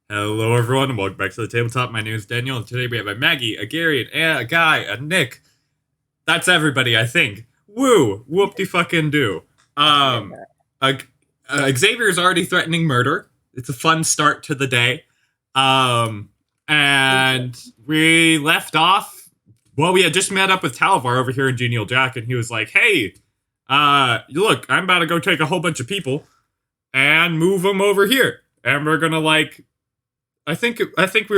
Hello, everyone, and welcome back to the tabletop. My name is Daniel, and today we have a Maggie, a Gary, and a Guy, a Nick. That's everybody, I think. Woo! Whoop-de-fucking do. Um, uh, Xavier's already threatening murder. It's a fun start to the day. And we left off. Well, we had just met up with Talavar over here in Genial Jack, and he was like, "Hey, look, I'm about to go take a whole bunch of people and move them over here, and we're gonna I think we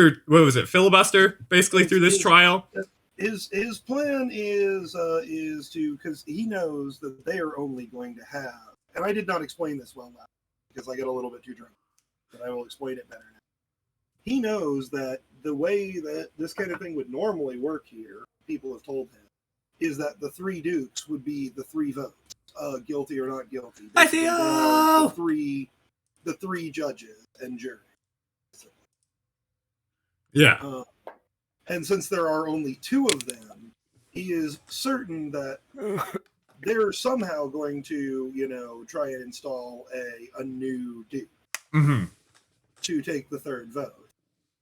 were, what was it, filibuster basically through this trial." His plan is to, because he knows that they are only going to have, and I did not explain this well last because I got a little bit too drunk, but I will explain it better now. He knows that the way that this kind of thing would normally work here, people have told him, is that the three dukes would be the three votes, guilty or not guilty. I feel the three judges and jury. Yeah. And since there are only two of them, he is certain that they're somehow going to, try and install a new duke to take the third vote.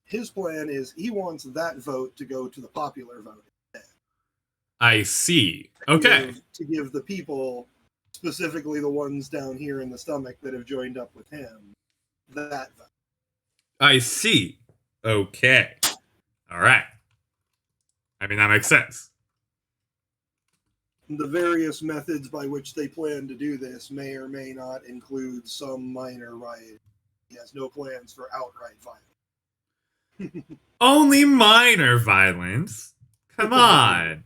His plan is he wants that vote to go to the popular vote instead. I see. Okay. To give the people, specifically the ones down here in the stomach that have joined up with him, that vote. I see. Okay. All right. I mean, that makes sense. The various methods by which they plan to do this may or may not include some minor riot. He has no plans for outright violence. Only minor violence? Come on.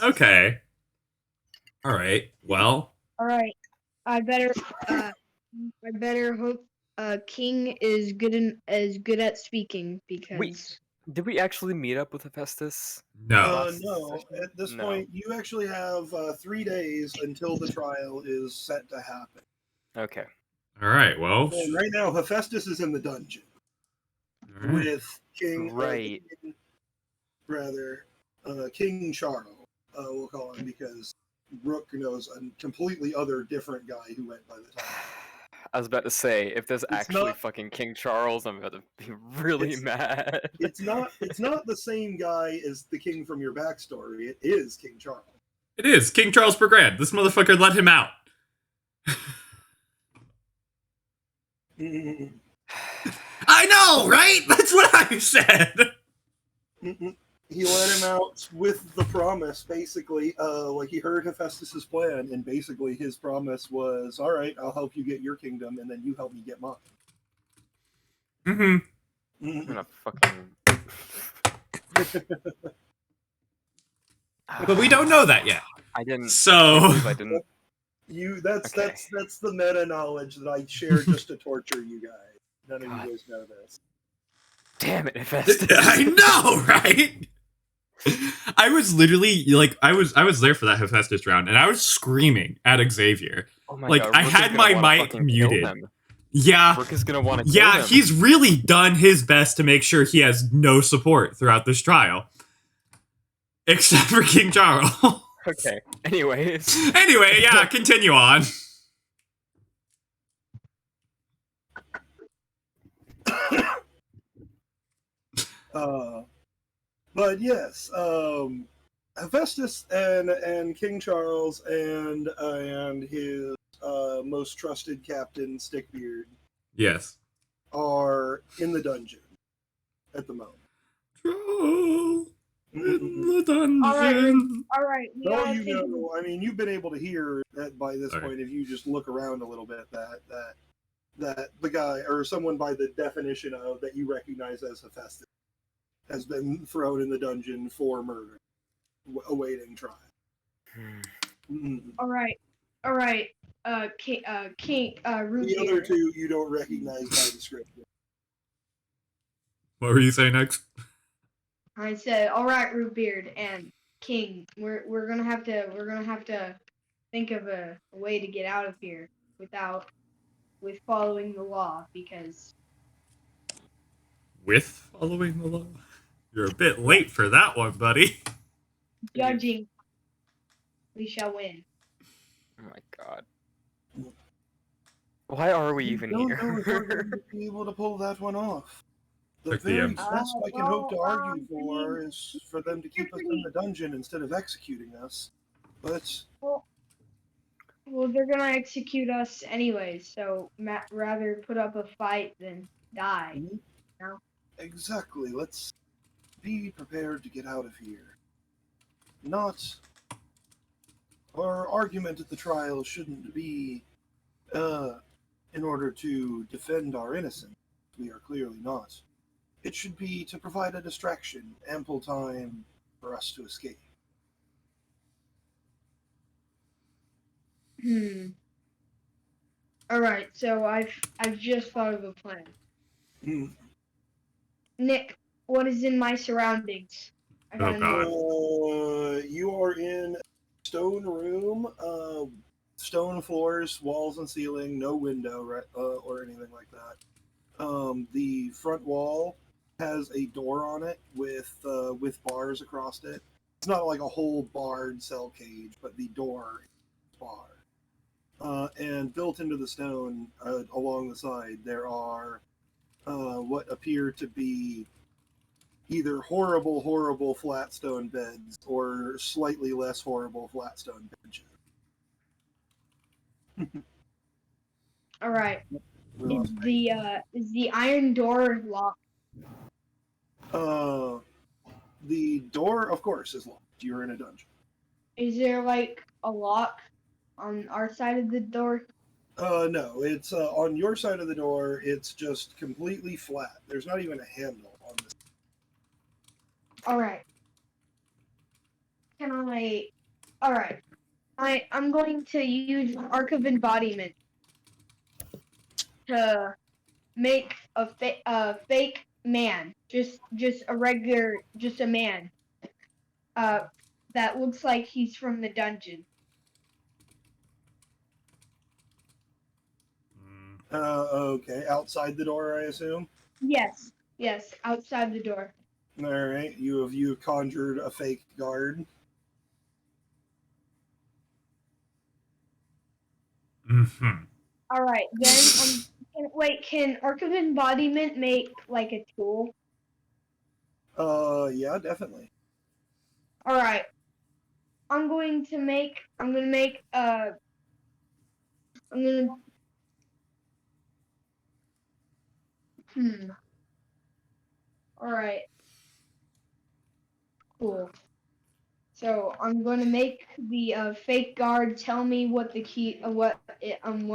Okay. All right. Well. All right. I better hope King is good at speaking, because Wait, did we actually meet up with Hephaestus? No. No. At this point, you actually have 3 days until the trial is set to happen. Okay. All right. Well. And right now, Hephaestus is in the dungeon with King. Right. King Charles. We'll call him, because Rook knows a completely other different guy who went by the time. I was about to say, if there's actually fucking King Charles, I'm about to be really mad. It's not the same guy as the king from your backstory. It is King Charles. It is King Charles Bergrand. This motherfucker let him out. I know, right? That's what I said. He let him out with the promise, basically. He heard Hephaestus's plan, and basically his promise was, "All right, I'll help you get your kingdom, and then you help me get mine." I'm gonna fucking. But we don't know that yet. I didn't. So I didn't. That's the meta knowledge that I share just to torture you guys. None of you guys know this. Damn it, Hephaestus! I know, right? I was literally I was there for that Hephaestus round, and I was screaming at Xavier. Oh my like God, I had my mic muted. Yeah, Rook is gonna want to. Yeah, he's really done his best to make sure he has no support throughout this trial, except for King Charles. Okay. Anyways. Anyway, yeah, continue on. But yes, Hephaestus and King Charles and his most trusted captain, Stickbeard, Yes. are in the dungeon at the moment. Troll in the dungeon. All right. Well, I mean, you've been able to hear that by this point, if you just look around a little bit, that the guy, or someone by the definition of that you recognize as Hephaestus, has been thrown in the dungeon for murder, awaiting trial. All right. King Root. The other two you don't recognize by description. What were you saying next? I said, "All right, Rootbeard and King, we're gonna have to think of a way to get out of here with following the law, because." With following the law? You're a bit late for that one, buddy. Judging, we shall win. Oh my God. Why are we I even don't know if we're here? going to be able to pull that one off. The Took the very M's. best I can hope to argue I for mean, is for them to you're keep us in pretty. the dungeon instead of executing us. But Well, they're gonna execute us anyways, so rather put up a fight than die. No? exactly, let's be prepared to get out of here. Not our argument at the trial shouldn't be in order to defend our innocence. We are clearly not. It should be to provide a distraction, ample time for us to escape. All right, so I've just thought of a plan. Hmm. Nick, what is in my surroundings? I Oh, gotta God. know. You are in a stone room, stone floors, walls and ceiling, no window or anything like that. The front wall has a door on it with bars across it. It's not like a whole barred cell cage, but the door is barred. And built into the stone along the side, there are what appear to be either horrible, horrible flat stone beds or slightly less horrible flat stone benches. All right, We lost is the iron door locked? Uh, the door, of course, is locked. You're in a dungeon. Is there like a lock on our side of the door? No, it's on your side of the door. It's just completely flat. There's not even a handle on this. All right. Can I? All right. I'm going to use Arc of Embodiment to make a fake man, just a regular, just a man. That looks like he's from the dungeon. Okay, outside the door, I assume. Yes, outside the door. All right, you conjured a fake guard. Mm-hmm. All right, then wait. Can Arc of Embodiment make like a tool? Yeah, definitely. All right, I'm gonna make I'm gonna hmm. All right, cool. So I'm going to make the fake guard tell me what the key, what If you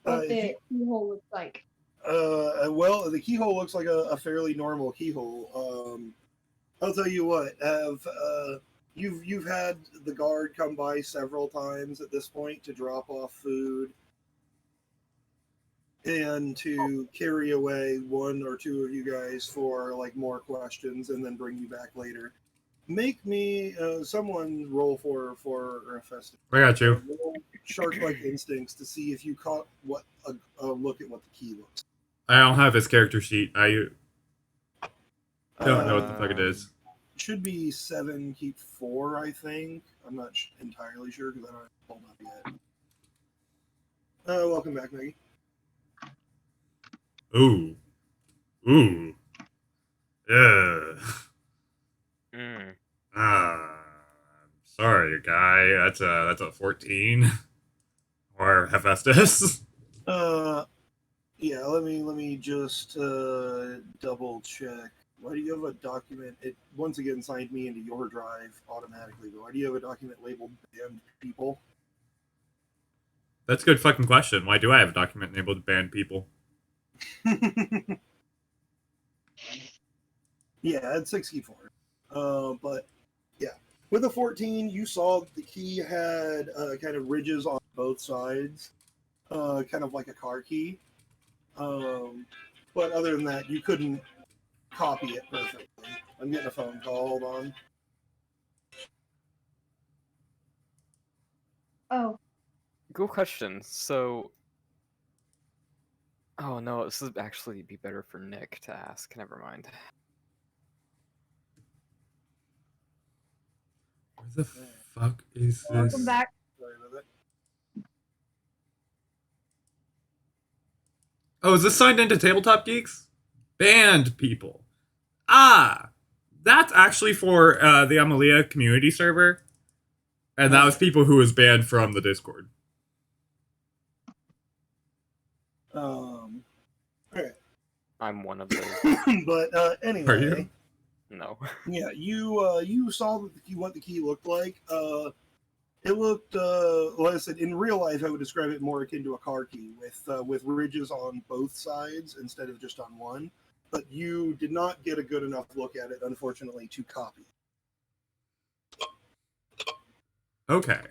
the keyhole looks like. well, the keyhole looks like a fairly normal keyhole. I'll tell you what. You've had the guard come by several times at this point to drop off food and to carry away one or two of you guys for like more questions and then bring you back later. Make me someone roll for a festive. I got you. Roll shark-like instincts to see if you caught what a look at what the key looks. I don't have his character sheet. I don't know what the fuck it Um, is. Should be 7, keep 4, I think. I'm not entirely sure because I don't have it pulled up yet. Welcome back, Maggie. Ooh. Ooh. Yeah. Mm. Sorry, guy. That's a 14. Or Hephaestus. Yeah. Let me just double check. Why do you have a document? It once again signed me into your drive automatically. But why do you have a document labeled "banned people"? That's a good fucking question. Why do I have a document enabled banned people? Yeah, it's 64. But yeah, with a 14, you saw the key had kind of ridges on both sides, kind of like a car key. But other than that, you couldn't copy it perfectly. I'm getting a phone call. Hold on. Oh, Good question. So, oh no, this would actually be better for Nick to ask. Never mind. Where the fuck is welcome this? back. Sorry about that. Oh, is this signed into Tabletop Geeks? Banned people. Ah, that's actually for the Amalia community server. And that was people who was banned from the Discord. Okay. I'm one of those. But anyway. Are you? No. Yeah, you saw what the key looked like. It looked, like I said, in real life, I would describe it more akin to a car key with ridges on both sides instead of just on one. But you did not get a good enough look at it, unfortunately, to copy. Okay.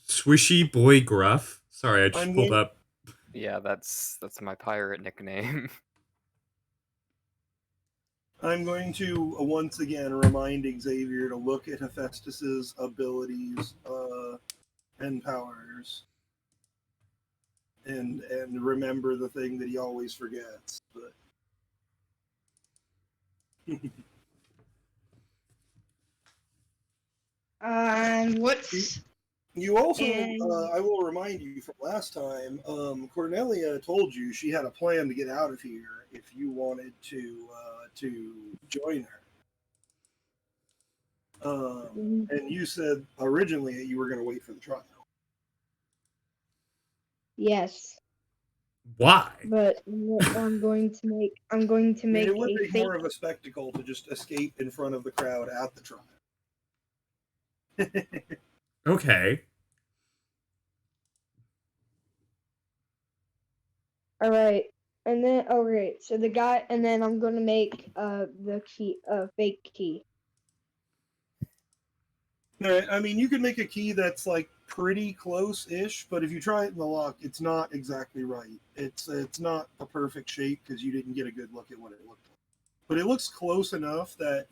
Swishy Boy Gruff. Sorry, I just pulled up. Yeah, that's my pirate nickname. I'm going to once again remind Xavier to look at Hephaestus's abilities and powers, and remember the thing that he always forgets. But What's you also, I will remind you from last time, Cornelia told you she had a plan to get out of here if you wanted to join her. And you said originally you were going to wait for the trial. yes, Why? but I'm going to make It would a be fake. more of a spectacle to just escape in front of the crowd at the trial. Okay. All right, and then so the guy, and then I'm gonna make the key fake key. I mean, you can make a key that's like pretty close-ish, but if you try it in the lock, it's not exactly right. It's not a perfect shape because you didn't get a good look at what it looked like. But it looks close enough that,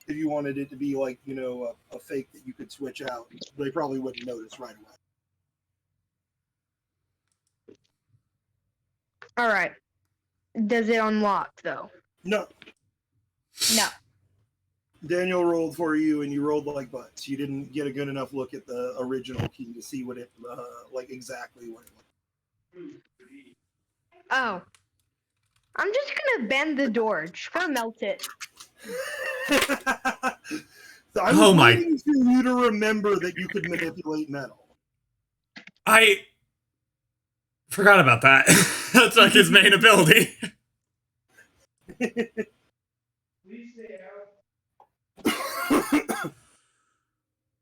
if you wanted it to be like, a fake that you could switch out, they probably wouldn't notice right away. All right, does it unlock though? No. No. Daniel rolled for you, and you rolled like butts. You didn't get a good enough look at the original key to see what it, like exactly what it looked. Oh, I'm just gonna bend the door. Just gonna melt it. So I was waiting for you to remember that you could manipulate metal. I forgot about that. That's like his main ability.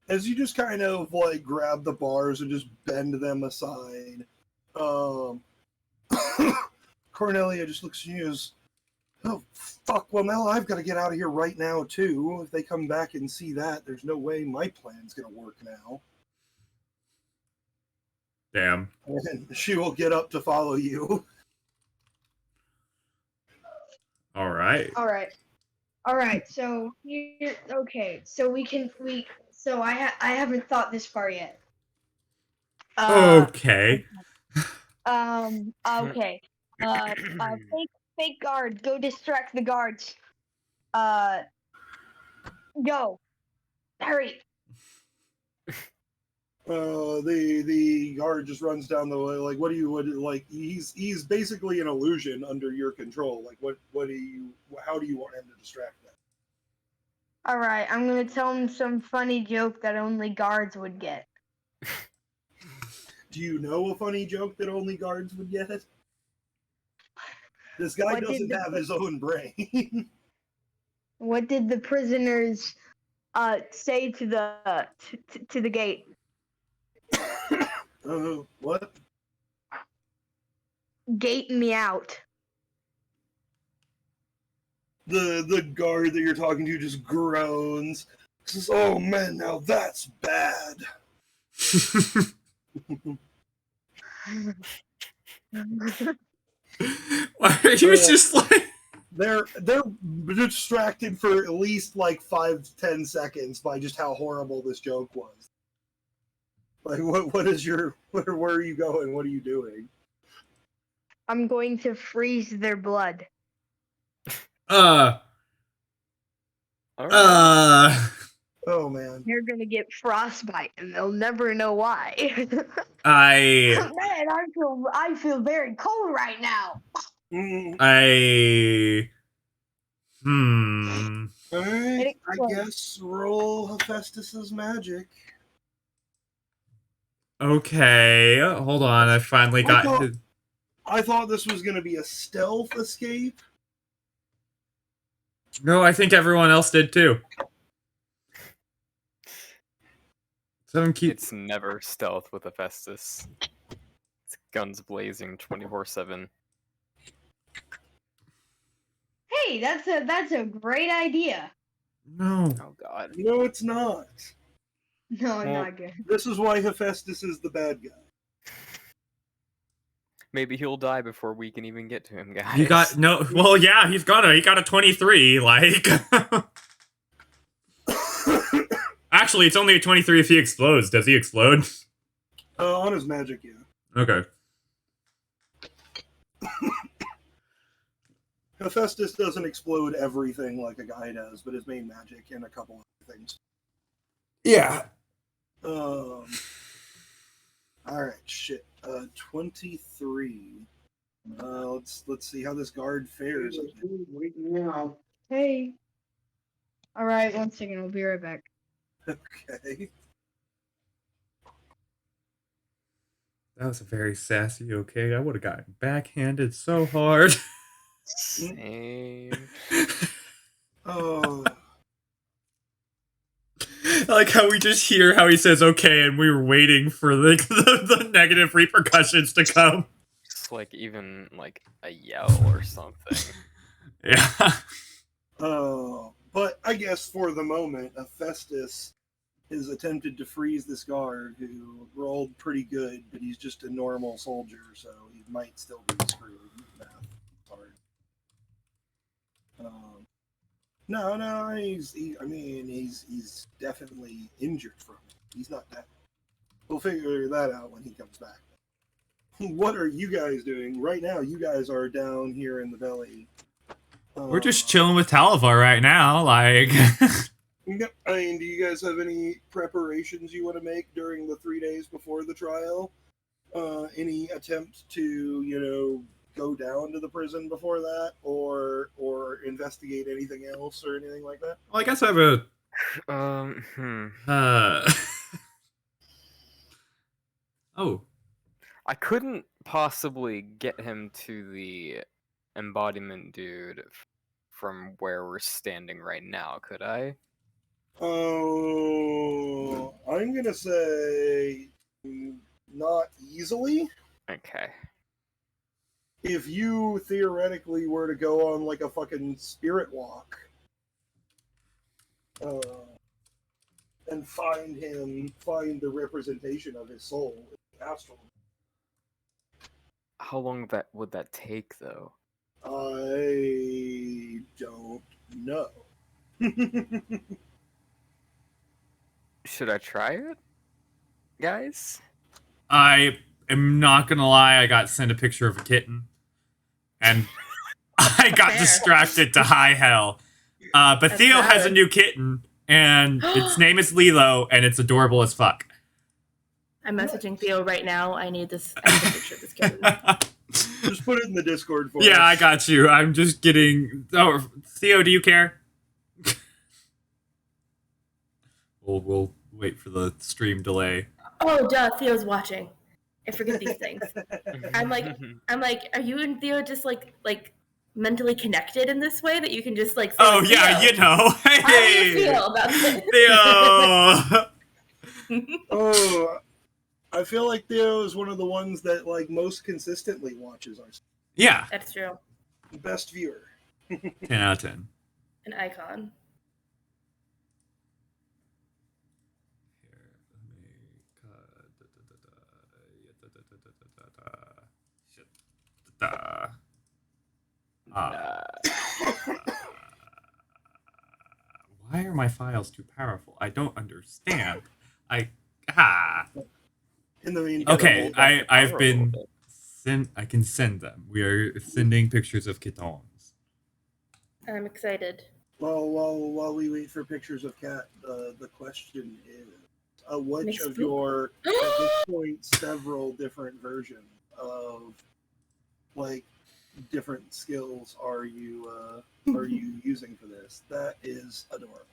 As you just kind of like grab the bars and just bend them aside, Cornelia just looks at you as, oh, fuck, well, now I've got to get out of here right now, too. If they come back and see that, there's no way my plan's going to work now. Damn. And she will get up to follow you. All right. So so I haven't thought this far yet. Okay. Okay. Fake guard, go distract the guards. Go. Hurry. The guard just runs down the way. Like, he's basically an illusion under your control. Like, how do you want him to distract them? All right, I'm gonna tell him some funny joke that only guards would get. Do you know a funny joke that only guards would get? This guy doesn't have his own brain. What did the prisoners say to the gate? What? Gate me out. The guard that you're talking to just groans. Says, "Oh man, now that's bad." Why are you just like... They're distracted for at least like 5 to 10 seconds by just how horrible this joke was. Like, what is where are you going? What are you doing? I'm going to freeze their blood. Oh man. They're gonna get frostbite and they'll never know why. I and I feel very cold right now. Mm, all right, I guess roll Hephaestus's magic. Okay, hold on. I finally got. I thought this was going to be a stealth escape. No, I think everyone else did too. It's never stealth with Hephaestus. It's guns blazing 24/7. Hey, that's a great idea. No. Oh god. No, it's not. No, I'm Well, not good. This is why Hephaestus is the bad guy. Maybe he'll die before we can even get to him, guys. You got no. Well, yeah, he's gonna. He got a 23. Like, actually, it's only a 23 if he explodes. Does he explode? On his magic, yeah. Okay. Hephaestus doesn't explode everything like a guy does, but his main magic and a couple other things. Yeah. All right, shit. 23. Let's see how this guard fares. Hey. All right, 1 second. I'll be right back. Okay. That was a very sassy. Okay, I would have gotten backhanded so hard. Same. Oh. I like how we just hear how he says okay, and we were waiting for the negative repercussions to come. Just like even like a yell or something. Yeah. But I guess for the moment, Hephaestus has attempted to freeze this guard who rolled pretty good, but he's just a normal soldier, so he might still be screwed. Math is hard. No, he's definitely injured from it. He's not dead. We'll figure that out when he comes back. What are you guys doing right now? You guys are down here in the valley. We're just chilling with Talavar right now, like. I mean, do you guys have any preparations you want to make during the 3 days before the trial? Any attempt to, go down to the prison before that, or investigate anything else or anything like that? Well, I guess I have a. Oh. I couldn't possibly get him to the embodiment dude from where we're standing right now, could I? Oh, I'm gonna say not easily. Okay. If you theoretically were to go on like a fucking spirit walk, and find the representation of his soul in the astral. How long would that take, though? I don't know. Should I try it, guys? I am not gonna lie, I got sent a picture of a kitten. And I got distracted to high hell. But Theo has a new kitten, and its name is Lilo, and it's adorable as fuck. I'm messaging Theo right now. I need a picture of this kitten. Just put it in the Discord for us. Yeah, I got you. I'm just getting... Oh, Theo, do you care? We'll wait for the stream delay. Oh, duh, Theo's watching. I forget these things. I'm like, are you and Theo just like mentally connected in this way that you can just like say, oh yeah, Theo, Hey, how do you feel about this? Theo. Oh, I feel like Theo is one of the ones that like most consistently watches our. Yeah, That's true. Best viewer. 10 out of 10. An icon. Why are my files too powerful? I don't understand. In the meantime, Okay, I've been I can send them. We are sending pictures of kittens. I'm excited. While we wait for pictures of Cat, the question is, which Makes of spook. your at this point several different versions of like different skills are you using for this? That is adorable.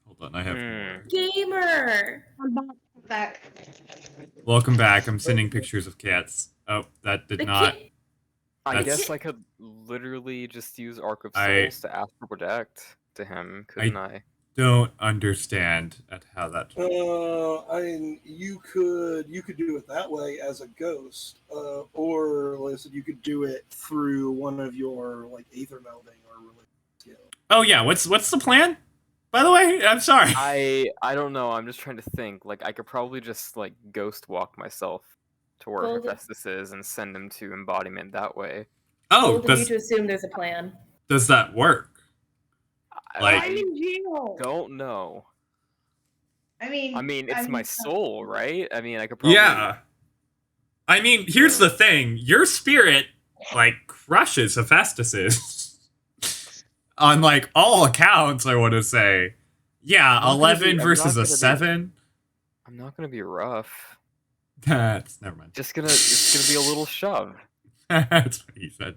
Hold on, I have more. Gamer. I'm back. Welcome back. I'm sending pictures of cats. Oh, that did The not. kid- I That's- guess I could literally just use Arc of I- Souls to Astral Project to him, couldn't I? Don't understand at how that. I mean, you could do it that way as a ghost, or listen, you could do it through one of your like aether melding or related skills. Oh yeah, what's the plan? By the way, I'm sorry. I don't know. I'm just trying to think. Like I could probably just like ghost walk myself to where Bold- Hephaestus is and send him to embodiment that way. Oh, Bold of you to assume there's a plan. does that work? Like- I'm in jail. Don't know. I mean, It's my soul, right? I mean, I could probably. Yeah. I mean, here's the thing: your spirit like crushes Hephaestus's. On like all accounts, I want to say. Yeah, I'm not gonna 11 be- I'm versus not a gonna be- 7. I'm not gonna be rough. That's never mind. It's gonna be a little shove. That's what he said.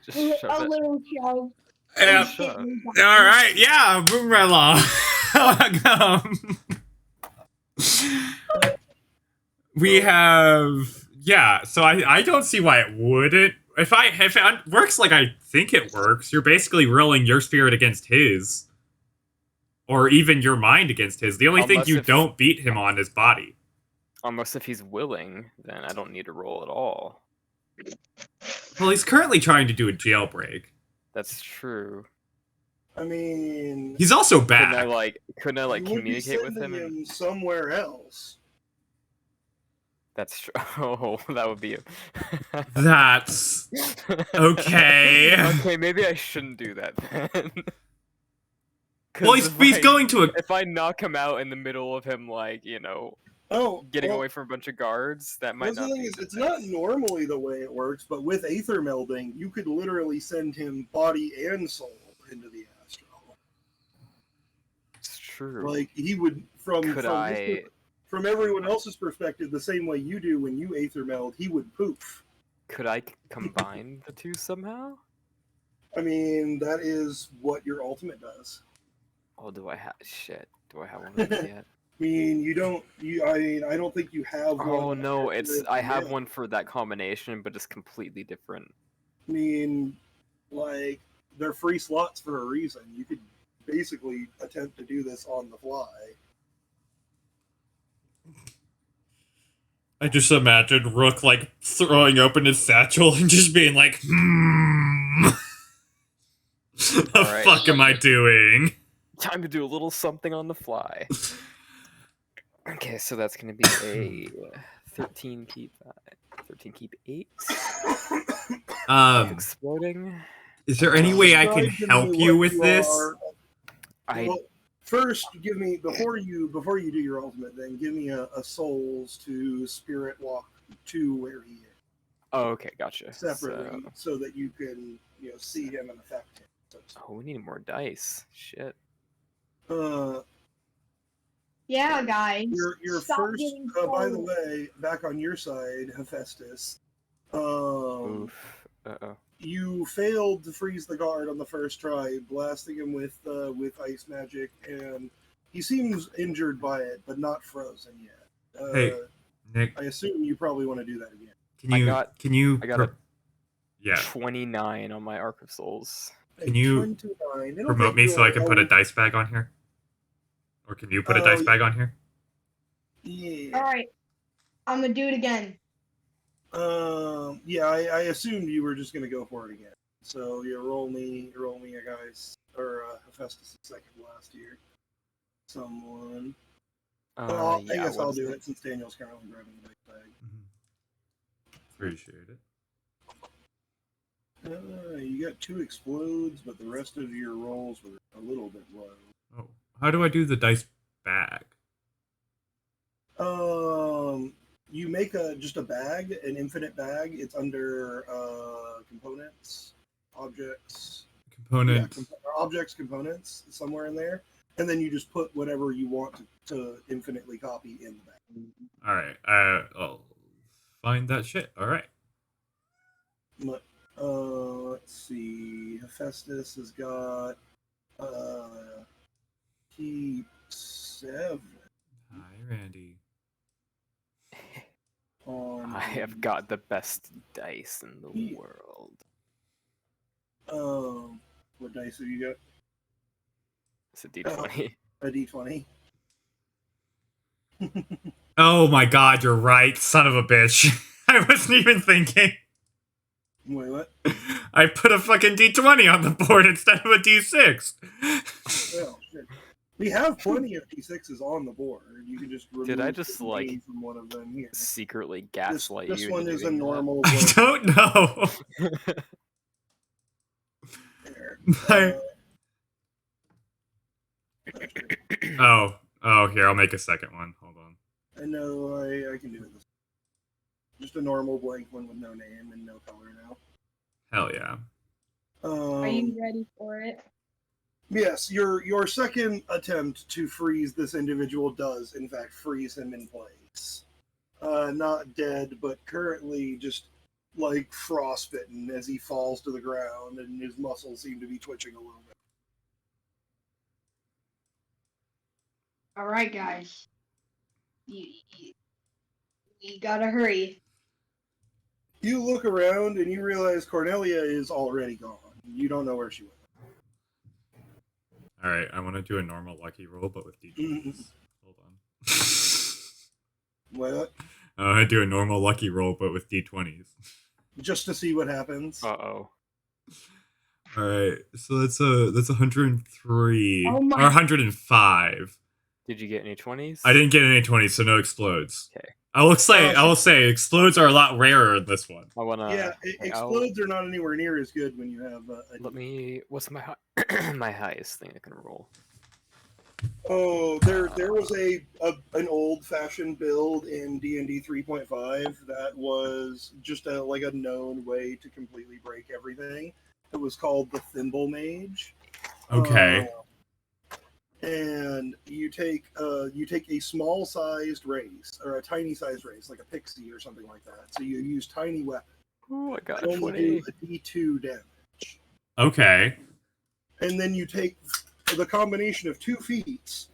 Just A shove it. little show. Yeah. Shove. All right. Yeah. Moving right along. We have. Yeah. So I don't see why it wouldn't. If it works like I think it works, you're basically rolling your spirit against his, or even your mind against his. The only thing Unless you if- don't beat him on is body. Unless if he's willing, then I don't need to roll at all. Well, he's currently trying to do a jailbreak. That's true. I mean, He's also Couldn't I back. like you would be communicate with sending him? him somewhere else. That's true. Oh, that would be. That's okay. Okay, maybe I shouldn't do that then. 'Cause Well, if he's I- going to a. If I knock him out in the middle of him, like Oh, getting well, away from a bunch of guards, that might that's the not thing be. is, the it's not best. normally the way it works, but with aether melding, you could literally send him body and soul into the astral. It's true. Like he would Could from everyone else's perspective, the same way you do when you aether meld, he would poof. Could I combine the two somehow? I mean, that is what your ultimate does. Oh, do I have shit? Do I have one of those yet? I mean, you don't. I don't think you have one. Oh no, I have yet. one for that combination, but it's completely different. I mean, like they're free slots for a reason. You could basically attempt to do this on the fly. I just imagine Rook like throwing open his satchel and just being like, the Alright. fuck am I doing? Time to do a little something on the fly. Okay, so that's gonna be a 13 keep 8. Exploding. Is there any way I can Describe to me help you what with this? are. I Well, first, give me before you do your ultimate. Then give me a souls to spirit walk to where he is oh, okay, gotcha. separately, so that you can see him and affect him. Oh, we need more dice. Shit. Yeah, guys. Your Stop first. getting By the cold. way, back on your side, Hephaestus. Oof. You failed to freeze the guard on the first try, blasting him with ice magic, and he seems injured by it, but not frozen yet. Hey, Nick, I assume you probably want to do that again. I got a yeah, 29 on my Arc of Souls. Can you 29. It'll promote take me you so I can put a while. dice bag on here? Or can you put a dice bag on here? Yeah. All right, I'm gonna do it again. Yeah, I assumed you were just gonna go for it again. So roll me a guy's or Hephaestus' second blast here. Someone. I Yeah, guess what I'll is do it? it since Daniel's currently grabbing the dice bag. Appreciate it. You got 2 explodes, but the rest of your rolls were a little bit low. Oh, how do I do the dice bag? You make just a bag, an infinite bag. It's under components, objects. Component. Objects, components, somewhere in there. and then you just put whatever you want to infinitely copy in the back. All right. I'll find that shit. All right. But, let's see. Hephaestus has got keep 7 Hi, Randy. on. I have got the best dice in the Yeah. world. What dice have you got? It's a D20. A D20. Oh my God, you're right, son of a bitch. I wasn't even thinking. Wait, what? I put a fucking D20 on the board instead of a D6. Well, shit. We have plenty of D6s on the board. You can just remove Did I just, the like, name from one of them here. Secretly gaslight This you. one into is a doing that? normal. I don't know. There. Oh, here, I'll make a second one. Hold on. I know I can do it. Just a normal blank one with no name and no color now. Hell yeah. Are you ready for it? Yes, your second attempt to freeze this individual does, in fact, freeze him in place. Not dead, but currently just like frostbitten as he falls to the ground, and his muscles seem to be twitching a little bit. All right, guys. You gotta hurry. You look around and you realize Cornelia is already gone. You don't know where she went. All right, I want to do a normal lucky roll, but with D20s. Hold on. What? I want to do a normal lucky roll, but with D20s. Just to see what happens. Uh-oh. All right, so that's 103 Oh or my- 105. Did you get any 20s? I didn't get any 20s, so no explodes. Okay. I will say explodes are a lot rarer in this one. I wanna. Yeah, I'll- explodes are not anywhere near as good when you have Let me. What's my my highest thing I can roll? Oh, there was an old-fashioned build in D&D 3.5 that was just a known way to completely break everything. It was called the Thimble Mage. Okay. And you take a small-sized race or a tiny-sized race, like a pixie or something like that. So you use tiny weapons. Ooh, I got Only a 20. do a D2 damage. Okay. And then you take the combination of 2 feats.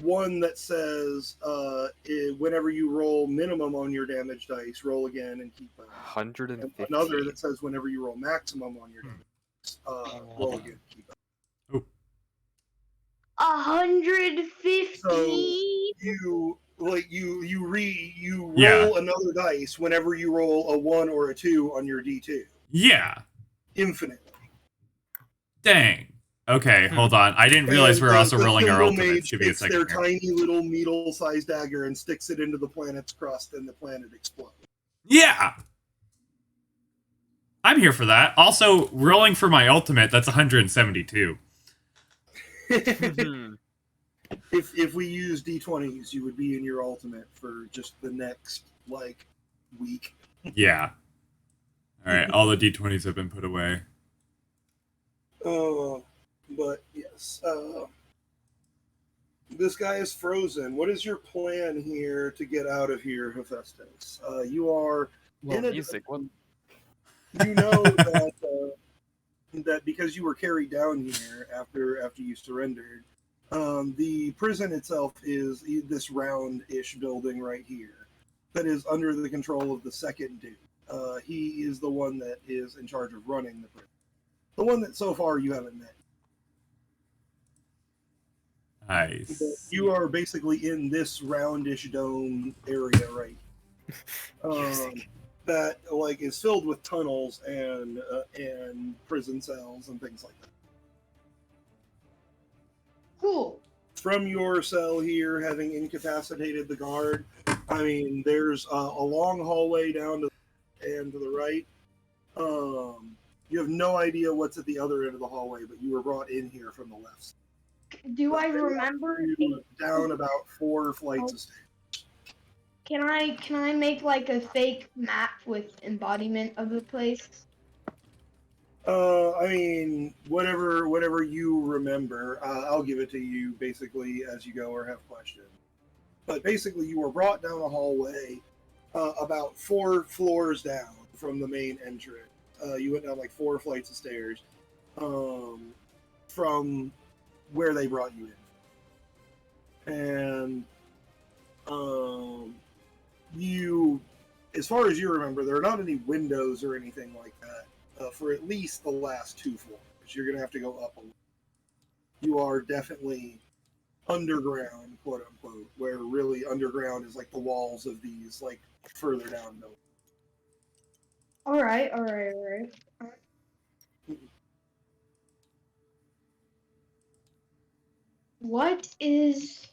One that says whenever you roll minimum on your damage dice, roll again and keep 150. and another that says whenever you roll maximum on your damage dice, roll again and keep 150. So you roll Yeah. another dice whenever you roll a 1 or a 2 on your D2. Yeah. Infinitely. Dang. Okay, hold on. I didn't realize we were also rolling our Thimble ultimates. Mage Give me a takes second their here. tiny little needle-sized dagger and sticks it into the planet's crust, and the planet explodes. Yeah. I'm here for that. Also, rolling for my ultimate, that's 172. If we use D20s, you would be in your ultimate for just the next week. Yeah. All right, all the D20s have been put away. But yes, this guy is frozen. What is your plan here to get out of here, Hephaestus? You are Well, in a music. What? you know that because you were carried down here after you surrendered, the prison itself is this round-ish building right here that is under the control of the second dude. He is the one that is in charge of running the prison. The one that so far you haven't met. Nice. But you are basically in this roundish dome area right that is filled with tunnels and prison cells and things like that. Cool. From your cell here, having incapacitated the guard, I mean, there's a long hallway down to the right. You have no idea what's at the other end of the hallway, but you were brought in here from the left. Do I remember? Down about 4 flights of stairs. Can I make a fake map with embodiment of the place? I mean, whatever you remember, I'll give it to you basically as you go or have questions. But basically, you were brought down a hallway about 4 floors down from the main entrance. You went down like 4 flights of stairs from where they brought you in. And you, as far as you remember, there are not any windows or anything like that for at least the last 2 floors. You're going to have to go up a little. You are definitely underground, quote unquote, where really underground is like the walls of these like further down buildings. All right. What is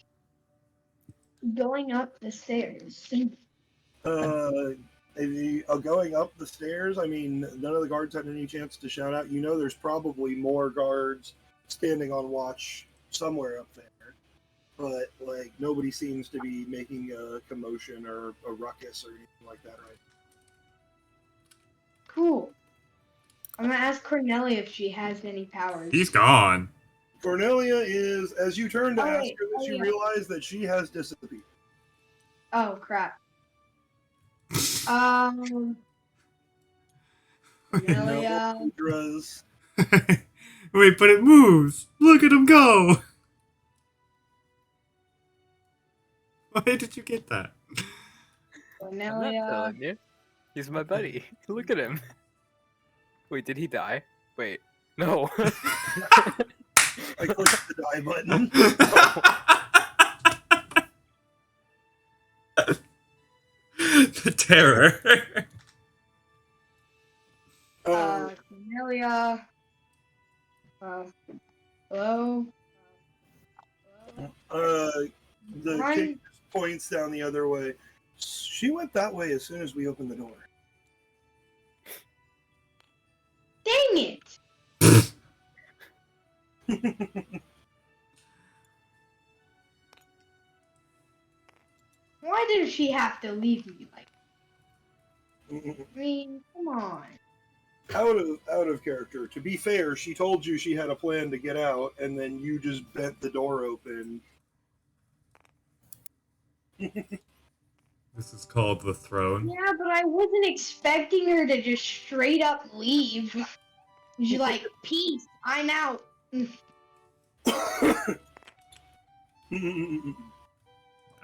going up the stairs? Going up the stairs, I mean, none of the guards had any chance to shout out. You know, there's probably more guards standing on watch somewhere up there, but like nobody seems to be making a commotion or a ruckus or anything like that, right? Cool. I'm gonna ask Cornelia if she has any powers. He's gone. Cornelia is, as you turn to ask wait. her this, you realize that she has disappeared. Oh crap. Cornelia. Hydra's. Wait, but it moves. Look at him go. Why did you get that? I'm not Cornelia. telling you. He's my buddy. Look at him. Wait, did he die? Wait, no. I clicked the die button. The terror. Cornelia. Hello. The king points down the other way. She went that way as soon as we opened the door. Dang it! Why did she have to leave me like? I mean, come on. Out of character. To be fair, she told you she had a plan to get out, and then you just bent the door open. This is called the throne. Yeah, but I wasn't expecting her to just straight up leave. She's like, peace, I'm out.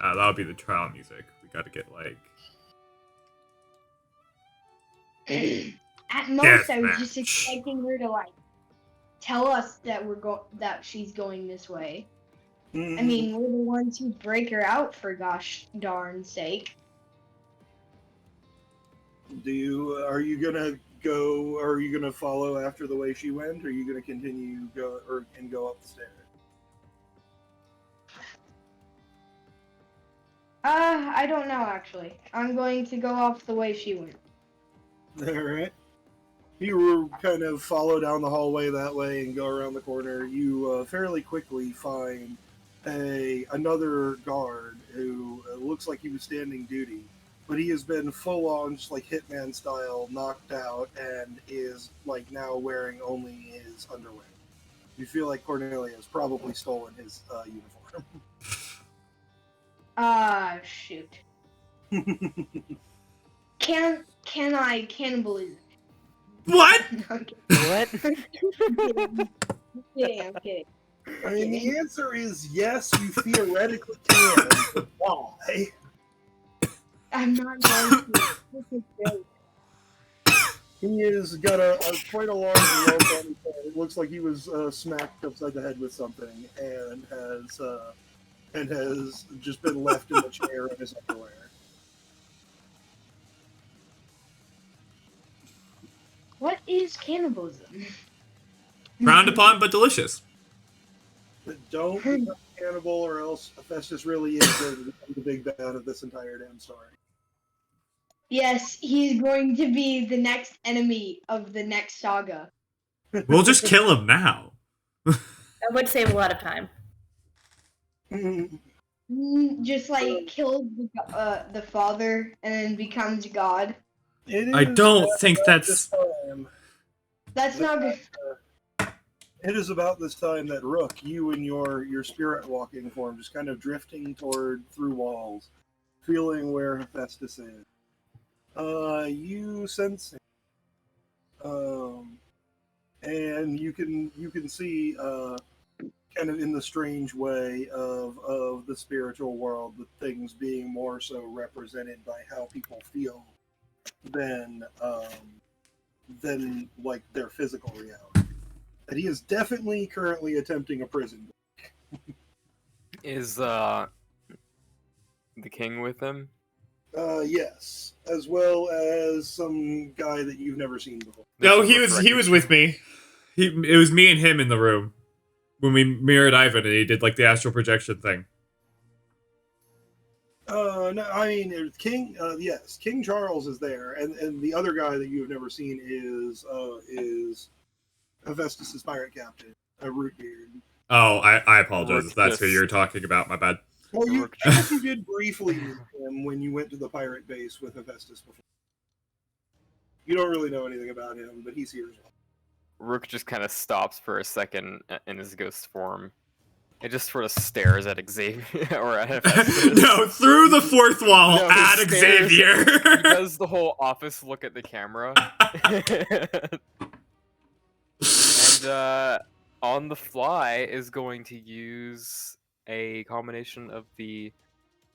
That'll be the trial music. We gotta get like. At most, I was Deathmatch. just expecting her to like tell us that that she's going this way. I mean, we're the ones who break her out for gosh darn sake. Are you gonna go? Are you gonna follow after the way she went? Or are you gonna continue go up the stairs? I don't know actually. I'm going to go off the way she went. All right. You were kind of follow down the hallway that way and go around the corner. You fairly quickly find another guard who looks like he was standing duty, but he has been full on, just like Hitman style, knocked out and is like now wearing only his underwear. You feel like Cornelia has probably stolen his uniform. Shoot. Can I cannibalism? What? No, I'm kidding. What? I'm kidding. I mean, the answer is yes, you theoretically can. But why? I'm not going to. This is great. He has got a quite a large lump on his head. It looks like he was smacked upside the head with something, and has just been left in the chair in his underwear. What is cannibalism? Frowned upon but delicious. But don't become a cannibal, or else Hephaestus really is going to become the big bad of this entire damn story. Yes, he's going to be the next enemy of the next saga. We'll just kill him now. That would save a lot of time. Just like kills the father and then becomes God. It I is don't at think this that's. time That's not good. It is about this time that Rook, you and your spirit walking form, just kind of drifting through walls, feeling where Hephaestus is. You sense him. And you can see kind of in the strange way of the spiritual world, the things being more so represented by how people feel than like their physical reality. That he is definitely currently attempting a prison. Is the king with him? Yes, as well as some guy that you've never seen before. No, he was with me. It was me and him in the room when we mirrored Ivan and he did like the astral projection thing. No, I mean King. Yes, King Charles is there, and the other guy that you have never seen is Hephaestus' pirate captain, Rootbeard. Oh, I apologize Rook if that's who just- you're talking about. My bad. Well, you Rook actually did briefly meet him when you went to the pirate base with Hephaestus before. You don't really know anything about him, but he's here as well. Rook just kind of stops for a second in his ghost form. It just sort of stares at Xavier or at Hephaestus. No, through the fourth wall No, he at stares- Xavier. He does the whole office look at the camera. And on the fly is going to use a combination of the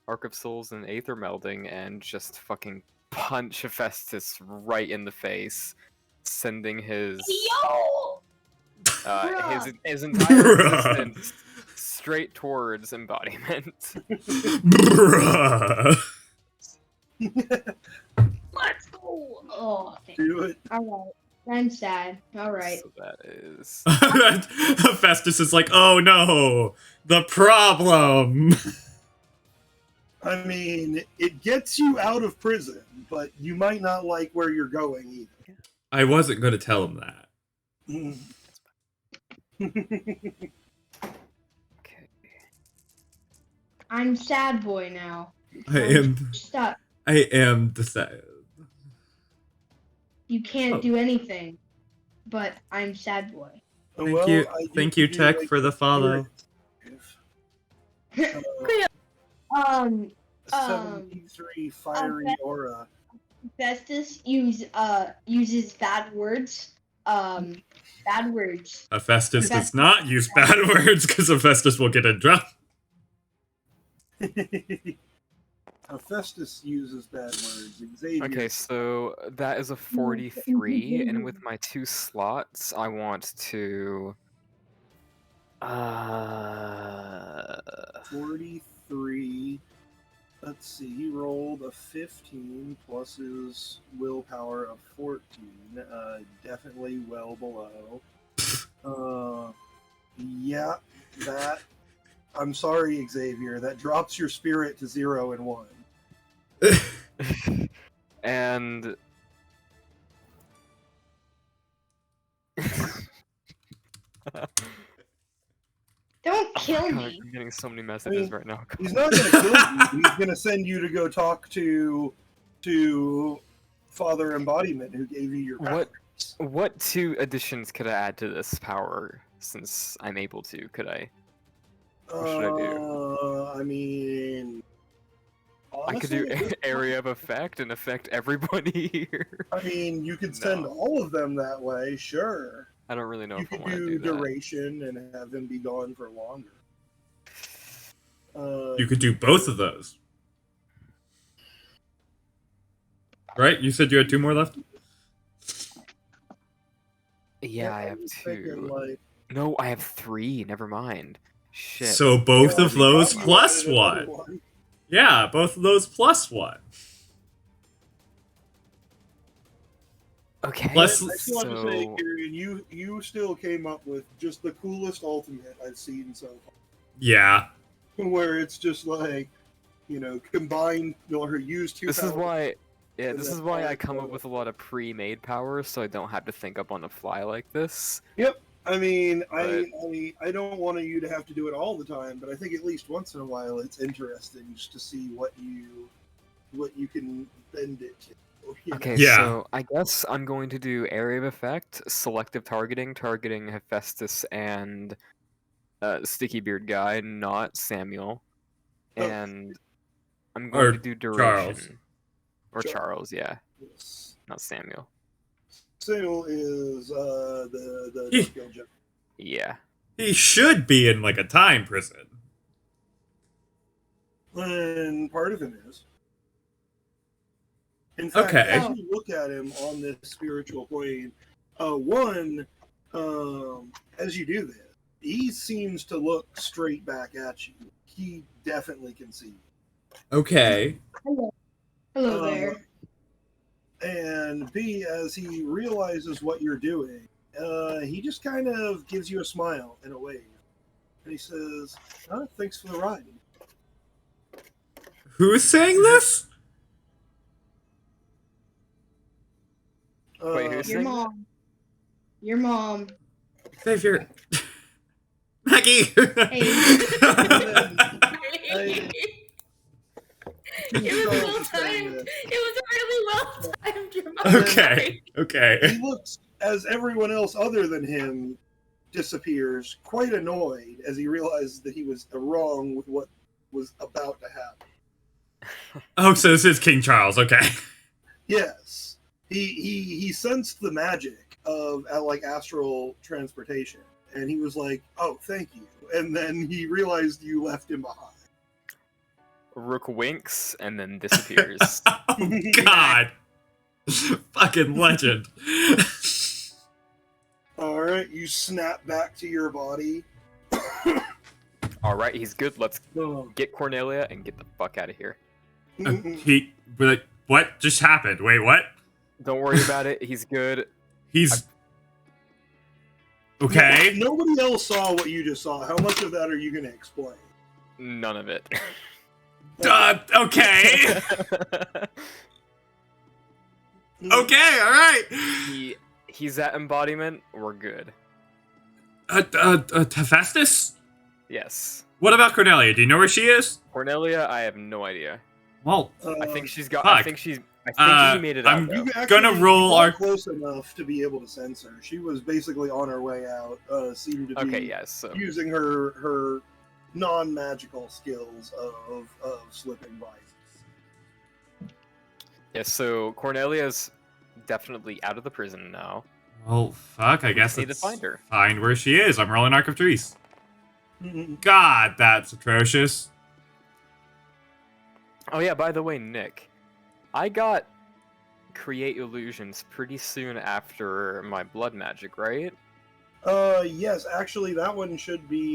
Arc of Souls and Aether Melding and just fucking punch Hephaestus right in the face, sending his Yo! his entire existence straight towards embodiment. Bruh. Let's go. Oh, thank Do it. All right. I'm sad. All right. So that is Hephaestus is like, oh no, the problem. I mean, it gets you out of prison, but you might not like where you're going either. I wasn't going to tell him that. okay. I'm sad boy now. I am Stuck. the sad. You can't Oh. do anything. But I'm sad boy. Thank you, thank you, Tech, for the follow. Um. 73 fiery aura. Festus uses bad words. Bad words. Hephaestus does not use bad words because Hephaestus will get in trouble. Hephaestus uses bad words. Xavier. Okay, so that is a 43, and with my 2 slots, I want to 43. Let's see, he rolled a 15 plus his willpower of 14. Definitely well below. Yeah, that. I'm sorry, Xavier. That drops your spirit to 0 and 1. and Don't kill God, me. I'm getting so many messages right now. He's not going to kill you. He's going to send you to go talk to Father Embodiment, who gave you your powers. What 2 additions could I add to this power since I'm able to? Could I? What should I do? I mean, I could do honestly, area of effect and affect everybody here. I mean, you could send No. all of them that way, sure. I don't really know You if I could want to do do that. duration and have them be gone for longer. You could do both of those. Right? You said you had 2 more left? Yeah, I I'm have thinking, 2. like, No, I have 3. Never mind. Shit. So both yeah, of those you plus added another 1. Yeah, both of those plus 1. Okay. Plus- I still have to say, so Kieran, you still came up with just the coolest ultimate I've seen so far. Yeah. Where it's just like, combine or use 2 this is powers. why. Yeah, and this then is why I all come up four. with a lot of pre-made powers, so I don't have to think up on the fly like this. I mean, But- I don't want you to have to do it all the time, but I think at least once in a while it's interesting just to see what you can bend it to. Yeah. Okay, Yeah. so I guess I'm going to do area of effect, selective targeting, targeting Hephaestus and Sticky Beard guy, not Samuel, Oh. and I'm Or going to do Charles. duration. Or Charles, yeah, Yes. not Samuel. Samuel is the He- Dark General. Yeah. He should be in like a time prison. And part of him is. In fact, Okay. as you look at him on this spiritual plane, as you do this, he seems to look straight back at you. He definitely can see you. Okay. Hello. Hello there. And B, as he realizes what you're doing, he just kind of gives you a smile and a wave. And he says, thanks for the ride. Who's saying this? Wait, who's Your saying that? mom. Your mom. Xavier. Maggie. It was well timed. It was really well timed. Your mom. Okay. Okay. He looks, as everyone else other than him disappears, quite annoyed as he realizes that he was wrong with what was about to happen. Oh, so this is King Charles. Okay. Yes, he sensed the magic of like astral transportation, and he was like, "Oh, thank you." And then he realized you left him behind. Rook winks and then disappears. Oh God. Fucking legend. All right, you snap back to your body. All right, he's good. Let's Oh. get Cornelia and get the fuck out of here. But what just happened? Wait, what? Don't worry about it. He's good. He's okay. Yeah, nobody else saw what you just saw. How much of that are you going to explain? None of it. Okay. Okay. All right. He's that embodiment. We're good. Hephaestus? Yes. What about Cornelia? Do you know where she is? Cornelia, I have no idea. Well, I think she's got. fuck. I think she made it I'm out. You Though. actually gonna roll got our- close enough to be able to sense her. She was basically on her way out. Seemed to be Okay, yes. So using her non-magical skills of slipping by. yes. So Cornelia's definitely out of the prison now. well, fuck. I We guess just need to let's find her. find where she is. I'm rolling Arc of Trees. Mhm. God, that's atrocious. Oh yeah. By the way, Nick, I got create illusions pretty soon after my blood magic, right? Yes, actually, that one should be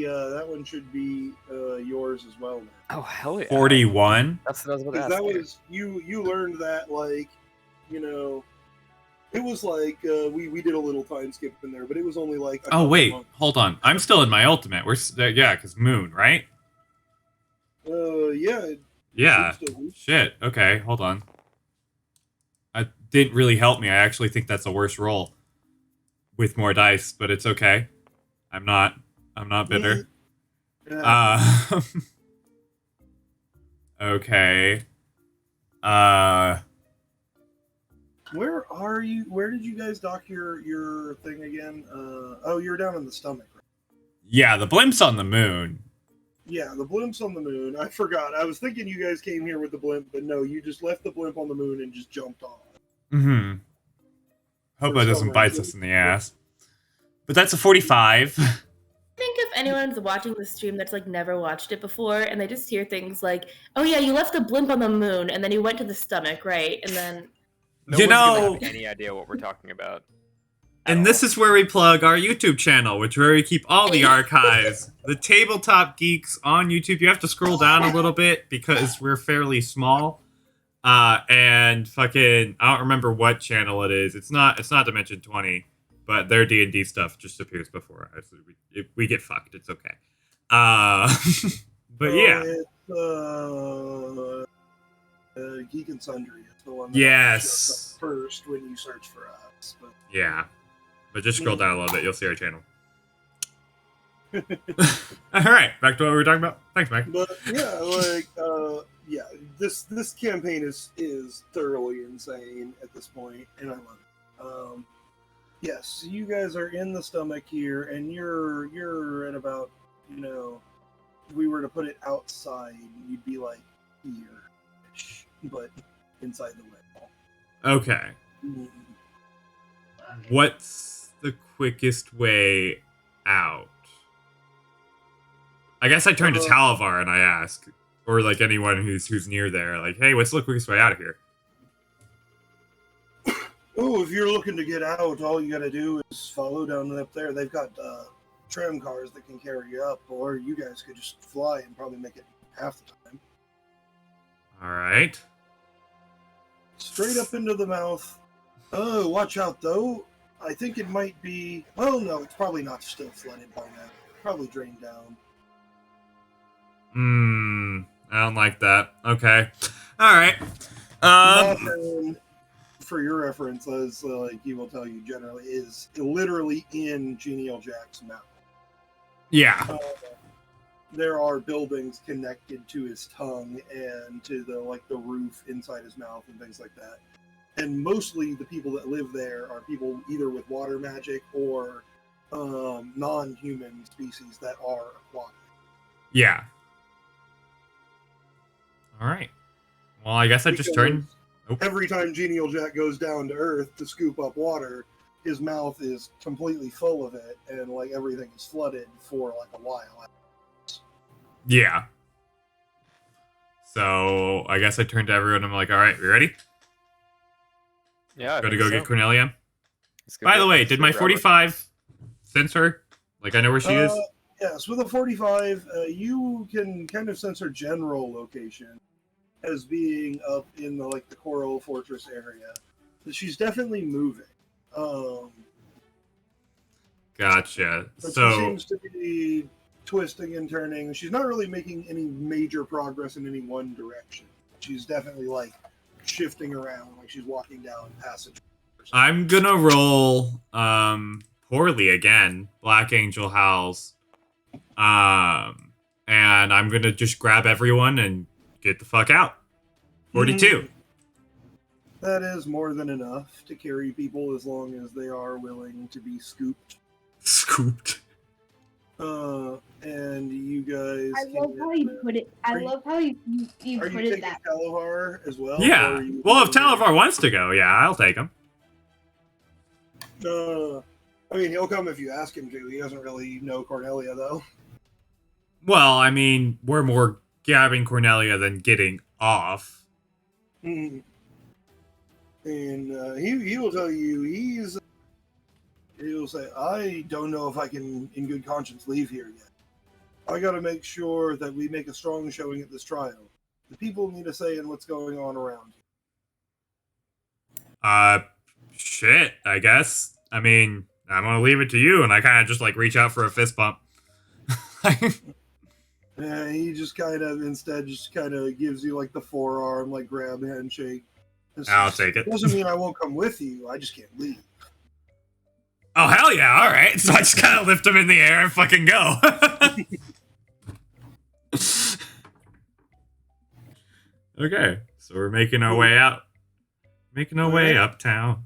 yours as well. Now. Oh hell yeah. 41. That's what I was about to Because ask. that you. was you learned that like, it was like we did a little time skip in there, but it was only like. a Oh couple wait, months. hold on. I'm still in my ultimate. Yeah, because Moon, right? Yeah. it Yeah. should still be. Shit. Okay, hold on. It didn't really help me. I actually think that's a worse roll with more dice, but it's okay. I'm not bitter. Yeah. Okay. Where are you? Where did you guys dock your thing again? Oh, you're down in the stomach. Right? Yeah, the blimp's on the moon. Yeah, the blimp's on the moon. I forgot. I was thinking you guys came here with the blimp, but no, you just left the blimp on the moon and just jumped off. Mm-hmm. Hope For that some doesn't bite reason. us in the ass. But that's a 45. I think if anyone's watching the stream that's like never watched it before and they just hear things like, "Oh yeah, you left the blimp on the moon and then you went to the stomach, right?" And then No You one's gonna know- have any idea what we're talking about. And this is where we plug our YouTube channel, which where we keep all the archives. The Tabletop Geeks on YouTube. You have to scroll down a little bit because we're fairly small. And fucking, I don't remember what channel it is. It's not Dimension 20, but their D&D stuff just appears before us. We get fucked. It's okay. But yeah. It's Geek and Sundry. It's the one that Yes. shows up first when you search for us. But Yeah. But just scroll down a little bit. You'll see our channel. All right. Back to what we were talking about. Thanks, Mike. But yeah, like yeah, this campaign is thoroughly insane at this point, and I love it. Yes, you guys are in the stomach here, and you're at about, if we were to put it outside, you'd be like here, but inside the wall. Okay. What's the quickest way out? I guess I turn to Talavar and I ask, or like anyone who's near there, like, hey, what's the quickest way out of here? Oh, if you're looking to get out, all you gotta do is follow down up there. They've got tram cars that can carry you up, or you guys could just fly and probably make it half the time. All right. Straight up into the mouth. Oh, watch out, though. I think it might be... Well, no, it's probably not still flooded by now. Probably drained down. I don't like that. Okay. All right. Nothing, for your reference, as like he will tell you generally, is literally in Genial Jack's mouth. Yeah. There are buildings connected to his tongue and to the roof inside his mouth and things like that. And mostly the people that live there are people either with water magic or non-human species that are aquatic. Yeah. All right. Well, I guess I just turn. Every time Genial Jack goes down to Earth to scoop up water, his mouth is completely full of it, and like everything is flooded for like a while. Yeah. So I guess I turn to everyone. I'm like, all right, you ready? Yeah. Gotta go get Cornelia. Let's go By get- the way, let's did go my grab her. 45 sense her? Like, I know where she is? Yes, with a 45, you can kind of sense her general location as being up in the Coral Fortress area. But she's definitely moving. Gotcha. But So, she seems to be twisting and turning. She's not really making any major progress in any one direction. She's definitely shifting around, like she's walking down passage. I'm gonna roll poorly again. Black Angel howls. And I'm gonna just grab everyone and get the fuck out. 42. That is more than enough to carry people as long as they are willing to be scooped. Scooped. And you guys. I love how you put it. I Are you- love how you Are put you it taking that. Talavar as well? Or Yeah. are you- Well, if Talavar wants to go, yeah, I'll take him. I mean, he'll come if you ask him to. He doesn't really know Cornelia, though. Well, I mean, we're more grabbing Cornelia than getting off. And he will tell you he'll say, I don't know if I can, in good conscience, leave here yet. I got to make sure that we make a strong showing at this trial. The people need a say in what's going on around here. Shit, I guess. I mean, I'm gonna leave it to you, and I kind of just reach out for a fist bump. And he just kind of gives you the forearm, grab handshake. I'll take it. Doesn't mean I won't come with you. I just can't leave. Oh, hell yeah, alright. So I just kind of lift him in the air and fucking go. Okay, so we're making our way out. Making our way uptown.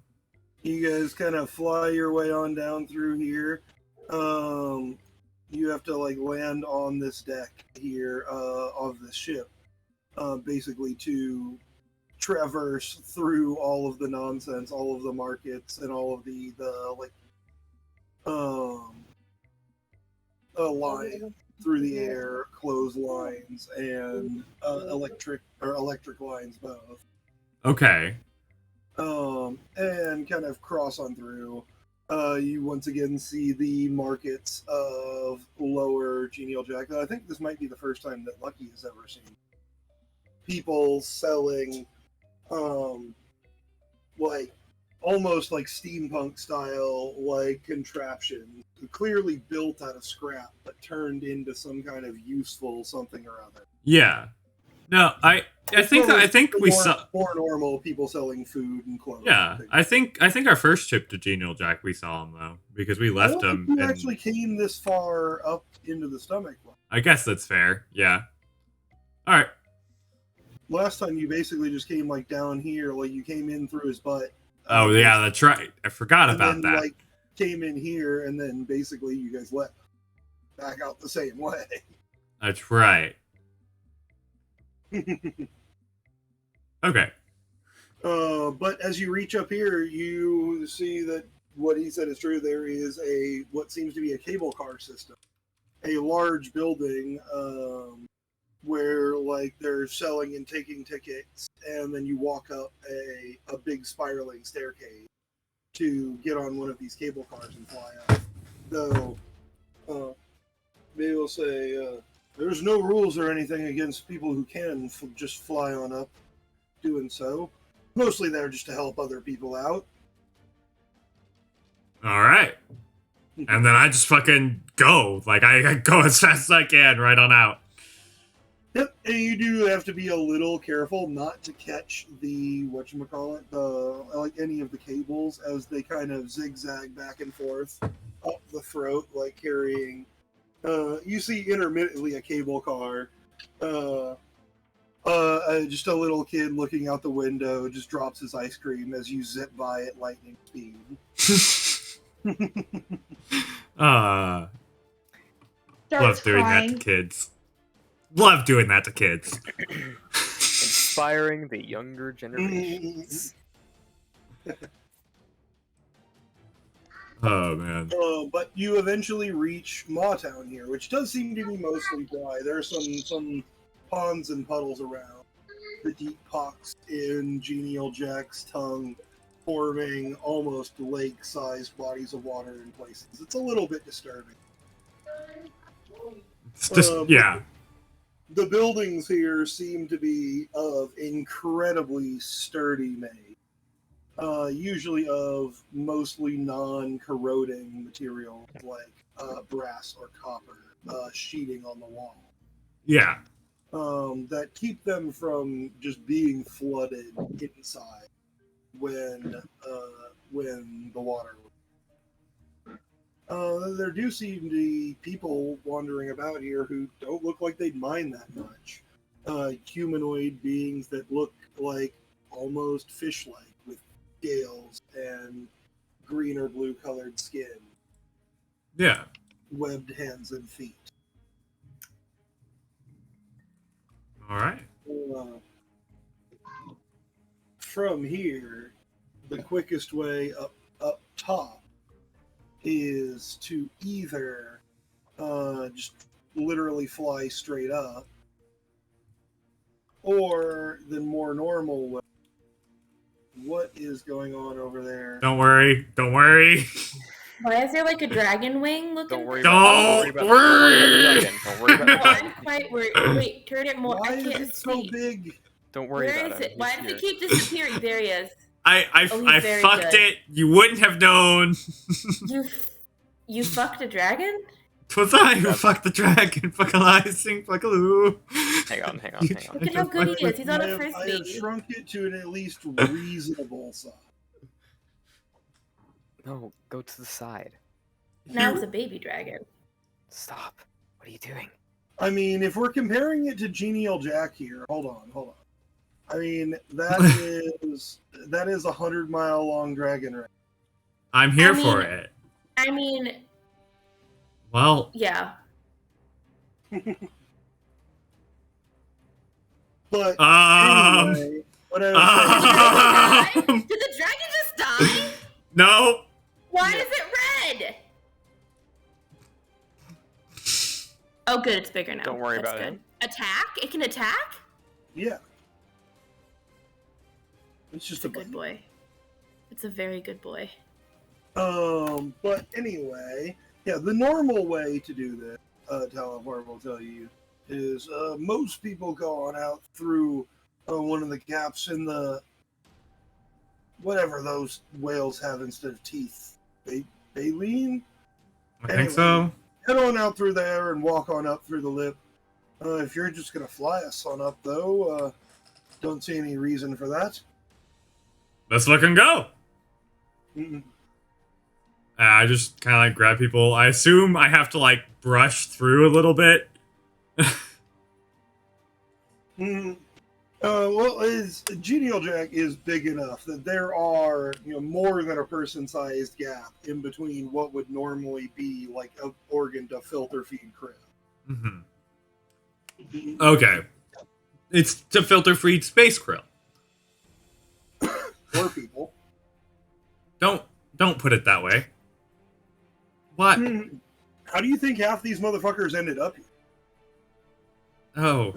You guys kind of fly your way on down through here. You have to land on this deck here of the ship, basically to traverse through all of the nonsense, all of the markets, and all of the line through the air, clotheslines, and electric lines both. Okay. And kind of cross on through. You once again see the markets of Lower Genial Jack. I think this might be the first time that Lucky has ever seen people selling, almost steampunk style, contraptions, clearly built out of scrap, but turned into some kind of useful something or other. Yeah. No, I think we saw more normal people selling food and clothes. Yeah, and things. I think our first trip to Genial Jack we saw him though, because we left I don't him. think you and actually came this far up into the stomach. I guess that's fair. Yeah. All right. last time you basically just came like down here, like you came in through his butt. Oh yeah, that's right. I forgot and about then, that. Like came in here, and then basically you guys left back out the same way. That's right. Okay. But as you reach up here, you see that what he said is true. There is what seems to be a cable car system, a large building where like they're selling and taking tickets, and then you walk up a big spiraling staircase to get on one of these cable cars and fly up. Though, maybe we'll say there's no rules or anything against people who can just fly on up doing so. Mostly there just to help other people out. All right. And then I just fucking go. Like, I go as fast as I can right on out. Yep, and you do have to be a little careful not to catch the, like any of the cables as they kind of zigzag back and forth up the throat, like carrying, you see intermittently a cable car, just a little kid looking out the window just drops his ice cream as you zip by at lightning speed. Love Starts doing that to crying. kids. Love doing that to kids. Inspiring the younger generations. Oh man. But you eventually reach Mawtown here, which does seem to be mostly dry. There are some ponds and puddles around. The deep pox in Genial Jack's tongue, forming almost lake-sized bodies of water in places. It's a little bit disturbing. It's just yeah. The buildings here seem to be of incredibly sturdy make. Usually of mostly non-corroding material like brass or copper sheeting on the wall. Yeah. That keep them from just being flooded inside when the water. There do seem to be people wandering about here who don't look like they'd mind that much. Humanoid beings that look like almost fish-like with scales and green or blue colored skin. Yeah. Webbed hands and feet. All right. From here, the quickest way up top is to either just literally fly straight up, or the more normal way. What is going on over there? Don't worry. Don't worry. Why is there like a dragon wing looking? Don't worry Don't about the dragon. Don't worry about the No, dragon. I'm quite worried. Wait, turn it more. Why I is can't it so see. big? Don't worry Where about is him. it? Why He's does it here. keep disappearing? There he is. I Oh, he's very fucked good. it. You wouldn't have known. You fucked a dragon? Twas I who fucked the dragon. Fuckalizing. Fuckaloo. Hang on. Look at how good he is. He's on a I have frisbee. shrunk it to an at least reasonable size. No, go to the side. Now it's a baby dragon. Stop. What are you doing? I mean, if we're comparing it to Genial Jack here, hold on. I mean, that is 100-mile long dragon ring. I'm here I mean- for it. I mean, Well, yeah. But anyway, what I was saying, Did the dragon just die? no. Why is it red? Oh, good. It's bigger now. Don't worry That's about good. him. Attack? It can attack? yeah, it's just It's a good boy. It's a very good boy. But anyway, yeah, the normal way to do this, Talivor will tell you, is most people go on out through one of the gaps in the whatever those whales have instead of teeth. Baleen? I think so. Head on out through there and walk on up through the lip. If you're just going to fly us on up, though, don't see any reason for that. Let's look and go. Mm-mm. I just kind of like grab people. I assume I have to like brush through a little bit. Mm. Well, Genial Jack is big enough that there are, more than a person-sized gap in between what would normally be like an organ to filter feed krill. Mm-hmm. Okay. It's to filter feed space krill. Or people. Don't put it that way. What? How do you think half these motherfuckers ended up here? Oh.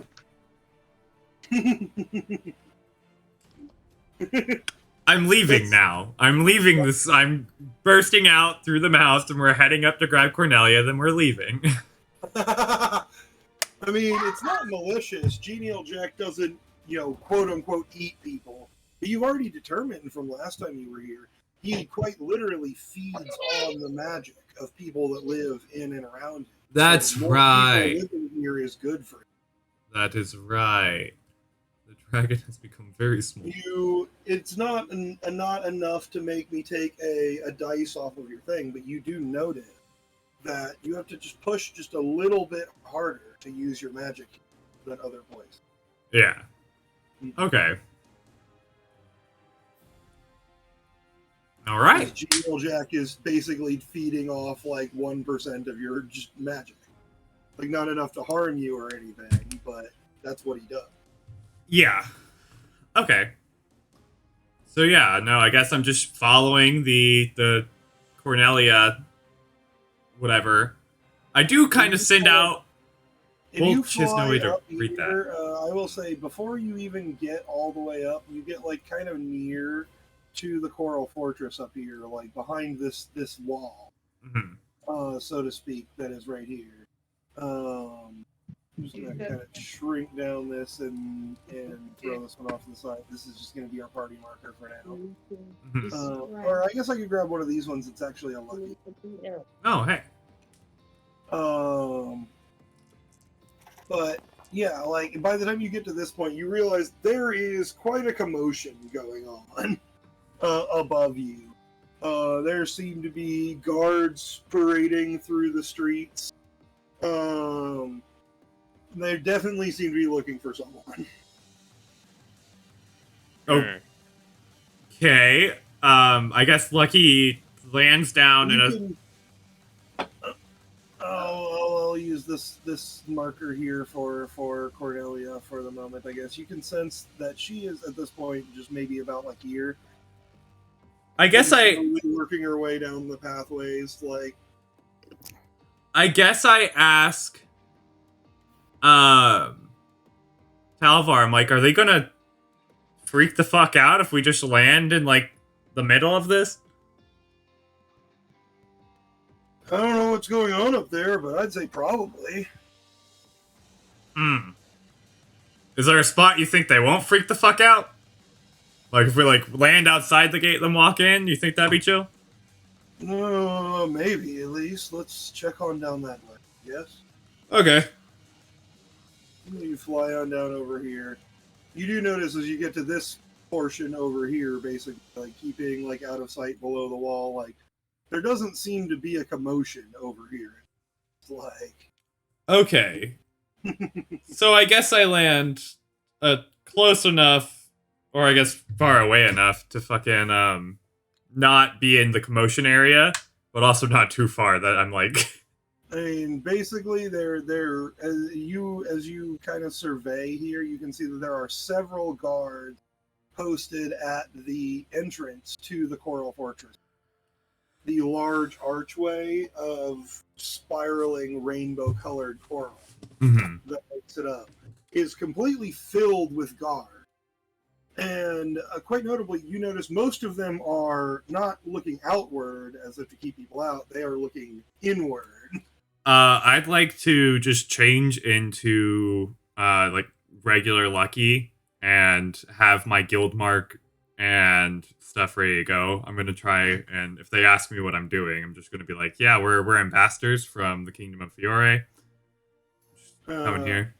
I'm leaving now. I'm leaving this. I'm bursting out through the house and we're heading up to grab Cornelia, then we're leaving. I mean, it's not malicious. Genial Jack doesn't, quote unquote, eat people. But you've already determined from last time you were here, he quite literally feeds on the magic of people that live in and around him. That's so more right. people living here is good for him. That is right. The dragon has become very small. It's not enough to make me take a dice off of your thing, but you do notice that you have to just push just a little bit harder to use your magic than other places. Yeah. Okay. All right. Genial Jack is basically feeding off like 1% of your just magic. Like, not enough to harm you or anything, but that's what he does. Yeah. Okay. So yeah, no, I guess I'm just following the Cornelia whatever. I do kind of send out. If Well, you she has no fly way to up read here, I will say, before you even get all the way up, you get like kind of near to the Coral Fortress up here, like behind this wall, so to speak, that is right here. I'm just gonna kind of shrink down this and throw this one off to the side. This is just gonna be our party marker for now. Or I guess I could grab one of these ones that's actually unlucky. Oh, hey. But yeah, like by the time you get to this point, you realize there is quite a commotion going on above you. There seem to be guards parading through the streets. They definitely seem to be looking for someone. Okay. I guess Lucky lands down in a. I'll use this marker here for Cornelia for the moment. I guess you can sense that she is at this point just maybe about like here. I guess working her way down the pathways, like. I guess I ask. Talvar, I'm like, are they gonna freak the fuck out if we just land in like the middle of this? I don't know what's going on up there, but I'd say probably. Is there a spot you think they won't freak the fuck out? Like if we like land outside the gate, then walk in, you think that'd be chill? Maybe at least. Let's check on down that way. Yes. Okay. You fly on down over here. You do notice as you get to this portion over here, basically, like keeping like out of sight below the wall, like there doesn't seem to be a commotion over here. It's like okay. So I guess I land close enough, or I guess far away enough to fucking not be in the commotion area, but also not too far that I'm like. I mean, basically, they're as you kind of survey here, you can see that there are several guards posted at the entrance to the Coral Fortress. The large archway of spiraling rainbow-colored coral that makes it up is completely filled with guards. And quite notably, you notice most of them are not looking outward as if to keep people out. They are looking inward. I'd like to just change into like regular Lucky and have my guild mark and stuff ready to go. I'm gonna try, and if they ask me what I'm doing, I'm just gonna be like, "Yeah, we're ambassadors from the Kingdom of Fiore. Just coming here."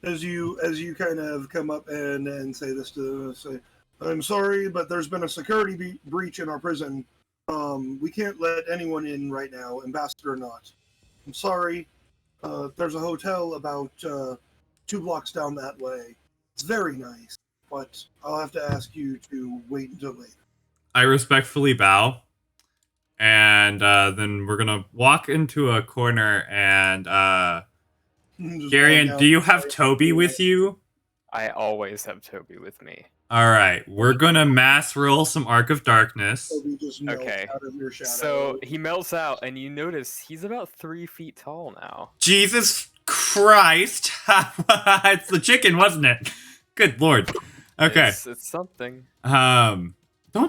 As you kind of come up and say this to them, say, "I'm sorry, but there's been a security breach in our prison. We can't let anyone in right now, ambassador or not. I'm sorry. There's a hotel about 2 blocks down that way. It's very nice, but I'll have to ask you to wait until later. I respectfully bow, and then we're gonna walk into a corner. And Just Garion, walk do you out. have Toby with you? I always have Toby with me. All right, we're gonna mass roll some Arc of Darkness. Toby just melts Okay. out of your shadow. So he melts out, and you notice he's about 3 feet tall now. Jesus Christ! It's the chicken, wasn't it? Good lord. Okay. It's something. Don't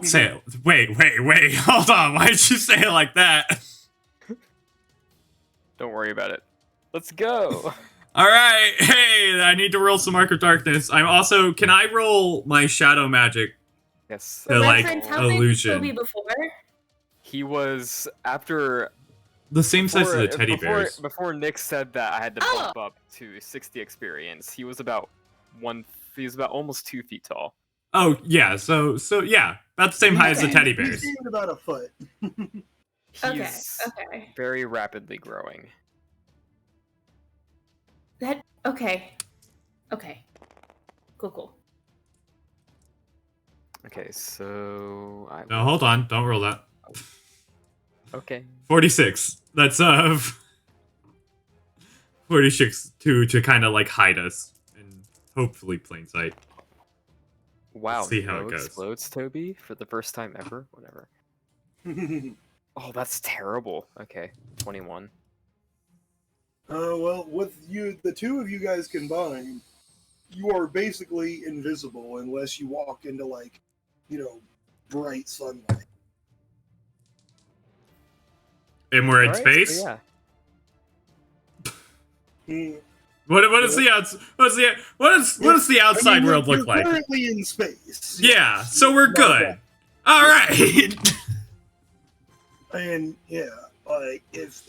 say it. Wait. Hold on. Why did you say it like that? Don't worry about it. Let's go. All right. Hey, I need to roll some Arc of Darkness. I'm also. Can I roll my shadow magic? Yes. The, like, Reference, how big was illusion. Toby before? He was after The same size as the teddy before, bears. Before Nick said that I had to Oh. bump up to 60 experience, he was about almost 2 feet tall. Oh yeah. So yeah, about the same height as the teddy He's bears. gained about a foot. Okay, He's okay. very rapidly growing. Okay. Cool. Okay, so No, hold on. Don't roll that. Okay. 46. That's 46 to kind of like hide us and hopefully plain sight. Wow. Let's see how it no goes. Explodes, Toby, for the first time ever. Whatever. Oh, that's terrible. Okay, 21. Well, with you, the two of you guys combined, you are basically invisible unless you walk into, like, bright sunlight. And we're in Alright, space. so Hmm. What is the outside I mean, world you're look like? currently in space. Yeah, so we're Not good. bad. All right. And yeah, like if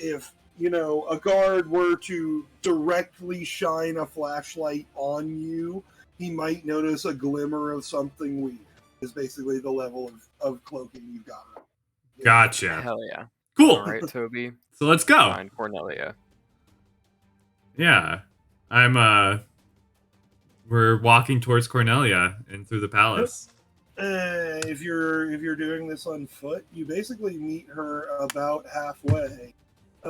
a guard were to directly shine a flashlight on you, he might notice a glimmer of something weird. Is basically the level of cloaking you've got. Gotcha. Hell yeah. Cool. All right, Toby. So let's go. Find Cornelia. Yeah, we're walking towards Cornelia and through the palace. If you're doing this on foot, you basically meet her about halfway.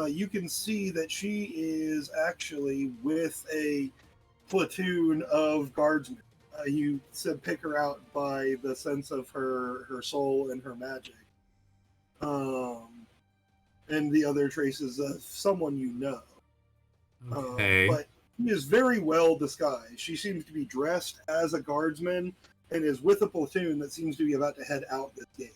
You can see that she is actually with a platoon of guardsmen. You said pick her out by the sense of her soul and her magic, and the other traces of someone you know. Okay. But she is very well disguised. She seems to be dressed as a guardsman and is with a platoon that seems to be about to head out this gate.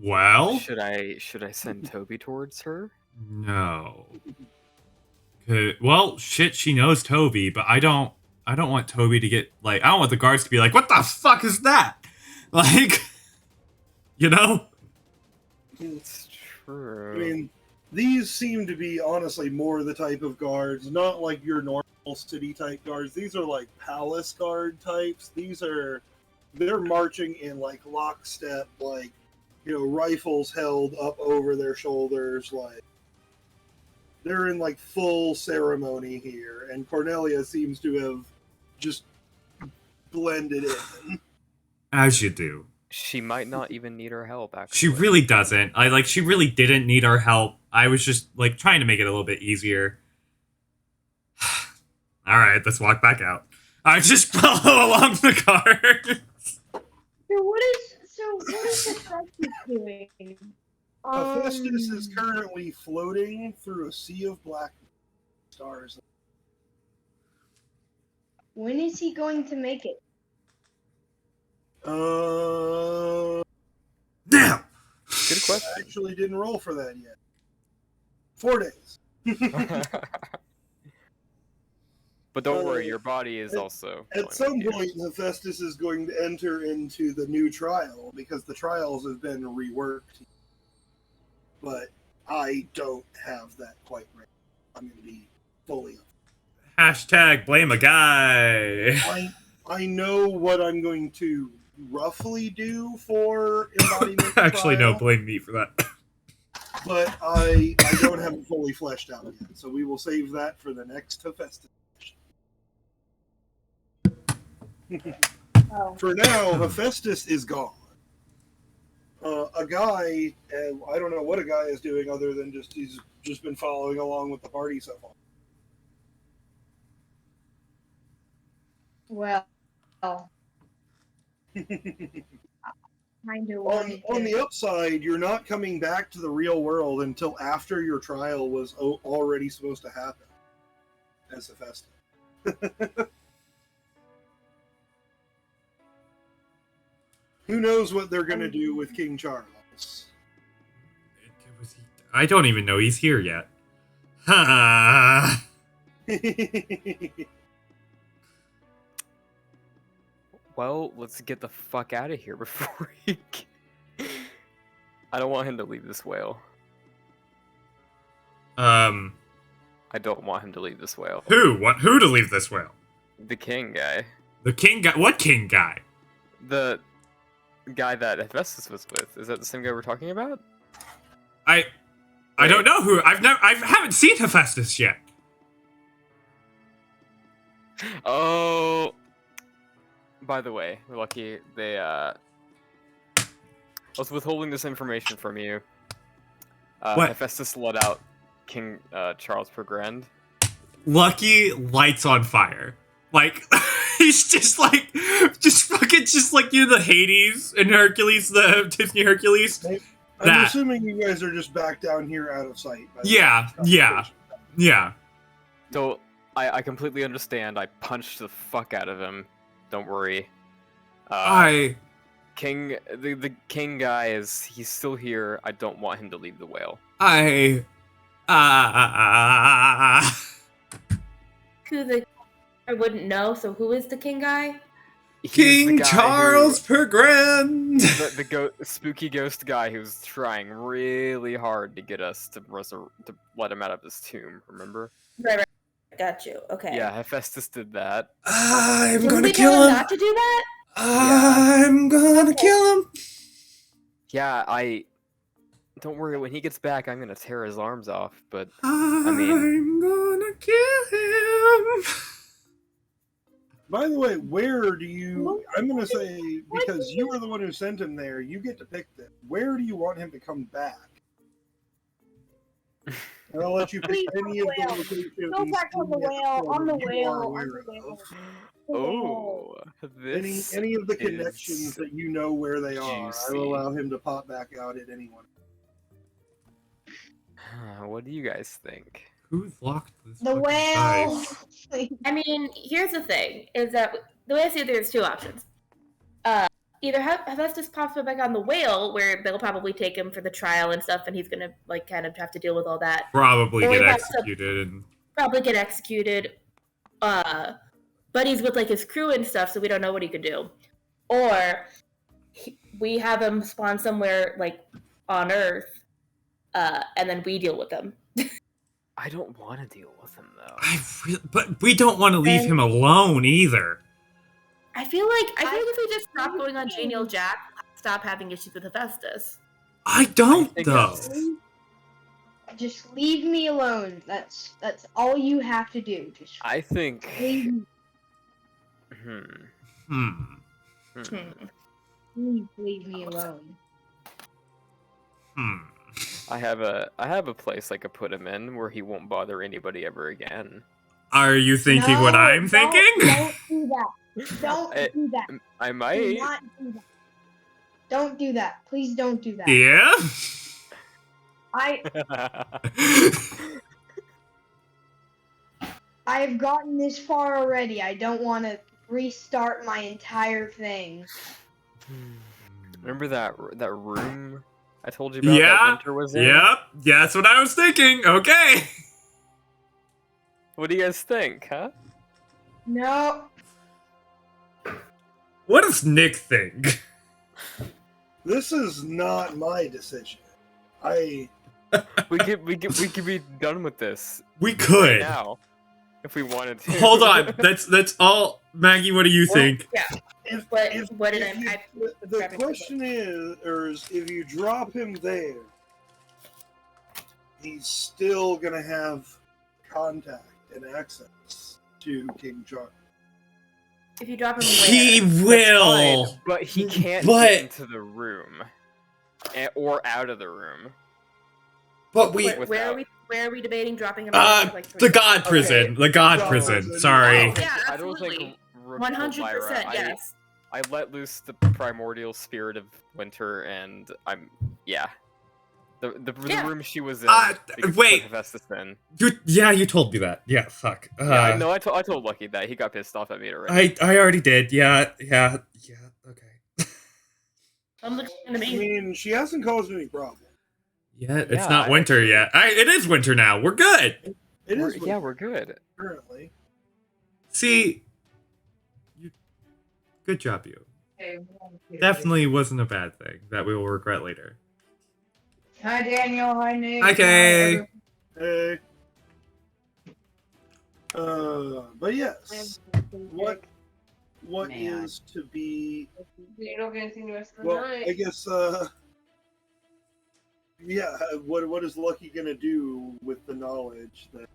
Well, Should I send Toby towards her? no. Okay. Well, shit. She knows Toby, but I don't want Toby to get I don't want the guards to be like, "What the fuck is that?" Like, you know. It's true. I mean, these seem to be honestly more the type of guards, not like your normal city type guards. These are like palace guard types. They're marching in like lockstep, like, rifles held up over their shoulders, like they're in like full ceremony here, and Cornelia seems to have just blended in. As you do. She might not even need our help, actually. She really doesn't. She really didn't need our help. I was just trying to make it a little bit easier. All right, let's walk back out. I just follow along the guard. So what is the Festus doing? Hephaestus is currently floating through a sea of black stars. When is he going to make it? Now. Good question. I actually didn't roll for that yet. 4 days. But don't worry, your body is also. going At some with you. point, Hephaestus is going to enter into the new trial because the trials have been reworked. But I don't have that quite right. I'm going to be fully up. Hashtag blame a guy. I know what I'm going to roughly do for embodiment Actually, no, trial, blame me for that. but I don't have it fully fleshed out yet. So we will save that for the next Hephaestus. Oh. For now, Hephaestus is gone. A guy, I don't know what a guy is doing other than he's just been following along with the party so far. Well, kind of wanted On to. the upside, you're not coming back to the real world until after your trial was already supposed to happen as Hephaestus. Who knows what they're going to do with King Charles? I don't even know he's here yet. Ha! Well, let's get the fuck out of here before he... I don't want him to leave this whale. I don't want him to leave this whale. Who? What? Who to leave this whale? The king guy. The king guy? What king guy? The guy that Hephaestus was with. Is that the same guy we're talking about? I don't know who. I haven't seen Hephaestus yet. Oh. By the way, Lucky, they I was withholding this information from you. What? Hephaestus let out King Charles per grand. Lucky lights on fire. Like he's just like the Hades and Hercules, the Disney Hercules. I'm assuming you guys are just back down here out of sight. Yeah. So I completely understand. I punched the fuck out of him. Don't worry. The king guy he's still here. I don't want him to leave the whale. I wouldn't know. So who is the king guy? King Charles per grand. The spooky ghost guy who's trying really hard to get us to let him out of his tomb. Remember? Right. Got you. Okay. Yeah, Hephaestus did that. I'm gonna kill him. Not to do that. I'm gonna kill him. Yeah, don't worry. When he gets back, I'm gonna tear his arms off. But I'm gonna kill him. By the way, where do you... I'm going to say, because you were the one who sent him there, you get to pick this. Where do you want him to come back? And I'll let you pick any of the locations. Go back on the whale. On the whale. Oh, this any of the connections that you know where they are. juicy. I will allow him to pop back out at any one. What do you guys think? Who's locked this? The whale. I mean, here's the thing: is that the way I see it, there's two options. Either Hephaestus pops back on the whale, where they'll probably take him for the trial and stuff, and he's gonna like kind of have to deal with all that. Probably Or get he has executed. Probably get executed. But he's with like his crew and stuff, so we don't know what he could do. Or we have him spawn somewhere like on Earth, and then we deal with him. I don't want to deal with him though. But we don't want to leave him alone either. I feel like if we just stop going on Genial Jack, stop having issues with Hephaestus. I don't though. Just leave me alone. That's all you have to do. Just I think. leave me. Please leave me alone. I have a place I could put him in where he won't bother anybody ever again. Are you thinking what I'm thinking? Don't do that. Don't do that. I Do might. not do that. Don't do that. Please don't do that. Yeah? I've gotten this far already. I don't want to restart my entire thing. Remember that room I told you about that Yeah. Winter was in? Yep. Yeah, that's what I was thinking. Okay. What do you guys think, huh? No. What does Nick think? This is not my decision. We could be done with this We right could. now if we wanted to. Hold on. That's all. Maggie, what do you think? Yeah. What did I? The question is, if you drop him there, he's still gonna have contact and access to King Charles. If you drop him He where? That's will. fine, but he can't But- get into the room. Or out of the room. But we. Wait, where are we debating dropping him? The God prison. The God God prison. prison. Sorry. Oh, yeah, I don't think absolutely. Rook killed 100%, Lyra. yes. I let loose the primordial spirit of winter, and yeah. The Yeah. room she was in. Wait. Hephaestus in. You told me that. Yeah, fuck. Yeah, no, I told Lucky that. He got pissed off at me already. I already did. Yeah, okay. I'm looking at I me. mean, she hasn't caused any problem. Yeah, it's Yeah, not winter actually- yet. It is winter now. We're good. It is Yeah, we're good. currently. See, good job, you. Definitely wasn't a bad thing that we will regret later. Hi, Daniel. Hi, Nick. Okay. Hey. But yes, what Man. is to be? You don't get anything the rest of the Well, night. I guess. Yeah. What is Lucky gonna do with the knowledge that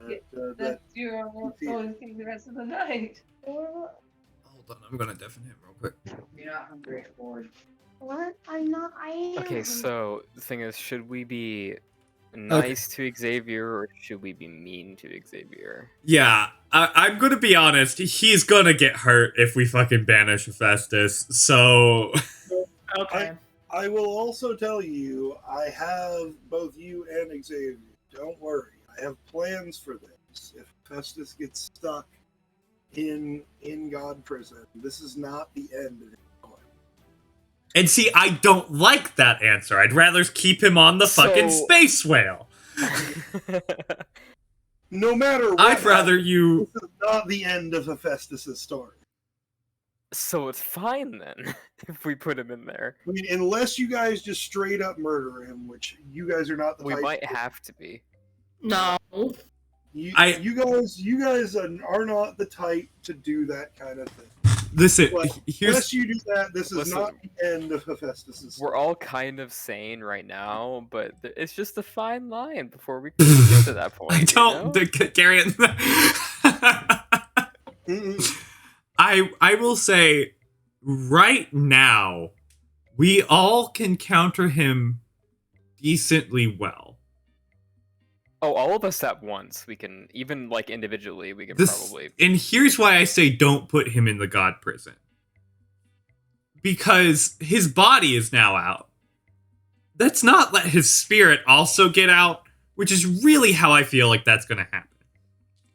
That's your only thing the rest of the night. Hold on, I'm gonna deafen him real quick. You're not hungry for it. What? I'm not. I am. Okay, so the thing is, should we be nice to Xavier or should we be mean to Xavier? Yeah, I'm gonna be honest. He's gonna get hurt if we fucking banish Hephaestus. So Okay. I will also tell you, I have both you and Xavier. Don't worry, I have plans for this. If Festus gets stuck in God prison, this is not the end of it. and see, I don't like that answer. I'd rather keep him on the fucking So- space whale. No matter what, I'd rather happens, you. this is not the end of Hephaestus' story. So it's fine then, if we put him in there. I mean, unless you guys just straight up murder him, which you guys are not the We type might to do. have to be. No. You guys are not the type to do that kind of thing. Listen, But here's Unless you do that, this is Listen. not the end of Hephaestus' story. We're all kind of sane right now, but it's just a fine line before we get to that point. I don't, You know? Darian. Mm-mm. I will say, right now, we all can counter him decently well. Oh, all of us at once. We can, even like individually, we can This, probably. and here's why I say don't put him in the god prison. Because his body is now out. Let's not let his spirit also get out, which is really how I feel like that's going to happen.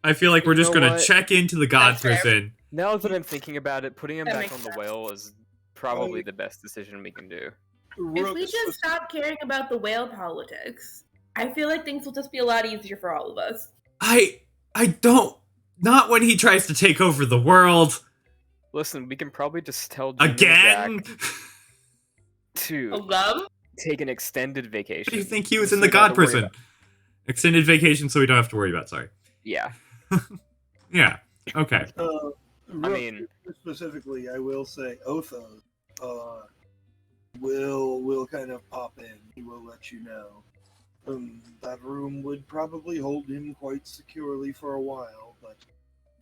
I feel like we're You just know going to what? check into the god That's fair. prison. Now that I'm thinking about it, putting him That back makes on the sense. whale is probably the best decision we can do. If we just stop caring about the whale politics, I feel like things will just be a lot easier for all of us. I don't, not when he tries to take over the world Listen, we can probably just tell Junior again. Jack to Oh, gum? take an extended vacation. What do you think he was so in the we don't have god to worry prison? about- Extended vacation, so we don't have to worry about. Sorry. Yeah, Yeah. Okay. I mean, specifically, I will say Otho will kind of pop in. He will let you know. That room would probably hold him quite securely for a while, but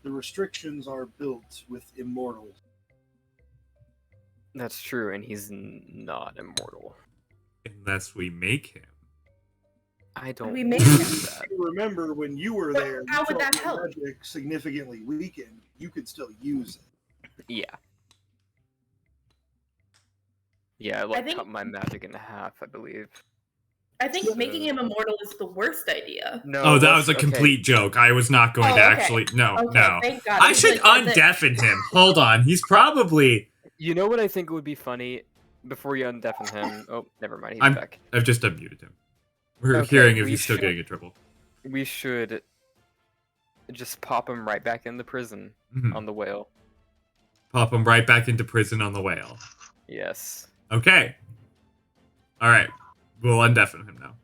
the restrictions are built with immortals. that's true, and he's not immortal. Unless we make him. I don't. We make believe him. that. You remember when you were But there, how you would felt that your help? magic significantly weakened. You could still use it. Yeah. Yeah, I like think- cut my magic in half, I believe. I think making him immortal is the worst idea. No. Oh, that that's- was a okay. complete joke. I was not going Oh, to okay. actually. No, Okay, no. thank God. I was should like, undeafen him. Hold on. He's probably. You know what I think would be funny before you undeafen him? Oh, never mind. He's I'm- back. I've just unmuted him. We're Okay, hearing if we he's still should- getting in trouble. We should just pop him right back in the prison Mhm. on the whale. Pop him right back into prison on the whale. Yes. Okay. All right. We'll undeafen him now.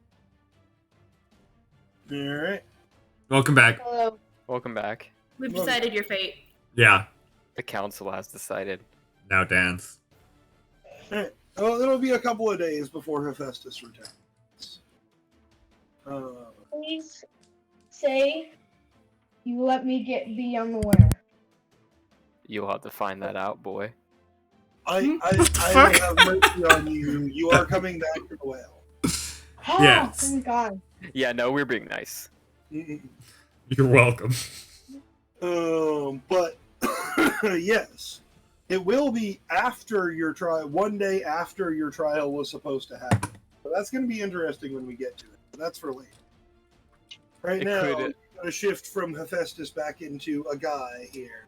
All right. Welcome back. Hello. Welcome back. We've decided your fate. Yeah. The council has decided. Now dance. All right. Oh, it'll be a couple of days before Hephaestus returns. Please say you let me be on the winner. You'll have to find that out, boy. I What the will fuck? have mercy on you. You are coming back to the well. Yes. Oh my god. Yeah, no, we're being nice. You're welcome. But yes, it will be after your trial. One day after your trial was supposed to happen. So that's going to be interesting when we get to it. But that's for later. Right It now, could- we're going to shift from Hephaestus back into a guy here.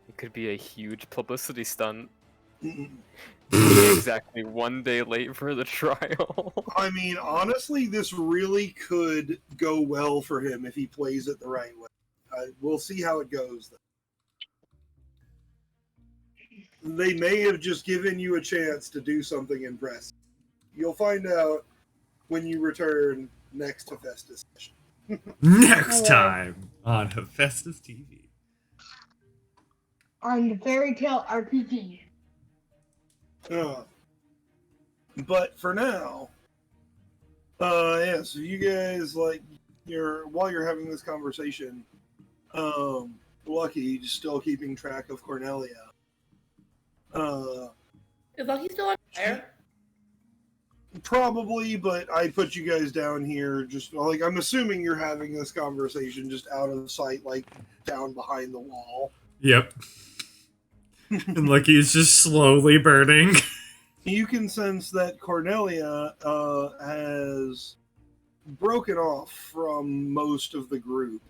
It could be a huge publicity stunt. Mm-mm. Exactly 1 day late for the trial. I mean, honestly, this really could go well for him if he plays it the right way. We'll see how it goes, though. They may have just given you a chance to do something impressive. You'll find out when you return next to Festus session. Next time on Hephaestus TV. On the Fairy Tale RPG. But for now, yeah, so you guys, like, while you're having this conversation, Lucky just still keeping track of Cornelia. Is Lucky still on fire? Probably, but I put you guys down here just, like, I'm assuming you're having this conversation just out of sight, like, down behind the wall. Yep. And Lucky is just slowly burning. You can sense that Cornelia has broken off from most of the group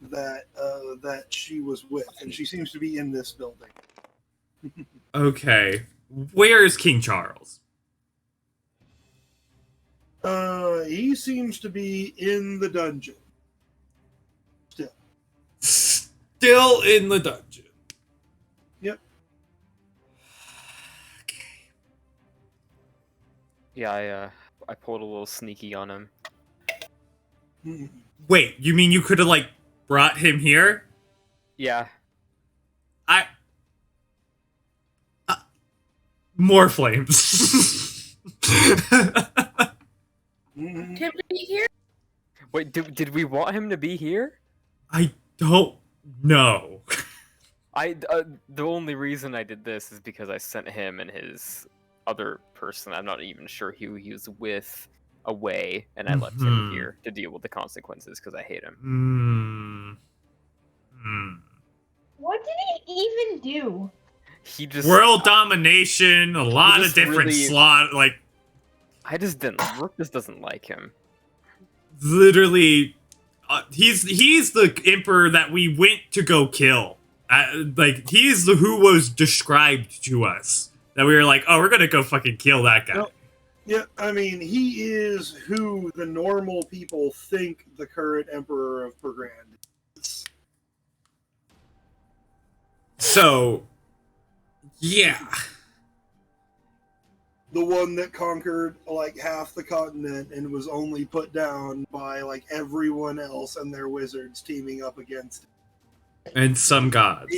that she was with, and she seems to be in this building. Okay. Where is King Charles? He seems to be in the dungeon. Still in the dungeon. Yep. Okay. Yeah, I pulled a little sneaky on him. Wait, you mean you could have, like, brought him here? Yeah. More flames. Mhm. Can we be here? Wait, did we want him to be here? I don't know. The only reason I did this is because I sent him and his other person, I'm not even sure who he was with, away, and I left him Mhm. here to deal with the consequences because I hate him. What did he even do? He just World domination, a lot of just different really- slot, like, I just didn't. Rook just doesn't like him. literally, he's the emperor that we went to go kill. Like, he's who was described to us. That we were like, oh, we're gonna go fucking kill that guy. Nope. Yeah, I mean, he is who the normal people think the current emperor of Pergrand is. So, yeah. The one that conquered, like, half the continent and was only put down by, like, everyone else and their wizards teaming up against him. And some gods.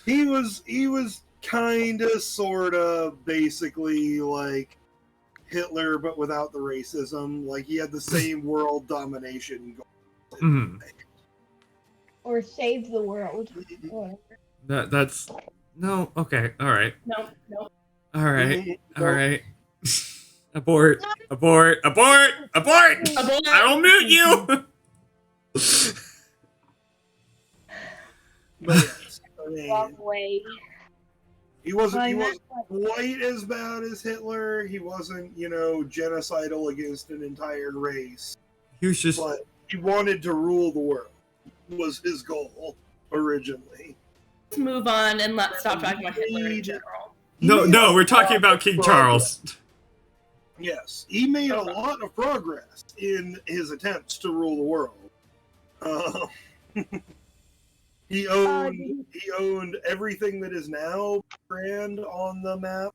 He was kinda, sorta, basically, like, Hitler, but without the racism. Like, he had the same world domination goal. Mhm. Or save the world? Whatever. That's no. Okay. All right. No. All right. Mhm. All right. Abort. Abort. Abort. Abort. Abort. I will mute you. But yes, I mean, Wrong way. he wasn't I meant, quite as bad as Hitler. He wasn't, genocidal against an entire race. He was just. But he wanted to rule the world. Was his goal originally. Let's move on and let's stop talking about Hitler in general. He No, made no, a we're talking lot about of King progress. Charles. Yes, he made a Okay. lot of progress in his attempts to rule the world. He owned everything that is now Grand on the map,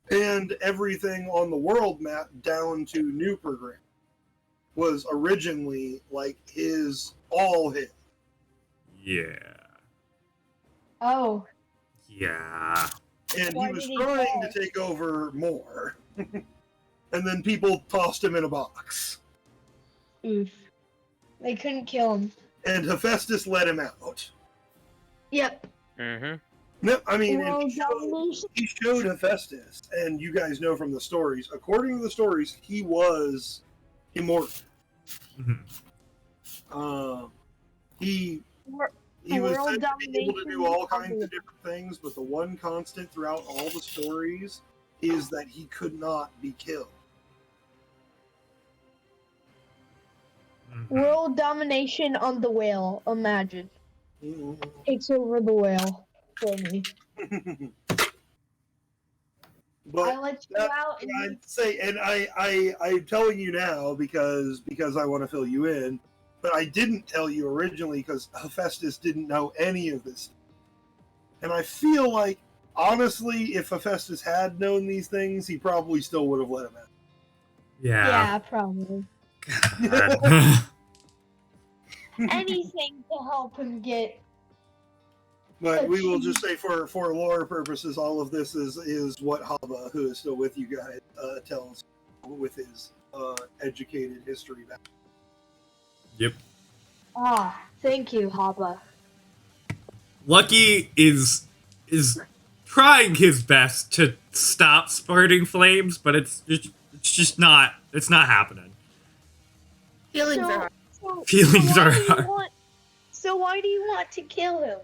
and everything on the world map down to New Pergrand was originally like all his. Yeah. Oh, Yeah. And Why he was did he trying go? to take over more. And then people tossed him in a box. oof. They couldn't kill him. And Hephaestus let him out. Yep. Mm-hmm. No, I mean, and World domination. he showed Hephaestus, and you guys know from the stories. According to the stories, he was immortal. Mhm. He Wor- he was world said to be able to do domination all kinds of of different things, but the one constant throughout all the stories is that he could not be killed. Mhm. World domination on the whale. Imagine Mhm. takes over the whale for me. But I let you out, and I'd say, and I'm telling you now because I want to fill you in, but I didn't tell you originally because Hephaestus didn't know any of this. And I feel like, honestly, if Hephaestus had known these things, he probably still would have let him out. Yeah. probably God. anything to help him get. But we will just say, for lore purposes, all of this is what Haba, who is still with you guys, tells with his educated history back. Yep. Ah, thank you, Haba. Lucky is trying his best to stop spurting flames, but it's just not happening. Feelings are hard. Feelings why are do you hard. want- So why do you want to kill him?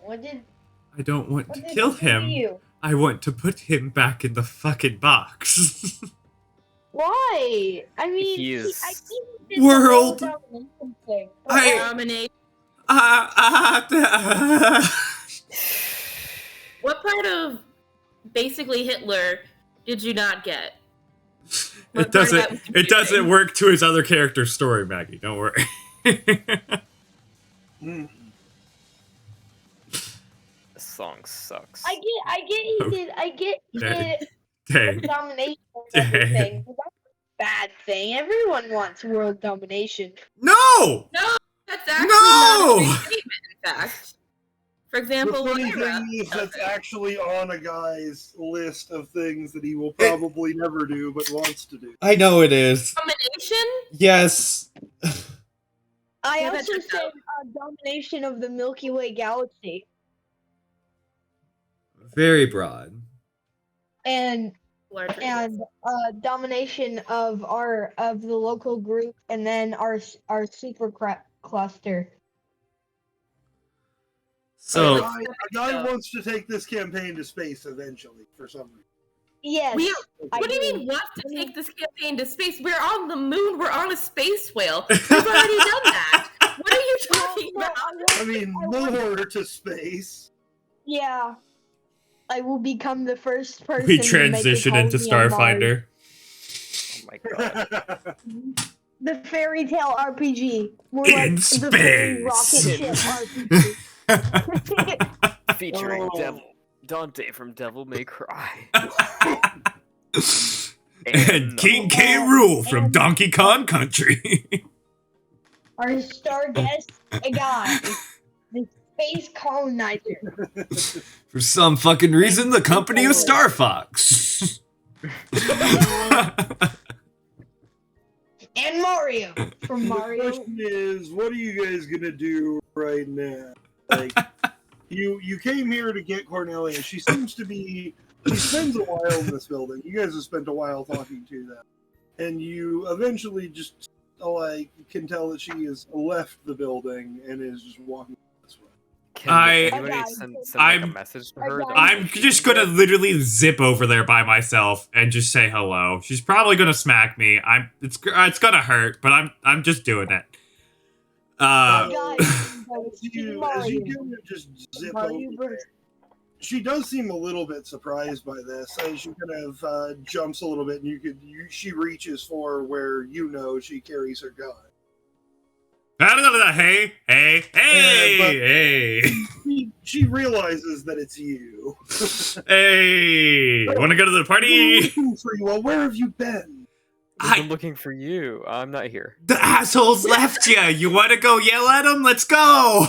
I don't want What to did kill he do to him. you? I want to put him back in the fucking box. Why? I mean, He is- I think he did World- the whole domination thing. I- Dominate. uh, What part of basically Hitler did you not get? it doesn't confusing. work to his other character's story, Maggie. Don't worry. Mm. This song sucks. I get he Dang. did Dang. domination and everything. But that's a bad thing. Everyone wants world domination. No! That's actually No! not a big statement, in fact. For The example, funny Lyra thing is does that's it. actually on a guy's list of things that he will probably never do but wants to do. I know it is. Domination? Yes. I Yeah, also that's said domination of the Milky Way galaxy Very broad. and Larger. domination of the local group and then our super cluster. So, A guy wants to take this campaign to space eventually for some reason. Yes. What do you mean want to take this campaign to space? We're on the moon, we're on a space whale. We've already done that. What are you talking about? I mean, more to space. Yeah. I will become the first person we to make a transition into colony on Mars. Starfinder. Oh my god. The fairy tale RPG. More In like the fairy rocket space. ship RPG. Featuring Oh. Dante from Devil May Cry. and King K. Rool from Donkey Kong Country. Our star guest, a guy, the space colonizer. For some fucking reason, the company of Star Fox. And Mario from The Mario. question is, what are you guys gonna do right now? Like, you came here to get Cornelia. She seems to be. She spends a while in this building. You guys have spent a while talking to them, and you eventually just can tell that she has left the building and is just walking this way. Can anybody Okay. send like a I'm- message to her? that I'm she just can gonna get? literally zip over there by myself and just say hello. She's probably gonna smack me. It's gonna hurt, but I'm just doing it. Guys, As you kind of just zip over Mario there, she does seem a little bit surprised by this. As she kind of jumps a little bit, and she reaches for where she carries her gun. Hey, hey, hey, hey, She realizes that it's you. hey! Want to go to the We're party? looking for you. Well, where have you been? I'm looking for you. I'm not here. The assholes left you. You want to go yell at them? Let's go.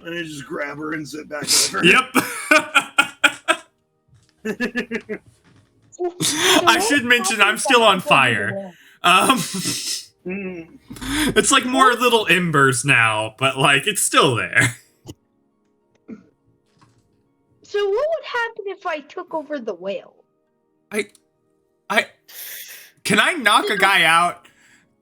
And I just grab her and sit back over. Yep. I should mention I'm still on fire. Mm. It's like more little embers now, but like it's still there. So what would happen if I took over the whale? Can I knock a guy out?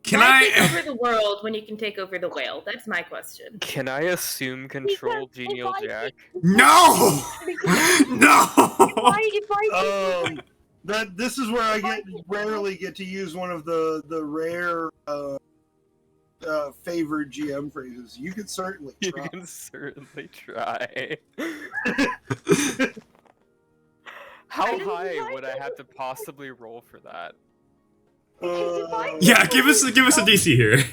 Can Why take I? over the world when you can take over the whale? That's my question. Can I assume control, Because if Genial I Jack? No! No! If I This is where I rarely get to use one of the rare favored GM phrases. You can certainly You try. can certainly try. How I high like would I have to possibly roll for that? Yeah, give us a DC here.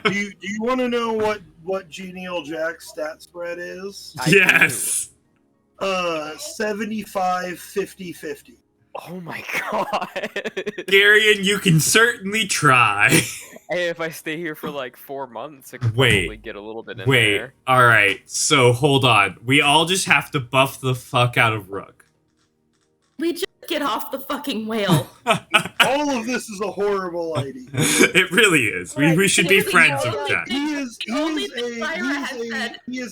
Do you want to know what Genial Jack's stat spread is? I Yes. 75, 50, 50. Oh my god. Garion, you can certainly try. Hey, if I stay here for like 4 months, I could Wait. probably get a little bit in Wait. there. Alright, so hold on. We all just have to buff the fuck out of Rook. We just get off the fucking whale. All of this is a horrible idea. It really is. We should be friends with Jack. He is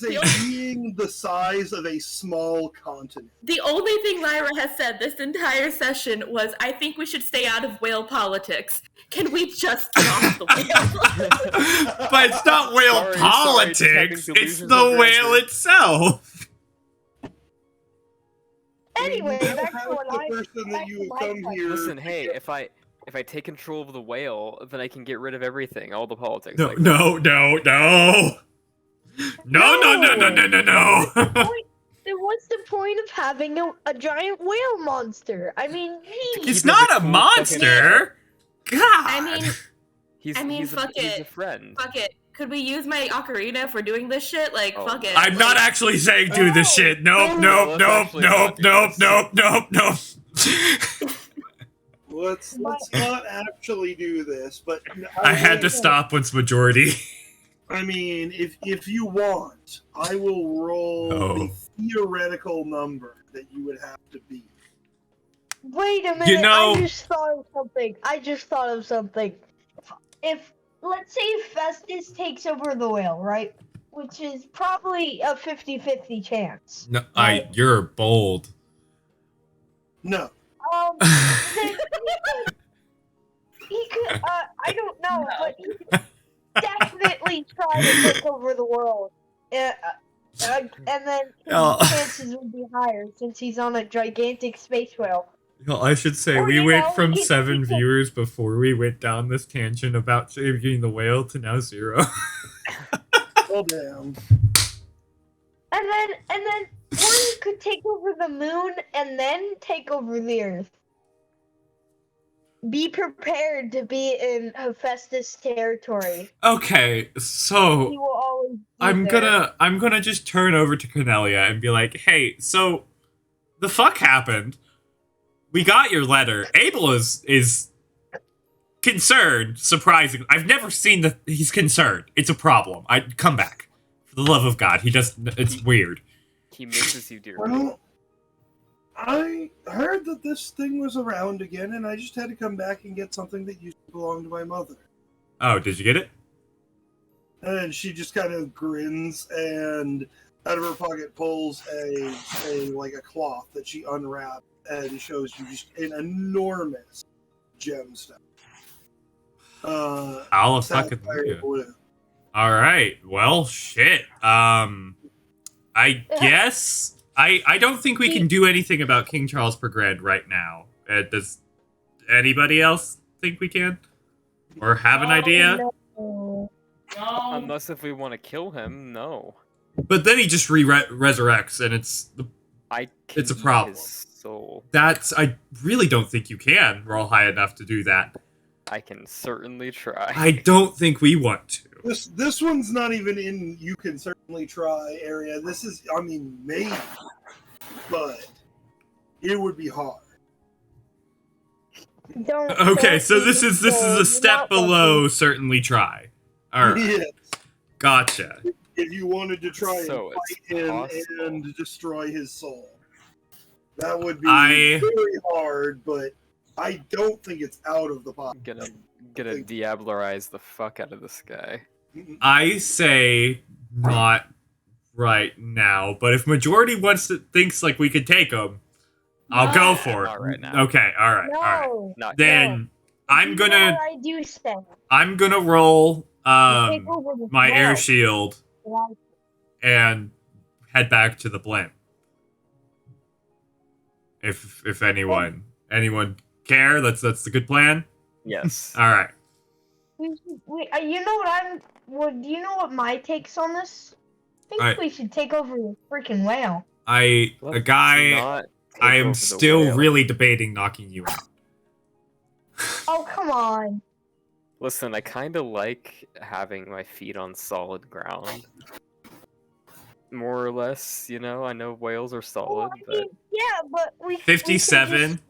a being the size of a small continent. The only thing Lyra has said this entire session was, I think we should stay out of whale politics. Can we just get off the whale? But it's not whale Sorry, just politics. having It's delusions the of whale grandeur. itself. Anyway, You back have to what the I. person that back you to have my come question. here. Listen, hey, if I take control of the whale, then I can get rid of everything, all the politics. No, like no, no, no. No, no, no, no, no, no, no. Then what's the point of having a giant whale monster? I mean, geez. It's Keep it not a a cool monster. God. I He's mean, fuck he's a it. friend. fuck it. Could we use my ocarina for doing this shit? Like, Oh, fuck it. no. I'm not actually saying do this shit. Nope, nope, Let's nope, actually nope, not do nope, this. nope, nope, nope. Let's not actually do this, but I had to stop once majority. I mean, if you want, I will roll the theoretical number that you would have to beat. Wait a minute. You know- I just thought of something. If let's say Festus takes over the whale, right? Which is probably a 50-50 chance. No, Right. you're bold. No. Then he could I don't know, but he could definitely try to take over the world. And then his Oh. chances would be higher since he's on a gigantic space whale. Well, I should say, Or, we you went know, from he- 7 he- viewers before we went down this tangent about saving the whale to now 0. Oh damn. And then or he could take over the moon and then take over the earth. Be prepared to be in Hephaestus territory. Okay, so He will always be I'm there. gonna just turn over to Cornelia and be like, hey, so the fuck happened? We got your letter. Abel is concerned, surprisingly. I've never seen that he's concerned. It's a problem. I'd come back. For the love of God. It's weird. He misses you dearly. Well, I heard that this thing was around again, and I just had to come back and get something that used to belong to my mother. Oh, did you get it? And she just kind of grins and out of her pocket pulls a cloth that she unwrapped and shows you just an enormous gemstone. I'll fucking Sapphire blue. Alright, well, shit. I guess I don't think we can do anything about King Charles per Grand right now. Does anybody else think we can? Or have an idea? No. Unless if we want to kill him, no. But then he just resurrects, and it's I can It's a eat problem. his soul. I really don't think you can roll high enough to do that. I can certainly try. I don't think we want to. This one's not even in you can certainly try area. This is, I mean, maybe, but it would be hard. Okay, so this is a step below certainly try. Alright, Yes. gotcha. If you wanted to try So and it's fight him possible. and destroy his soul, that would be I- very hard. But I don't think it's out of the box. Gonna diablerize the fuck out of this guy. I say not right now, but if majority thinks like we could take them, I'll go No. for it. Not right now. Okay, all right, all right. No. Not Then I'm You know gonna what I do say. roll You take over the my air world. shield Like, and head back to the blimp. If anyone care, that's the good plan. Yes. All right. You know what do you know what my takes on this? I think Alright. we should take over the freaking whale. A Let's guy. not take I over am the still whale. really debating knocking you out. Oh, come on. Listen, I kind of like having my feet on solid ground. More or less, you know. I know whales are Well, solid, I but mean, yeah, but we 57.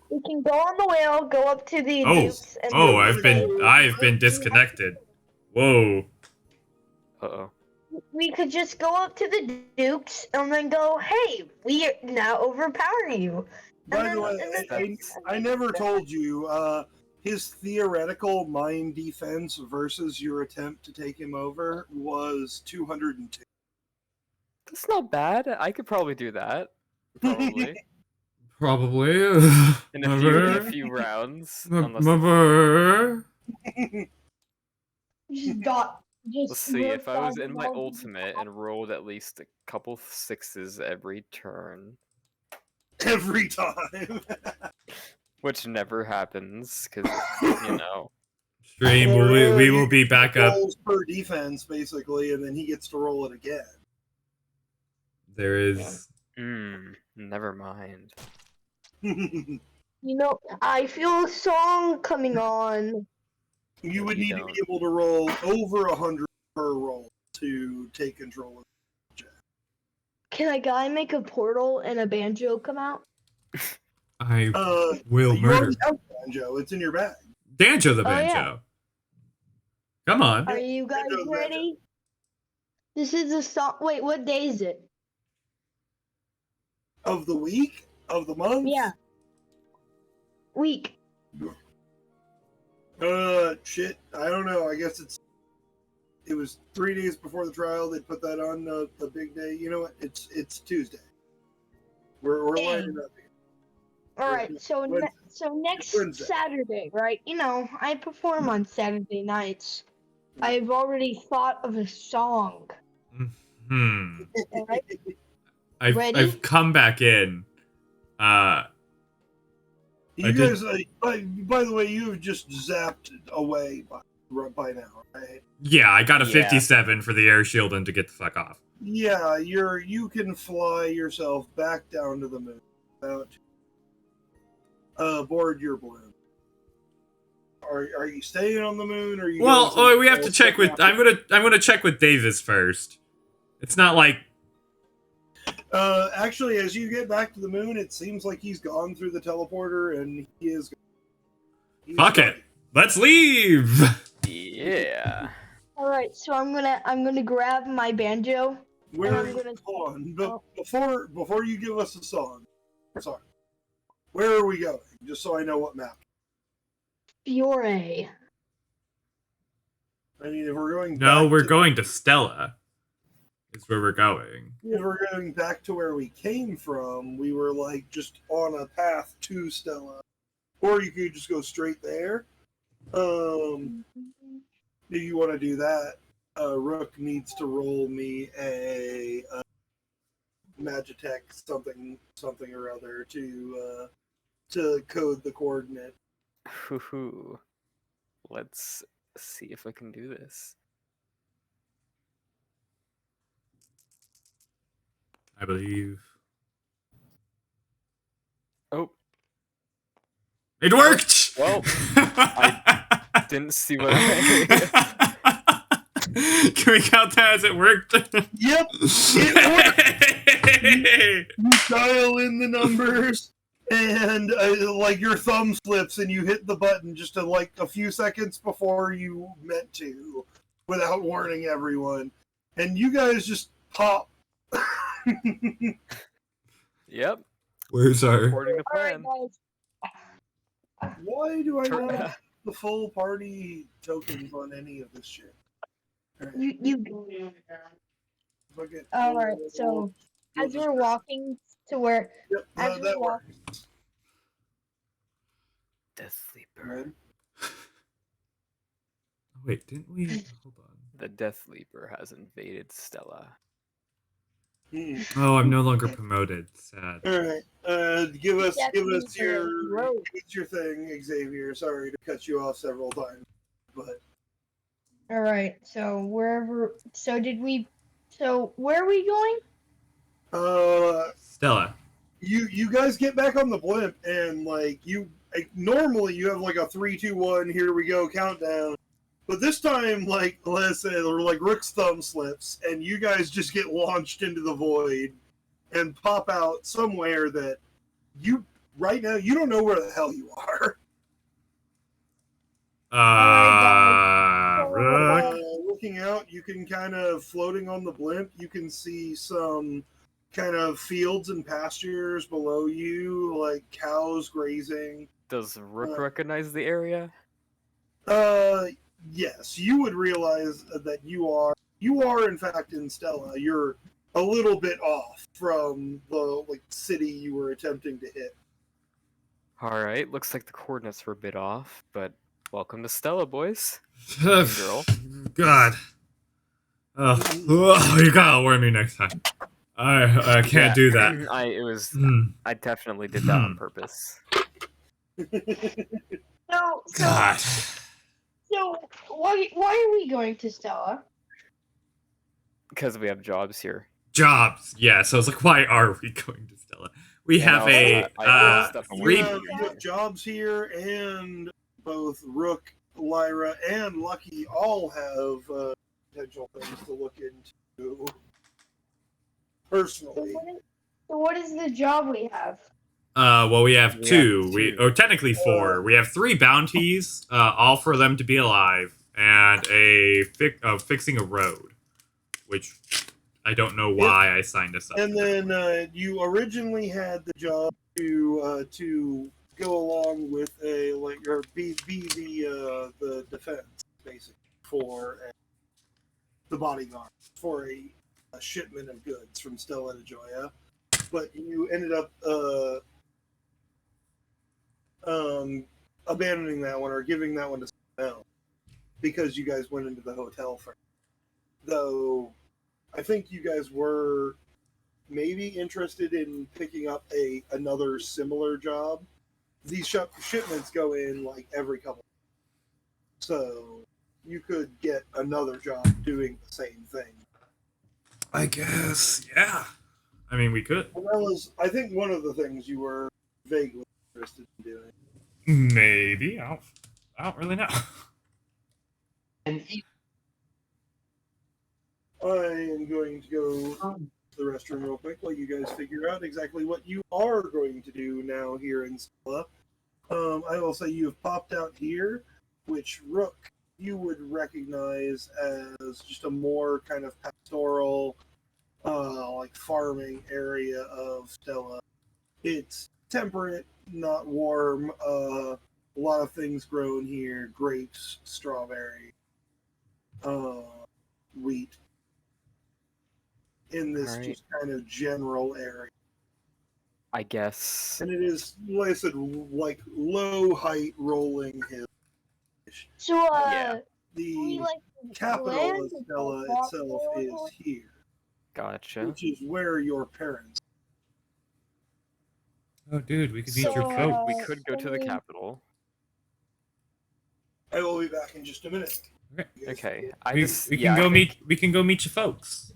We can go on the whale, go up to the Oh, dukes, and oh, then I've been disconnected. Whoa. uh-oh. we could just go up to the dukes and then go, hey, we are now overpower you. By the way, and I never told you, his theoretical mind defense versus your attempt to take him over was 202. That's not bad. I could probably do that. Probably. Probably. In a few rounds. Unless let's see, if I was in my ultimate and rolled at least a couple sixes every turn, Every time. which never happens, because, you know. Stream, we will be back up. Rolls per defense, basically, and then he gets to roll it again. There is. Never mind. You know, I feel a song coming on. You would You need don't. to be able to roll over 100 per roll to take control of the jet. Can a guy make a portal and a banjo come out? I will You murder. already have banjo. It's in your bag. Danjo the Oh, yeah. banjo. Come on. Are you guys Banjo's banjo. ready? This is a song. Wait, what day is it? Of the week? Of the month? Yeah. Week. Shit. I don't know. I guess it was 3 days before the trial. They put that on the big day. You know what? It's Tuesday. We're Dang. lining up here. All right. So next Wednesday. Saturday, right? You know, I perform on Saturday nights. I've already thought of a song. Hmm. All right. I've come back in. You guys, by the way, you have just zapped away by now, right? Yeah, I got a Yeah. 57 for the air shield and to get the fuck off. Yeah, you can fly yourself back down to the moon without board your balloon. Are you staying on the moon, or are you? Well, going we have to check with. I'm gonna check with Davis first. It's not like. Actually, as you get back to the moon, it seems like he's gone through the teleporter, and he's Fuck it. Let's leave. Yeah. All right. So I'm gonna grab my banjo. Where I'm gonna- hold on, but before you give us a song, sorry, where are we going? Just so I know what map. Fiore. I mean, if we're going, No, back we're to, going to Stella. Is where we're going. If we're going back to where we came from, we were like just on a path to Stella, or you could just go straight there. Do you want to do that? Rook needs to roll me a Magitech something or other to code the coordinate. Hoo-hoo. Let's see if I can do this. I believe. Oh, It worked! well, I didn't see what I... Can we count that as it worked? Yep, it worked. You dial in the numbers, and like your thumb slips, and you hit the button just like a few seconds before you meant to, without warning everyone, and you guys just pop. Yep, Where's our... according to All right, plan. guys. Why do I Turn- not have the full party tokens on any of this shit? You. Bucket. All right. So as we're walking to where, Yep, as we're that walking, works. Death Sleeper. Red. Wait, didn't we? Hold on. The Death Sleeper has invaded Stella. Oh, I'm no longer promoted. Sad. All right. Give us Road. your thing, Xavier. Sorry to cut you off several times, but All right. So wherever. So did we? So where are we going? Stella. You guys get back on the blimp and normally you have like a 3, 2, 1, here we go countdown. But this time, let's say, Rook's thumb slips, and you guys just get launched into the void and pop out somewhere that right now, you don't know where the hell you are. Rook. Looking out, you can kind of, floating on the blimp, you can see some kind of fields and pastures below you, like cows grazing. Does Rook recognize the area? Yes, you would realize that you are in fact in Stella. You're a little bit off from the city you were attempting to hit. Alright, looks like the coordinates were a bit off, but welcome to Stella, boys. And girl. God. Oh, you gotta warn me next time. I can't do that. I definitely did that on purpose. God. So why are we going to Stella? Because we have jobs here. Jobs. Yeah, so I was like, why are we going to Stella? We have You have jobs here, and both Rook, Lyra, and Lucky all have potential things to look into personally. So what is the job we have? Well, we have two. Technically 4. We have 3 bounties, all for them to be alive, and fixing a road, which I don't know why I signed us up. And then you originally had the job to go along with be the defense basically for the bodyguard for a shipment of goods from Stella to Joya, but you ended up abandoning that one or giving that one to someone else because you guys went into the hotel first. Though I think you guys were maybe interested in picking up another similar job. These shipments go in every couple, so you could get another job doing the same thing. I guess, yeah. I mean, we could. And that was, I think, one of the things you were vaguely interested in doing. Maybe. I don't really know. I am going to go to the restroom real quick while you guys figure out exactly what you are going to do now here in Stella. I will say you have popped out here, which Rook you would recognize as just a more kind of pastoral, farming area of Stella. It's temperate, not warm. A lot of things grown here: grapes, strawberry, wheat. In this just kind of general area. I guess. And it is, like I said, low height rolling hills. So the capital of Stella itself is here. Gotcha. Which is where your parents. Oh, dude, we could meet your folks. We could go to the capital. I will be back in just a minute. Okay. We can go meet your folks.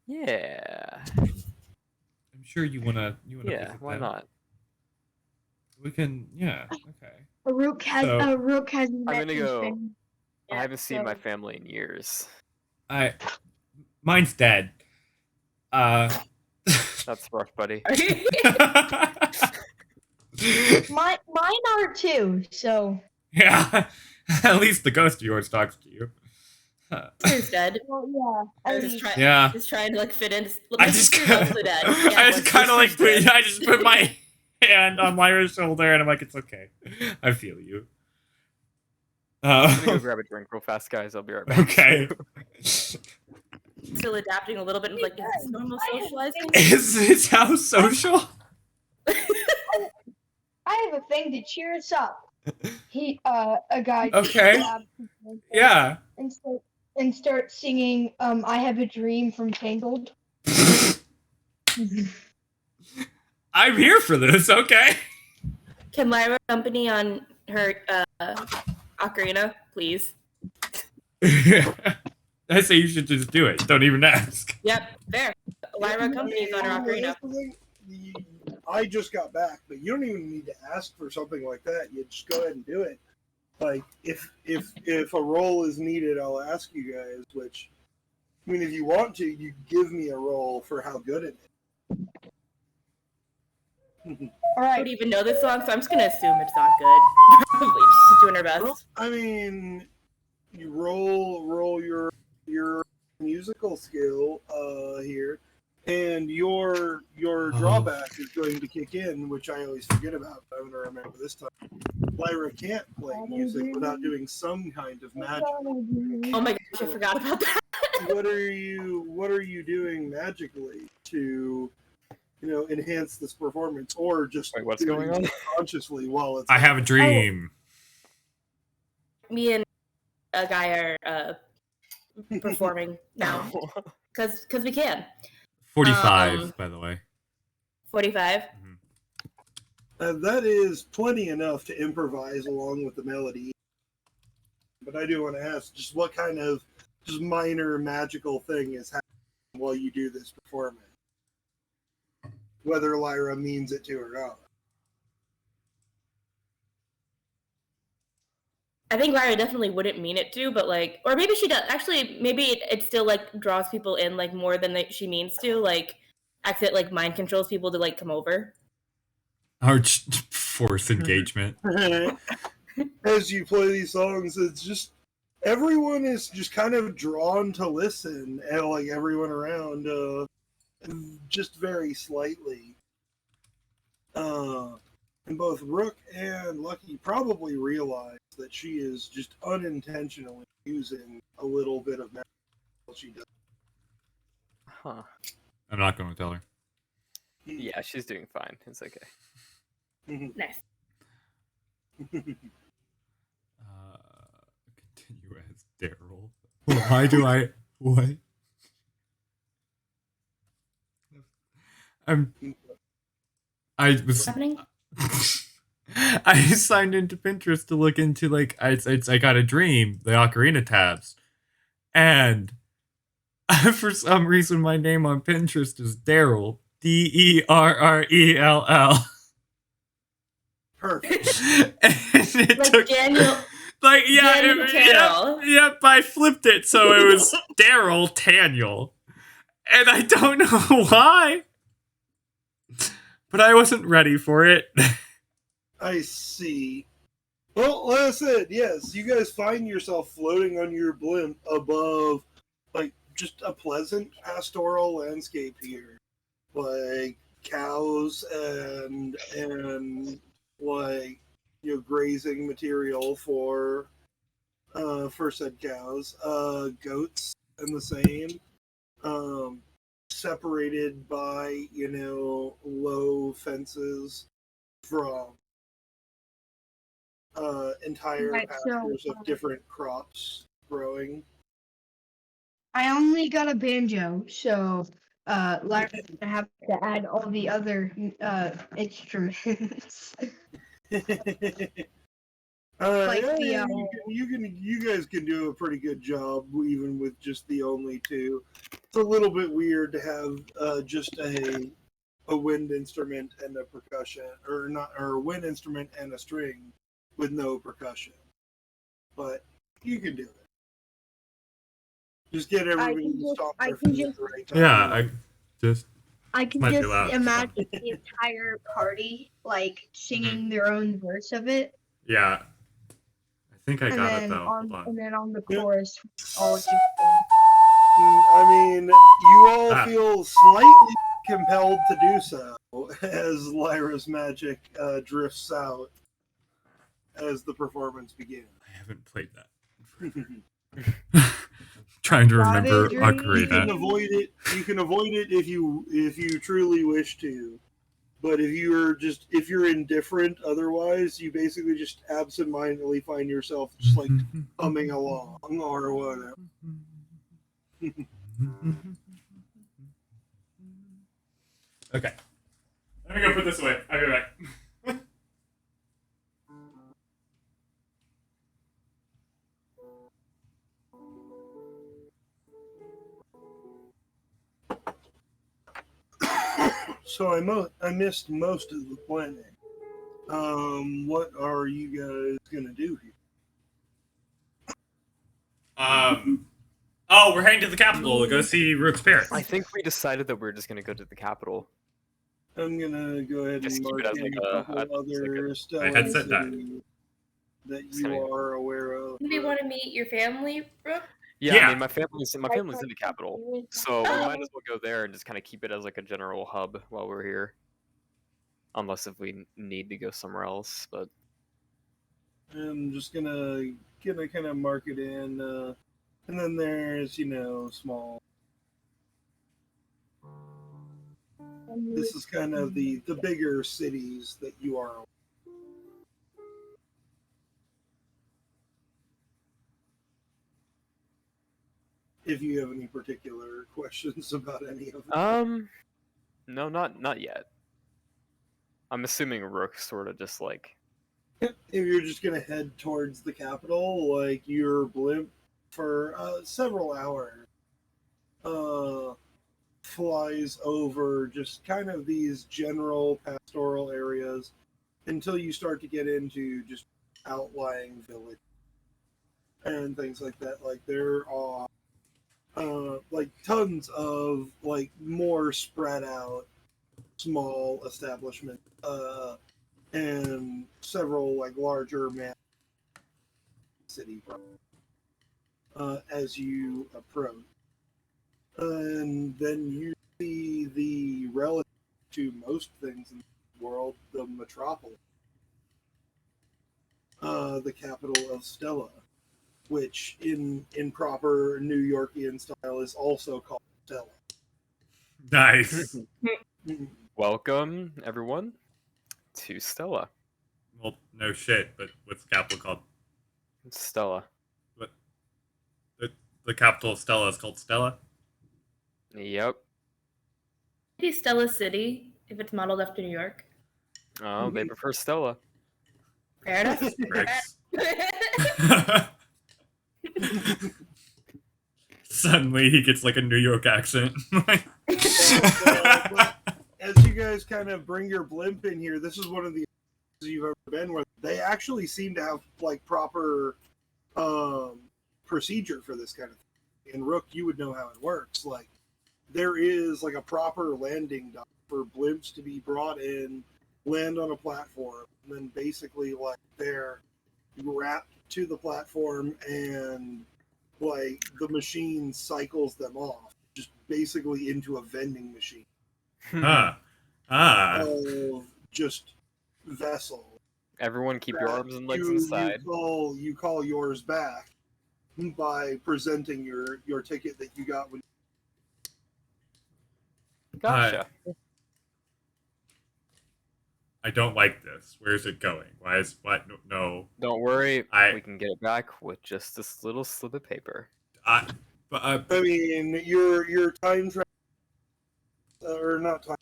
Yeah. I'm sure you wanna. Yeah. Why not? We can. Yeah. Okay. Rook has. I'm gonna go. I haven't seen my family in years. Mine's dead. That's rough, buddy. Mine are too. So. Yeah. At least the ghost of yours talks to you. Who's dead? Well, yeah. Just trying to fit in. I just kind of put my hand on Lyra's shoulder and I'm like, it's okay. I feel you. I'm gonna go Uh, grab a drink real fast, guys. I'll be right back. okay. Still adapting a little bit. Like, is this normal socializing? Is this how social? I have a thing to cheer us up. A guy Okay. grabs his pencil Yeah. and start singing I Have a Dream from Tangled. I'm here for this, okay? Can Lyra accompany on her ocarina, please? I say you should just do it. Don't even ask. Yep, there. Lyra accompanies on her ocarina. That's the thing. I just got back, but you don't even need to ask for something like that. You just go ahead and do it. Like if a roll is needed, I'll ask you guys. Which, I mean, if you want to, you give me a roll for how good it is. All I right. don't even know this song, so I'm just gonna assume it's not good. Probably she's doing her best. Well, I mean, you roll your musical skill here, and your drawback is going to kick in, which I always forget about. But I'm going to remember this time. Lyra can't play music without doing some kind of magic. Oh my gosh, I forgot about that. What are you doing magically to, enhance this performance, or just Wait, what's doing going on? it consciously while it's? I have a dream. Me and a guy are performing now because we can. 45, by the way. 45. That is plenty enough to improvise along with the melody. But I do want to ask, just what kind of just minor magical thing is happening while you do this performance? Whether Lyra means it to or not. I think Lyra definitely wouldn't mean it to, but or maybe she does. Actually, maybe it still draws people in more than she means to. Actually, mind controls people to come over. Or force engagement. As you play these songs, it's just everyone is just kind of drawn to listen, and everyone around, just very slightly. And both Rook and Lucky probably realize that she is just unintentionally using a little bit of magic while she does. Huh. I'm not going to tell her. Yeah, she's doing fine. It's okay. Nice. Continue as Daryl. Why do I... What? I was... What's happening? I signed into Pinterest to look into I got a dream, the Ocarina tabs, and for some reason my name on Pinterest is Daryl, Derrell. Perfect. And it took Daniel. Daniel Carroll. Yep, I flipped it so it was Daryl Taniel, and I don't know why, but I wasn't ready for it. I see. Well, like I said, yes, you guys find yourself floating on your blimp above, just a pleasant pastoral landscape here. Cows and grazing material for said cows. Goats and the same. Separated by, low fences from entire Right, pastures of different crops growing. I only got a banjo, so Larry's gonna have to add all the other instruments. You guys can do a pretty good job even with just the only two. It's a little bit weird to have just a wind instrument and a percussion, or a wind instrument and a string with no percussion. But you can do it. Just get everybody to stop their feet at the right time. Yeah, I can Might be just loud. imagine the entire party singing their own verse of it, yeah. I think I and got it then though. Hold on. and then on the chorus, all just I mean, you all Ah. feel slightly compelled to do so as Lyra's magic drifts out. as the performance begins. I haven't played that. Trying to remember Savage You can Ocarina. avoid it. You can avoid it if you truly wish to. But if you're indifferent otherwise, you basically just absentmindedly find yourself just like humming along or whatever. Okay. Let me go put this away. I'll be back. So I missed most of the planning. What are you guys gonna do here? Oh, we're heading to the capital to go see Rook's parents. I think we decided that we're just gonna go to the capital. I'm gonna go ahead Just and keep it mark as in like a a- couple as like other My stellar headset died. cities that Just you kidding. are aware of. Do you want to meet your family, Brooke? Yeah, Yeah. I mean my family's in the capital, so we might as well go there and just kind of keep it as like a general hub while we're here. Unless if we need to go somewhere else, but I'm just gonna kind of mark it in, and then there's small. This is kind of the bigger cities that you are. If you have any particular questions about any of them. no, not yet. I'm assuming Rook sort of just like If you're just gonna head towards the capital, like your blimp for several hours, flies over just kind of these general pastoral areas until you start to get into just outlying village and things like that. Like there are like tons of like more spread out small establishments and several like larger city as you approach. And then you see the relative to most things in the world, the metropolis, the capital of Stella, which in proper New Yorkian style is also called Stella. Nice. welcome everyone to Stella. Well, no shit, but what's the capital called? Stella. What? The capital of Stella is called Stella? Yep. Maybe Stella City, if it's modeled after New York. Oh, they prefer Stella. Fair enough. Bricks. Suddenly he gets like a New York accent. But as you guys kind of bring your blimp in here, this is one of the you've ever been where they actually seem to have like proper procedure for this kind of thing. In Rook, you would know how it works. Like there is like a proper landing dock for blimps to be brought in, land on a platform, and then basically like they're wrapped to the platform and like the machine cycles them off, just basically into a vending machine Ah. of just vessel. Everyone keep your arms and legs you inside. You call yours back by presenting your ticket that you got when. Gotcha. I don't like this. Where is it going? Why is what? No. Don't worry, I- we can get it back with just this little slip of paper. I mean, your time travel or not time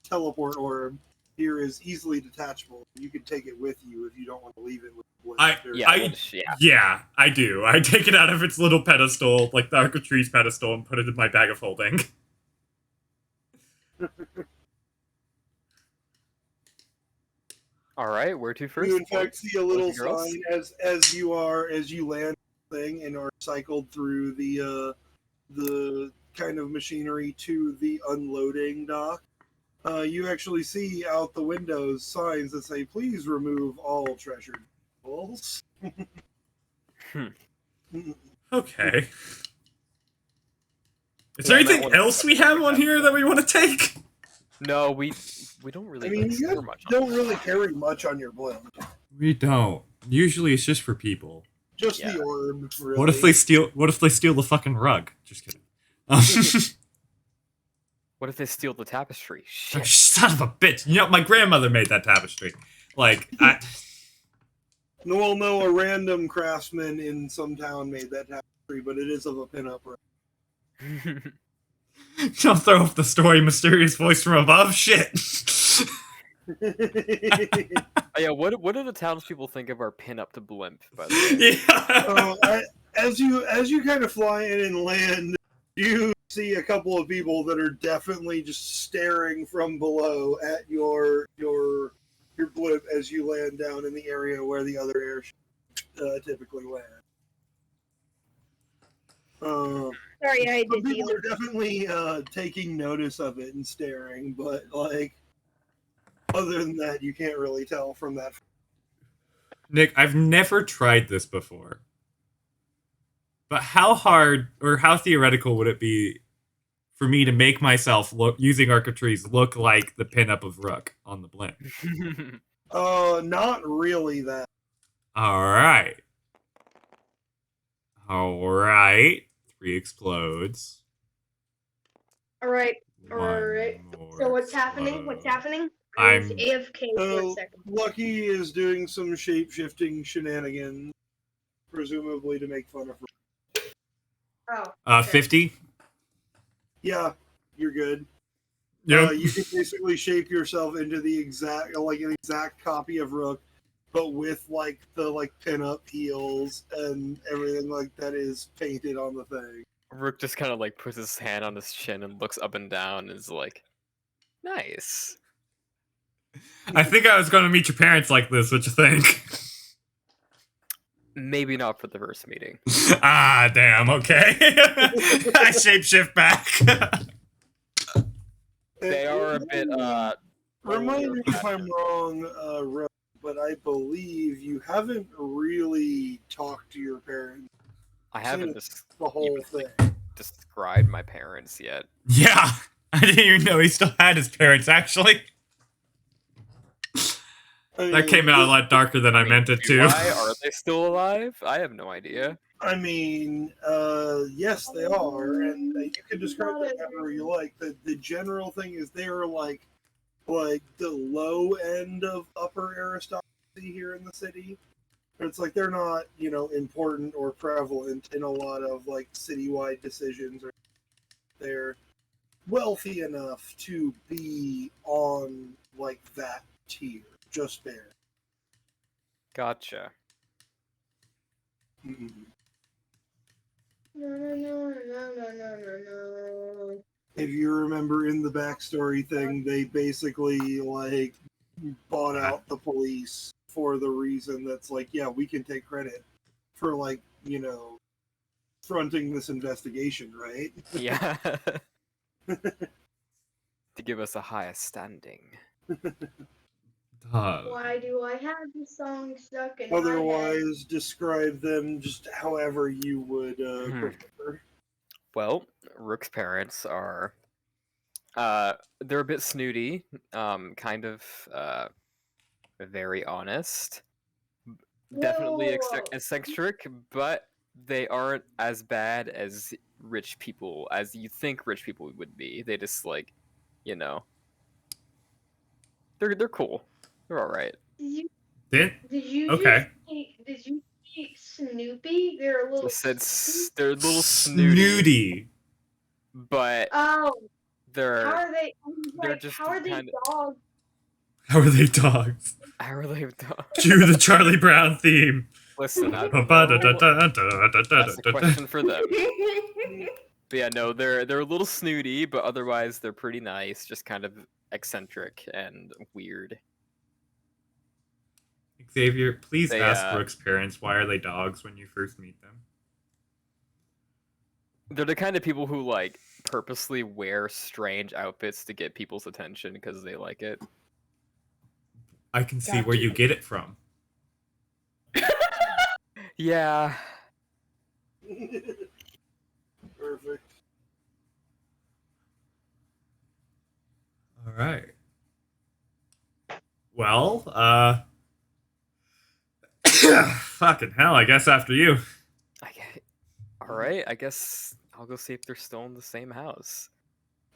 teleport orb here is easily detachable. You can take it with you if you don't want to leave it with. Yeah, I do. I take it out of its little pedestal, like the Arcatree's pedestal, and put it in my bag of holding. All right, where to first? You in fact see a little Boys and girls? sign as you land the thing and are cycled through the kind of machinery to the unloading dock. You actually see out the windows signs that say, "Please remove all treasured jewels." Okay. Is there anything else we have on here that we want to take? No, we don't really I mean, you store guys much. don't really carry much on your blimp. We don't. Usually it's just for people. Just Yeah. the orb, really. What if they steal the fucking rug? Just kidding. What if they steal the tapestry? Shit. Son of a bitch. You know, my grandmother made that tapestry. Like, Well, no, a random craftsman in some town made that tapestry, but it is of a pinup. don't throw off the story, mysterious voice from above. Shit. Oh, yeah, what do the townspeople think of our pin up to Blimp, by the way? Yeah. As you kind of fly in and land, you see a couple of people that are definitely just staring from below at your blimp as you land down in the area where the other airships typically land. Sorry, I Some did people you. are definitely taking notice of it and staring, but like other than that, you can't really tell from that. Nick, I've never tried this before. But how hard or how theoretical would it be for me to make myself look using arcatries look like the pinup of Rook on the Blimp? Not really that. Alright. Alright. 3 explodes. All right. One Alright. more So what's happening? What's explode. happening? I was I'm- AFK for a So second. Lucky is doing some shape-shifting shenanigans, presumably to make fun of her. Oh. Okay. 50? Yeah, you're good. Yep. You can basically shape yourself into an exact copy of Rook, but with the pin-up heels and everything like that is painted on the thing. Rook just kind of like puts his hand on his chin and looks up and down and is like, nice. I think I was going to meet your parents like this. What you think? Maybe not for the first meeting. Ah, damn. Okay. I shapeshift back. They are a bit, Remind me if I'm old-fashioned. wrong, Rook, but I believe you haven't really talked to your parents I haven't just the whole even, thing. like, described my parents yet. Yeah. I didn't even know he still had his parents, actually. I That came out a lot darker than I meant it to. Why are they still alive? I have no idea. I mean, yes, they are, and you can describe them however you like. The general thing is they are like the low end of upper aristocracy here in the city. It's like they're not, important or prevalent in a lot of like citywide decisions. Or they're wealthy enough to be on like that tier, just there. Gotcha. Mhm. No. If you remember in the backstory thing, they basically like bought out the police for the reason that's like, yeah, we can take credit for like, fronting this investigation, right? Yeah. To give us a higher standing. Why do I have this song stuck in my head? Otherwise, describe them just however you would prefer. Well, Rook's parents are they're a bit snooty, kind of very honest. Definitely Whoa. eccentric, but they aren't as bad as rich people as you think rich people would be. They just like, they're cool. They're all right. Did? Did you Okay. did you see Snoopy? They're a little. They're a little snooty, but Oh, how they're are they? they're just how are they kinda- dogs? How are they dogs? I really Cue the Charlie Brown theme. listen. I don't know. That's a question for them. But yeah, no, they're a little snooty, but otherwise they're pretty nice. Just kind of eccentric and weird. Xavier, please They, ask Rook's parents why are they dogs when you first meet them. They're the kind of people who like purposely wear strange outfits to get people's attention because they like it. I can see where you get it from. Yeah. Perfect. All right. Well, Fucking hell, I guess after you. All right, I guess I'll go see if they're still in the same house.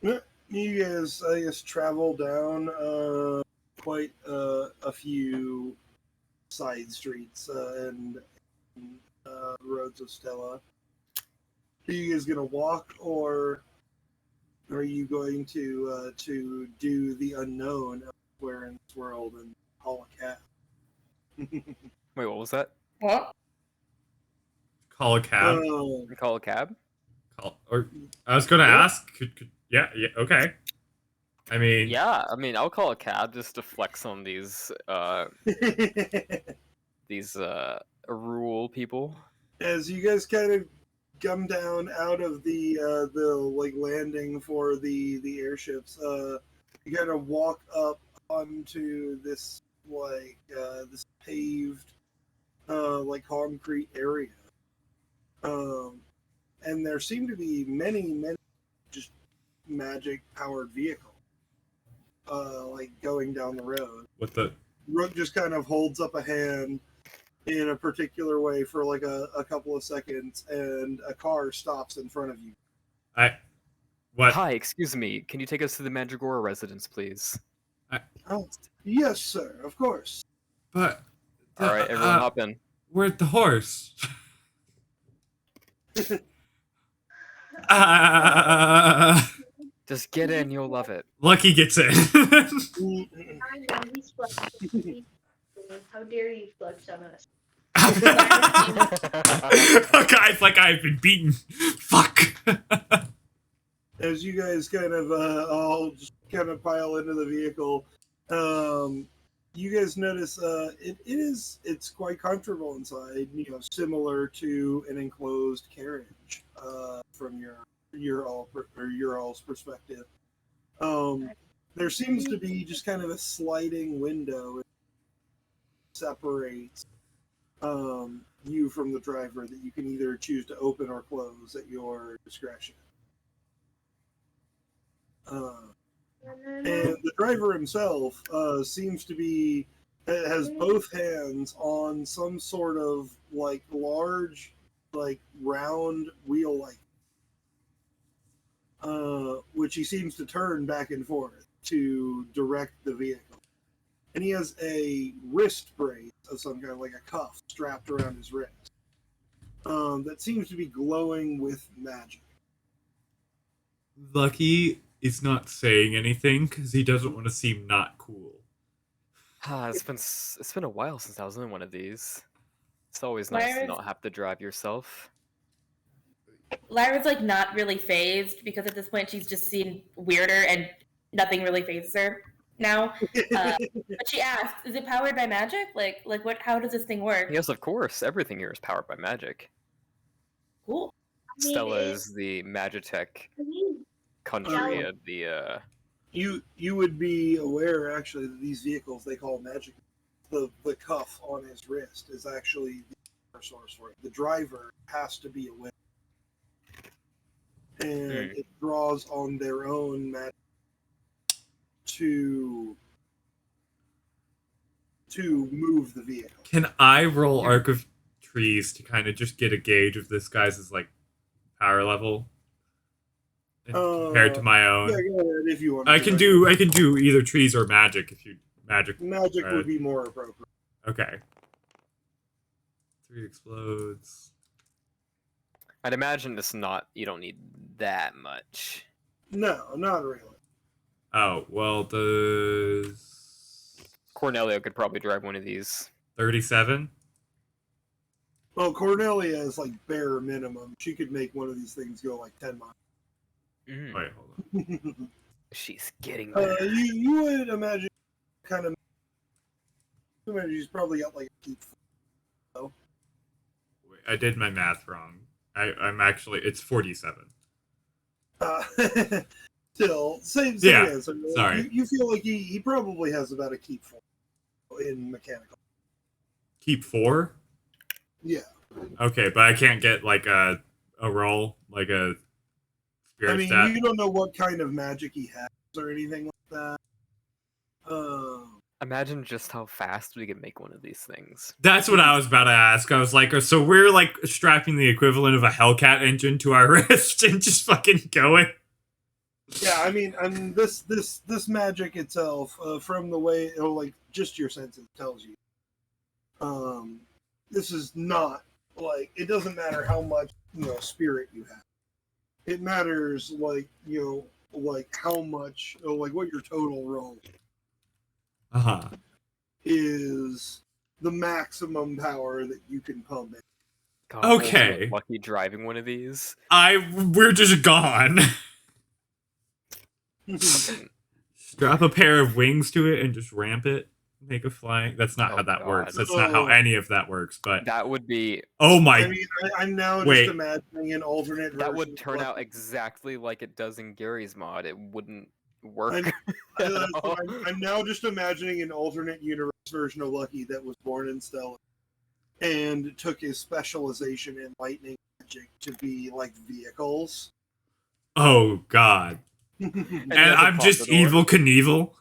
You guys, I guess, travel down quite a few side streets and roads of Stella. Are you guys gonna walk, or are you going to do the unknown elsewhere in this world and call a cab? Wait, what was that? What? Call a cab. Call a cab? Or I was gonna Yeah. ask. Yeah, okay. I mean, Yeah, I mean, I'll call a cab just to flex on these rural people. As you guys kind of come down out of the like landing for the airships, you kind of walk up onto this this paved like concrete area, and there seem to be many just magic powered vehicles like going down the road. what the? Rook just kind of holds up a hand in a particular way for like a couple of seconds, and a car stops in front of you. What? Hi, excuse me. Can you take us to the Mandragora residence, please? Oh, yes, sir, of course. But. All right, everyone, hop in. Where'd the horse? Just get in, you'll love it. Lucky gets in. I know he's flexing. How dare you flex on us? Guys, like I've been beaten. Fuck. As you guys kind of all just kind of pile into the vehicle, you guys notice it's quite comfortable inside. You know, similar to an enclosed carriage from your all's perspective. There seems to be just kind of a sliding window that separates you from the driver that you can either choose to open or close at your discretion. And the driver himself seems to be has both hands on some sort of like large, like round wheel light, which he seems to turn back and forth to direct the vehicle. And he has a wrist brace of some kind, like a cuff strapped around his wrist, that seems to be glowing with magic. Lucky is not saying anything because he doesn't want to seem not cool. It's been a while since I was in one of these. It's always nice to not have to drive yourself. Lyra's like not really phased because at this point she's just seen weirder and nothing really phases her now. But she asks, "Is it powered by magic? Like what? How does this thing work?" Yes, of course. Everything here is powered by magic. Cool. Stella is the Magitech country of the. You would be aware actually that these vehicles they call magic. The cuff on his wrist is actually the power source for it. The driver has to be aware, and it draws on their own magic to move the vehicle. Can I roll Arc of Trees to kind of just get a gauge of this guy's like power level compared to my own? Yeah, go ahead if you want. I can do either trees or magic if you magic. Magic would be more appropriate. Okay. 3 explodes. I'd imagine you don't need that much. No, not really. Oh, well, does Cornelio could probably drive one of these. 37? Well, Cornelia is like bare minimum. She could make one of these things go like 10 miles. Wait, hold on. She's getting there. You would imagine kind of. She's probably got like a keep. Wait, I did my math wrong. I'm actually, it's 47. Still, same Yeah, answer. sorry. You feel like he probably has about a keep full in mechanical. Keep 4? Yeah. Okay, but I can't get like a roll, like a spirit I mean, stat. you don't know what kind of magic he has or anything like that. Imagine just how fast we can make one of these things. That's what I was about to ask. I was like, so we're like strapping the equivalent of a Hellcat engine to our wrist and just fucking going. Yeah, I mean, this magic itself, from the way, like, just your senses tells you, this is not, like, it doesn't matter how much, spirit you have. It matters, like, like how much, like what your total roll is the maximum power that you can pump in. God, Okay. Lucky driving one of these. We're just gone. Strap a pair of wings to it and just ramp it. Make a flying. That's not Oh, how that God. works. That's not how any of that works. But That would be. oh my! I mean, I'm now Wait. just imagining an alternate. That would version turn of out Lucky. exactly like it does in Gary's mod. It wouldn't work. I'm now just imagining an alternate universe version of Lucky that was born in Stella and took his specialization in lightning magic to be like vehicles. Oh god! And I'm just evil Knievel.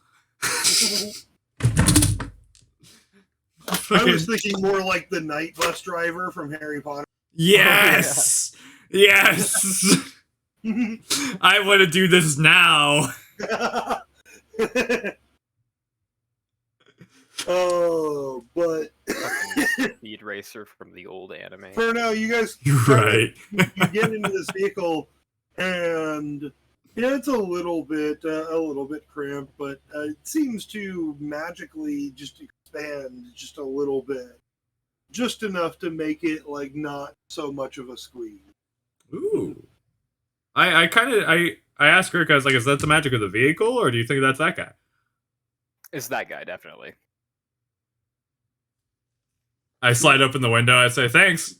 I was thinking more like the night bus driver from Harry Potter. Yes, yes. I want to do this now. Oh, but Speed racer from the old anime. for now, you guys Right. you get into this vehicle, and it's a little bit cramped, but it seems to magically just expand just a little bit, just enough to make it like not so much of a squeeze. Ooh. I asked Rick, I was like, is that the magic of the vehicle, or do you think that's that guy? It's that guy, definitely. I slide open the window, I say, thanks.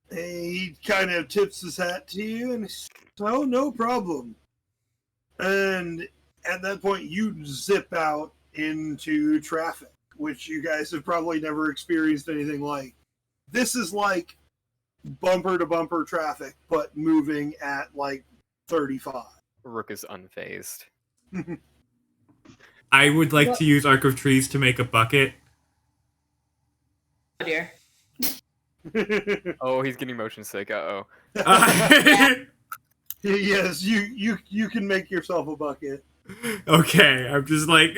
He kind of tips his hat to you, and he says, "Oh, no problem." And at that point, you zip out into traffic, which you guys have probably never experienced anything like. This is like bumper to bumper traffic, but moving at like 35. Rook is unfazed. I would like to use Arc of Trees to make a bucket. Oh dear. Oh, he's getting motion sick. Uh-oh. Yes, you can make yourself a bucket. Okay, I'm just like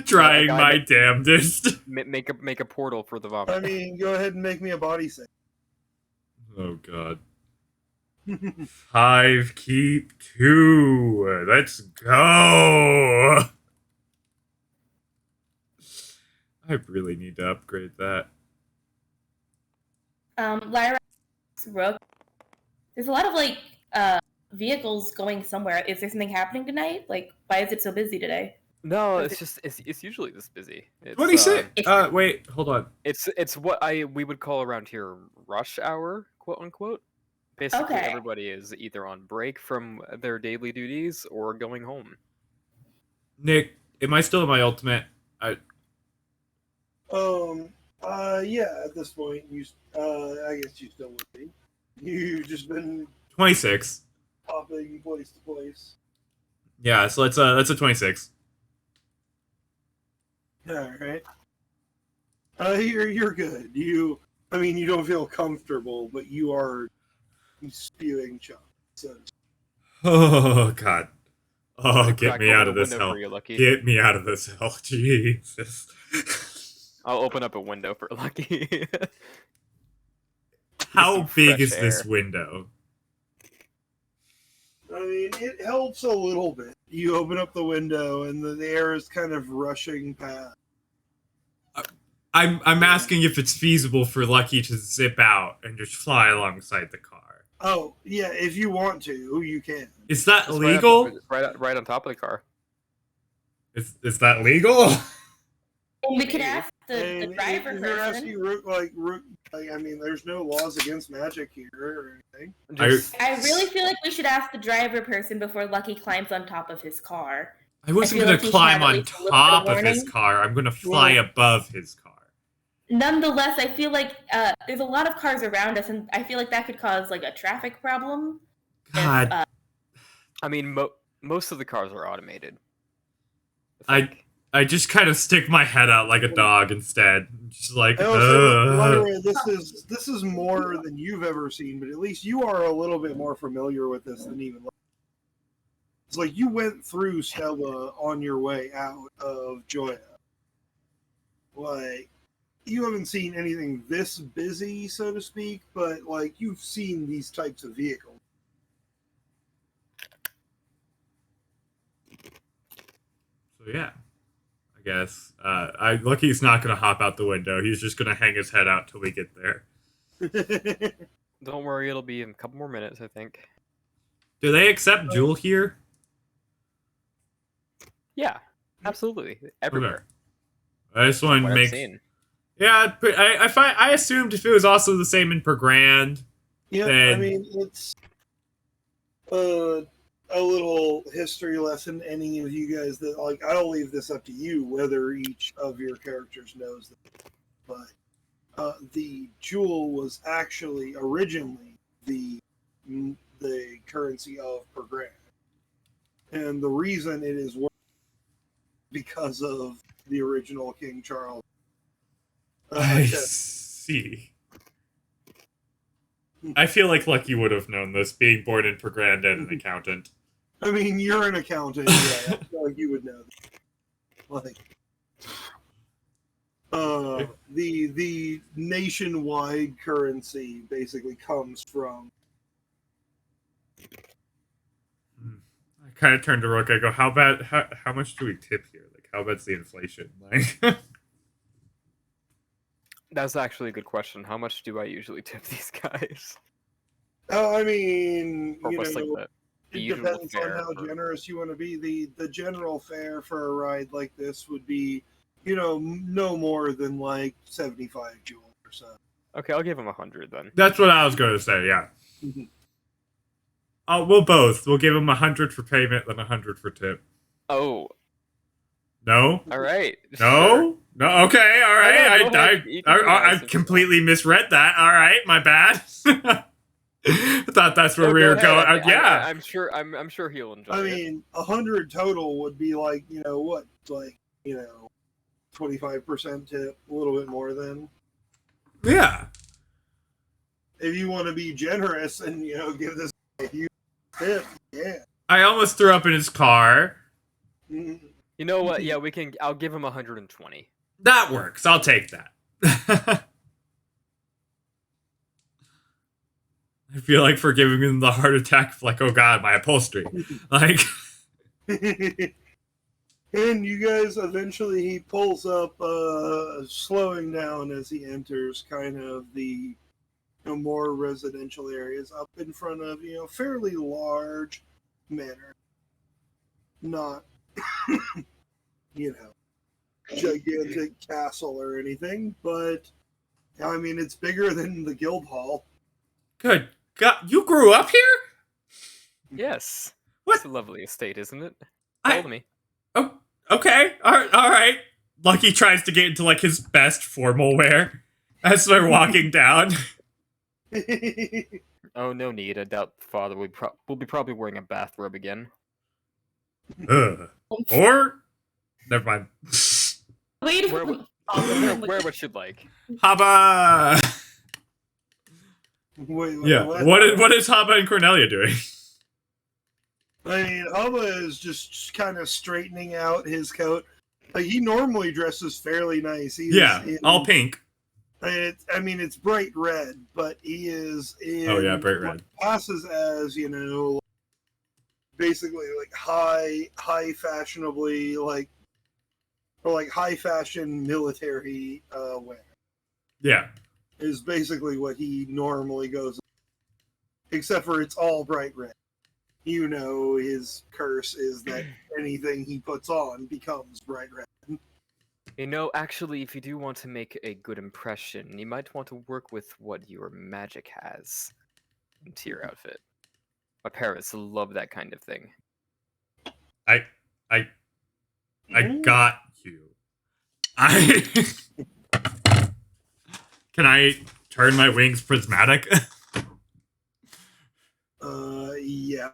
trying my damnedest. Make a portal for the vomit. I mean, go ahead and make me a body save. Oh god. 5, keep 2. Let's go. I really need to upgrade that. Lyra, Rook, there's a lot of like vehicles going somewhere. Is there something happening tonight? Like, why is it so busy today? No, it's usually this busy. It's, 26. Wait, hold on. It's what we would call around here rush hour, quote unquote. Basically, Okay. everybody is either on break from their daily duties or going home. Nick, am I still in my ultimate? Yeah, at this point, I guess you still would be. You've just been 26. popping place to place. Yeah, so that's a 26. All right. You're good. You don't feel comfortable, but you are spewing chunks. So. Oh god. Oh, get Crack me open out a of this window hell. for you, Lucky. Get me out of this hell. Jesus. I'll open up a window for Lucky. How some big fresh is this air. window? I mean, it helps a little bit. You open up the window, and the air is kind of rushing past. I'm asking if it's feasible for Lucky to zip out and just fly alongside the car. Oh, yeah, if you want to, you can. Is that It's legal? Right on top of the car. Is that legal? We could ask the And driver if you're person. asking Rook, I mean, there's no laws against magic here or anything. I really feel like we should ask the driver person before Lucky climbs on top of his car. I wasn't feel gonna like he should climb have at on least a little bit top of of his warning. car. I'm gonna fly above his car. Nonetheless, I feel like there's a lot of cars around us, and I feel like that could cause like a traffic problem. God. If, I mean, Most of the cars are automated. I just kind of stick my head out like a dog instead. Just like, I also, by the way, this is more than you've ever seen, but at least you are a little bit more familiar with this than even. It's like you went through Stella on your way out of Joya. Like, you haven't seen anything this busy, so to speak, but like you've seen these types of vehicles. So yeah, I guess Lucky's not gonna hop out the window. He's just gonna hang his head out till we get there. Don't worry, it'll be in a couple more minutes, I think. Do they accept Jewel here? Yeah, absolutely. Everywhere. Okay. I just wanted What to I've make. seen. Yeah, I assumed if it was also the same in per grand. Yeah, Then... I mean, it's a little history lesson. Any of you guys that like, I'll leave this up to you whether each of your characters knows that. But the jewel was actually originally the currency of per grand, and the reason it is worth because of the original King Charles. I see. I feel like Lucky would have known this, being born in per grand and an accountant. I mean, you're an accountant, yeah. I feel like you would know that. Like, the nationwide currency basically comes from. I kind of turned to Rook. I go, how much do we tip here? Like, how bad's the inflation? Like. That's actually a good question. How much do I usually tip these guys? I mean, Or you what's know, like the it usual depends on fare how for- generous you want to be. The general fare for a ride like this would be, no more than like 75 jewels or so. Okay, I'll give him 100 then. That's what I was going to say, yeah. We'll both. We'll give him 100 for payment, then 100 for tip. Oh, No? all right. No? Sure. No? Okay, all right. No, go ahead. You can do that I since you completely misread that. All right, my bad. I thought that's where No, we go were ahead. going. Yeah. I'm sure. I'm sure he'll enjoy I it. mean, 100 total would be like, 25% tip, a little bit more then. Yeah. If you want to be generous and, give this a huge tip, yeah. I almost threw up in his car. Mhm. You know what? Yeah, we can. I'll give him 120. That works. I'll take that. I feel like for giving him the heart attack, like, oh god, my upholstery. Like, and you guys eventually he pulls up, slowing down as he enters kind of the more residential areas up in front of fairly large manor, not gigantic castle or anything, but I mean it's bigger than the guild hall. good god, you grew up here? Yes. What? It's a lovely estate, isn't it? I- Follow me. Oh, okay. All right. Lucky tries to get into like his best formal wear as they're walking down. Oh, no need. I doubt Father will be probably wearing a bathrobe again. Or never mind. Wait. Wear what you'd like. Haba. Wait, Yeah. What is Haba and Cornelia doing? I mean, Hubba is just kind of straightening out his coat. Like, he normally dresses fairly nice. He Yeah, is all pink. It's bright red, but he is in. Oh yeah, bright what red. passes as basically like high fashionably or high fashion military wear Yeah. is basically what he normally goes. Except for it's all bright red. His curse is that anything he puts on becomes bright red. Actually, if you do want to make a good impression, you might want to work with what your magic has into your outfit. My parents love that kind of thing. I got you. Can I turn my wings prismatic? Yeah.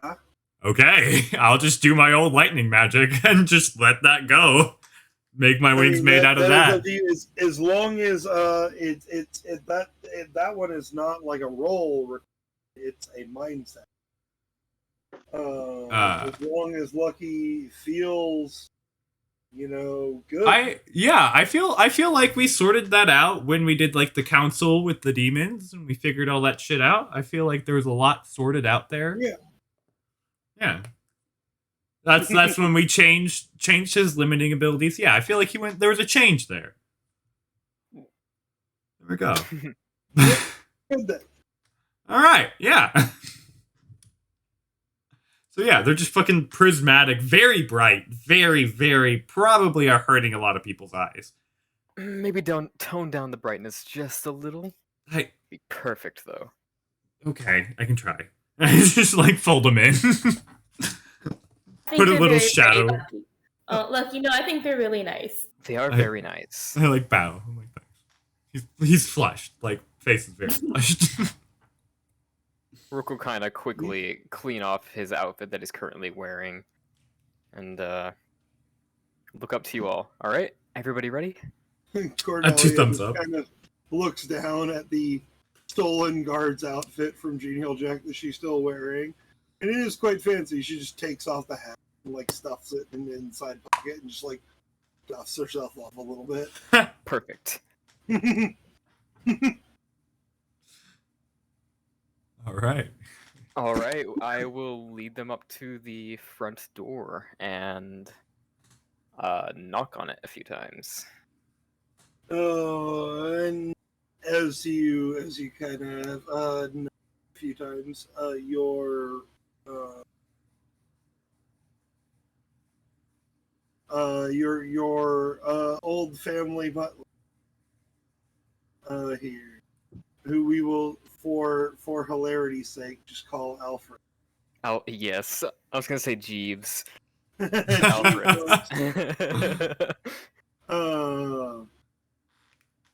Okay, I'll just do my old lightning magic and just let that go. Make my wings made out of that. As long as that one is not like a roll, it's a mindset. As long as Lucky feels, good. I feel like we sorted that out when we did like the council with the demons and we figured all that shit out. I feel like there was a lot sorted out there. Yeah. Yeah. That's when we changed his limiting abilities. Yeah, I feel like there was a change there. There we go. All right, yeah. So yeah, they're just fucking prismatic, very bright, very, very probably are hurting a lot of people's eyes. Maybe don't tone down the brightness just a little. Be perfect though. Okay, I can try. I just like fold them in. Put a little shadow. Look, I think they're really nice. They are very nice. I like bow. I'm like, thanks. He's flushed. Like, face is very flushed. Rook will kind of quickly clean off his outfit that he's currently wearing, and look up to you all. All right, everybody ready? Cordelia 2 thumbs up. Kind of looks down at the stolen guard's outfit from Genial Jack that she's still wearing, and it is quite fancy. She just takes off the hat and like stuffs it in the inside pocket and just like dusts herself off a little bit. Perfect. All right. All right, I will lead them up to the front door and knock on it a few times. And as you kind of knock a few times, your old family butler here, who we will for hilarity's sake just call Alfred. Oh yes, I was gonna say Jeeves. Alfred.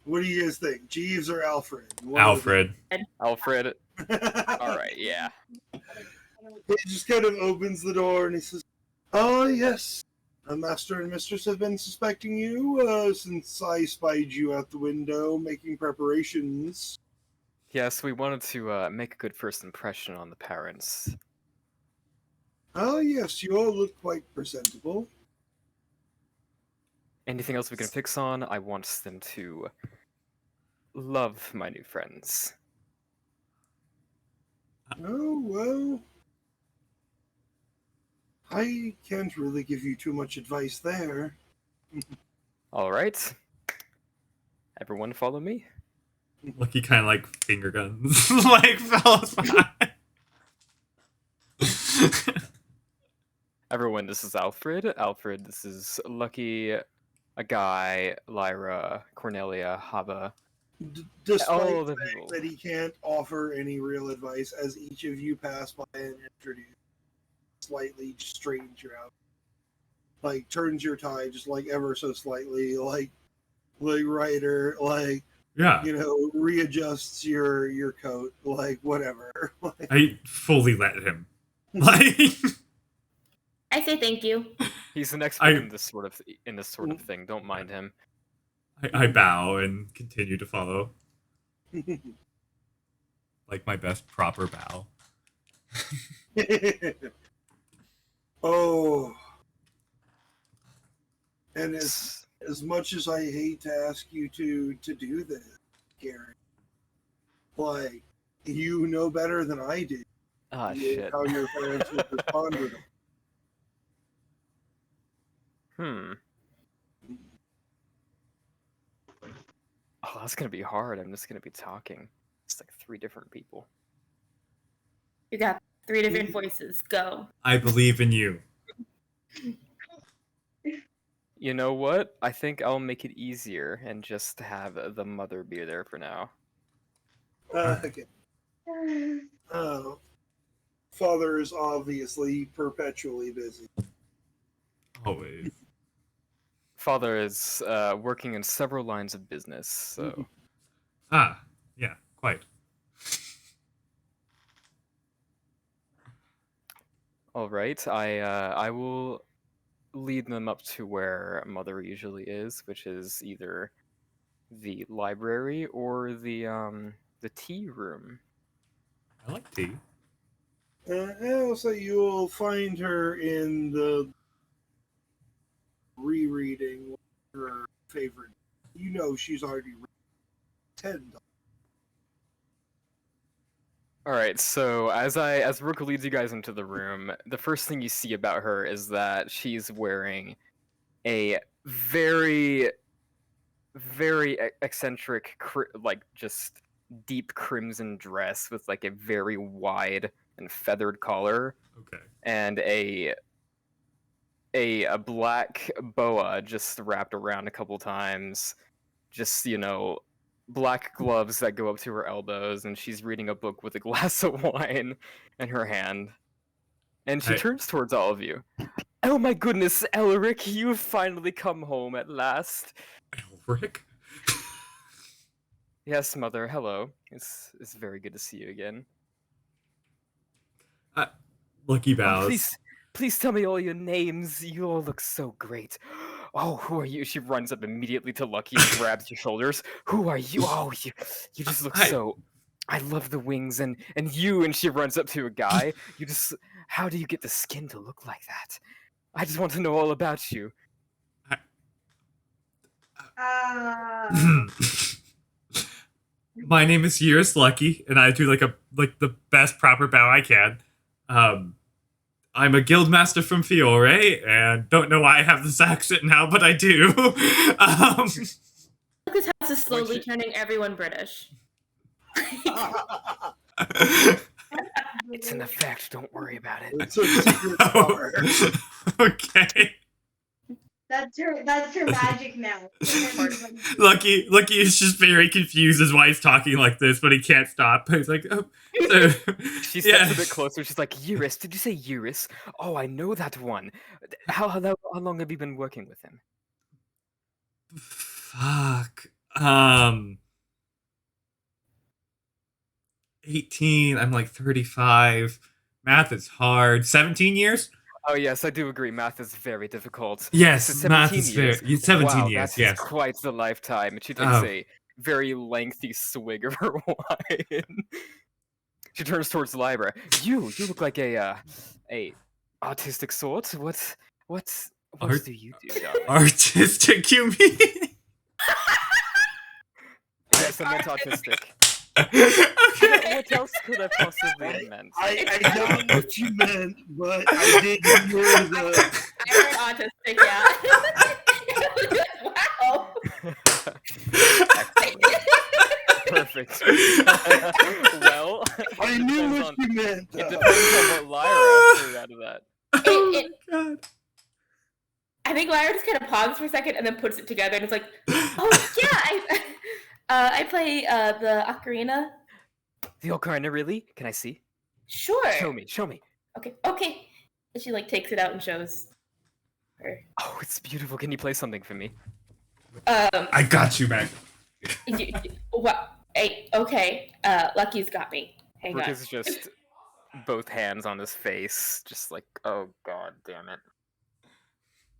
What do you guys think, Jeeves or Alfred? Alfred. Alfred. All right, yeah. He just kind of opens the door and he says, "Oh yes, Master and Mistress have been suspecting you since I spied you out the window making preparations." Yes, we wanted to make a good first impression on the parents. Oh yes, you all look quite presentable. Anything else we can fix on? I want them to love my new friends. Oh, well, I can't really give you too much advice there. All right. Everyone follow me. Lucky kind of like finger guns. Like, fellas behind. Everyone, this is Alfred. Alfred, this is Lucky, a guy, Lyra, Cornelia, Haba. Despite the fact that he can't offer any real advice, as each of you pass by and introduce, slightly just straightens your out, like turns your tie just like ever so slightly, like Ryder, like yeah, readjusts your coat, like whatever. I fully let him. Like, I say thank you. He's an expert in this sort of thing. Don't mind him. I bow and continue to follow. Like my best proper bow. Oh. And as much as I hate to ask you to do this, Gary, like, you know better than I do. Ah, shit. How your parents would respond to them. Oh, that's gonna be hard. I'm just gonna be talking. It's like 3 different people. You got 3 different voices. Go. I believe in you. You know what? I think I'll make it easier and just have the mother be there for now. Okay. Father is obviously perpetually busy. Always. Father is working in several lines of business, so... Yeah, quite. All right, I will lead them up to where Mother usually is, which is either the library or the tea room. I like tea. So you'll find her in the rereading her favorite. You know she's already read 10. All right, so as Rook leads you guys into the room, the first thing you see about her is that she's wearing a very eccentric, like just deep crimson dress with like a very wide and feathered collar Okay. and a black boa just wrapped around a couple times. Just, black gloves that go up to her elbows, and she's reading a book with a glass of wine in her hand. And she turns towards all of you. Oh my goodness, Elric, you've finally come home at last. Elric? Yes, Mother, hello. It's very good to see you again. Lucky Oh, bows. please tell me all your names. You all look so great. Oh, who are you? She runs up immediately to Lucky and grabs your shoulders. Who are you? Oh, you just look so... I love the wings and you, and she runs up to a guy. You just... How do you get the skin to look like that? I just want to know all about you. My name is Eurus Lucky, and I do like the best proper bow I can. I'm a guild master from Fiore, and don't know why I have this accent now, but I do. This house is slowly turning everyone British. It's an effect, don't worry about it. It's a secret power. Okay. That's her magic now. Lucky is just very confused as why he's talking like this, but he can't stop. He's like, oh. So, she steps a bit closer. She's like, Eurus, did you say Eurus? Oh, I know that one. How long have you been working with him? Fuck. 18. I'm like 35. Math is hard. 17 years? Oh yes, I do agree. Math is very difficult. Yes, math is years. very... 17 wow, years, that's yes. quite the lifetime. She takes a very lengthy swig of her wine. She turns towards the library. You look like a artistic sort. What do you do, darling? Artistic, you mean? Yes, I meant autistic. Okay. What else could I possibly have meant? I don't know what you meant, but I did hear the... I heard autistic, yeah. Wow. Perfect. Well, I knew what you meant. It depends on what Lyra threw out of that. God. I think Lyra just kind of pauses for a second and then puts it together and it's like, oh yeah, I play the ocarina. The ocarina, really? Can I see? Sure. Show me. Okay. And she like takes it out and shows her. Oh, it's beautiful. Can you play something for me? I got you, man. Okay. Lucky's got me. Hang Rook on. is just both hands on his face, just like, oh god damn it.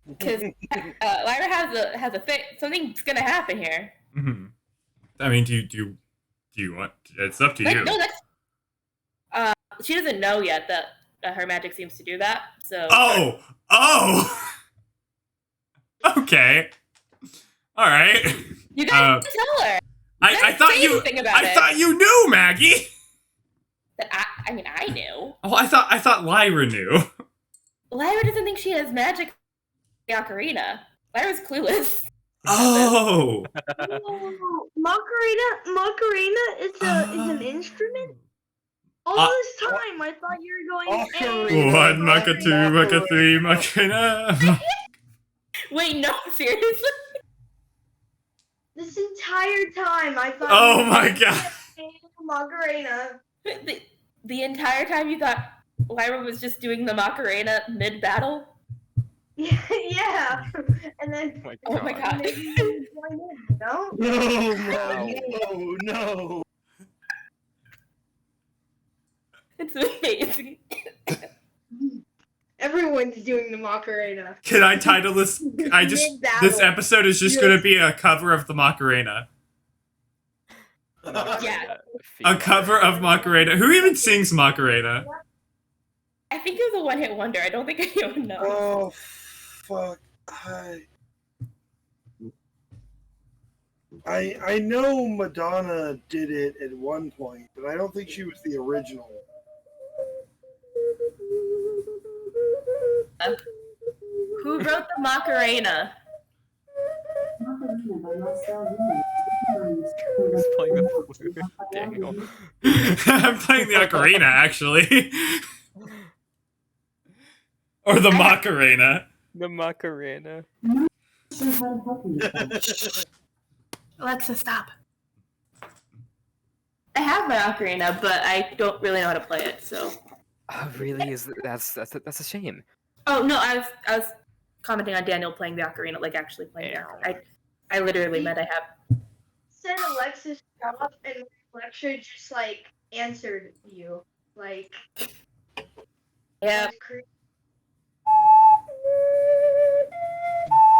Because Lyra has a thing. Something's gonna happen here. Mm-hmm. I mean, do you want? It's up to you. No, that's. She doesn't know yet that her magic seems to do that. So. Oh. Okay. All right. You guys tell her. I thought you knew, Maggie. I mean, I knew. Oh, I thought Lyra knew. Lyra doesn't think she has magic. The ocarina. Lyra's clueless. Oh. Macarena is an instrument? All this time, I thought you were going... Ocarina. 1, Maca 2, Maca 3, Macarena. Wait, no, seriously? This entire time, I thought... Oh my god. Macarena. The entire time you thought Lyra was just doing the Macarena mid-battle? Yeah. And then... Oh my god. Maybe you join in, no? No. It's amazing. Everyone's doing the Macarena. Can I title this? Mid-battle. This episode is just gonna be a cover of the Macarena. Yeah. A cover of Macarena. Who even sings Macarena? I think it was a one-hit wonder. I don't think anyone knows. Oh, fuck. I know Madonna did it at one point, but I don't think she was the original. Who wrote the Macarena? Who's playing the flute? Daniel. I'm playing the ocarina, actually. Or the Macarena. The Macarena. Alexa, stop. I have my ocarina, but I don't really know how to play it, so. Oh, really? That's a shame. Oh no, I was commenting on Daniel playing the ocarina, like actually playing the ocarina. I literally meant I have. Said Alexis stop, and Alexa just like answered you, like. Yeah.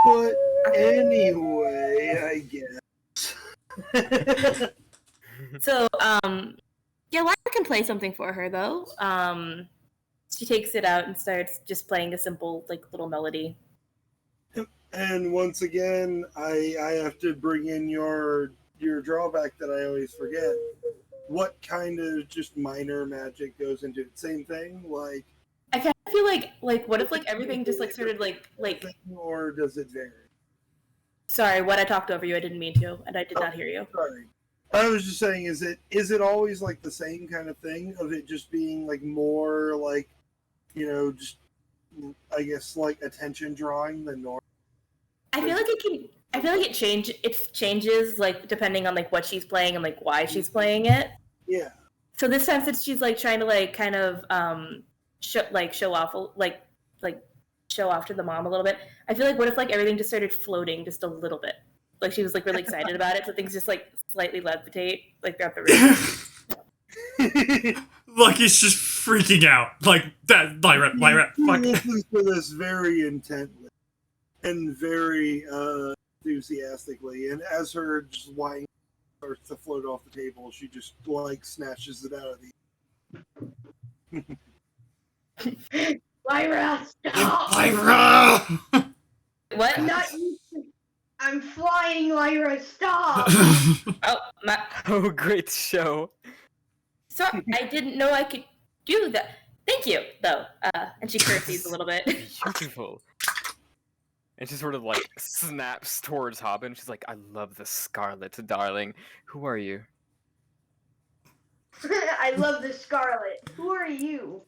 But anyway, I guess. So, yeah, Lila can play something for her though. She takes it out and starts just playing a simple, like, little melody. And once again, I have to bring in your drawback that I always forget. What kind of just minor magic goes into it? Same thing, like. I kind of feel like what if like everything just like started like. Or does it vary? Sorry, what I talked over you. I didn't mean to, and I did not hear you. Sorry. I was just saying, is it always like the same kind of thing of it just being like more like, just I guess like attention drawing than normal? I feel like it changes like depending on like what she's playing and like why she's playing it. Yeah. So this time since she's like trying to like kind of show off to the mom a little bit. I feel like what if like everything just started floating just a little bit? Like she was like really excited about it, so things just like slightly levitate like throughout the room. Lucky's just freaking out. Like that Lyra, fuck. Listens to this very intently and very enthusiastically, and as her just wine starts to float off the table, she just like snatches it out of the Lyra, stop! Lyra! What? I'm flying, Lyra, stop! Oh, great show. So I didn't know I could do that. Thank you, though. And she curtsies a little bit. Beautiful. And she sort of like snaps towards Hobbin. She's like, I love the Scarlet, darling. Who are you? I love the Scarlet. Who are you?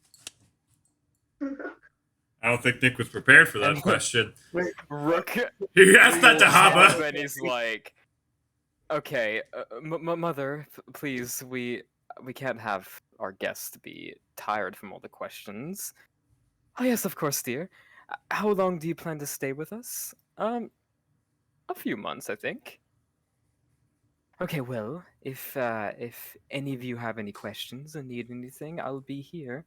I don't think Nick was prepared for that question. Wait, Rook. He asked that to And Haba. he's like, okay, mother, please, we can't have our guest be tired from all the questions. Oh yes, of course, dear. How long do you plan to stay with us? A few months, I think. Okay, well, if any of you have any questions or need anything, I'll be here.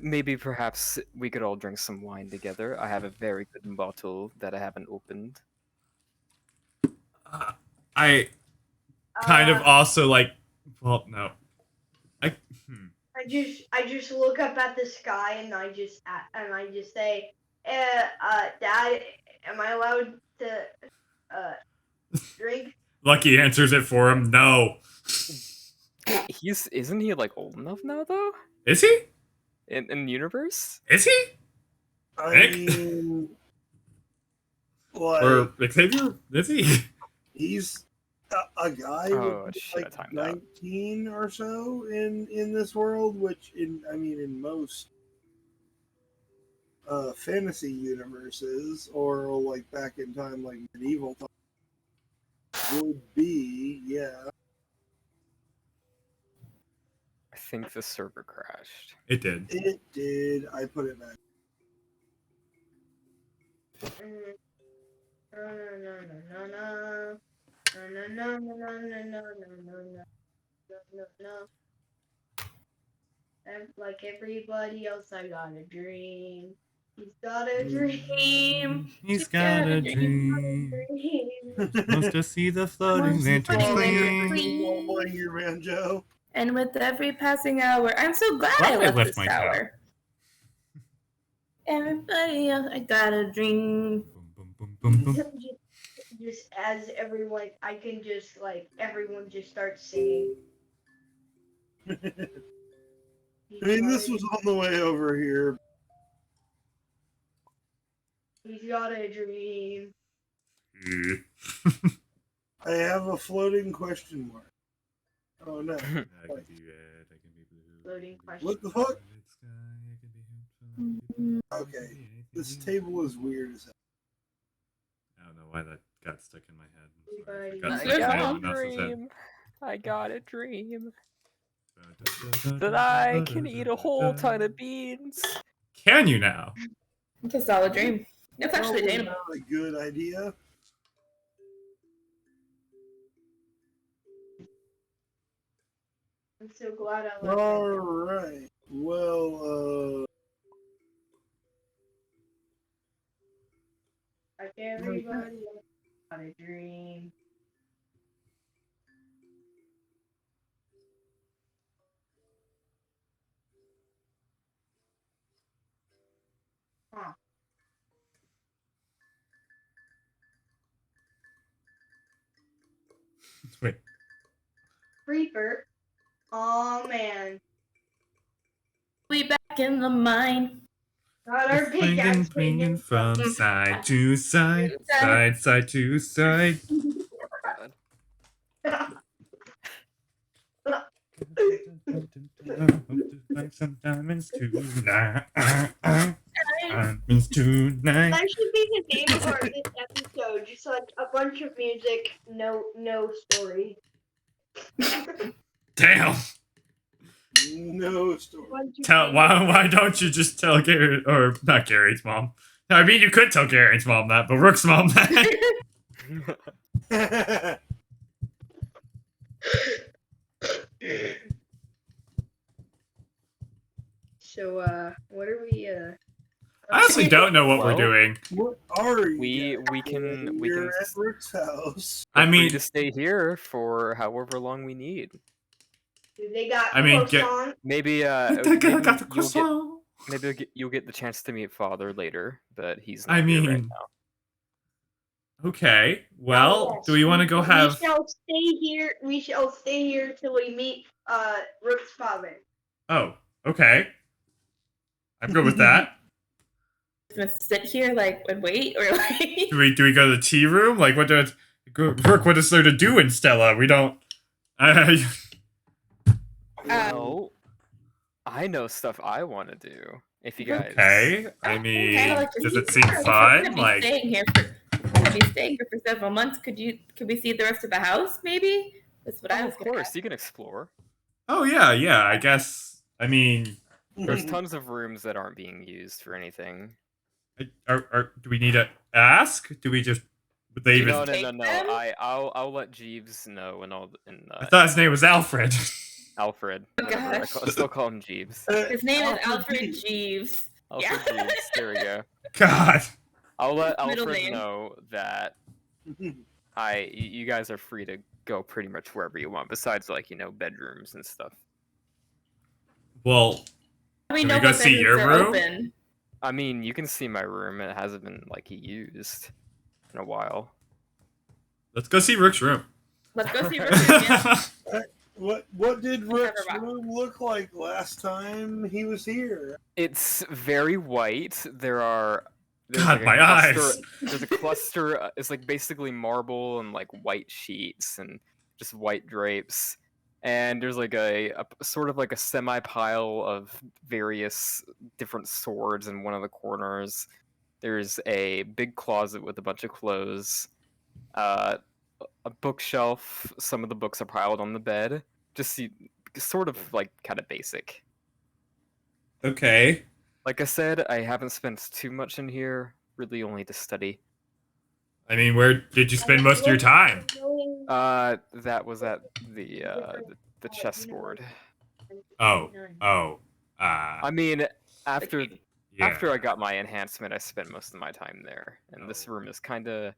Maybe perhaps we could all drink some wine together. I have a very good bottle that I haven't opened. I kind of also like. Well, no. I just look up at the sky and I just say, Dad, am I allowed to drink? Lucky answers it for him. No. Isn't he like old enough now though? Is he? In the universe? Is he? I Nick? mean, like, Or Xavier? Is he? he's a guy with shit, I like timed out. 19 or so in this world, which in most fantasy universes or like back in time like medieval time would be, yeah. I think the server crashed. It did. It did. I put it back. like everybody else, I got a dream. He's got a dream. He's got a dream. Supposed to see the floating lantern Floating flame. Playing your banjo. And with every passing hour, I'm so glad Why I did I left lift this my tower. Everybody else, I got a dream. Boom, boom, boom, boom, boom. Just as everyone, I can just like everyone just starts singing. I mean, this was on the way over here. He's got a dream. I have a floating question mark. Oh no. I can be red, I can be blue. Floating question. What the fuck? I can be Okay. This table is weird as hell. I don't know why that got stuck in my head. I'm sorry. Everybody Got got stuck in a everyone else's head. dream. I got a dream that I can eat a whole ton of beans. Can you now? It's a solid dream. It's actually Probably attainable. not a good idea. I'm so glad I left. Alright. Well, Like everybody else, got a dream. Huh. Wait. Creeper. Oh man. We back in the mine. Got our Swinging, pickaxe swinging from side to side, side to side. Find some diamonds tonight. Diamonds tonight. That should be the name of our this episode. Just like a bunch of music, no story. Damn. no story. Bunch of Tell music. why don't you just tell Gary, or not Gary's mom? I mean, you could tell Gary's mom that, but Rook's mom that. So what are we I honestly don't know what we're Well, doing. What are you? We can You're at Rook's house. I feel free mean, to stay here for however long we need. do they got I mean, croissant? Maybe got the croissant. maybe you'll get the chance to meet Father later, but he's not I here right mean, now. okay. Well, Yes, do we want to go have? We shall stay here. We shall stay here till we meet Rook's father. Oh, okay. I'm good with that. Gonna sit here like and wait, or like Do we go to the tea room? Like, Rook? What is there to do in Stella? We don't. Well, I know stuff I want to do. If you guys, Okay. I mean, kinda like does it if seem we're fun? gonna be Like, staying here for several months. Could we see the rest of the house? Maybe that's what I Oh, was of gonna course, ask. you can explore. oh yeah. I guess. I mean, There's tons of rooms that aren't being used for anything. do we need to ask? Do we just? Would they even? No. Take them? I'll let Jeeves know I thought his name was Alfred. Alfred. Oh, Whatever. gosh. I still call him Jeeves. His name is Alfred Alfred Jeeves. Alfred Yeah. Jeeves. There we go. God. I'll let Middle Alfred name. know that you guys are free to go pretty much wherever you want, besides like bedrooms and stuff. Well, We Can know we go what see bedrooms your are room? open. I mean, you can see my room. It hasn't been like used in a while. let's go see Rook's room. Let's go see Richard. Yeah. What did Rook's Never mind. room look like last time he was here? It's very white. There's God, like a my cluster- eyes. There's a cluster. It's like basically marble and like white sheets and just white drapes. And there's like a sort of like a semi pile of various different swords in one of the corners. There's a big closet with a bunch of clothes. A bookshelf. Some of the books are piled on the bed. Sort of like kind of basic. Okay. Like I said, I haven't spent too much in here. Really, only to study. I mean, where did you spend most of your time? That was at the chessboard. Oh. I mean, after yeah. after I got my enhancement, I spent most of my time there, and this room is kind of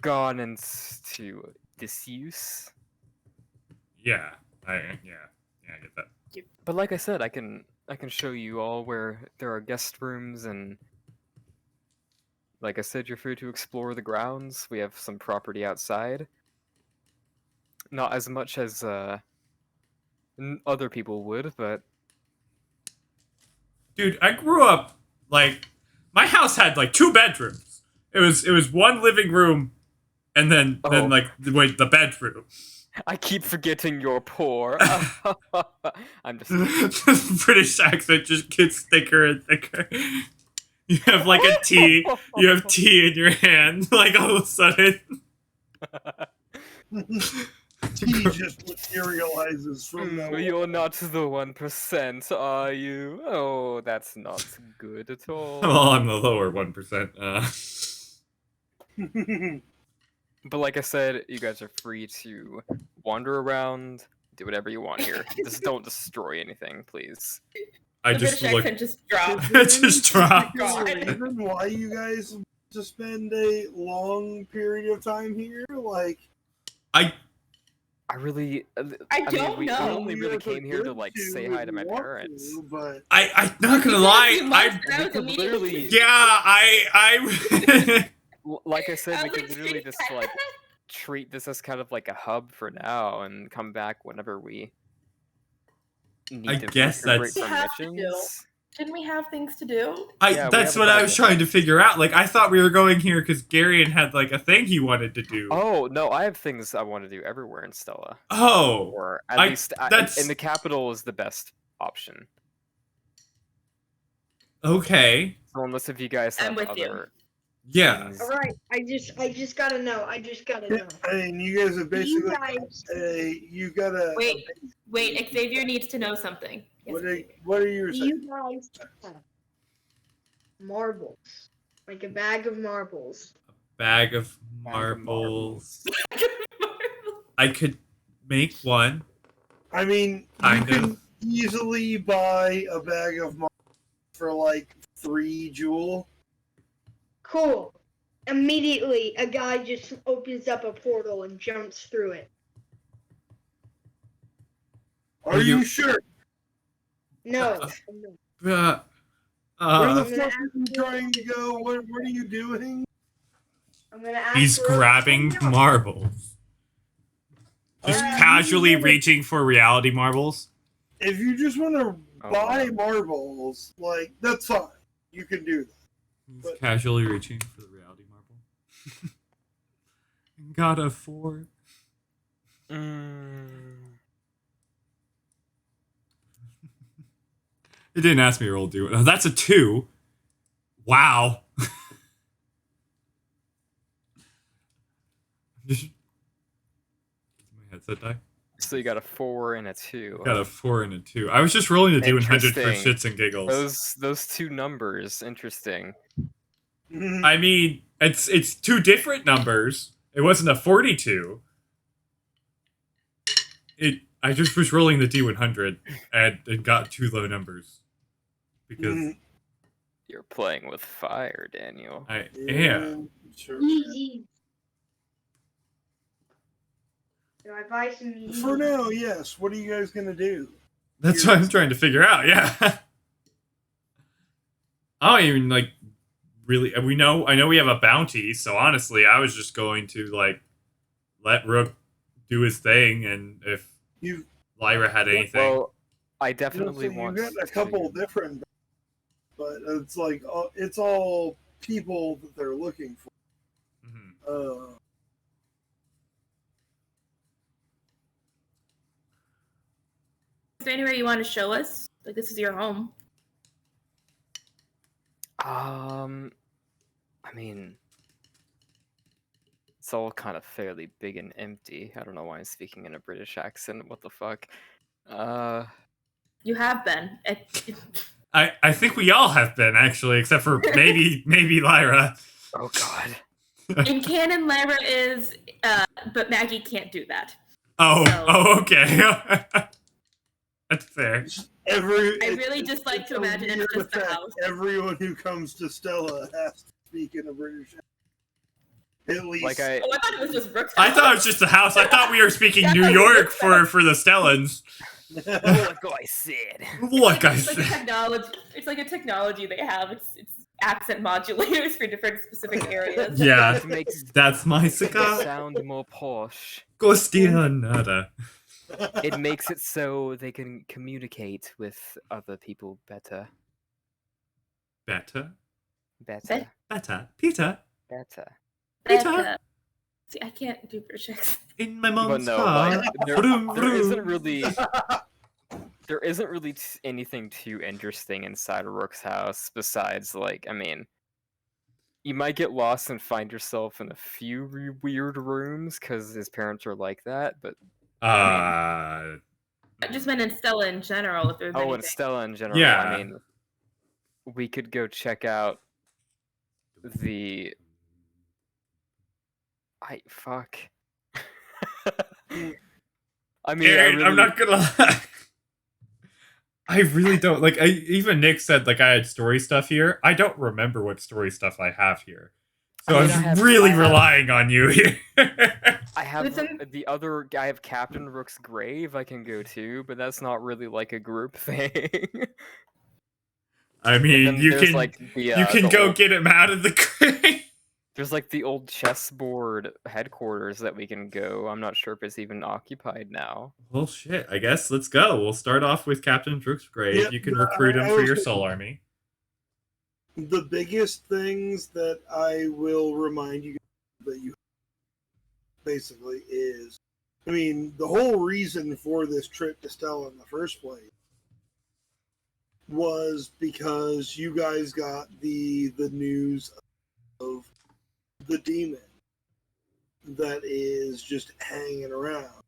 gone into disuse. Yeah, I get that. But like I said, I can show you all where there are guest rooms, and like I said, you're free to explore the grounds. We have some property outside. Not as much as other people would, but Dude, I grew up like my house had like 2 bedrooms. It was one living room, and then Oh. the bedroom. I keep forgetting you're poor. I'm just This British accent just gets thicker and thicker. You have like a tea. You have tea in your hand, like all of a sudden. Tea just materializes from nowhere. You're not the 1%, are you? Oh, that's not good at all. Well, I'm the lower 1%. But like I said, you guys are free to wander around, do whatever you want here. Just don't destroy anything, please. I The just British look. accent just dropped. It just dropped. God. Reason why you guys to spend a long period of time here? Like, I I really, I mean, don't we know. only really if came here to like good say to hi to my want parents. to, but I'm not gonna You lie. months and We was could immediately- literally, Yeah, I like I said, I we was could like, literally just like treat this as kind of like a hub for now, and come back whenever we need I to guess recuperate that's- from We have to do. missions. Didn't we have things to do? Yeah, we that's have a what I bag was of- trying to figure out. Like, I thought we were going here because Garion had like a thing he wanted to do. Oh no, I have things I want to do everywhere in Stella, Oh, or at I- least that's- in the capital is the best option. okay. So unless if you guys I'm have with you. other Yeah. things- All right, I just gotta know. I just gotta know. I mean, you guys have Do you basically guys, you got a Wait, Xavier needs to know something. Yes, Xavier. what are you do saying? you guys have marbles? Like a bag of marbles. Bag of Bag of marbles. I could make one. I mean, Kind you of. can easily buy a bag of marbles for like 3 jewel. Cool. Immediately, a guy just opens up a portal and jumps through it. Are you- you sure? No. Uh, Where the I'm gonna fuck are you trying to go? What are you doing? I'm gonna ask he's Rook to grabbing jump. marbles. Just Uh, casually you- reaching for reality marbles. If you just want to Oh, buy wow. marbles, like that's fine. You can do that. He's But- casually reaching for the reality marble. Got a 4. It didn't ask me to roll do it. Oh, that's a 2. Wow. Just my headset die. So you got a 4 and a 2. Got a 4 and a 2. I was just rolling the D100 for Interesting. shits and giggles. Those two numbers, interesting. Mhm. I mean, it's 2 different numbers. It wasn't a 42. I just was rolling the D100 and got 2 low numbers because Mhm. You're playing with fire, Daniel. I am. Sure. Easy. Do I buy some easy? For now, yes. What are you guys gonna do? That's what I'm trying to figure out. Yeah. I don't even like really. I know we have a bounty, so honestly, I was just going to like let Rook do his thing, and if You Lyra had anything, Well, I definitely you want got a couple to... different, but it's like it's all people that they're looking for. Mhm. Is there anywhere you want to show us? Like, this is your home. I mean, it's all kind of fairly big and empty. I don't know why I'm speaking in a British accent. What the fuck? You have been. I think we all have been actually, except for maybe Lyra. Oh god. In canon, Lyra is, but Maggie can't do that. Oh, So- okay. I That's fair. I really just like to imagine it's just the house. Everyone who comes to Stella has to speak in a British accent. At least. Like Oh, I thought it was just Rook's I house. thought it was just the house. I thought we were speaking New York for the Stellans. like I said. Like I It's like a said. technology. It's like a technology they have. It's accent modulators for different specific areas. Yeah, It makes that's my it cigar. sound more posh. Costia nada. It makes it so they can communicate with other people better. Better. Better. Better. Peter. Better. Peter. See, I can't do British accents. In my But mom's no, car. like, Vroom, there isn't vroom. really anything too interesting inside Rook's house besides, like, I mean, you might get lost and find yourself in a few weird rooms because his parents are like that, but I just meant in Stella in general. If there's oh, anything. and Stella in general, Yeah. I mean, we could go check out the fuck. I mean, Aaron, I I'm really, not gonna lie. I really don't like. Even Nick said like I had story stuff here. I don't remember what story stuff I have here, so I mean, I'm I have- really I have- relying on you here. I have Listen- I have Captain Rook's grave I can go to, but that's not really like a group thing. I And mean, then you there's, can like, the, you can the go old- get him out of the grave. There's like the old chessboard headquarters that we can go. I'm not sure if it's even occupied now. Well, shit. I guess let's go. We'll start off with Captain Drook's grave. Yep, You can but recruit him I for was your thinking- soul army. The biggest things that I will remind you that you basically is, I mean, the whole reason for this trip to Stella in the first place was because you guys got the news of the demon that is just hanging around.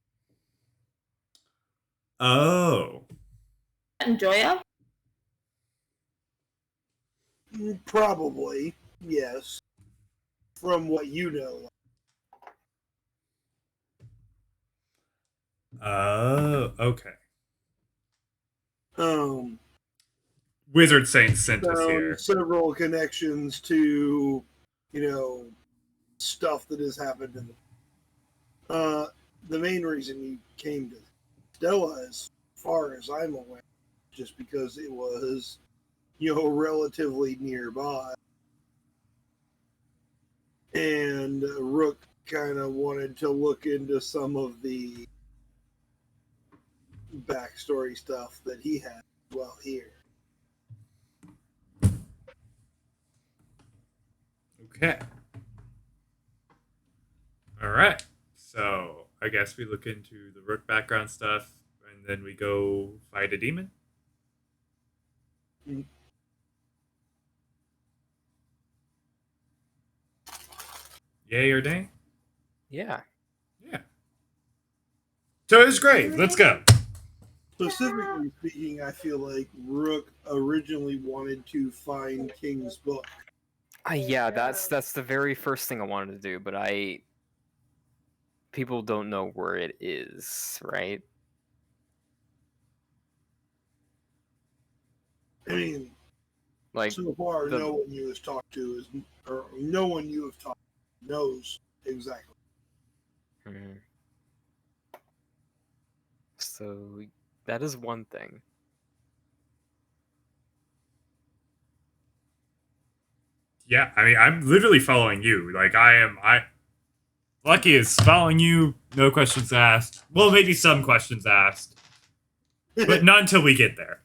Oh. And Joya? Probably, yes. From what you know. Oh. Okay. Um, Wizard Saint sent us here. several connections to, stuff that has happened in the main reason you came to Stella, as far as I'm aware, just because it was, relatively nearby. And Rook kind of wanted to look into some of the backstory stuff that he had while here. Okay. All right. So I guess we look into the Rook background stuff, and then we go fight a demon. Mm. Yay or nay? Yeah. Yeah. So his grave. Let's go. Specifically speaking, I feel like Rook originally wanted to find King's book. Yeah, that's the very first thing I wanted to do, but people don't know where it is, right? I mean, Like, so far, the- no one you have talked to no one you have talked to knows exactly. mhm. So that is one thing. Yeah, I mean, I'm literally following you. Like, Lucky is following you, no questions asked. Well, maybe some questions asked, but none till we get there.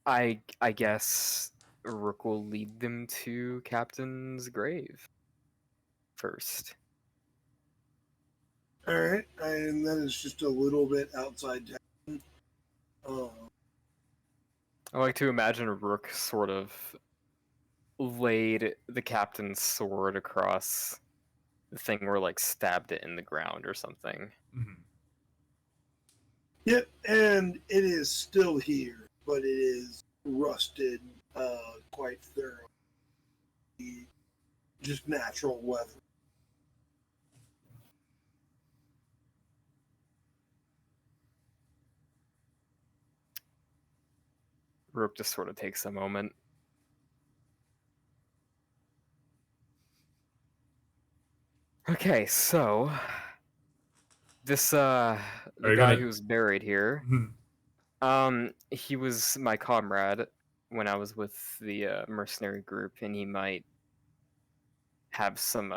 I guess Rook will lead them to Captain's grave first. All right, and then it's just a little bit outside town. I like to imagine Rook sort of laid the captain's sword across the thing or like stabbed it in the ground or something. Mhm. Yep, and it is still here, but it is rusted quite thoroughly. Just natural weather. Rook just sort of takes a moment. Okay, so this the you guy gonna- who's buried here, he was my comrade when I was with the mercenary group, and he might have some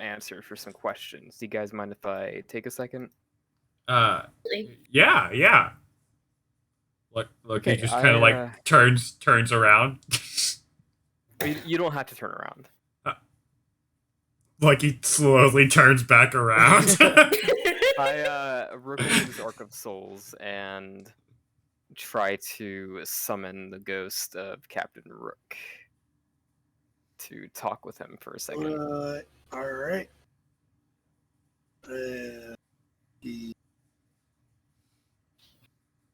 answers for some questions. Do you guys mind if I take a second? Yeah. Look, Okay, he just kind of like turns around. You don't have to turn around. Like he slowly turns back around. Rook will use Arc of Souls and try to summon the ghost of Captain Rook to talk with him for a second. All right.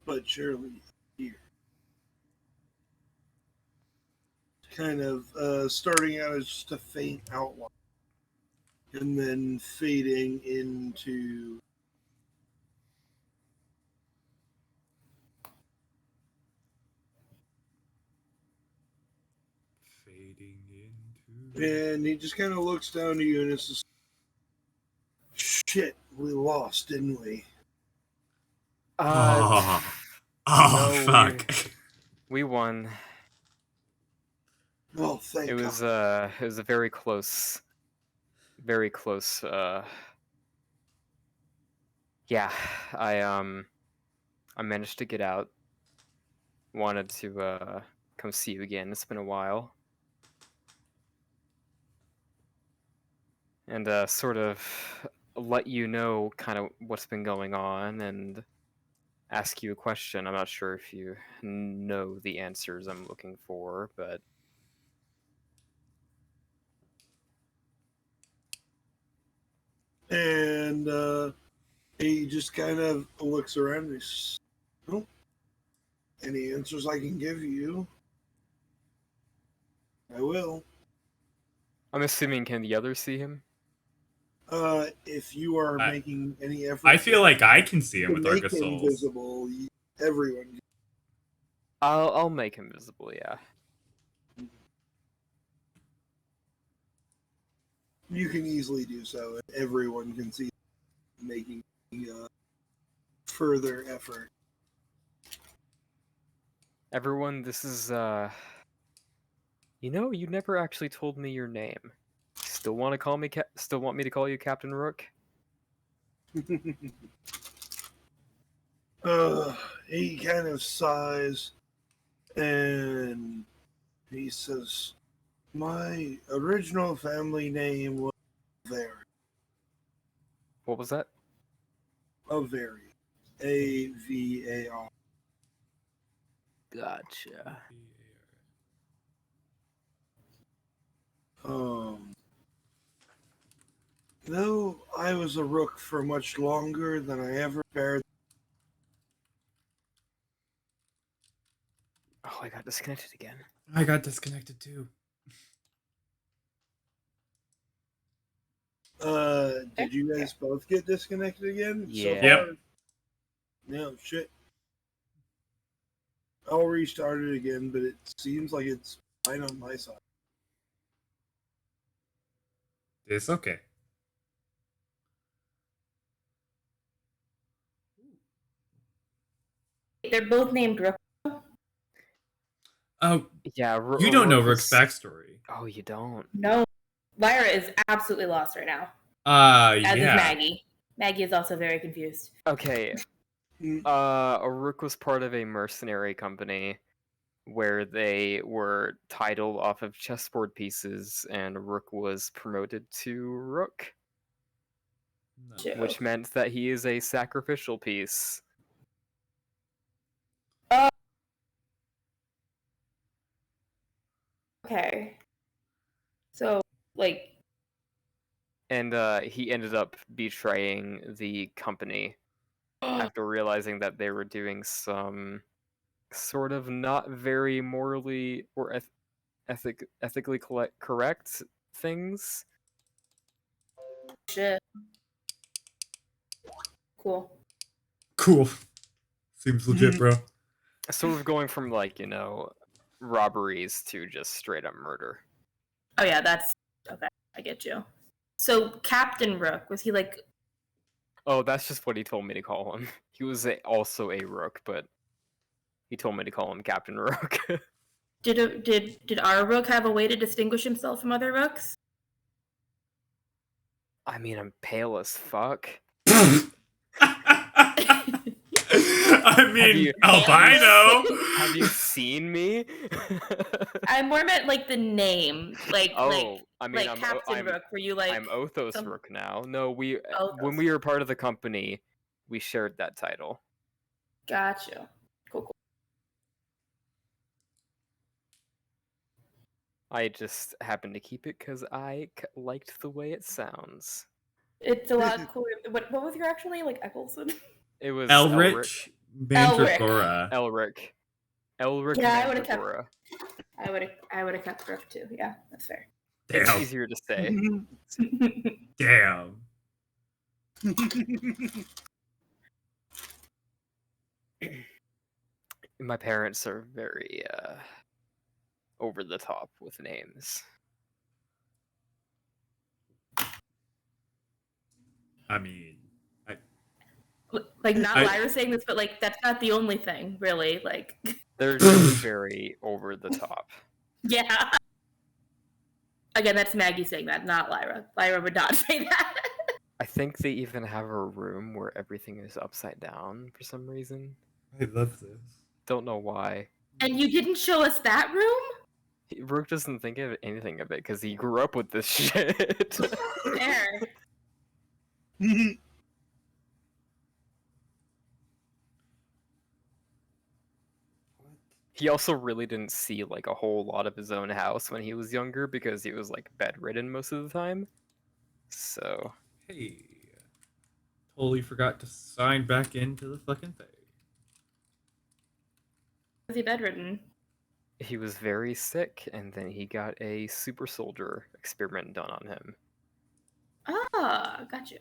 But surely here. Kind of starting out as just a faint outline. And then fading into Fading into. and he just kind of looks down to you and it's just shit, we lost, didn't we? Oh, no, fuck. We won. Well, thank It was God. it was a very close yeah, I managed to get out. Wanted to come see you again. It's been a while. And sort of let you know kind of what's been going on and ask you a question. I'm not sure if you know the answers I'm looking for, but And he just kind of looks around and he's, well, any answers I can give you, I will. I'm assuming can the others see him? If you are I- making any effort, I feel like I can see him to with make Arc of him Souls. visible, everyone. I'll make him visible, yeah. You can easily do so, and everyone can see making further effort. Everyone, this is you know, you never actually told me your name. Still want to call me still want me to call you Captain Rook? He kind of sighs and he says, my original family name was Avari. What was that? Avari. A-V-A-R. Gotcha. Though I was a rook for much longer than I ever bared. Oh, I got disconnected again. I got disconnected too. Did you guys both get disconnected again? Yeah. So Yep. far? No, shit. I'll restart it again, but it seems like it's fine on my side. It's okay. They're both named Rook. Oh, Yeah, you don't know Rook Rook's was- backstory. Oh, you don't. No, Lyra is absolutely lost right now. As is Yeah. Maggie. Maggie is also very confused. Okay. Rook was part of a mercenary company where they were titled off of chessboard pieces, and Rook was promoted to Rook, True. which meant that he is a sacrificial piece. Okay. So, like, And he ended up betraying the company after realizing that they were doing some sort of not very morally or ethically correct things. shit. Cool. Cool. Seems legit, bro. Sort of going from like, robberies to just straight up murder. Oh yeah, that's okay. I get you. So Captain Rook, was he like? Oh, that's just what he told me to call him. He was also a Rook, but he told me to call him Captain Rook. Did our Rook have a way to distinguish himself from other Rooks? I mean, I'm pale as fuck. I mean, albino. Have you seen me? I more meant like the name, like I mean, like Captain Rook. Were you like? I'm Othos some- Rook now. No, when Othos. we were part of the company, we shared that title. Gotcha. Cool. I just happened to keep it because I liked the way it sounds. It's a lot cooler. What was your actual name? Like Eccleston? It was Elrich Mandragora. Elric. Elric Yeah, I would've kept- Mandragora. I would have kept Rook too. Yeah, that's fair. It's Damn. easier to say. Damn. My parents are very over the top with names. I mean, Like not I- Lyra saying this, but like that's not the only thing, really. Like, They're just very over the top. yeah. Again, that's Maggie saying that, not Lyra. Lyra would not say that. I think they even have a room where everything is upside down for some reason. I love this. Don't know why. And you didn't show us that room? Rook doesn't think of anything of it because he grew up with this shit. Fair. He also really didn't see like a whole lot of his own house when he was younger because he was like bedridden most of the time. So Hey, totally forgot to sign back into the fucking thing. Was he bedridden? he was very sick, and then he got a super soldier experiment done on him. Ah, got you.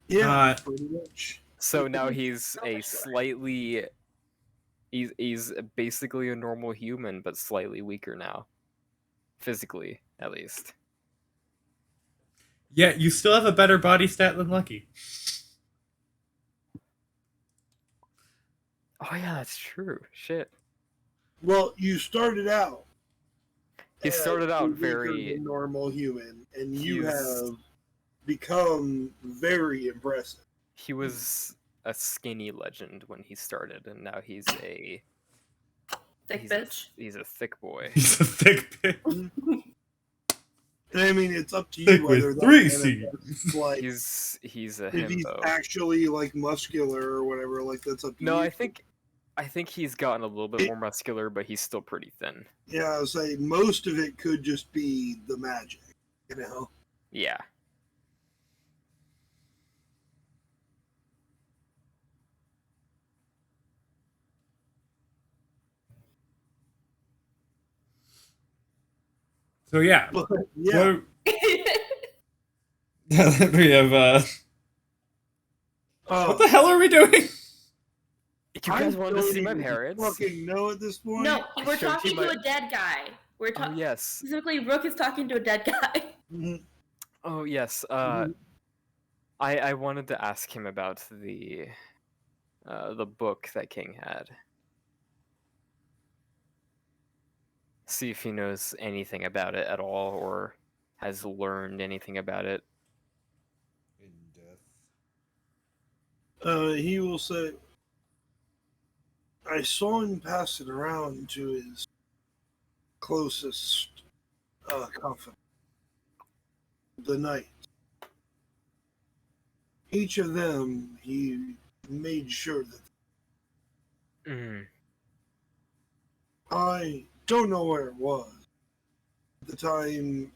Yeah, pretty much. So now he's Oh, a sure. slightly he's basically a normal human, but slightly weaker now. Physically, at least. Yeah, you still have a better body stat than Lucky. Oh yeah, that's true. Shit. Well, you started out. He started as out a weaker very than normal human, and you He's- have become very impressive. he was a skinny legend when he started, and now he's a Thick he's bitch. he's a thick boy. He's a thick bitch. And I mean, it's up to Thick you whether with that 3 manifests, C's. like He's a if he's himbo. actually like muscular or whatever. Like that's up to you. No, I think he's gotten a little bit more muscular, but he's still pretty thin. Yeah, I would say most of it could just be the magic, you know. Yeah. So yeah. But yeah, What- we have what the hell are we doing? You guys wanted to see my don't even parents? Fucking know at this point. No, we're showed you talking my- to a dead guy. We're Oh talking yes. specifically. Rook is talking to a dead guy. Mhm. Oh yes. Mhm. I wanted to ask him about the book that King had. See if he knows anything about it at all, or has learned anything about it. In death. He will say, I saw him pass it around to his closest confidant, the knight. Each of them, he made sure that Mm. I don't know where it was. At the time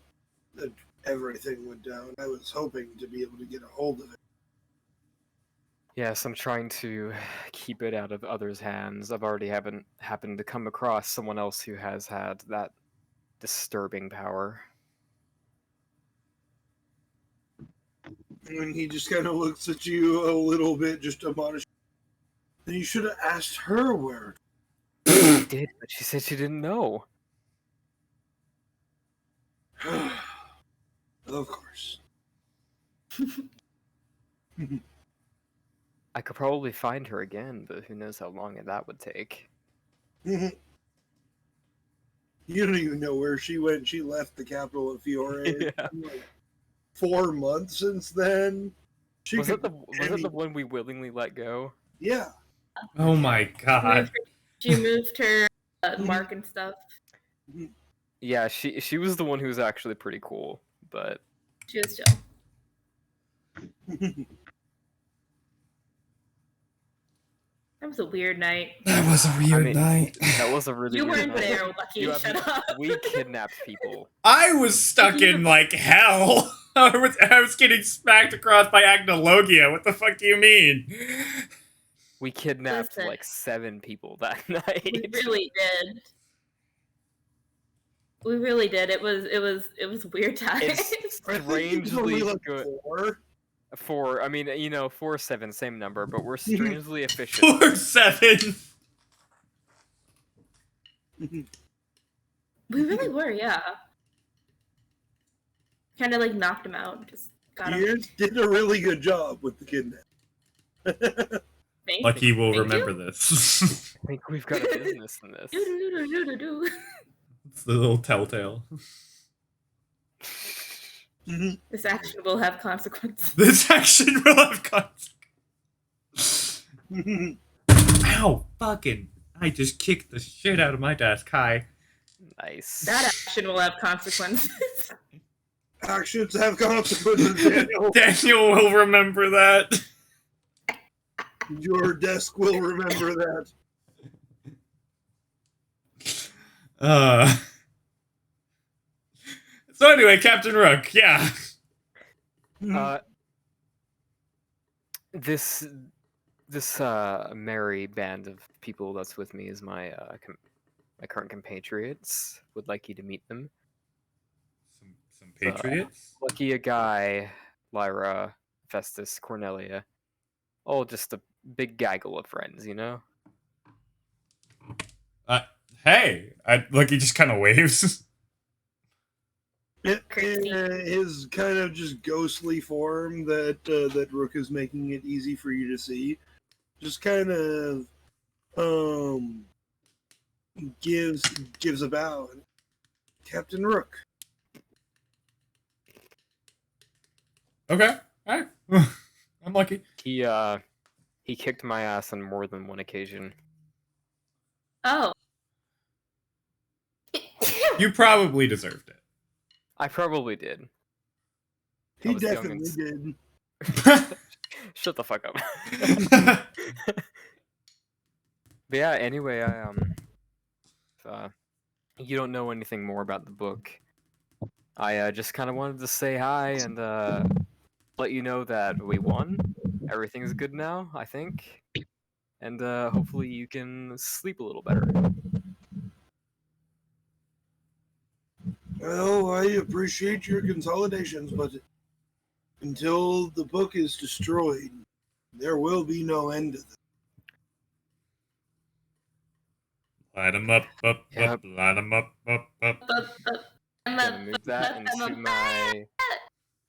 that everything went down, I was hoping to be able to get a hold of it. Yes, I'm trying to keep it out of others' hands. I've already haven't happened to come across someone else who has had that disturbing power. And he just kind of looks at you a little bit, just admonished. Then you should have asked her where. did, but she said she didn't know. Of course. I could probably find her again, but who knows how long that would take. You don't even know where she went. She left the capital of Fiore. Yeah. It's been like 4 months since then. Was it the one we willingly let go? Yeah. Oh my god. She moved her mark and stuff. Yeah, she was the one who was actually pretty cool, but She was chill. That was a weird night. That was a weird night. That was a really You weird weren't night. there, Lucky. Shut up. We kidnapped people. I was stuck in like hell. I was getting smacked across by Agnologia. What the fuck do you mean? We kidnapped Listen. like 7 people that night. We really did. We really did. It was weird times. It's I think it's only strangely like good. 4. 4, I mean, 4, 7, same number, but we're strangely efficient. 4, 7. We really were, yeah. Kind of like knocked him out. Just got him. Pierce did a really good job with the kidnap. Thank Lucky will Thank you. remember this. I think we've got a business in this. Do-do-do-do-do-do. It's the little telltale. This action will have consequences. This action will have consequences. Ow! Fucking! I just kicked the shit out of my desk. Hi. Nice. That action will have consequences. Actions have consequences, Daniel. Daniel will remember that. Your desk will remember that. So anyway, Captain Rook, yeah. This merry band of people that's with me is my my current compatriots. Would like you to meet them. Some patriots. Lucky, a guy, Lyra, Festus, Cornelia. All just a big gaggle of friends, you know? Hey, Lucky just kind of waves. His kind of just ghostly form that Rook is making it easy for you to see, just kind of gives a bow. Captain Rook. Okay, alright. I'm lucky. He kicked my ass on more than one occasion. Oh. You probably deserved it. I probably did. I He was young definitely and did. Shut the fuck up. But yeah, anyway, you don't know anything more about the book. I just kind of wanted to say hi and let you know that we won. Everything's good now, I think. And hopefully you can sleep a little better. Well, I appreciate your consolidations, but until the book is destroyed, there will be no end to this. Line 'em up, Yep. line 'em up. I'm gonna move that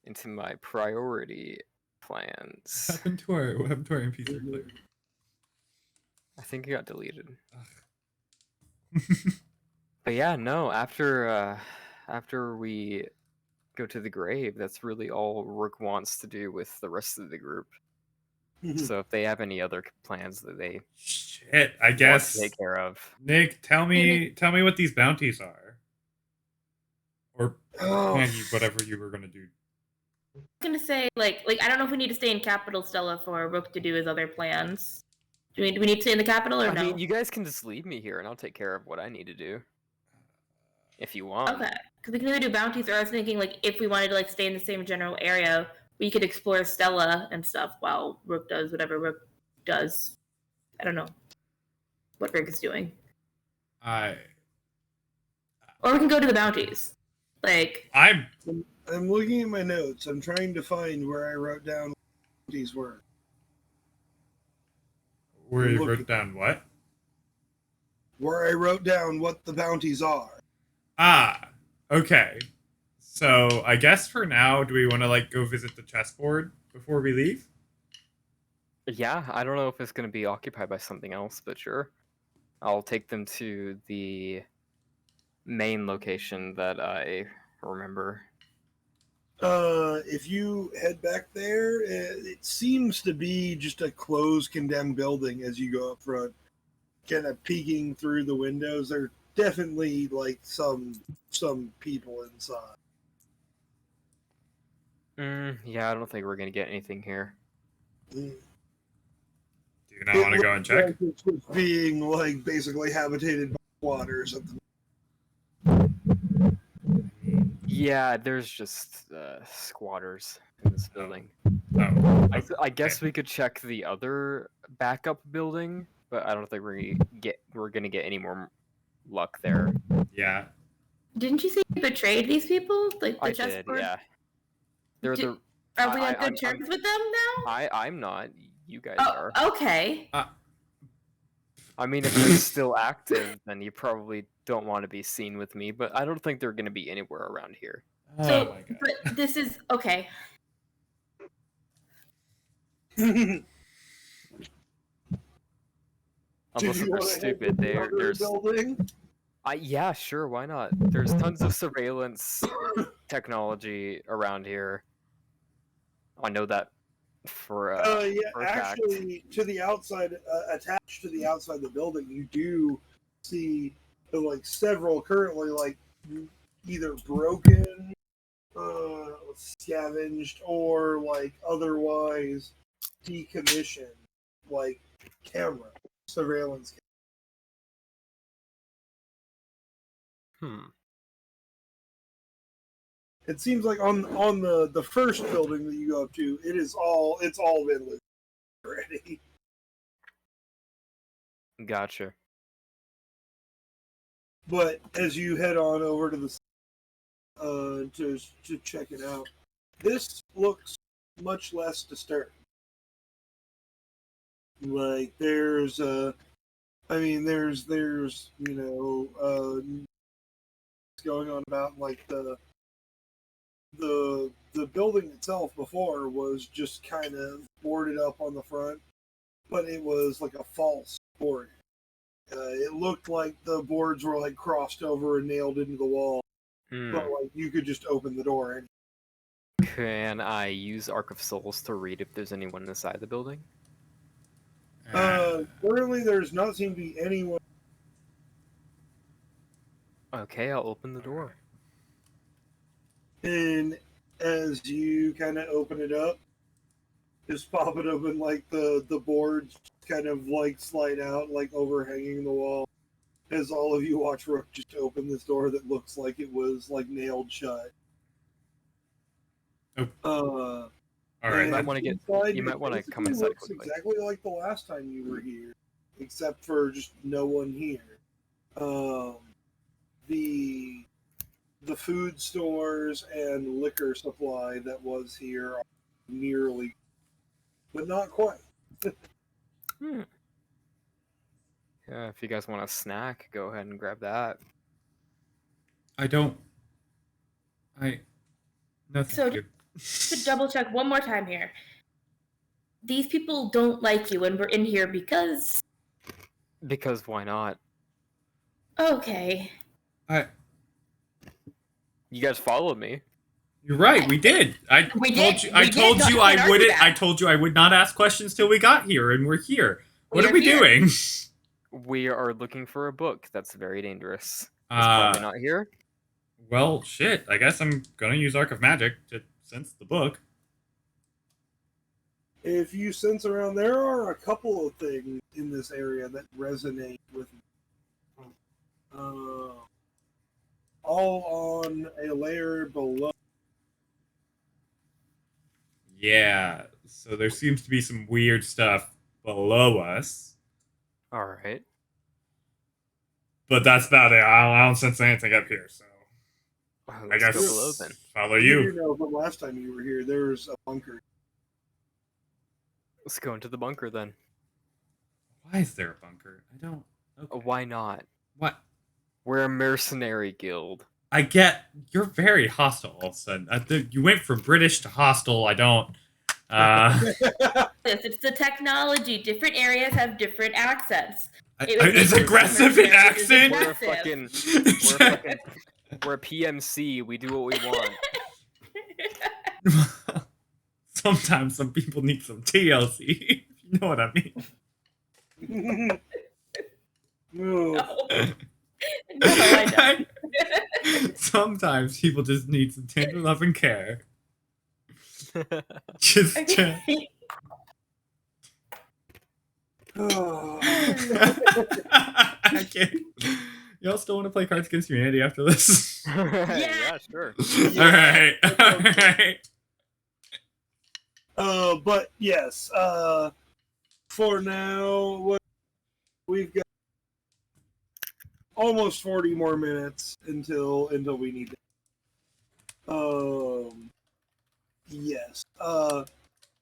into my priority plans. What happened to our NPC player? I think it got deleted. But yeah, no, after we go to the grave, that's really all Rook wants to do with the rest of the group. So if they have any other plans that they Shit, I want guess. to take care of. Nick, tell me what these bounties are. Or Oh, Maggie, whatever you were gonna do. I'm gonna say like I don't know if we need to stay in Capital Stella for Rook to do his other plans. Do we need to stay in the capital or I no? mean, you guys can just leave me here and I'll take care of what I need to do. If you want. Okay, because we can either do bounties, or I was thinking like if we wanted to like stay in the same general area, we could explore Stella and stuff while Rook does whatever Rook does. I don't know what Rook is doing, or we can go to the bounties. Like I'm looking at my notes. I'm trying to find where I wrote down what these were. where you Look- wrote down what? where I wrote down what the bounties are. Ah, okay. So I guess for now, do we want to like go visit the chessboard before we leave? Yeah, I don't know if it's going to be occupied by something else, but sure. I'll take them to the main location that I remember. If you head back there, it seems to be just a closed, condemned building as you go up front. Kind of peeking through the windows, there are definitely like some people inside. Yeah, I don't think we're going to get anything here. Do you not want to go and check? Like it's just being like basically habitated by squatters at the Yeah, there's just squatters in this building. Oh, I guess we could check the other backup building, but I don't think we're gonna get any more luck there. yeah. Didn't you say you betrayed these people? Like the I did, chessboard? yeah. They're Did- the Are we on I- good I'm- terms with them now? I'm not. You guys Oh, are. okay. I mean, if they're still active, then you probably don't want to be seen with me. But I don't think they're gonna be anywhere around here. Oh So, my god. but this is okay. Unless you they're wanna head stupid, to the other there's. building? Yeah, sure. Why not? There's tons of surveillance technology around here. I know that for Yeah, for a fact. actually, to the outside, attached to the outside of the building, you do see like several currently like either broken, scavenged, or like otherwise decommissioned, like camera surveillance. Hmm. It seems like on the first building that you go up to, it's all been looted already. Gotcha. But as you head on over to the to check it out, this looks much less disturbed. Like there's there's going on about like the building itself before was just kind of boarded up on the front, but it was like a false board. It looked like the boards were like crossed over and nailed into the wall, but like you could just open the door. And Can I use Arc of Souls to read if there's anyone inside the building? currently, there's not seem to be anyone. Okay, I'll open the door. And as you kind of open it up, just pop it open, like the boards kind of like slide out, like overhanging the wall. As all of you watch Rook just open this door that looks like it was like nailed shut. Oh. All right. You might want to get. You might want to come inside looks quickly. exactly like the last time you were here, except for just no one here. The food stores and liquor supply that was here are nearly, but not quite. Yeah, if you guys want a snack, go ahead and grab that. I don't. No, thank So you. to double check one more time here. These people don't like you, and we're in here because. Because why not? Okay. You guys followed me. You're right. We did. I We told did. you. I We did. told No, you I can't I argue wouldn't. that. I told you I would not ask questions till we got here, and we're here. What We are we here. doing? We are looking for a book. That's very dangerous. It's probably not here. Well, shit. I guess I'm gonna use Arc of Magic to sense the book. If you sense around, there are a couple of things in this area that resonate with me. All on a layer below. Yeah. So there seems to be some weird stuff below us, All right. but that's about it. I don't sense anything up here. So I Let's guess go below then. follow You you. know, but last time you were here, there was a bunker. Let's go into the bunker then. Why is there a bunker? I don't. Okay. Why not? What? We're a mercenary guild. I get you're very hostile all of a sudden. You went from British to hostile. I don't. It's the technology. Different areas have different accents. It's aggressive in accent. We're a fucking. We're a PMC. We do what we want. Sometimes some people need some TLC. You know what I mean? No. No, I don't. Sometimes people just need some tender love and care. Just. Okay. I can't. Y'all still want to play Cards Against Humanity after this? Yeah, sure. All right. All right. But yes, for now, we've got almost 40 more minutes until we need to. Yes.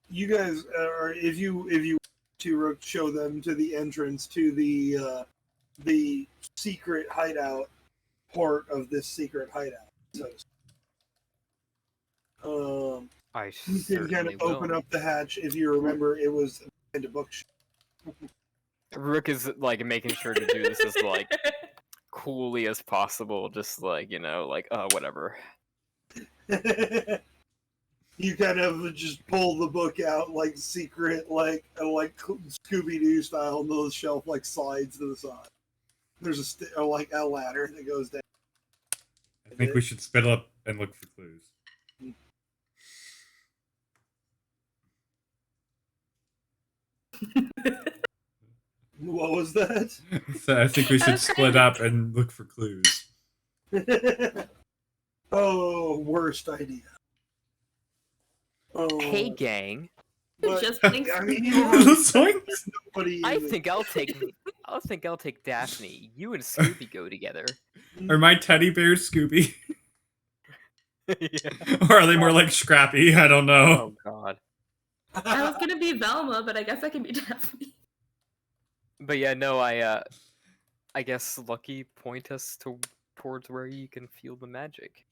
You guys are if you to Rook, show them to the entrance to the secret hideout part of this secret hideout. So, I you can certainly kind of will. open up the hatch. If you remember, it was in the bookshelf. Rook is like making sure to do this as like coolly as possible. Just like whatever. You kind of just pull the book out like secret, like Scooby-Doo style, and the shelf like slides to the side. There's a ladder that goes down. I think we should split up and look for clues. What was that? So I think we should split up and look for clues. Oh, worst idea. Oh, Hey, gang. but, Just thinks I mean, Zoinks. nobody. I think I'll take Daphne. You and Scooby go together. Are my teddy bears Scooby? Yeah. Or are they more like Scrappy? I don't know. Oh God. I was gonna be Velma, but I guess I can be Daphne. But yeah, no, I guess Lucky point us towards where you can feel the magic.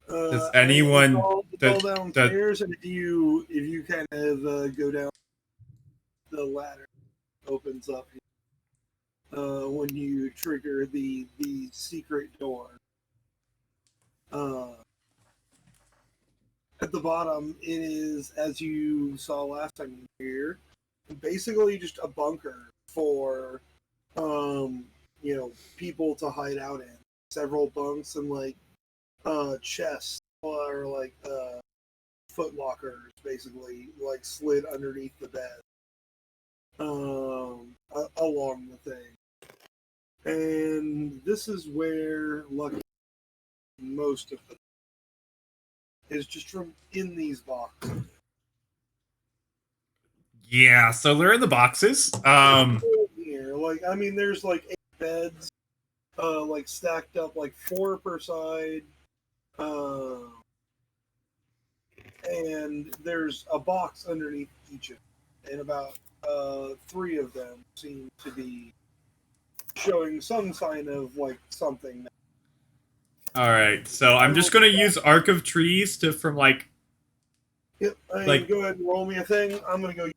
Does anyone it's all downstairs, and if you kind of go down the ladder, opens up when you trigger the secret door. At the bottom, it is, as you saw last time you were here, basically just a bunker for people to hide out in. Several bunks and like chests or like foot lockers, basically, like slid underneath the bed along the thing. And this is where Lucky most of it is, just from in these boxes. Yeah, so they're in the boxes. Here, like, I mean, there's like 8 beds, like stacked up, like 4 per side, and there's a box underneath each of them, and about 3 of them seem to be showing some sign of like something. All right, so I'm just gonna use Arc of Trees from like. Yep, Like- go ahead and roll me a thing. I'm gonna go.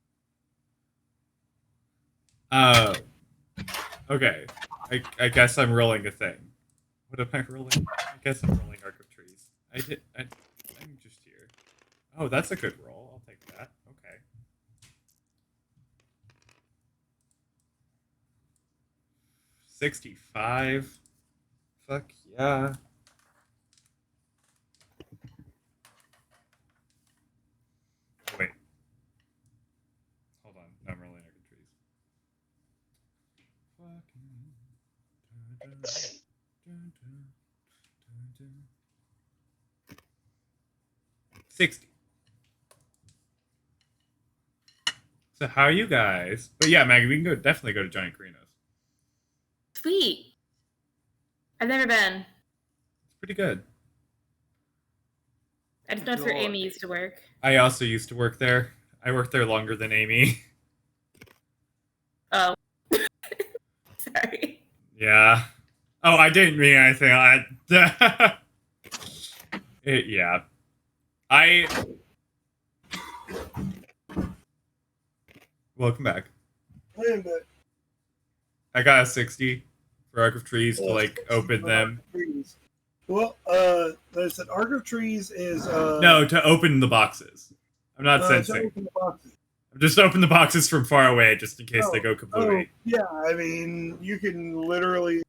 Okay. I guess I'm rolling a thing. What am I rolling? I guess I'm rolling Arc of Trees. I'm just here. Oh, that's a good roll. I'll take that. Okay. 65. Fuck yeah. Wait. Hold on. No, I'm rolling Arc of Trees. 60. So how are you guys? But yeah, Maggie, we can definitely go to Giant Carinos. Sweet. I've never been. It's pretty good. I just know it's where Amy used to work. I also used to work there. I worked there longer than Amy. Oh. Sorry. Yeah. Oh, I didn't mean anything. Yeah. Welcome back. And, I got a 60 for Arc of Trees to like open them. trees. Well, I said Arc of Trees is No, to open the boxes. I'm not to sensing. open the boxes. I'm just open the boxes from far away just in case they go kablooey. Yeah, I mean, you can literally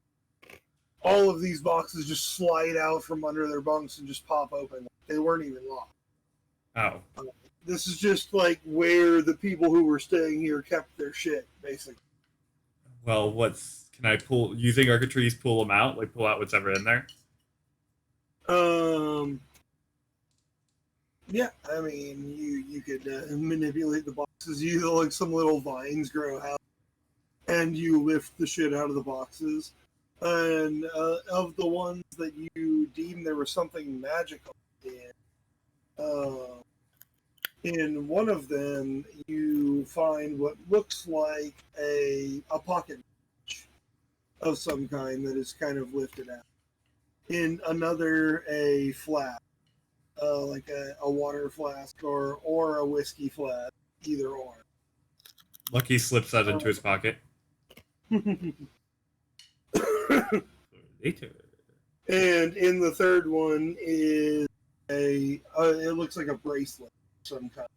all of these boxes just slide out from under their bunks and just pop open. They weren't even locked. Oh. This is just like where the people who were staying here kept their shit, basically. Well, can I pull, using Arc of Trees, pull them out? Like, pull out what's ever in there? Yeah, I mean, you could manipulate the boxes. You like some little vines grow out, and you lift the shit out of the boxes. And of the ones that you deem there was something magical in one of them, you find what looks like a pocket of some kind that is kind of lifted out. In another, a flask. Like a water flask or a whiskey flask, either or. Lucky slips that into his pocket. Later. And in the third one is it looks like a bracelet of some kind,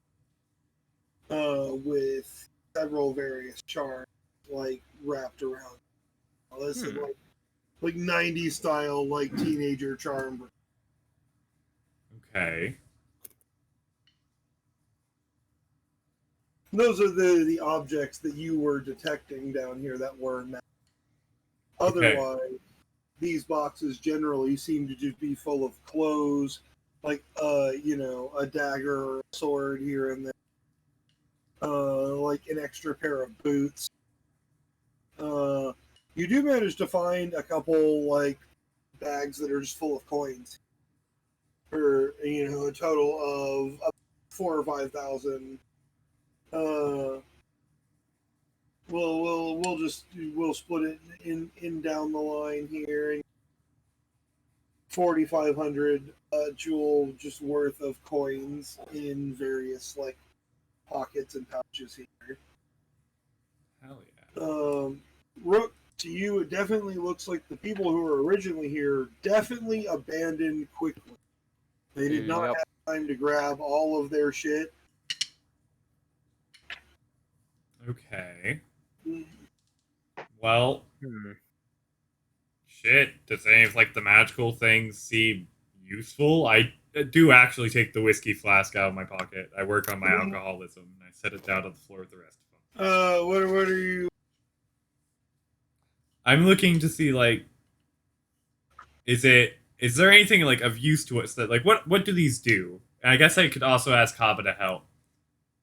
with several various charms like wrapped around. This is like 90s style, like teenager charm. Okay. Those are the objects that you were detecting down here that were magic. Otherwise, these boxes generally seem to just be full of clothes, like a dagger or a sword here and there, like an extra pair of boots. You do manage to find a couple like bags that are just full of coins, for a total of 4,000 or 5,000. We'll split it in down the line here, and 4,500 jewel just worth of coins in various like pockets and pouches here. Hell yeah. Rook, to you, it definitely looks like the people who were originally here definitely abandoned quickly. They did not have time to grab all of their shit. Okay. Well, shit. Does any of like the magical things seem useful? I do actually take the whiskey flask out of my pocket. I work on my alcoholism, and I set it down on the floor with the rest of them. What are you? I'm looking to see like, is there anything like of use to us that like what do these do? And I guess I could also ask Haba to help,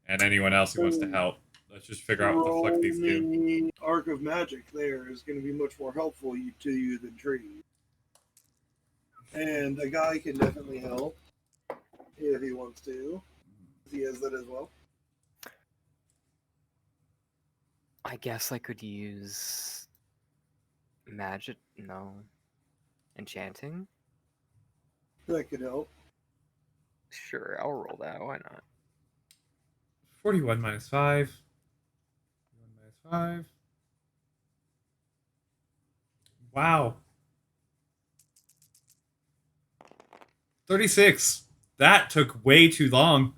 and anyone else who wants to help. Let's just figure out what the fuck these do. The Arc of Magic there is going to be much more helpful to you than trees. And a guy can definitely help if he wants to. He has that as well. I guess I could use magic. No, enchanting. That could help. Sure, I'll roll that. Why not? 41 minus 5. 5. Wow. 36. That took way too long.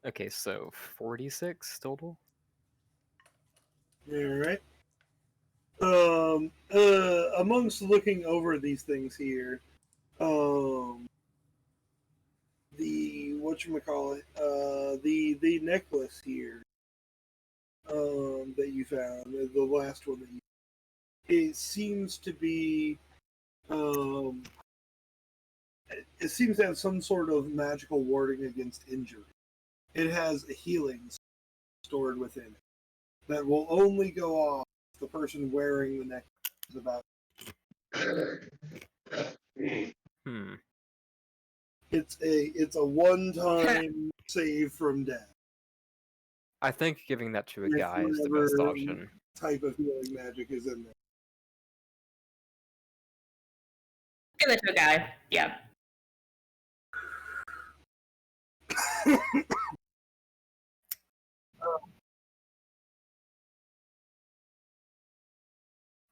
Okay, so 46 total. All right. Amongst looking over these things here, the whatchamacallit, the necklace here, that you found, the last one that it seems to be, it seems to have some sort of magical warding against injury. It has a healing stored within it that will only go off if the person wearing the necklace is about. It's a one-time save from death. I think giving that to a guy is the best option. Type of healing magic is in there. Give it to a guy. Yeah.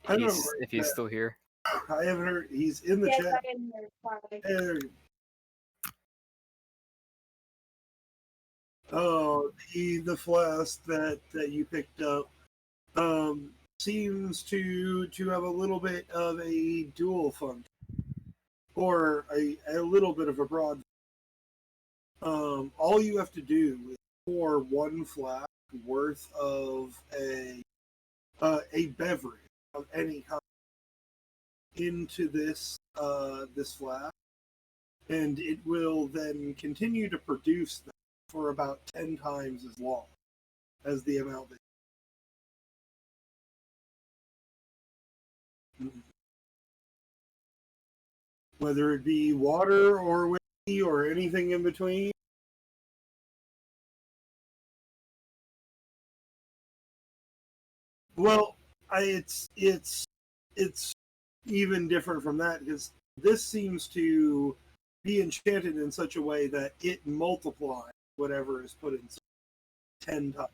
I don't know. If he's still here. I haven't heard. He's in the Yes, chat. I am there. Sorry. There. Oh, the flask that you picked up seems to have a little bit of a dual function, or a little bit of a broad. All you have to do is pour one flask worth of a beverage of any kind into this flask, and it will then continue to produce them for about 10 times as long as the amount that. Whether it be water or whiskey or anything in between. Well, it's even different from that because this seems to be enchanted in such a way that it multiplies whatever is put in 10 times.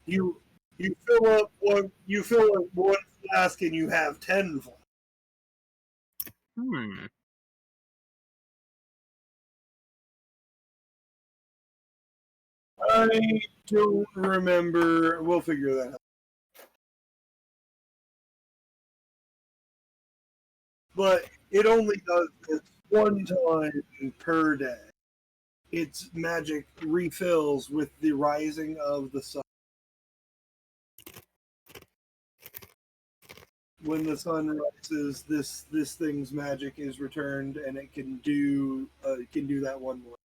you fill up one flask and you have 10 flasks. I don't remember. We'll figure that out. But it only does this one time per day. Its magic refills with the rising of the sun. When the sun rises, this thing's magic is returned, and it can do that one more.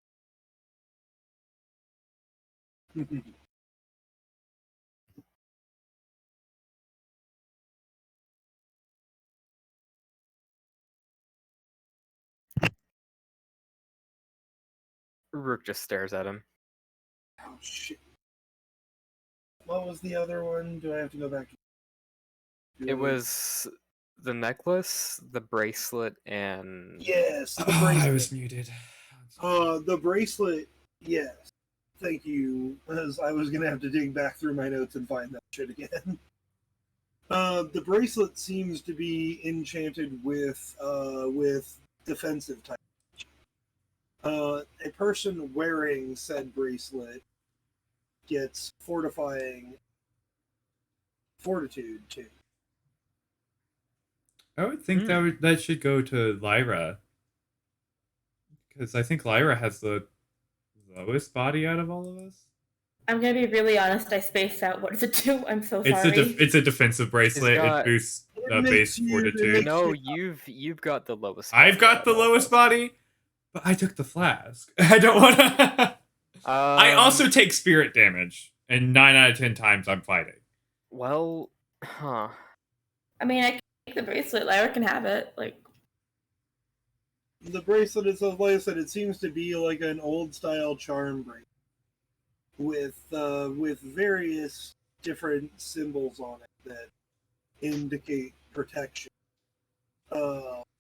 Rook just stares at him. Oh shit! What was the other one? Do I have to go back? It was the necklace, the bracelet, and yes, the Oh, bracelet. I was muted. The bracelet. Yes, thank you. As I was gonna have to dig back through my notes and find that shit again. The bracelet seems to be enchanted with defensive type. A person wearing said bracelet gets fortifying fortitude too. I would think that should go to Lyra, because I think Lyra has the lowest body out of all of us. I'm gonna be really honest. I spaced out. What does it do? I'm so sorry. It's a defensive bracelet. It boosts base fortitude. No, you've got the lowest. I've got the lowest body, but I took the flask. I don't want to. I also take spirit damage, and 9 out of 10 times I'm fighting. Well, huh. I mean, I can take the bracelet. Lyra can have it. Like the bracelet itself, like I said, it seems to be like an old style charm bracelet with various different symbols on it that indicate protection.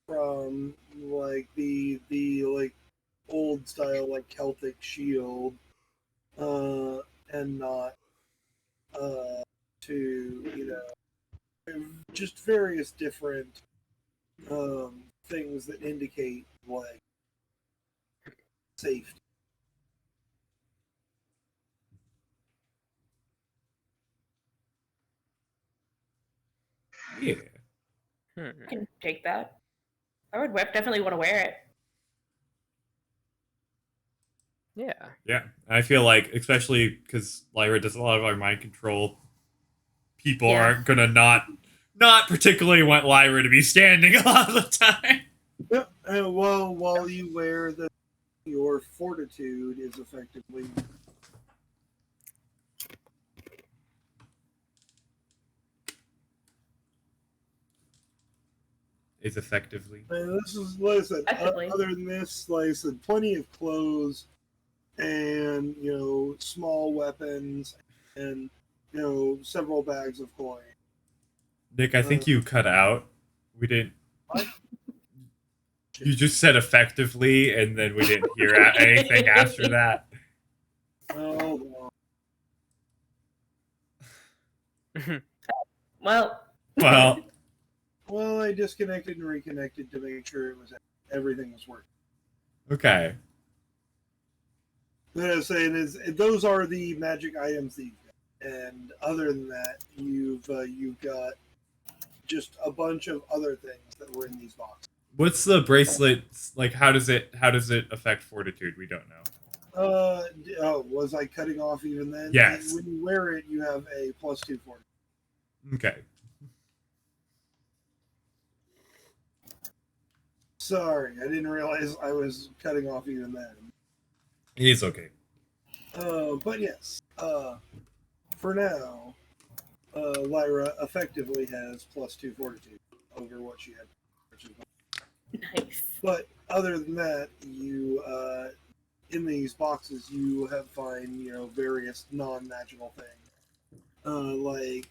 From like the like old style like Celtic shield, and not to just various different things that indicate like safety. Yeah. I can take that. I would definitely want to wear it. Yeah. Yeah. I feel like, especially because Lyra does a lot of our mind control, people aren't gonna not particularly want Lyra to be standing a lot of the time. Yeah, and while you wear your fortitude is effectively. Is effectively. And this is, like I said, other than this, like I said, plenty of clothes and small weapons, and several bags of coin. Nick, I think you cut out. We didn't. What? You just said effectively, and then we didn't hear anything after that. Oh, Well, well, I disconnected and reconnected to make sure everything was working. Okay. What I was saying is, those are the magic items that you've got. And other than that, you've got just a bunch of other things that were in these boxes. What's the bracelet like? How does it affect fortitude? We don't know. Was I cutting off even then? Yes. When you wear it, you have a +2 fortitude. Okay. Sorry, I didn't realize I was cutting off even then. It's okay. But yes, for now, Lyra effectively has +2 fortitude over what she had. Which is nice. But other than that, you in these boxes you find various non-magical things, like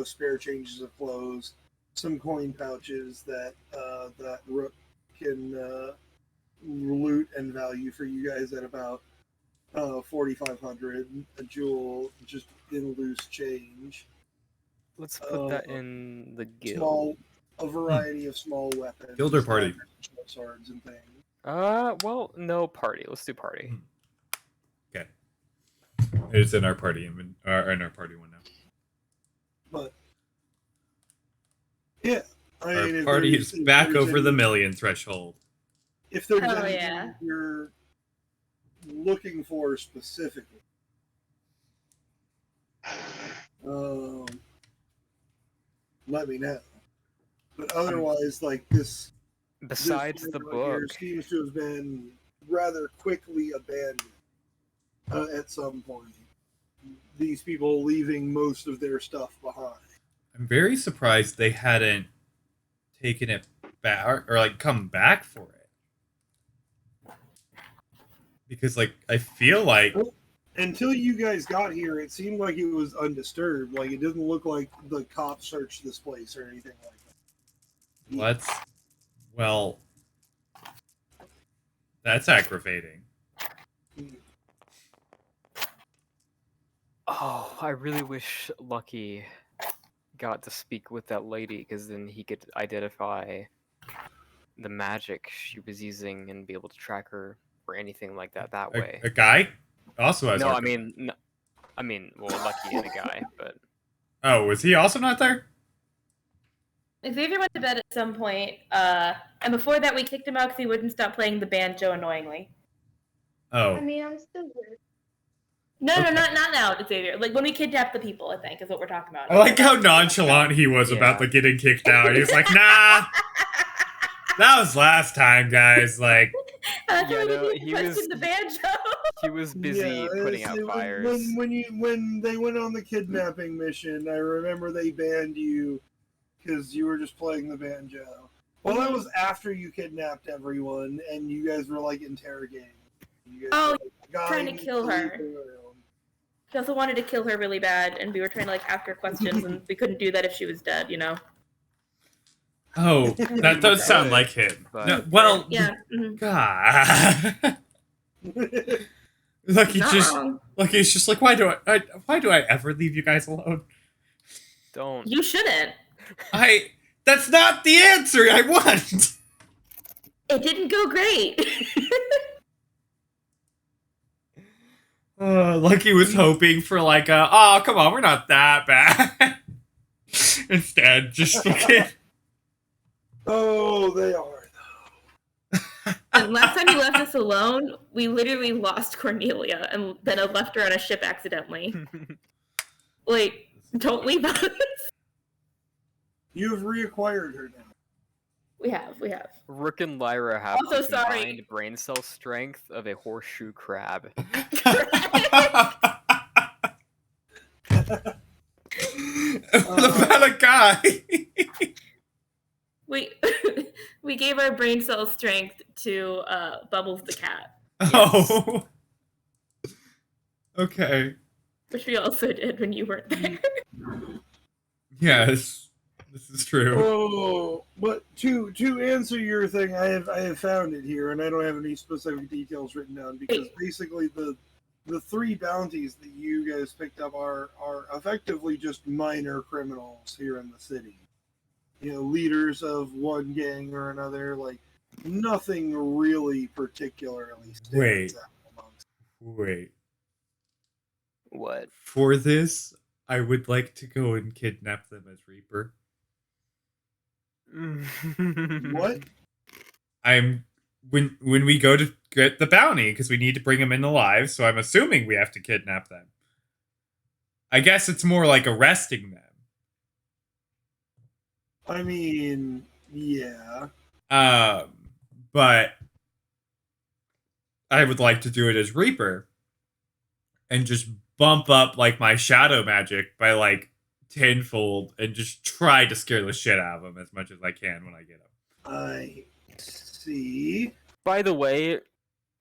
spare changes of clothes, some coin pouches that Rook can loot and value for you guys at about 4,500, a jewel just in loose change. Let's put that in the guild. A variety of small weapons. Guild or party? Short swords and things. Well, no party. Let's do party. Okay. It's in our party in our party one now. But yeah, Our party is back over the million threshold. If there's Hell anything yeah. you're looking for specifically, let me know. But otherwise, like this. Besides this the right here book, seems to have been rather quickly abandoned at some point. These people leaving most of their stuff behind. I'm very surprised they hadn't taken it back or like come back for it. Because like I feel like Until you guys got here, it seemed like it was undisturbed. Like it doesn't look like the cops searched this place or anything like that. That's aggravating. oh, I really wish Lucky got to speak with that lady, because then he could identify the magic she was using and be able to track her or anything like that way. A guy also has. No, Arkham. I mean, well, Lucky and a guy, but Oh, was he also not there? Xavier went to bed at some point, and before that we kicked him out because he wouldn't stop playing the banjo annoyingly. Oh. I mean, I'm still here. No, Okay. not now, Xavier. Like when we kidnapped the people, I think is what we're talking about. I like how nonchalant he was about the getting kicked out. He's like, nah, that was last time, guys. Like, Yeah, no, he was the banjo. he was busy putting out fires. When they went on the kidnapping mission, I remember they banned you because you were just playing the banjo. Well, that was after you kidnapped everyone and you guys were like interrogating. You guys were, like, trying to kill her. He also wanted to kill her really bad, and we were trying to like ask her questions, and we couldn't do that if she was dead, you know. oh, that does sound like him. But- No, well, Yeah. Mhm. God. Look, he's just like, why do I ever leave you guys alone? Don't. You shouldn't. That's not the answer I want. It didn't go great. Lucky was hoping for like oh, come on, we're not that bad. Instead, just fucking. Oh, they are. And last time you left us alone, we literally lost Cornelia, and then I left her on a ship accidentally. Like, don't leave us. You've reacquired her now. We have. Rook and Lyra have Also, the sorry. combined brain cell strength of a horseshoe crab. What about a guy? We gave our brain cell strength to Bubbles the cat. Oh. Okay. Which we also did when you weren't there. Yes, this is true. Oh, but to answer your thing, I have found it here, and I don't have any specific details written down because basically the 3 bounties that you guys picked up are effectively just minor criminals here in the city. You know, leaders of one gang or another, like nothing really particularly stands out amongst. Wait. What? For this, I would like to go and kidnap them as Reaper. What? I'm when we go to get the bounty because we need to bring them in alive, so I'm assuming we have to kidnap them. I guess it's more like arresting them. I mean, yeah. But I would like to do it as Reaper and just bump up like my shadow magic by like tenfold and just try to scare the shit out of them as much as I can when I get them. I see. By the way,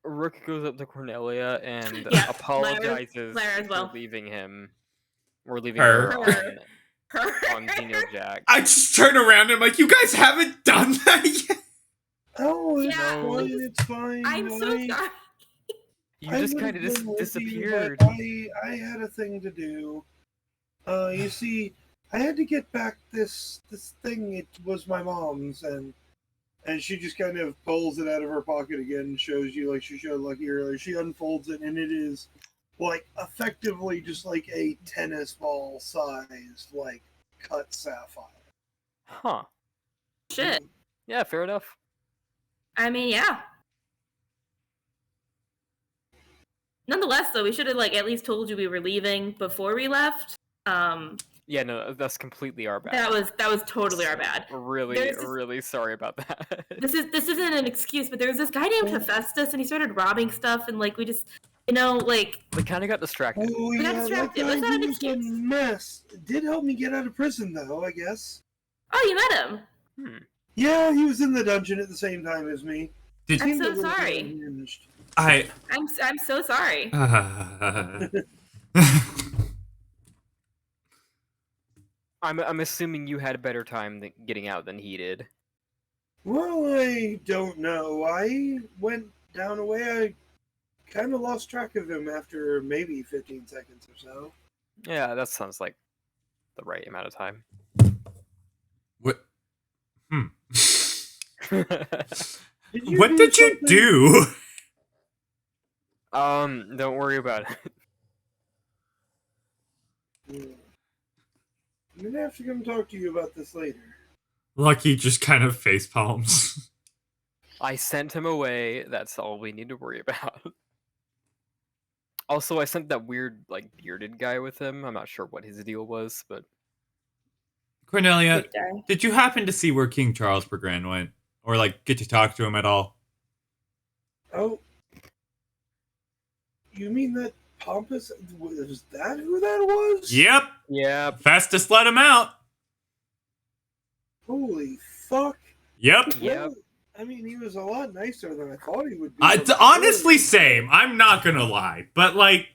Rook goes up to Cornelia and Yeah, apologizes Lara as well. for leaving him. Or leaving Her. her Her. on Genial Jack. I just turn around and I'm like, you guys haven't done that yet? Oh, it's Yeah, fine. It's fine. I'm so sorry. You I just would've kind of just been with you, disappeared. but I had a thing to do. You see, I had to get back this thing. It was my mom's, and she just kind of pulls it out of her pocket again and shows you, like she showed Lucky earlier. She unfolds it, and it is like effectively just like a tennis ball sized, like cut sapphire. Huh. Shit. Yeah, fair enough. I mean, yeah. Nonetheless, though, we should have like at least told you we were leaving before we left. Yeah, no, that's completely our bad. That was totally our bad. We're really sorry about that. This isn't an excuse, but there was this guy named Hephaestus, and he started robbing stuff, and like we just, like we kind of got distracted. Oh We got yeah, that distracted. guy Was that an he was a excuse? mess. It did help me get out of prison, though. I guess. oh, you met him. Yeah, he was in the dungeon at the same time as me. Did I'm Seemed so a little bit sorry. unhinged. I I'm so sorry. I'm assuming you had a better time getting out than he did. Well, I don't know. I went down a way. I kind of lost track of him after maybe 15 seconds or so. Yeah, that sounds like the right amount of time. What? Did What do did you something? do? Don't worry about it. I'm gonna have to come talk to you about this later. Lucky just kind of face palms. I sent him away. That's all we need to worry about. Also, I sent that weird, like, bearded guy with him. I'm not sure what his deal was, but... Cornelia, Good guy. did you happen to see where King Charles Bergrand went? Or, like, get to talk to him at all? Oh, you mean that pompous? Was that who that was? Yep! Yeah, Festus let him out! Holy fuck! Yep! Yep. Well, I mean, he was a lot nicer than I thought he would be. Honestly, same. I'm not gonna lie. But, like...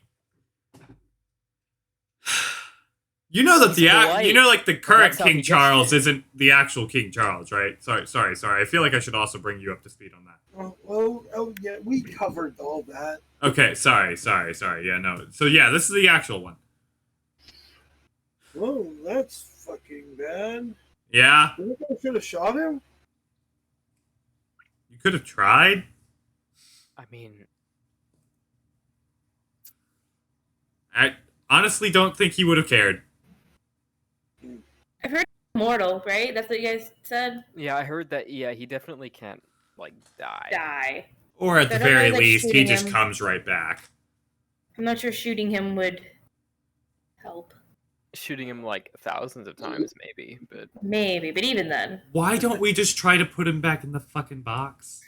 You know that He's polite. like the current That's how he King gets Charles it. isn't the actual King Charles, right? Sorry. I feel like I should also bring you up to speed on that. Oh, yeah, we covered all that. Okay, sorry. Yeah, no. So yeah, this is the actual one. Oh, that's fucking bad. Yeah, You think I should have shot him? you could have tried. I mean, I honestly don't think he would have cared. I've heard he's immortal, right? That's what you guys said. yeah, I heard that, yeah, he definitely can't, like, die. Die. Or at I the don't know very that least, he shooting just him- comes right back. I'm not sure shooting him would help. Shooting him, like, thousands of times, maybe, but... Maybe, but even then. Why don't we just try to put him back in the fucking box?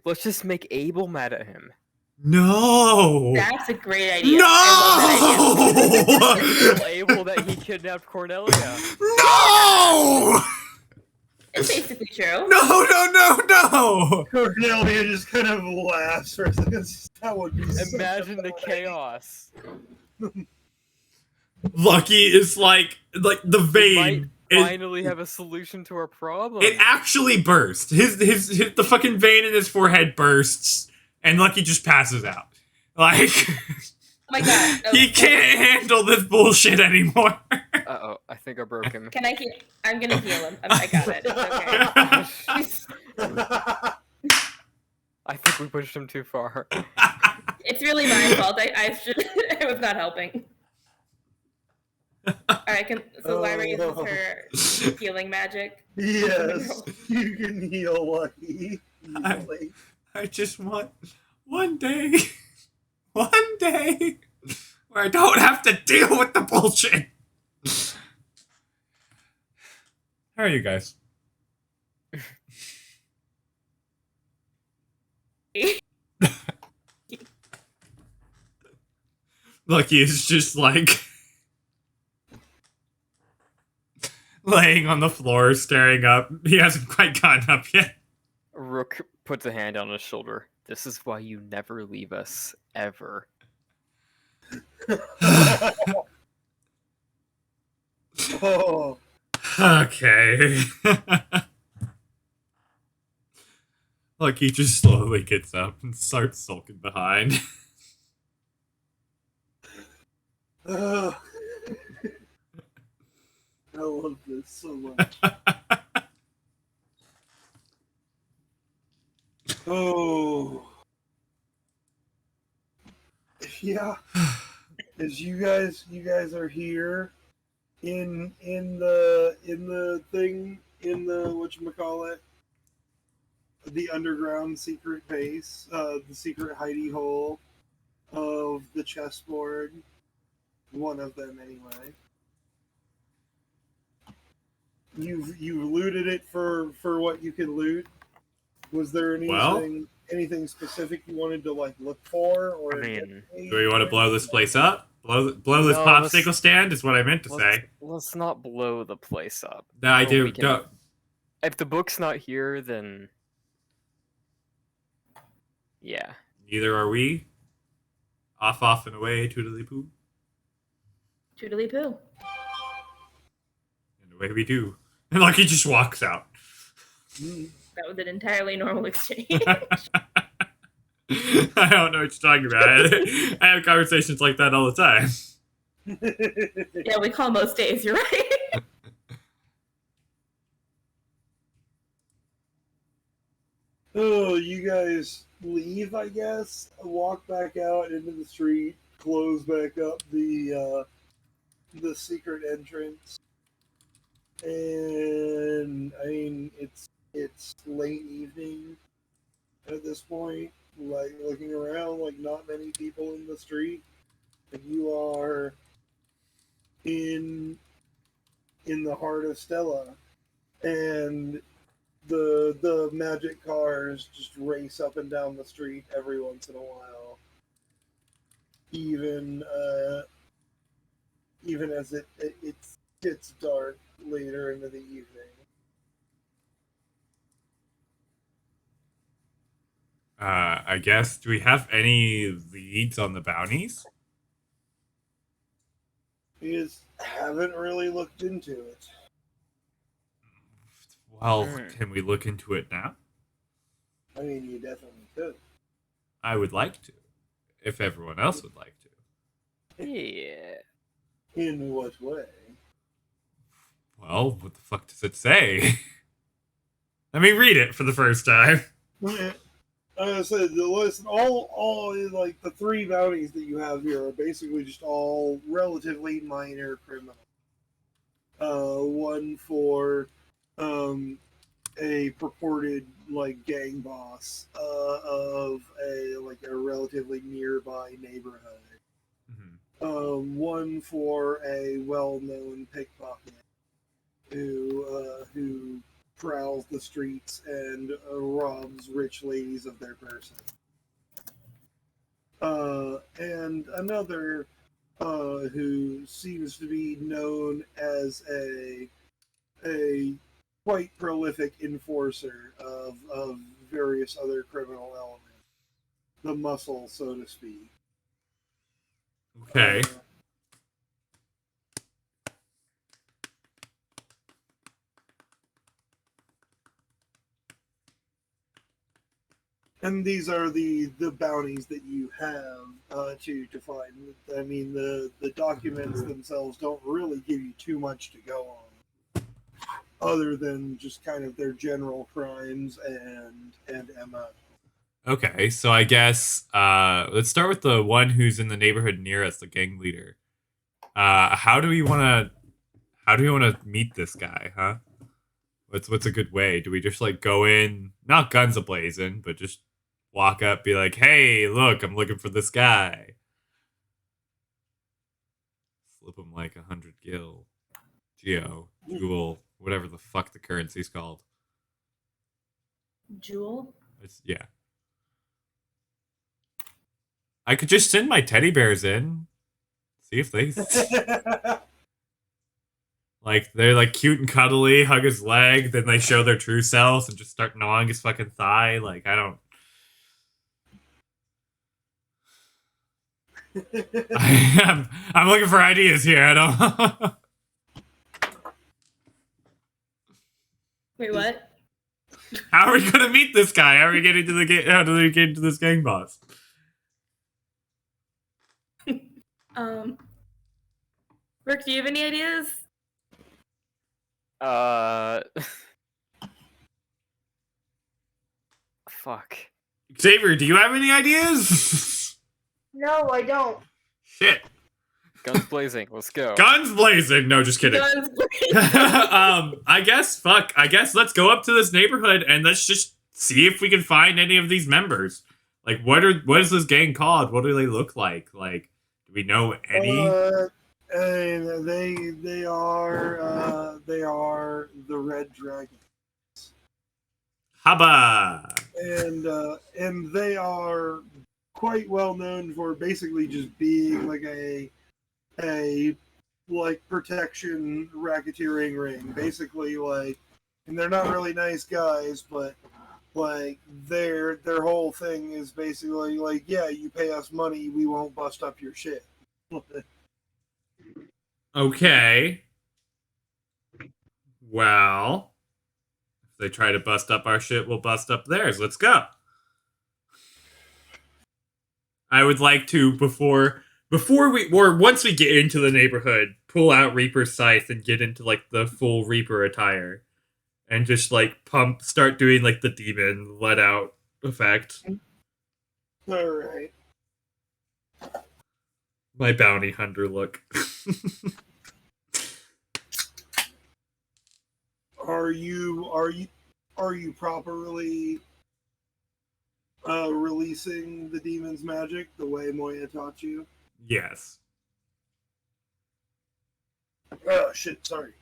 Let's just make Abel mad at him. No! That's a great idea. I love that idea. No! Tell Abel that he kidnapped Cornelia. No! It's basically true. No! Cornelia just kind of laughs for a second. That would be so Imagine the funny. chaos. Lucky is like the We might vein. finally have a solution to our problem. It actually burst. His the fucking vein in his forehead bursts, and Lucky just passes out. Like, Oh my god. he can't handle this bullshit anymore. Uh-oh, I think I broke him. Can I heal? I'm gonna heal him. I got it. It's okay. I think we pushed him too far. It's really my fault. I should. I was not helping. All right. So Lyra uses her healing magic. Yes, you can heal Lucky. Easily. I just want one day where I don't have to deal with the bullshit. How are you guys? Lucky is just like laying on the floor, staring up. He hasn't quite gotten up yet. Rook puts a hand on his shoulder. This is why you never leave us, ever. Oh, Okay. Lucky just slowly gets up and starts sulking behind. I love this so much. Oh, yeah. As you guys are here in the thing in the whatchamacallit, the underground secret base, the secret hidey hole of the chessboard. One of them, anyway. You've looted it for what you could loot. Was there anything specific you wanted to like look for, or? I mean, Do we want to blow this place up? Blow this No, popsicle stand is what I meant to say. Let's not blow the place up. No, I Or do. we can- Don't. If the book's not here, then yeah. Neither are we. Off and away, toodly poo. Toodly poo. And away we do. And Lucky just walks out. That was an entirely normal exchange. I don't know what you're talking about. I have conversations like that all the time. Yeah, we call most days. You're right. Oh, you guys leave, I guess. Walk back out into the street. Close back up the secret entrance. And I mean, it's late evening at this point. Like looking around, like not many people in the street, and you are in the heart of Stella, and the magic cars just race up and down the street every once in a while. Even as it gets dark later into the evening. I guess. Do we have any leads on the bounties? We just haven't really looked into it. Well, Hmm. can we look into it now? I mean, you definitely could. I would like to. If everyone else would like to. Yeah. In what way? Well, what the fuck does it say? Let me read it for the first time. I said the list, all like the three bounties that you have here are basically just all relatively minor criminals. One for a purported like gang boss of a relatively nearby neighborhood. Mhm. One for a well-known pickpocket who prowls the streets and robs rich ladies of their person. And another who seems to be known as a quite prolific enforcer of various other criminal elements. The muscle, so to speak. Okay. And these are the bounties that you have to find. I mean, the documents themselves don't really give you too much to go on, other than just kind of their general crimes and MO. Okay, so I guess let's start with the one who's in the neighborhood near us, the gang leader. How do we want to meet this guy, huh? What's a good way? Do we just like go in, not guns a-blazing, but just walk up, be like, "Hey, look, I'm looking for this guy." Slip him like 100 jewel, whatever the fuck the currency's called. Jewel? Yeah. I could just send my teddy bears in. See if they like they're like cute and cuddly, hug his leg, then they show their true selves and just start gnawing his fucking thigh. Like I don't I'm looking for ideas here. I don't Wait, what? How are we gonna meet this guy? How are we getting to the how do we get into this gang boss? Rook, do you have any ideas? Fuck. Xavier, do you have any ideas? No, I don't. Shit. Guns blazing. Let's go. Guns blazing. No, just kidding. Guns, I guess let's go up to this neighborhood and let's just see if we can find any of these members. Like what is this gang called? What do they look like? Like do we know any? And they are the Red Dragon. Haba. And they are quite well known for basically just being like a like protection racketeering ring. Basically like, and they're not really nice guys, but like their whole thing is basically like, yeah, you pay us money, we won't bust up your shit. Okay. Well, if they try to bust up our shit, we'll bust up theirs. Let's go. I would like to once we get into the neighborhood, pull out Reaper's Scythe and get into like the full Reaper attire. And just like start doing like the demon let out effect. Alright. My bounty hunter look. Are you properly releasing the demon's magic the way Moya taught you? Yes. Oh shit, sorry.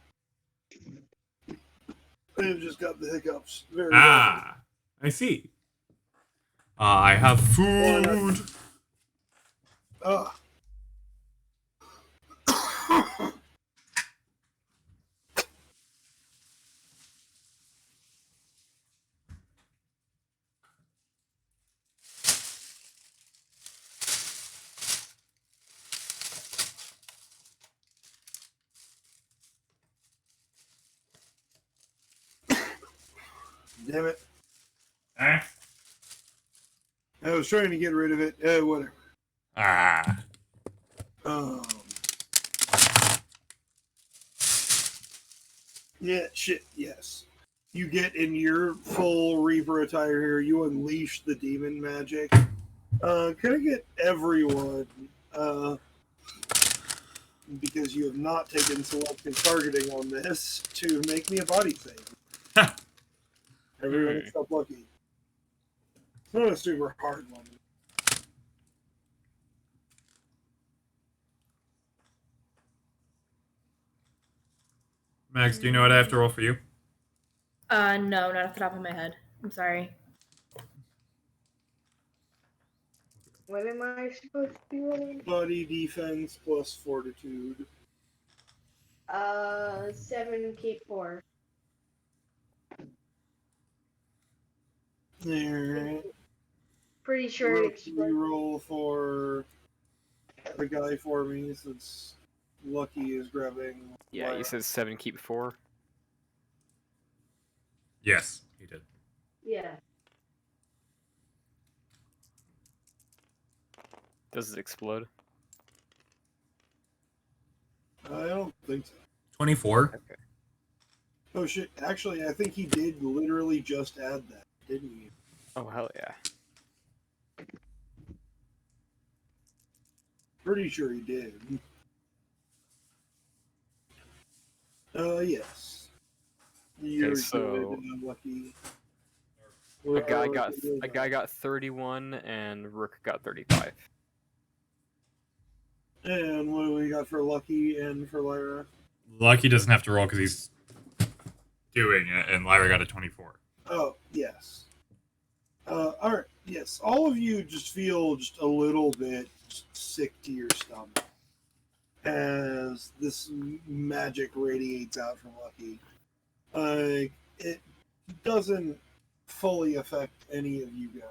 I've just got the hiccups. Very I see. I have food. Damn it. Ah. I was trying to get rid of it. Whatever. Ah. Yeah, shit, yes. You get in your full Reaper attire here, you unleash the demon magic. Can I get everyone, because you have not taken selective targeting on this, to make me a body save? Everyone except Lucky. It's not a super hard one. Max, do you know what I have to roll for you? no, not off the top of my head. I'm sorry. What am I supposed to be rolling? Body defense plus fortitude. 7 Cape 4. Alright. Pretty sure it exploded. Roll for the guy for me since Lucky is grabbing. Yeah, Lyra. you said 7, keep 4. Yes, he did. Yeah. Does it explode? I don't think so. 24. Okay. Oh shit! Actually, I think he did literally just add that, didn't he? Oh, hell yeah. Pretty sure he did. Yes. You're so- good, Lucky. A guy got 31 and Rook got 35. And what do we got for Lucky and for Lyra? Lucky doesn't have to roll because he's doing it, and Lyra got a 24. Oh, yes. Alright, yes. All of you just feel just a little bit sick to your stomach as this magic radiates out from Lucky. It doesn't fully affect any of you guys.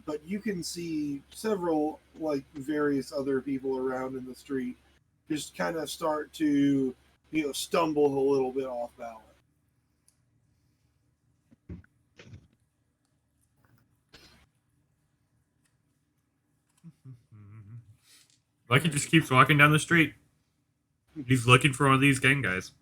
But you can see several, like, various other people around in the street just kind of start to, stumble a little bit off balance. Lucky just keeps walking down the street. He's looking for one of these gang guys.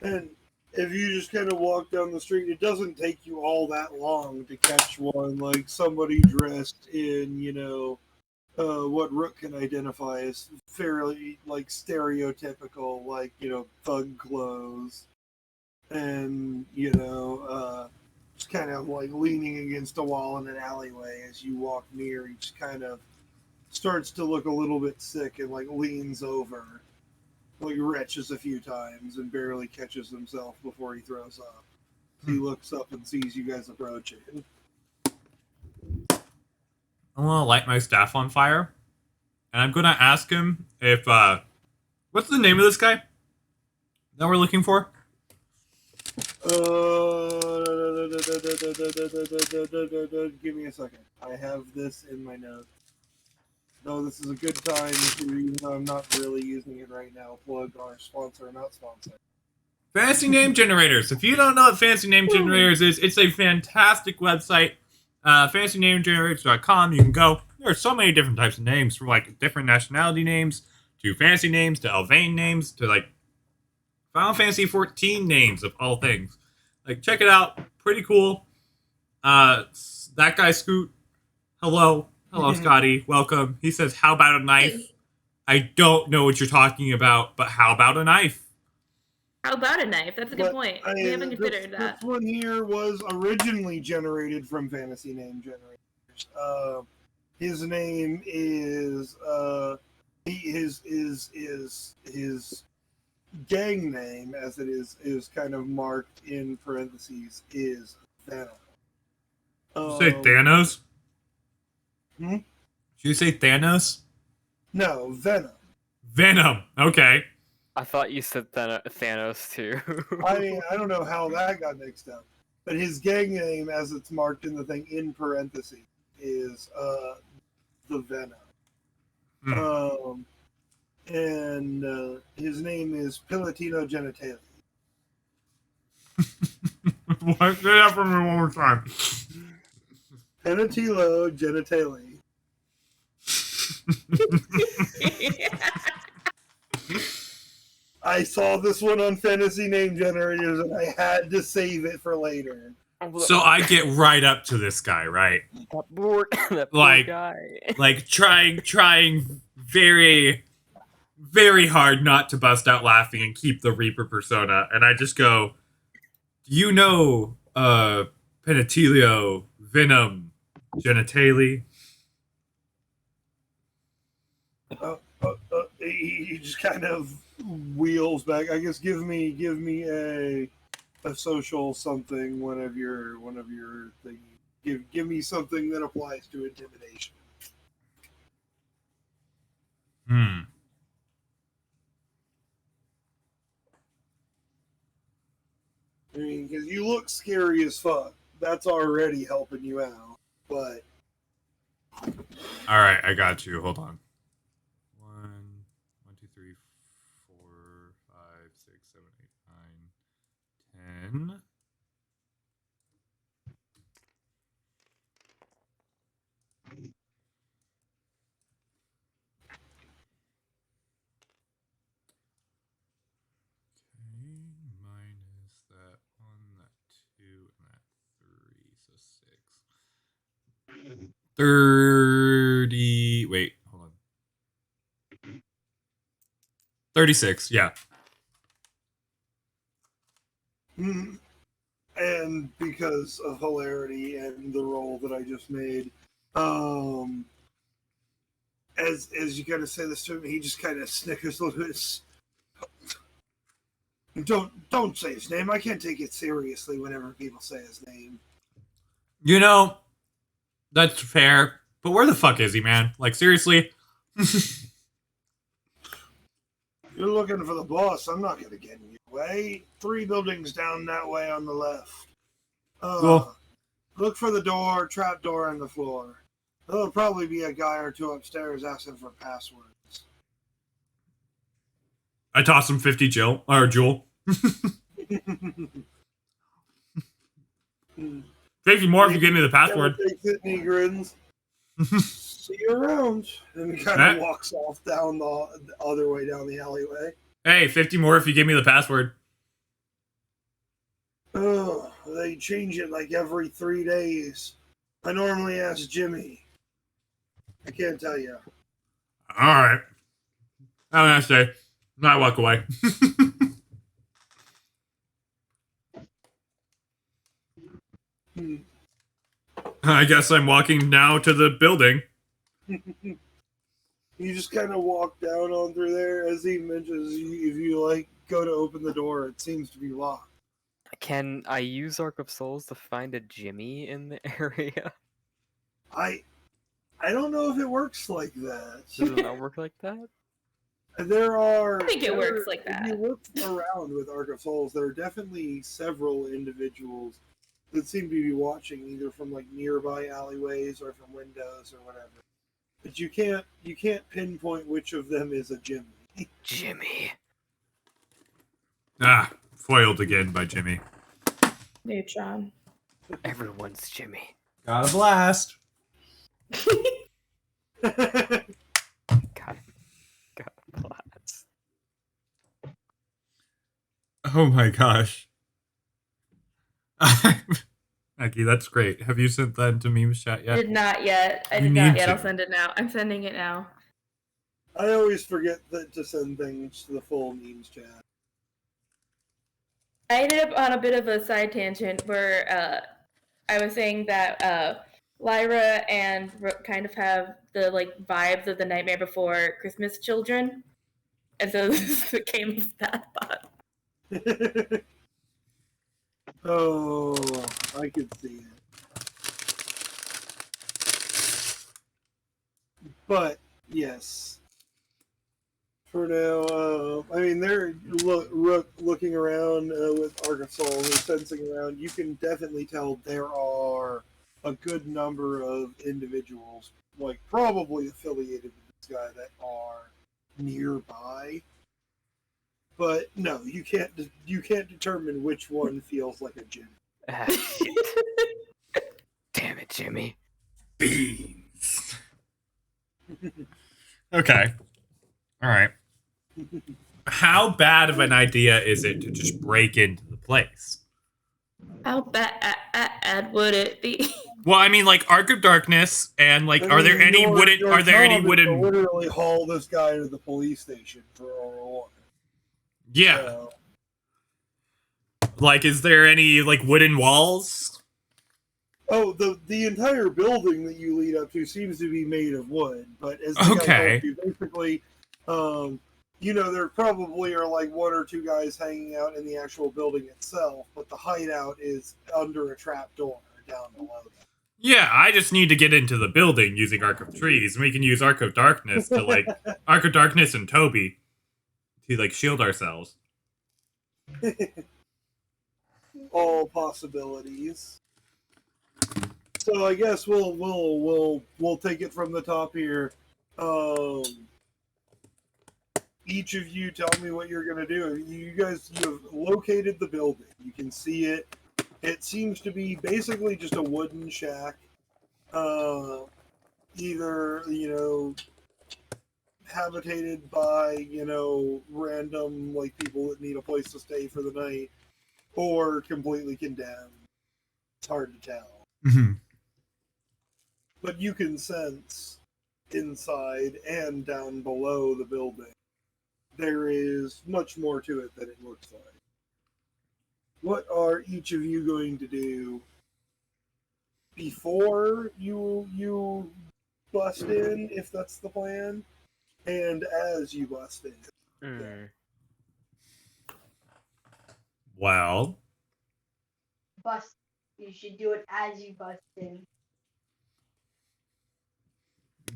And if you just kind of walk down the street, it doesn't take you all that long to catch one, like somebody dressed in, what Rook can identify as fairly, like, stereotypical, like, thug clothes. And, just kind of, like, leaning against a wall in an alleyway as you walk near. He just kind of starts to look a little bit sick and, like, leans over. Like, retches a few times and barely catches himself before he throws up. He looks up and sees you guys approaching. I'm gonna light my staff on fire, and I'm gonna ask him if what's the name of this guy that we're looking for? Give me a second. I have this in my notes. No, this is a good time to, even though I'm not really using it right now, plug our sponsor or not sponsor. Fancy Name Generators. If you don't know what Fancy Name Generators is, it's a fantastic website. FancyNameGenerators.com. You can go. There are so many different types of names, from like different nationality names to fancy names to Elvain names to like Final Fantasy 14 names of all things. Like, check it out. Pretty cool. That guy Scoot. Hello, Scotty. Welcome. He says, "How about a knife?" I don't know what you're talking about, but how about a knife? How about a knife? That's a good point. We haven't considered that. This one here was originally generated from Fantasy Name Generators. His name is his gang name, as it is kind of marked in parentheses, is Venom. Did you say Thanos? Hmm? Did you say Thanos? No, Venom. Venom. Okay. I thought you said Thanos too. I mean, I don't know how that got mixed up, but his gang name, as it's marked in the thing in parentheses, is the Venom. And his name is Pilatino Genitalia. What? Say that for me one more time. Pilatino Genitalia. I saw this one on Fantasy Name Generators, and I had to save it for later. So I get right up to this guy, right? that poor Like- guy. Like trying very, very hard not to bust out laughing and keep the Reaper persona, and I just go, "You know, Penetilio Venom Genitali." He just kind of wheels back. I guess give me a social something one of your thing. Give me something that applies to intimidation. I mean, because you look scary as fuck. That's already helping you out. But All right, I got you. Hold on. 1, 2, 3, 4, 5, 6, 7, 8, 9, 10. Minus that 1, that 2, and that 3, so 6. 30. Wait, hold on. 36, yeah. and because of hilarity and the roll that I just made, as you kind of say this to him, he just kind of snickers a little bit. Don't say his name. I can't take it seriously whenever people say his name. You know, that's fair. But where the fuck is he, man? Like, seriously? You're looking for the boss. I'm not going to get in your way. 3 buildings down that way on the left. Cool. Look for the door, trap door on the floor. There'll probably be a guy or 2 upstairs asking for passwords. I toss him 50 Jill. Or Jewel. 50 more if you give me the password. Takes it and he grins. See you around. And he kind of walks off down the other way down the alleyway. Hey, 50 more if you give me the password. Oh, they change it like every 3 days. I normally ask Jimmy. I can't tell you. Alright. Have a nice day. I walk away. I guess I'm walking now to the building. You just kind of walk down on through there. As he mentions, if you like go to open the door, it seems to be locked. Can I use Arc of Souls to find a Jimmy in the area? I don't know if it works like that. Does it not work like that? There are. I think it works like If that. you look around with Arc of Souls, there are definitely several individuals that seem to be watching, either from like nearby alleyways or from windows or whatever. But you can't pinpoint which of them is a Jimmy. Jimmy. Ah, foiled again by Jimmy. Neutron. Everyone's Jimmy. Got a blast. God. God bless. Oh my gosh. Maggie, that's great. Have you sent that into memes chat yet? Did not yet. I You did not need yet. to. I'll send it now. I'm sending it now. I always forget to send things to the full memes chat. I ended up on a bit of a side tangent where I was saying that Lyra and Rook kind of have the like vibes of the Nightmare Before Christmas children, and so this became that thought. Oh, I could see it. But yes, for now, I mean, they're Rook looking around with Arc of Souls and sensing around. You can definitely tell there are a good number of individuals, like probably affiliated with this guy, that are nearby. But no, you can't determine which one feels like a Jimmy. Ah, shit. Damn it, Jimmy. Beans. Okay. All right. How bad of an idea is it to just break into the place? How bad would it be? Well, I mean, like Arc of Darkness, and like, are there any wooden? Your Are there any job is to wooden? literally haul this guy to the police station for a reward. Yeah. So, Like, is there any like wooden walls? oh, the entire building that you lead up to seems to be made of wood, but as the guy Okay. told you, basically, there probably are like 1 or 2 guys hanging out in the actual building itself, but the hideout is under a trap door down below that. Yeah, I just need to get into the building using Arc of Trees, and we can use Arc of Darkness to like Arc of Darkness and Toby to like shield ourselves. all possibilities. So I guess we'll take it from the top here. Each of you tell me what you're gonna do. You have located the building. You can see it. It seems to be basically just a wooden shack. Either, habitated by, random, like, people that need a place to stay for the night, or completely condemned. It's hard to tell. Mhm. But you can sense inside and down below the building, there is much more to it than it looks like. What are each of you going to do before you bust in, if that's the plan, and as you bust in? Mm. Well, Bust. You should do it as you bust in.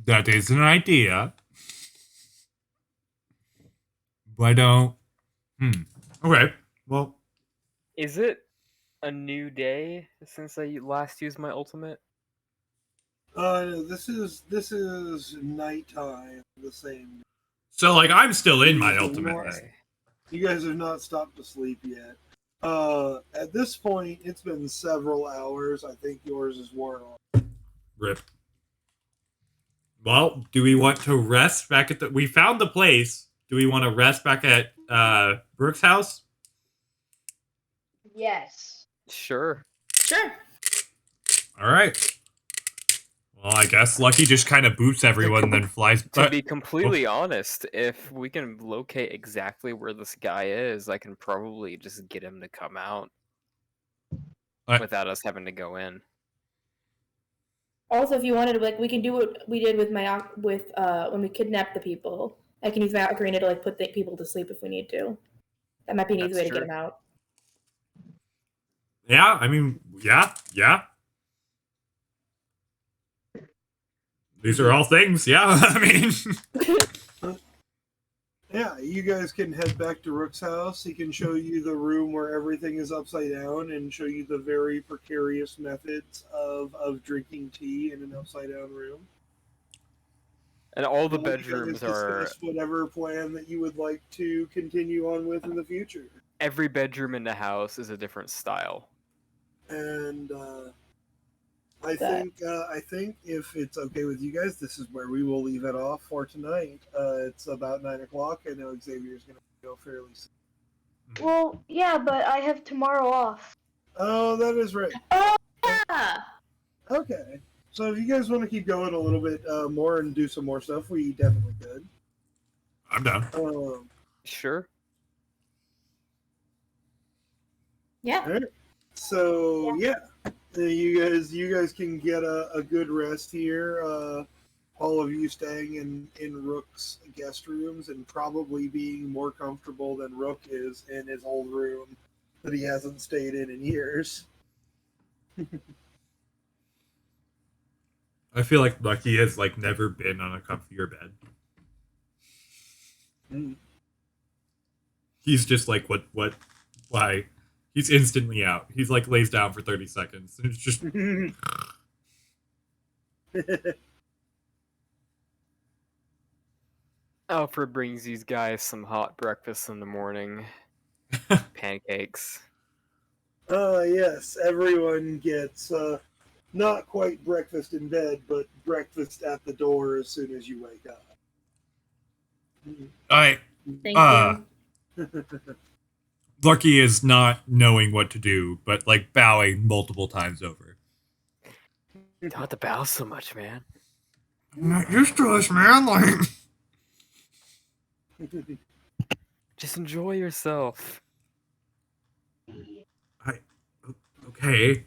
that is an idea. Why don't? Okay. Well, Is it a new day since I last used my ultimate? This is nighttime. The same. so like I'm still in my You ultimate. guys Then. Okay. You guys have not stopped to sleep yet. At this point, it's been several hours. I think yours is worn off. Rip. Well, do we want to rest back at the? We found the place. Do we want to rest back at Brooke's house? Yes. Sure. Sure. All right. Well, I guess Lucky just kind of boots everyone and then flies. To be completely honest, if we can locate exactly where this guy is, I can probably just get him to come out without us having to go in. Also, if you wanted to, like, we can do what we did with when we kidnapped the people. I can use my ocarina to, like, put the people to sleep if we need to. That might be an easy That's way to get true. them out. Yeah, I mean, yeah. These are all things. Yeah, I mean. Yeah, you guys can head back to Rook's house. He can show you the room where everything is upside down and show you the very precarious methods of drinking tea in an upside down room. And all the You guys bedrooms are... discuss whatever plan that you would like to continue on with in the future. Every bedroom in the house is a different style. And I think if it's okay with you guys, this is where we will leave it off for tonight. It's about 9 o'clock. I know Xavier's going to go fairly soon. Well, yeah, but I have tomorrow off. Oh, that is right. Oh, yeah! Okay. So if you guys want to keep going a little bit more and do some more stuff, we definitely could. I'm down. Sure. Yeah. All right. So yeah, you guys can get a good rest here. All of you staying in Rook's guest rooms and probably being more comfortable than Rook is in his old room that he hasn't stayed in years. I feel like Lucky has like never been on a comfier bed. He's just like why? He's instantly out. He's like lays down for 30 seconds. And it's just Alfred brings these guys some hot breakfast in the morning. Pancakes. Yes, everyone gets not quite breakfast in bed, but breakfast at the door as soon as you wake up. I Thank you. Lucky is not knowing what to do, but like bowing multiple times over. Don't have to bow so much, man. I'm not used to us, man. Like Just enjoy yourself. okay.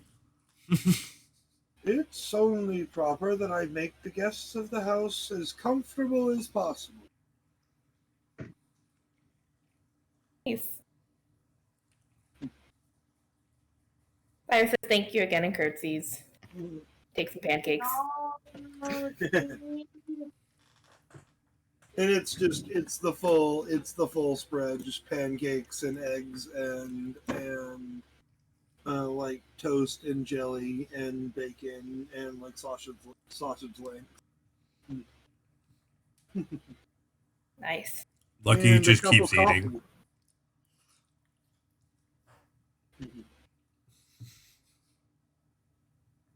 It's only proper that I make the guests of the house as comfortable as possible. Nice. Fire says thank you again and curtsies. Take some pancakes. And it's the full spread, just pancakes and eggs and like toast and jelly and bacon and like sausage links. Nice. Lucky And a just cup keeps of coffee. eating.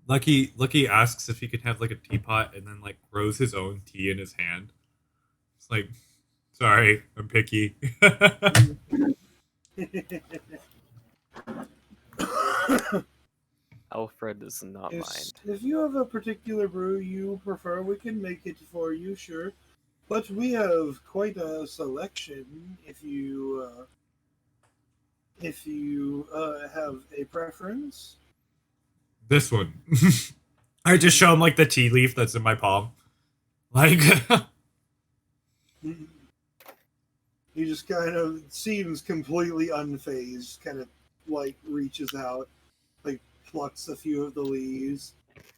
Lucky asks if he could have like a teapot and then like grows his own tea in his hand. It's like, sorry, I'm picky. Alfred does not mind. If you have a particular brew you prefer, we can make it for you, sure. But we have quite a selection. If you have a preference. This one. I just show him like the tea leaf that's in my palm. Like He just kind of seems completely unfazed, kind of like reaches out, like plucks a few of the leaves,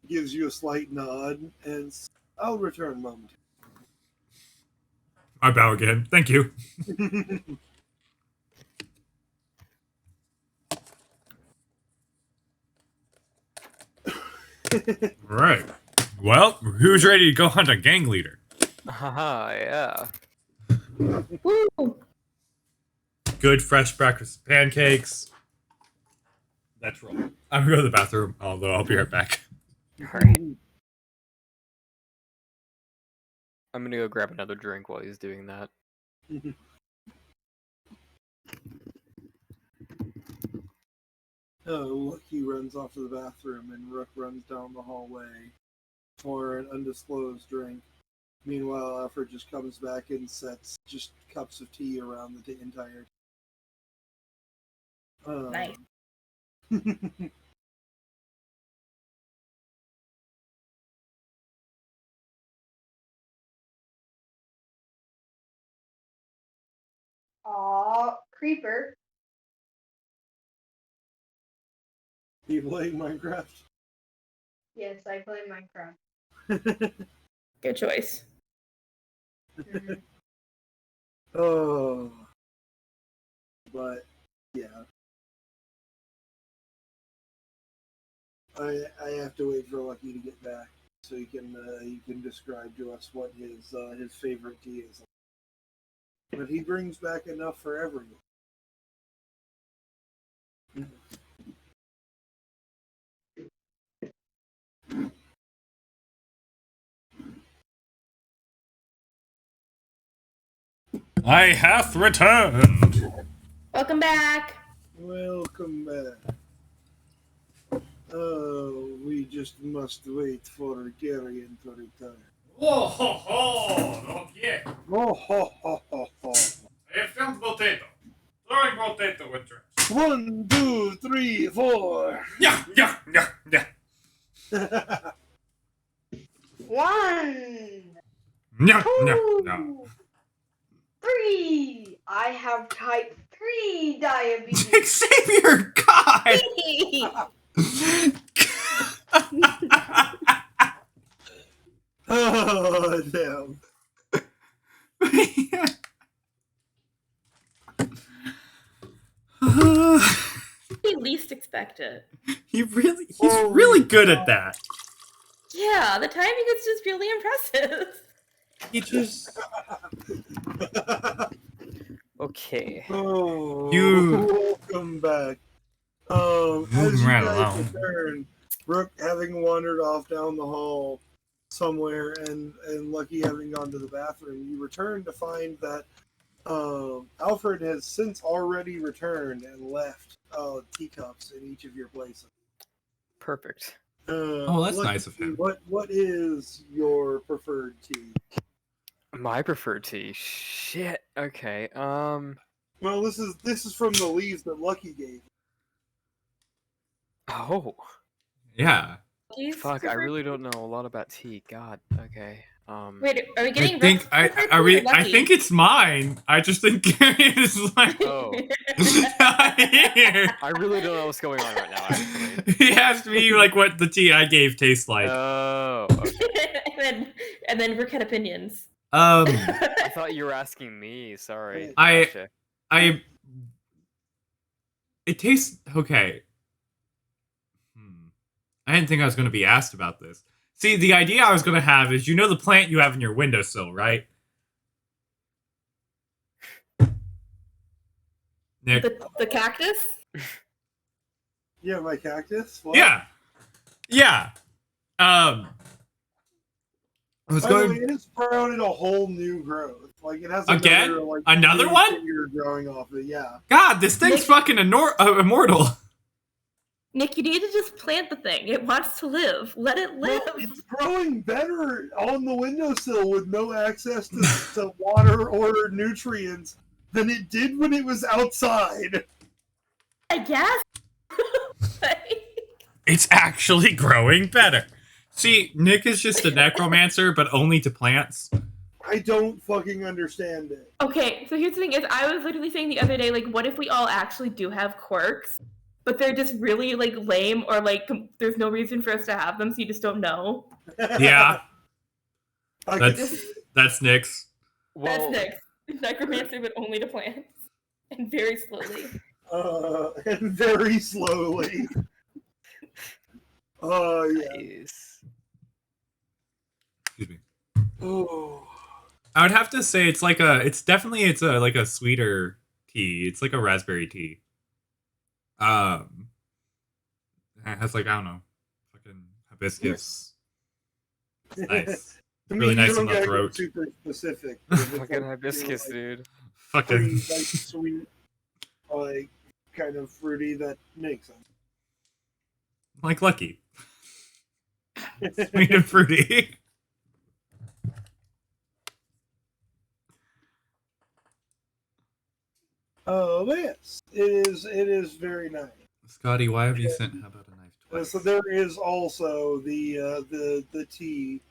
gives you a slight nod, and I'll return momentarily. I bow again. Thank you. Alright. Well, who's ready to go hunt a gang leader? Haha, yeah. Woo! Good fresh breakfast pancakes. Let's roll. I'm gonna go to the bathroom, although I'll be right back. Alright. I'm gonna go grab another drink while he's doing that. Lucky runs off to the bathroom, and Rook runs down the hallway for an undisclosed drink. Meanwhile, Alfred just comes back and sets just cups of tea around the entire. Nice. Aw, creeper. You playing Minecraft? Yes, I play Minecraft. Good choice. Mhm. Oh, but yeah, I have to wait for Lucky to get back so he can describe to us what his favorite tea is. But he brings back enough for everyone. I hath returned. Welcome back. Welcome back. Oh, we just must wait for Garion to return. Oh ho ho! Not yet. Oh ho ho ho ho! I found potato. Throwing potato with trash. 1, 2, 3, 4. Yeah, yeah, yeah, yeah. 1, Yeah, yeah, 2, yeah. 3. I have type 3 diabetes. Xavier, God! Oh damn! You least expect it. he's really good at that. Yeah, the timing is just really impressive. He just Okay. Oh, You- welcome back. As you right guys along. return, Rook having wandered off down the hall somewhere, and Lucky having gone to the bathroom, you return to find that Alfred has since already returned and left teacups in each of your places. Perfect. Oh, that's Lucky, nice of him. What is your preferred tea? My preferred tea. Shit. Okay. Well, this is from the leaves that Lucky gave. Oh. yeah. He's Fuck. I preferred- really don't know a lot about tea. God. Okay. Wait, are we I getting? think Rook's I preferred are tea we. or I Lucky? think it's mine. I just think Gary is like. Oh. Here. I really don't know what's going on right now. Actually. He asked me like what the tea I gave tastes like. Oh. Okay. and then Rook had opinions. I thought you were asking me. Sorry. I- Gotcha. It tastes okay. I didn't think I was going to be asked about this. See, the idea I was going to have is, you know the plant you have in your windowsill, right? Nick? The cactus? Yeah, my cactus. What? Yeah. Yeah. I was By the way, going... it is sprouted a whole new growth. Like it has Again? another, like, Another new one? finger growing off it. Yeah. God, this thing's Nick- fucking immortal. Nick, you need to just plant the thing. It wants to live. Let it live. Well, it's growing better on the windowsill with no access to water or nutrients than it did when it was outside. I guess. It's actually growing better. See, Nick is just a necromancer, but only to plants. I don't fucking understand it. Okay, so here's the thing: is I was literally saying the other day, like, what if we all actually do have quirks, but they're just really like lame, or like there's no reason for us to have them, so you just don't know. Yeah, I that's- can see it. that's Nick's. Well, That's Nick. Necromancer, but only to plants, and very slowly. And very slowly. Oh yeah. nice. Excuse me. Oh. I would have to say it's like a sweeter tea. It's like a raspberry tea. It has like, I don't know, fucking hibiscus. It's nice. I mean, Really you nice don't in the gotta throat. get super specific. If it's Fucking like, hibiscus, you dude. know, like, Fucking sweet, like kind of fruity, that makes sense. like Lucky. Sweet and fruity. Oh, but yes, it is very nice. Scotty, why have you sent How About a Knife twice? So there is also the tea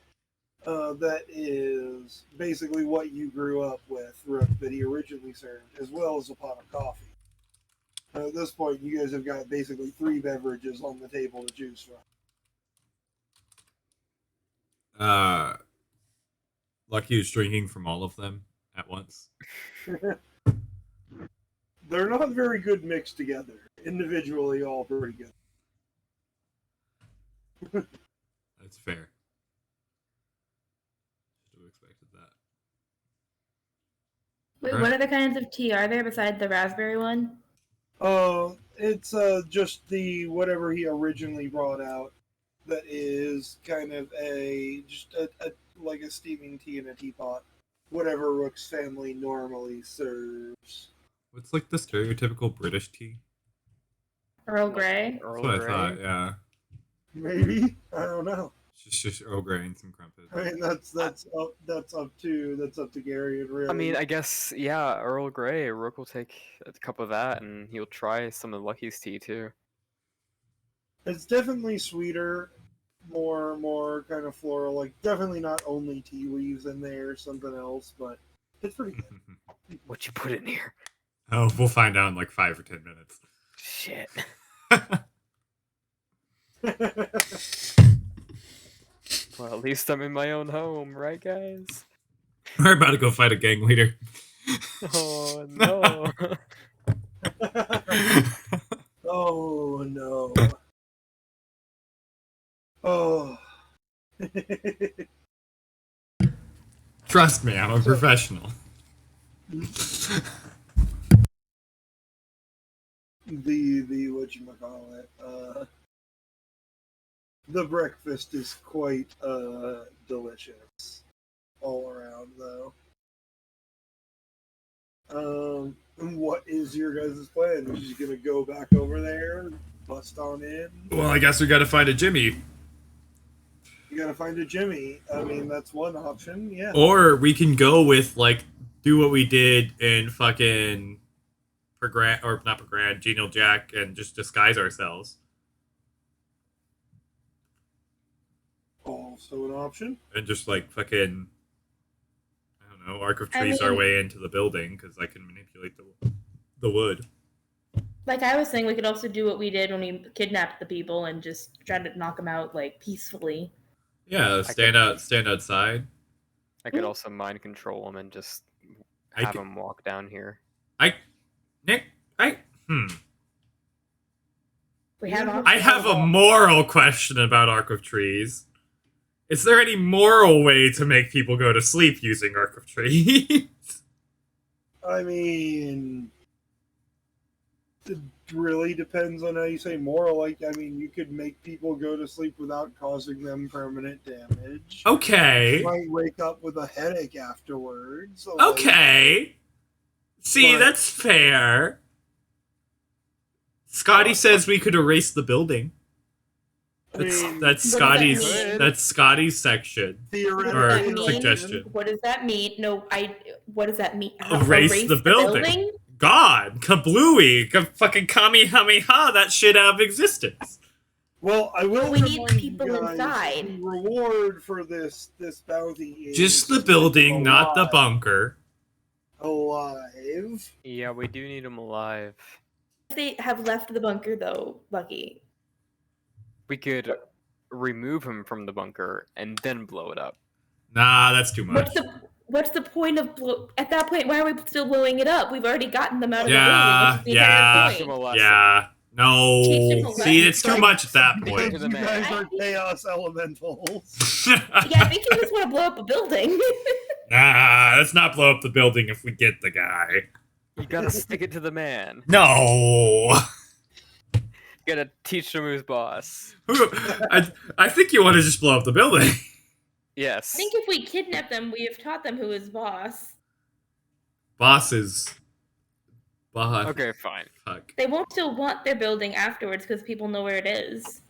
that is basically what you grew up with, Rook, that he originally served, as well as a pot of coffee. At this point, you guys have got basically 3 beverages on the table to choose from. Lucky is drinking from all of them at once. They're not very good mixed together. Individually, all pretty good. That's fair. Should have expected that. Wait, Alright. what other kinds of tea are there besides the raspberry one? It's just the whatever he originally brought out. That is kind of just a like a steaming tea in a teapot. Whatever Rook's family normally serves. What's like the stereotypical British tea? Earl Grey? Earl That's what Grey. I thought, yeah. Maybe, I don't know. It's just Earl Grey and some crumpets. I mean, that's up to Gary and really. I mean, I guess, yeah, Earl Grey. Rook will take a cup of that, and he'll try some of Lucky's tea, too. it's definitely sweeter, more kind of floral. Like definitely not only tea leaves in there, something else, but it's pretty good. What you put in here? Oh, we'll find out in like 5 or 10 minutes. Shit. Well, at least I'm in my own home, right, guys? We're about to go fight a gang leader. Oh, no. Oh no. Oh. Trust me, I'm a professional. the whatchamacallit, the breakfast is quite delicious all around though. What is your guys' plan? Are you just gonna go back over there, bust on in? Well, I guess we gotta find a Jimmy. You gotta find a Jimmy. I mean, that's one option, yeah. Or we can go with, like, do what we did in fucking Genial Jack, and just disguise ourselves. Also an option. And just, like, fucking, I don't know, Arc of I Trees our mean- way into the building, because I can manipulate the wood. Like I was saying, we could also do what we did when we kidnapped the people and just try to knock them out, like, peacefully. Yeah, stand outside. I could also mind control him and just I have could- him walk down here. Nick, We have I have a moral question about Arc of Trees. Is there any moral way to make people go to sleep using Arc of Trees? I mean, it really depends on how you say moral. Like, I mean, you could make people go to sleep without causing them permanent damage. Okay. You might wake up with a headache afterwards. Like, Okay. See, But- that's fair. Scotty says we could erase the building. I mean, That's What does that Scotty's. mean? That's Scotty's section. theoretically, Or What does that mean? suggestion. What does that mean? No, what does that mean? Erase the building. God, kablooey, fucking kamehameha that shit out of existence. well, I will. We need remind people you guys, inside. the reward for this bounty is Just the building, not the alive. bunker. Alive. Yeah, we do need him alive. If they have left the bunker, though, Lucky. We could remove him from the bunker and then blow it up. Nah, that's too much. What's the point of at that point? Why are we still blowing it up? We've already gotten them out of Yeah, the building. What's the entire Teach him point? a lesson. Yeah. No. Teach him a See, lesson. it's too much at that Because point. To the you man. guys are chaos elementals. Yeah, I think you just want to blow up a building. Nah, let's not blow up the building if we get the guy. You gotta stick it to the man. No. You gotta teach him who's boss. I think you want to just blow up the building. Yes. I think if we kidnap them, we have taught them who is boss. Bosses. Boss. Okay, fine. Fuck. They won't still want their building afterwards because people know where it is.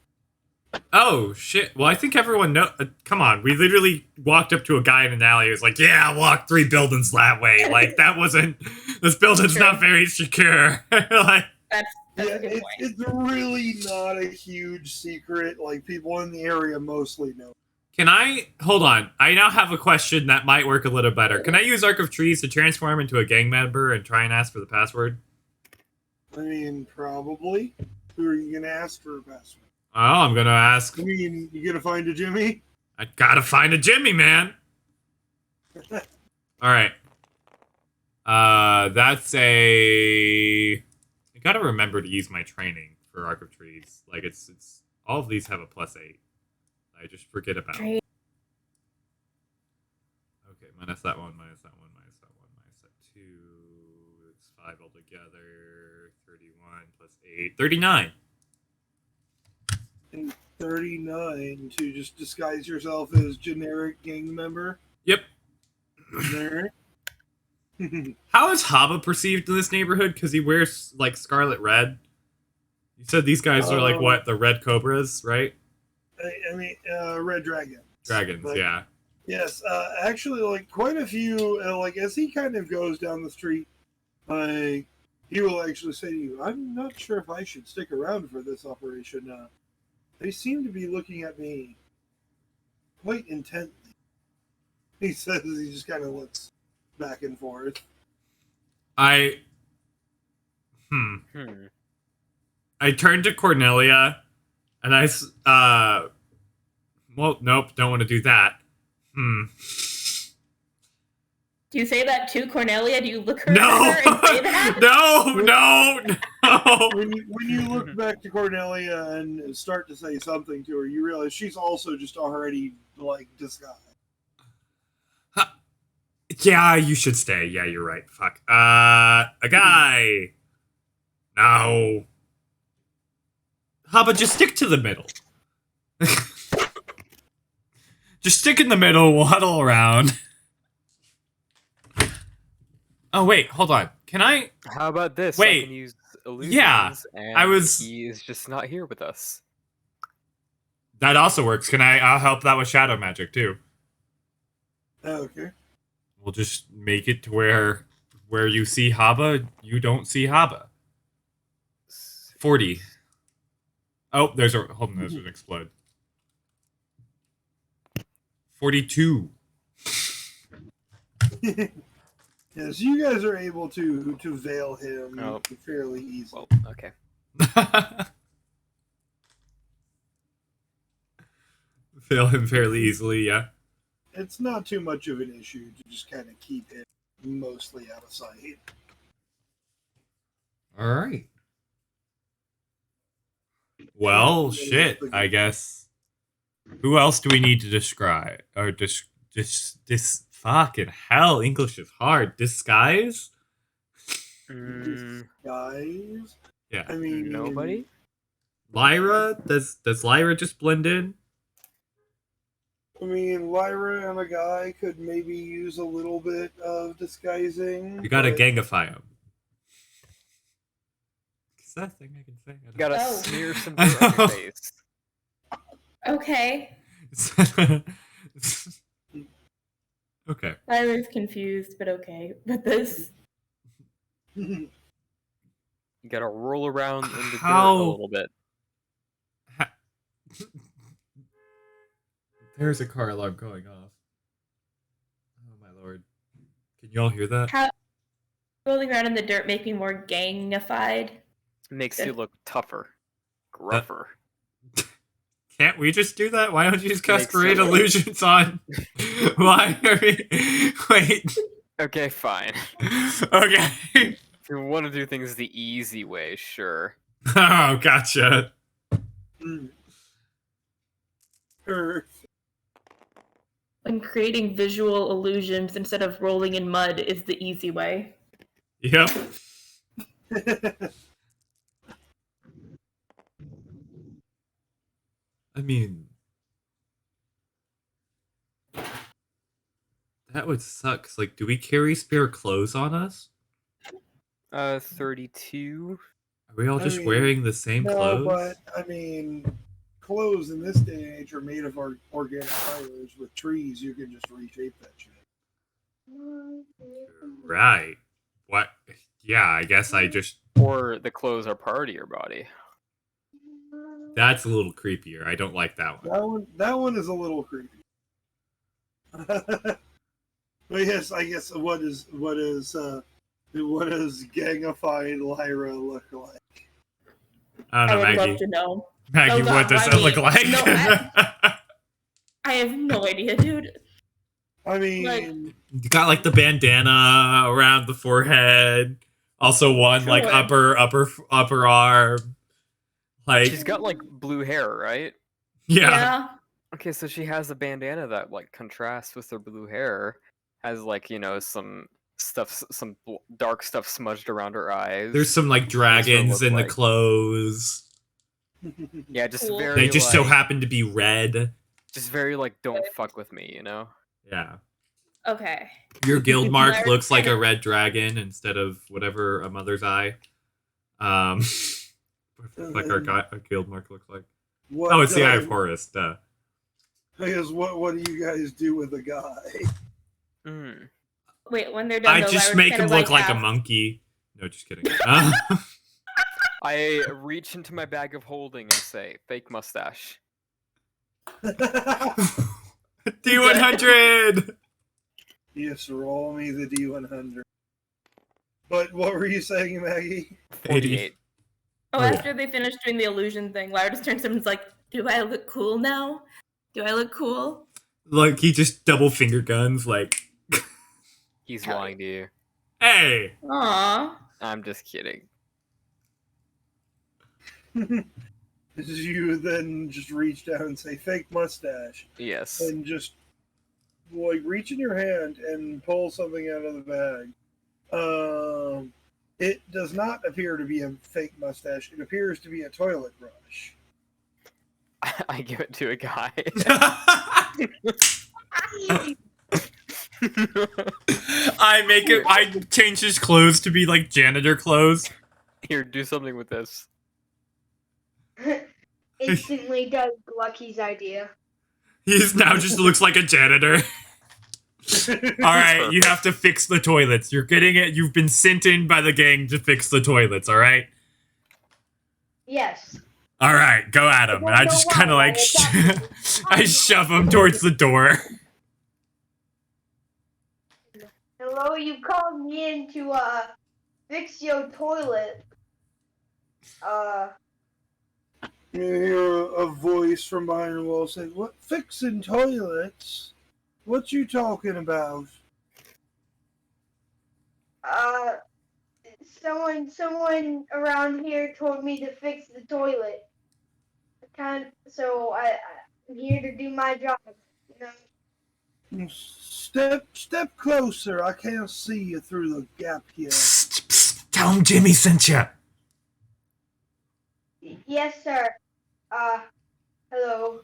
Oh shit! Well, I think everyone know. Come on, we literally walked up to a guy in an alley. Who was like, "Yeah, walk 3 buildings that way." Like that wasn't. This building's True. not very secure. Like, That's Yeah, a good point. it's really not a huge secret. Like, people in the area mostly know. can I hold on? I now have a question that might work a little better. Can I use Arc of Trees to transform into a gang member and try and ask for the password? I mean, probably. Who are you going to ask for a password? Oh, I'm gonna ask. I mean, you going to find a Jimmy? I gotta find a Jimmy, man. All right. That's a. I gotta remember to use my training for Arc of Trees. Like it's all of these have a +8. I just forget about. Great. Okay, minus that one, minus that one, minus that one, minus that 2. It's 5 altogether. 31 plus 8. 39. And 39 to just disguise yourself as generic gang member. Yep. There. How is Haba perceived in this neighborhood? Because he wears like scarlet red. You said these guys are like what? The red cobras, right? I mean, Red Dragon. Dragons, But- yeah. Yes, actually, like quite a few. Like as he kind of goes down the street, like he will actually say to you, "I'm not sure if I should stick around for this operation. They seem to be looking at me quite intently." He says he just kind of looks back and forth. I turned to Cornelia, and well, nope, don't want to do that. Do you say that to Cornelia? Do you look her No, at her and say that? no. When you look back to Cornelia and start to say something to her, you realize she's also just already like disguised. Yeah, you should stay. Yeah, you're right. Fuck. A guy. No. Haba, just stick to the middle. Just stick in the middle. We'll huddle around. Oh wait, hold on. Can I? How about this? Wait. I can use illusions, Yeah, and I was- he is just not here with us. That also works. Can I? I'll help that with shadow magic too. Okay. We'll just make it to where you see Haba, you don't see Haba. 40. Oh, there's an explode. 42. Yes, you guys are able to veil him Oh. fairly easily. Well, okay. Fail him fairly easily, yeah. It's not too much of an issue to just kind of keep him mostly out of sight. All right. Well, shit. I guess. Who else do we need to describe? Or this fucking hell. English is hard. Disguise. Guys, Yeah. I mean, Nobody? Lyra. Does Lyra just blend in? I mean, Lyra and a guy could maybe use a little bit of disguising. We gotta but- gangify him. Is that a thing I can say? I don't Gotta Oh. smear some dirt on your face. Okay. Okay. I was confused, but okay. But this. You gotta roll around in the dirt How- a little bit. There's a car alarm going off. Oh my lord. Can you all hear that? How rolling around in the dirt make me more gangified? Makes you look tougher. Gruffer. Can't we just do that? Why don't you just cast Makes Great sense. Illusions on? Why are we... Wait. Okay, fine. Okay. If you want to do things the easy way, sure. Oh, gotcha. Or- When creating visual illusions instead of rolling in mud is the easy way. Yep. I mean... That would suck. 'Cause, like, do we carry spare clothes on us? 32. Are we all I just mean, wearing the same no, clothes? but I mean, clothes in this day and age are made of organic fibers. With trees, you can just reshape that shit. Right. What? Yeah, I guess I just... Or the clothes are part of your body. That's a little creepier. I don't like that one. That one is a little creepy. But yes, I guess what does gangified Lyra look like? I I don't know, would Maggie. love to know. Maggie, Oh, what God, does I that look mean, like? no, I have no idea, dude. I mean, Like- You got like the bandana around the forehead. Also one like Sure. upper arm. Like She's got like blue hair, right? yeah. Okay, so she has a bandana that like contrasts with her blue hair. Has like, you know, some stuff, dark stuff smudged around her eyes. There's some like dragons look in the like? clothes. Yeah, just Cool. very They just so like, happen to be red. just very like don't fuck with me, you know? Yeah. Okay. Your guild mark Larry looks like a kinda- red dragon instead of whatever a mother's eye. What the fuck our guild mark looks like. what Oh, it's the Eye of does- Horus, duh. I guess what do you guys do with a guy? Mm. Wait, when they're done, I though, just Lyra's make kinda him look like a have- monkey. No, just kidding. I reach into my bag of holding and say, fake mustache. D100! Yes, roll me the D100. But what were you saying, Maggie? 48. Oh, Oh, yeah. after they finish doing the illusion thing, Lyra just turns to him and is like, "Do I look cool now? Do I look cool?" Like, he just double finger guns, like, He's Hell lying to you. hey! Aww. I'm just kidding. You then just reach down and say fake mustache, Yes. and just like reach in your hand and pull something out of the bag. It does not appear to be a fake mustache. It appears to be a toilet brush. I give it to a guy. I change his clothes to be like janitor clothes. Here, do something with this. Instantly does Lucky's idea. He's now just looks like a janitor. Alright, you have to fix the toilets. You're getting it. You've been sent in by the gang to fix the toilets, alright? Yes. Alright, go at him. And I just kind of like, I shove him towards the door. Hello, you called me in to fix your toilet. You hear a voice from behind the wall say, "What, fixing toilets? What you talking about?" Someone around here told me to fix the toilet. So I'm here to do my job. You know? Step closer. I can't see you through the gap here. Psst, psst, tell him Jimmy sent you. Yes, sir. Hello.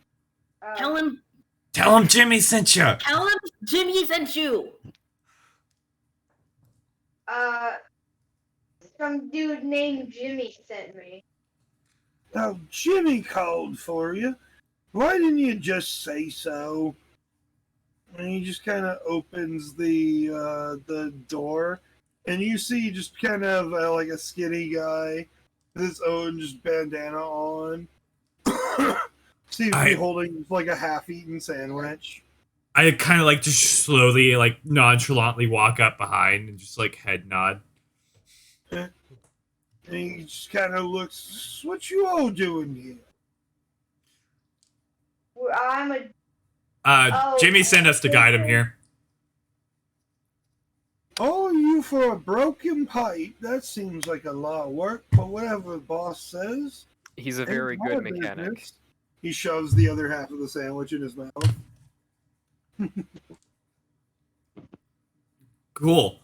Tell him Jimmy sent you. Jimmy sent you. Some dude named Jimmy sent me. Now, Jimmy called for you. Why didn't you just say so? And he just kind of opens the door, and you see just kind of like a skinny guy with his own just bandana on. Seems to be holding like a half-eaten sandwich. I kind of like just slowly, like nonchalantly walk up behind and just like head nod. And he just kind of looks, what you all doing here? I'm a. Jimmy sent us to guide him here. Oh, you for a broken pipe? That seems like a lot of work, but whatever the boss says. He's a ain't very my good mechanic. business. He shoves the other half of the sandwich in his mouth. Cool.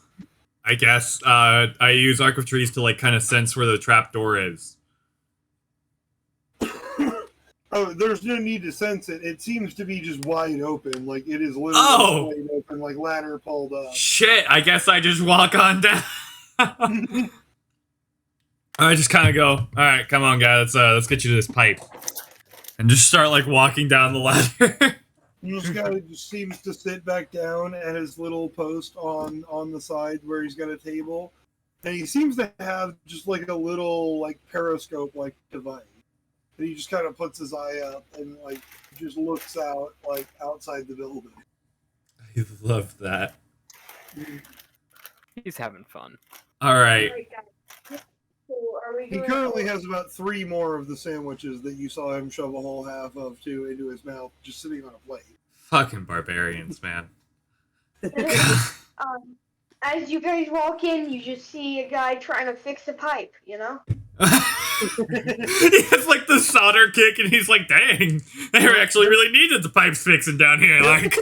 I guess I use Arc of Trees to like kind of sense where the trap door is. Oh, there's no need to sense it. It seems to be just wide open. Like, it is literally wide open, like ladder pulled up. Shit, I guess I just walk on down. I just kind of go, all right, come on, guy, let's get you to this pipe. And just start, like, walking down the ladder. This guy just seems to sit back down at his little post on the side where he's got a table. And he seems to have just, like, a little, like, periscope-like device. And he just kind of puts his eye up and, like, just looks out, like, outside the building. I love that. He's having fun. All right. He currently has about 3 more of the sandwiches that you saw him shove a whole half of into his mouth, just sitting on a plate. Fucking barbarians, man. As you guys walk in, you just see a guy trying to fix a pipe, you know? He has like the solder kick, and he's like, "Dang, they actually really needed the pipes fixing down here." Like,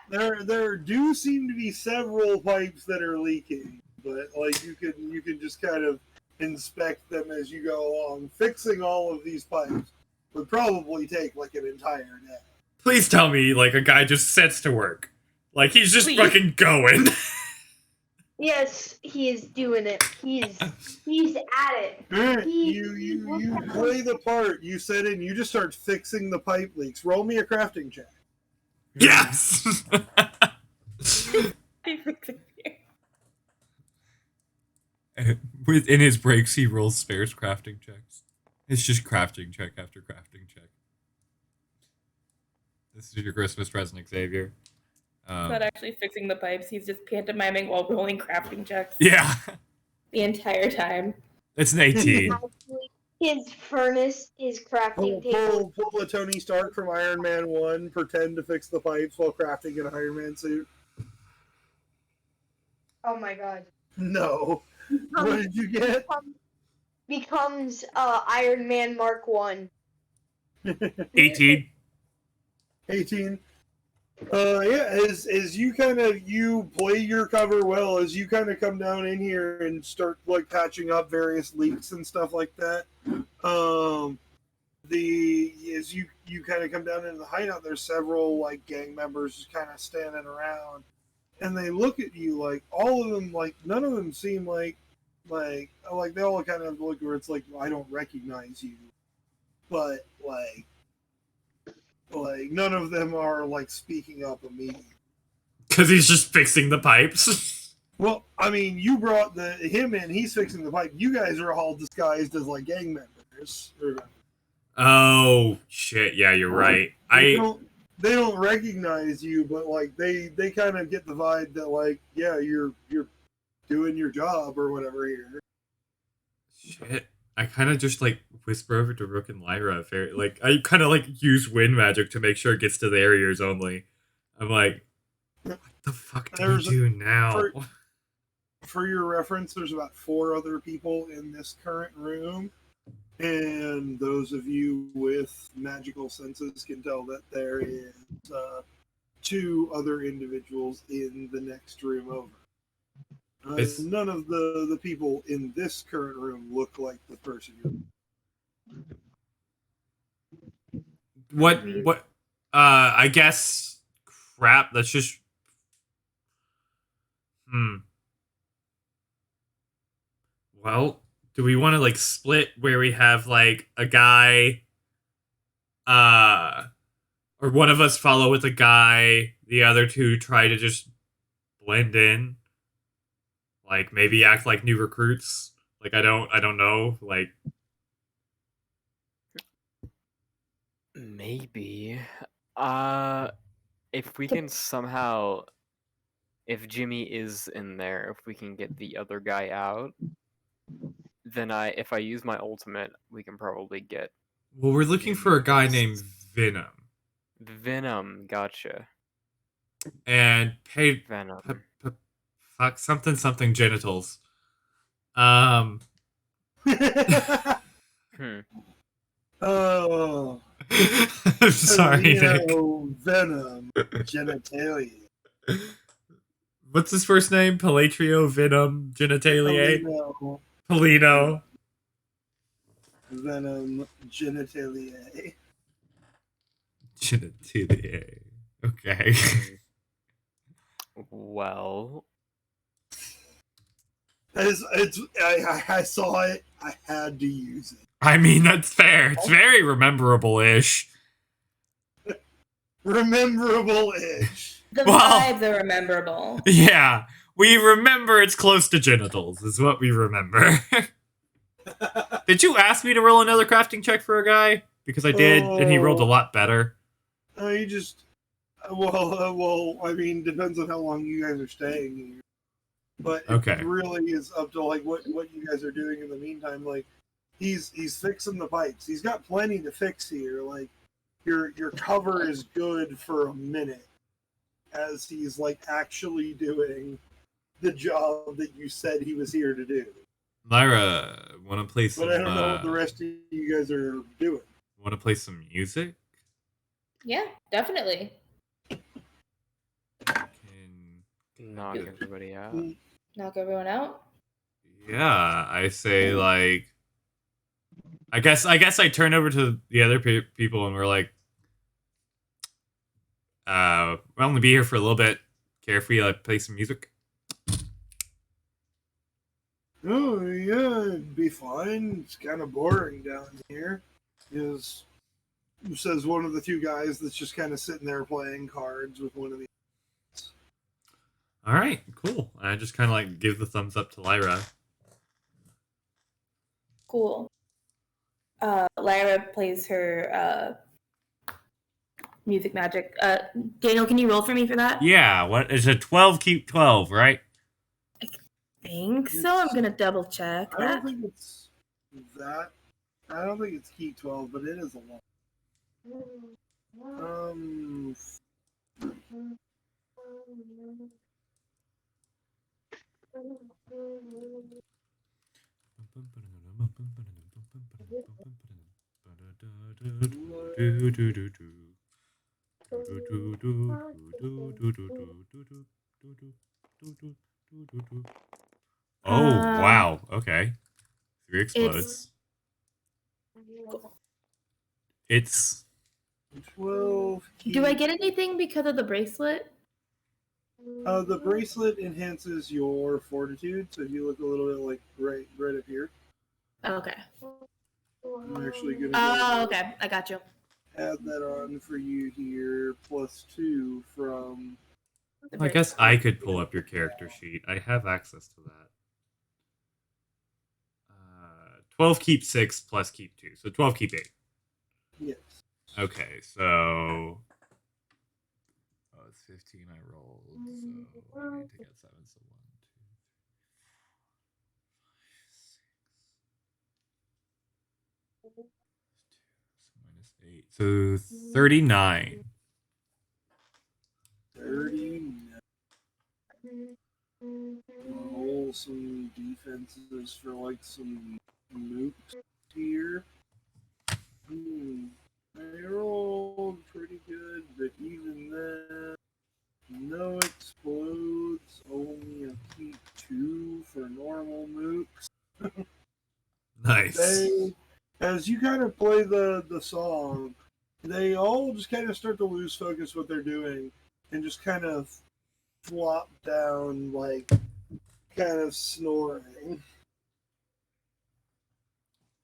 there do seem to be several pipes that are leaking, but like you can just kind of inspect them as you go along. Fixing all of these pipes would probably take like an entire day. please tell me, like, a guy just sets to work, like he's just fucking going. Yes, he is doing it. He's at it. You play the part. You set in. You just start fixing the pipe leaks. Roll me a crafting check. Yes. Within his breaks, he rolls spares crafting checks. It's just crafting check after crafting check. This is your Christmas present, Xavier. He's not actually fixing the pipes. He's just pantomiming while rolling crafting checks. Yeah. The entire time. It's an 18. His furnace is crafting table. Pull a Tony Stark from Iron Man 1, pretend to fix the pipes while crafting an Iron Man suit. Oh my god. No. What did you get? Becomes Iron Man Mark 1. 18. 18. As you kind of you play your cover well, as you kind of come down in here and start like patching up various leaks and stuff like that. As you kind of come down into the hideout, there's several like gang members just kind of standing around, and they look at you like all of them like none of them seem like they all kind of look where it's like I don't recognize you, but like none of them are like speaking up immediately. Because he's just fixing the pipes. Well, I mean, you brought him in. He's fixing the pipe. You guys are all disguised as like gang members. Oh shit! Yeah, you're right. They don't recognize you, but like they kind of get the vibe that like yeah, you're doing your job or whatever here. Shit. I kind of just like whisper over to Rook and Lyra. Like I kind of like use wind magic to make sure it gets to their ears only. I'm like, what the fuck do we do now? For your reference, there's about 4 other people in this current room. And those of you with magical senses can tell that there is 2 other individuals in the next room over. None of the people in this current room look like the person you're. What I guess crap, that's just well, do we want to like split where we have like a guy or one of us follow with a guy, the other 2 try to just blend in? Like maybe act like new recruits? Like I don't know, like Maybe. If we can somehow, if Jimmy is in there, if we can get the other guy out, then if I use my ultimate, we can probably get. well, we're looking for a guy named Venom. Venom, gotcha. And Venom. Fuck something genitals. Oh, I'm sorry, Nick. Venom genitalia. What's his first name? Palatrio Venom Genitalia? Polino. Venom genitalia. Genitalia. Okay. Well, I saw it. I had to use it. I mean, that's fair. It's very rememberable-ish. Rememberable-ish. The Well- vibes are memorable. Yeah. We remember it's close to genitals, is what we remember. Did you ask me to roll another crafting check for a guy? Because I did, and he rolled a lot better. You just well, I mean, depends on how long you guys are staying here. But Okay. it really is up to like what you guys are doing in the meantime. Like he's fixing the pipes. He's got plenty to fix here. Like your cover is good for a minute as he's like actually doing the job that you said he was here to do. Lyra, want to play some? But I don't know what the rest of you guys are doing. Want to play some music? Yeah, definitely. knock everybody out. Knock everyone out? Yeah, I say like. I guess I turn over to the other people and we're like, we'll only be here for a little bit. Care if we play some music? Oh yeah, it'd be fine. It's kind of boring down here. Says one of the 2 guys that's just kind of sitting there playing cards with one of the. All right, cool. I just kind of like give the thumbs up to Lyra. Cool. Lyra plays her music magic. Daniel, can you roll for me for that? Yeah, what is a 12 keep 12, right? I think so. I'm gonna double check I that. don't think it's that. I don't think it's key 12, but it is a lot. Oh, wow. Okay. 3 explodes. It's 12. Do I get anything because of the bracelet? The bracelet enhances your fortitude, so you look a little bit like right up here. Okay. I'm actually gonna Oh, okay. I got you. add that on for you here, +2 from. I guess I could pull up your character sheet. I have access to that. 12 keep 6 plus keep 2. So 12 keep 8. Yes. Okay, so... Oh, it's 15 I rolled, so I need to get 7, so 1, 2, 3, 4, 5, 6. So minus 8. So 39. 39. Roll some defenses for like some mooks here. explodes. Only a keep 2 for normal mooks. Nice. As you kind of play the song, they all just kind of start to lose focus what they're doing and just kind of flop down, like, kind of snoring.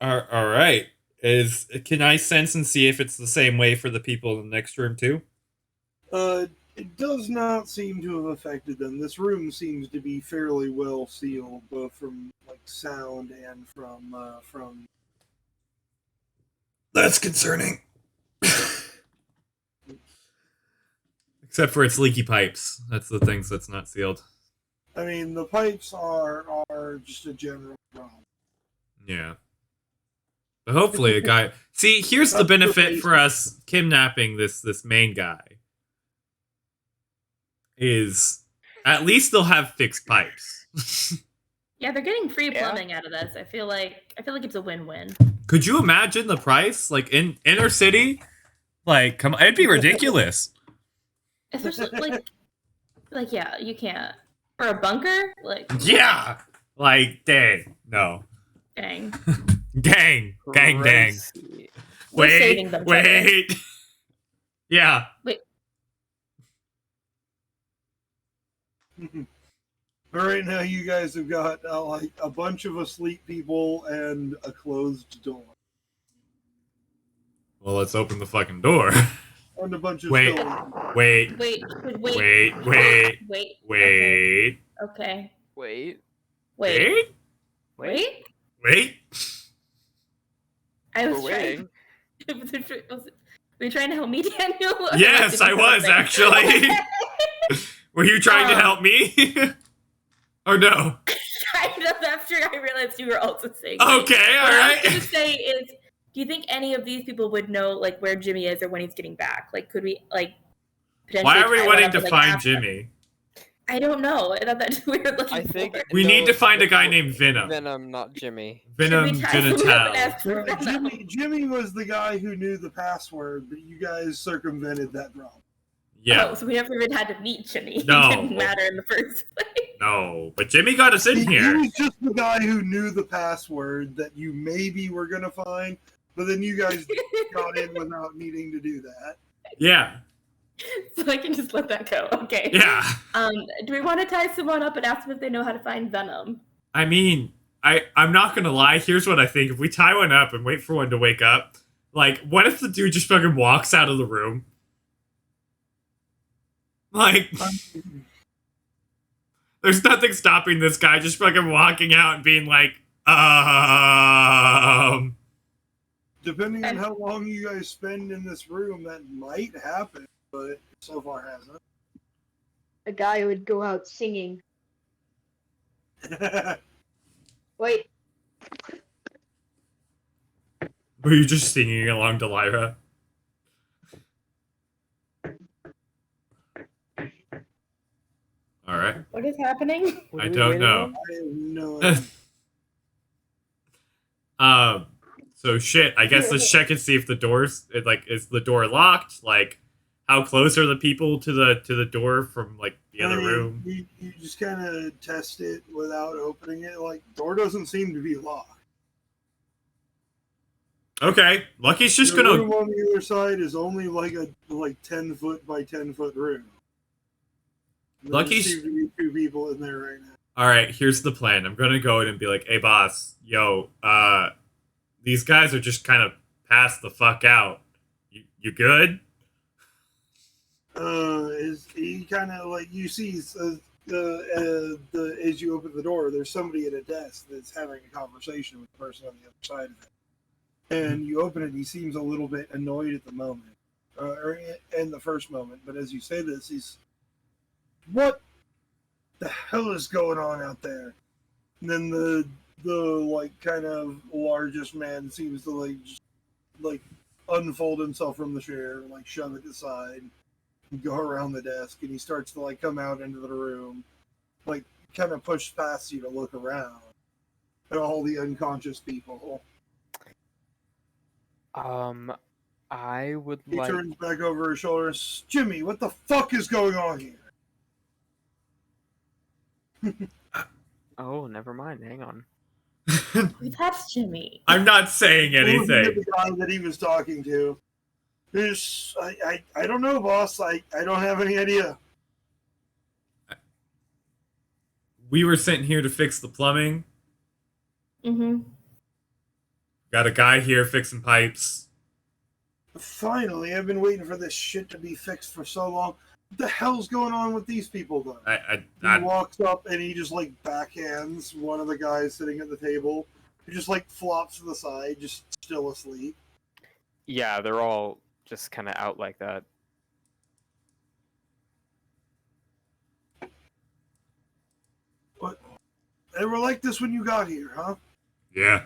All right. Can I sense and see if it's the same way for the people in the next room too? It does not seem to have affected them. This room seems to be fairly well sealed, both from like sound and from. That's concerning. Except for its leaky pipes. That's the things that's not sealed. I mean, the pipes are just a general problem. Yeah. But hopefully a guy... See, here's the That's the benefit base. for us kidnapping this main guy. Is at least they'll have fixed pipes. Yeah, they're getting free Yeah. plumbing out of this. I feel like it's a win-win. Could you imagine the price? Like in inner city? Like, come on, it'd be ridiculous. Especially like yeah, you can't. For a bunker? Like Yeah! Like, dang. No. dang. Dang. Dang, dang. Crazy. We're saving them, Wait. Yeah. But right now, you guys have got like a bunch of asleep people and a closed door, Well, let's open the fucking door. and a bunch of Wait. still- Wait. Wait. Wait. Okay. Wait. Wait. Wait. I We're was waiting. Were you trying to help me, Daniel? Or Yes, did I you was something? actually. Were you trying to help me? Or no? Kind of after I realized you were also saying. Okay, all What I was right. gonna say is, do you think any of these people would know like where Jimmy is or when he's getting back? Like, could we like potentially? Why are we tie one wanting up to and, like, find ask them? Jimmy? I don't know. I thought that's we were looking I think for. We need no, to find a guy no, named Venom. Venom, not Jimmy. Venom Should we tie someone up and Genital. ask for Venom? Jimmy was the guy who knew the password, but you guys circumvented that problem. Yeah. Oh, so we never even had to meet Jimmy. No. It didn't matter in the first place. No, but Jimmy got us in He here. was just the guy who knew the password that you maybe were gonna find, but then you guys got in without needing to do that. Yeah. So I can just let that go. Okay. Yeah. Do we want to tie someone up and ask them if they know how to find Venom? I mean, I'm not gonna lie. Here's what I think: if we tie one up and wait for one to wake up, like, what if the dude just fucking walks out of the room? Like, there's nothing stopping this guy just fucking walking out and being like, Depending on how long you guys spend in this room, that might happen, but so far hasn't. A guy would go out singing. Wait, Were you just singing along to Lyra? All right. What is happening? What I are we don't waiting know. on? I have no idea. So shit. I guess let's check and see if the doors. Is the door locked? Like, how close are the people to the door from like the other I mean, room? You just kind of test it without opening it. Like, door doesn't seem to be locked. Okay, Lucky's just The gonna. room on the other side is only like a 10-foot by 10-foot room. There Lucky's- seem to be 2 people in there right now. All right, here's the plan. I'm gonna go in and be like, "Hey, boss, yo, these guys are just kind of passed the fuck out. You good?" Is he kind of like you see as you open the door, there's somebody at a desk that's having a conversation with the person on the other side of it, and you open it. He seems a little bit annoyed at the moment, or in the first moment. But as you say this, he's, "What the hell is going on out there?" And then the like kind of largest man seems to like unfold himself from the chair, like shove it aside, and go around the desk, and he starts to like come out into the room, like kind of push past you to look around at all the unconscious people. I would He like. turns back over his shoulder. "Jimmy, what the fuck is going on here?" Oh, never mind. Hang on. That's Jimmy. I'm not saying Looking at anything. the guy that he was talking to. I don't know, boss. I don't have any idea. We were sent here to fix the plumbing. Mm-hmm. Got a guy here fixing pipes. Finally, I've been waiting for this shit to be fixed for so long. What the hell's going on with these people, though? He walks up and he just, like, backhands one of the guys sitting at the table. He just, like, flops to the side, just still asleep. Yeah, they're all just kind of out like that. But they were like this when you got here, huh? Yeah.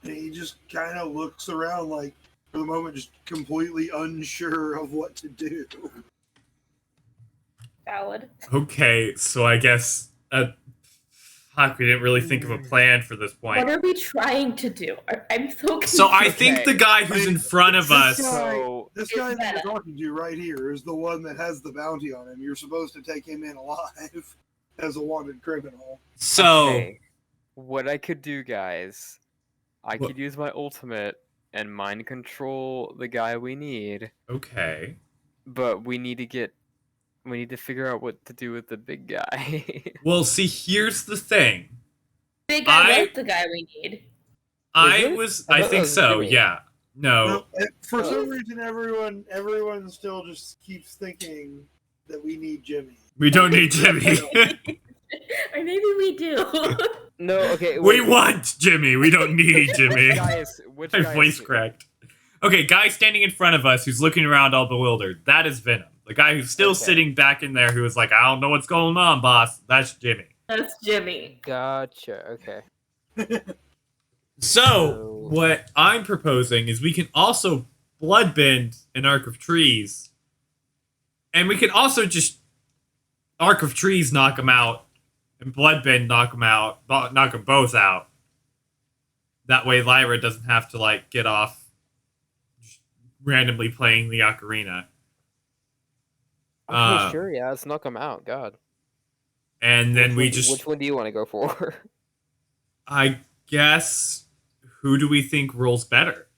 And he just kind of looks around, like, for the moment, just completely unsure of what to do. Valid. Okay, so I guess... fuck, we didn't really think of a plan for this point. What are we trying to do? I'm so confused. So I think Okay. the guy who's in front of us... So This guy that you're talking to right here is the one that has the bounty on him. You're supposed to take him in alive as a wanted criminal. So... okay, what I could do, guys, I What? could use my ultimate and mind control the guy we need, Okay. but we need to figure out what to do with the big guy. Well, see, here's the thing. Big guy I- was the guy we need. I it? was... I I thought that think was so, Jimmy. yeah. No. For some reason, everyone still just keeps thinking that we need Jimmy. We don't need Jimmy. Or maybe we do. No, okay. We wait, want Jimmy. We don't need Jimmy. which My guy is voice it? cracked. Okay, guy standing in front of us who's looking around all bewildered. That is Venom. The guy who's still Okay. sitting back in there who is like, I don't know what's going on, boss. That's Jimmy. That's Jimmy. Gotcha. Okay. So, what I'm proposing is we can also bloodbend an Arc of Trees. And we can also just Arc of Trees knock them out. And bloodbend knock them both out. That way Lyra doesn't have to, like, get off just randomly playing the ocarina. Okay, sure, yeah, let's knock him out. God. And then Which one do you want to go for? I guess, who do we think rolls better?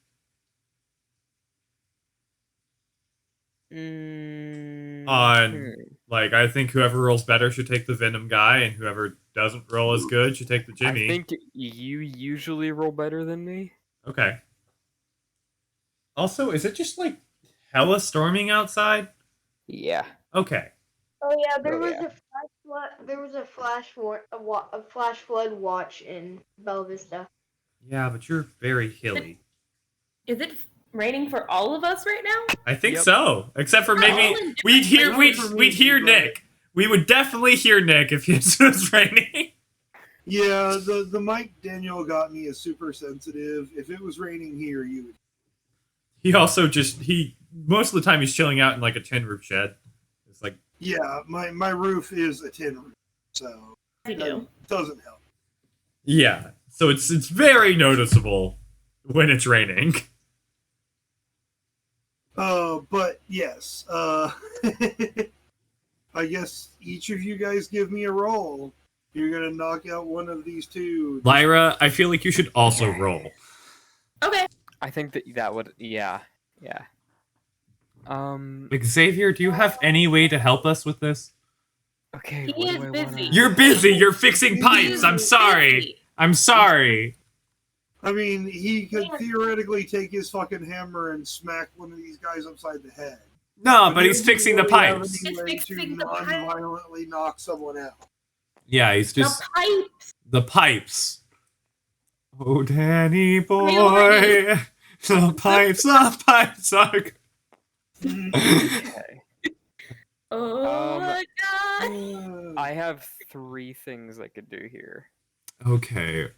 Like, I think whoever rolls better should take the Venom guy, and whoever doesn't roll as good should take the Jimmy. I think you usually roll better than me. Okay. Also, is it just, like, hella storming outside? Yeah. Okay. Oh yeah, there Oh, was yeah. a flash flood. There was a flash flood watch in Bella Vista. Yeah, but you're very hilly. Is it raining for all of us right now? I think Yep. so. Except for All maybe in we'd hear different we'd hear Nick. We would definitely hear Nick if it was raining. Yeah, the mic Daniel got me is super sensitive. If it was raining here, you would. He also most of the time he's chilling out in like a tin roof shed. It's like, Yeah, my roof is a tin roof, so We do. doesn't help. yeah. So it's very noticeable when it's raining. But yes, I guess each of you guys give me a roll. You're gonna knock out one of these two. Lyra, I feel like you should also roll. Okay. I think that would, yeah. Xavier, do you have any way to help us with this? Okay. He what is do I busy. wanna- You're busy. You're fixing pipes. I'm sorry. Busy. I'm sorry. I mean, he could theoretically take his fucking hammer and smack one of these guys upside the head. No, but he's he doesn't fixing the really have pipes. any He's way fixing to the pipes. non-violently knock someone out. Yeah, he's just The pipes. the pipes. Oh, Danny boy, Really? the pipes are. Okay. Oh Um, my god. I have 3 things I could do here. Okay.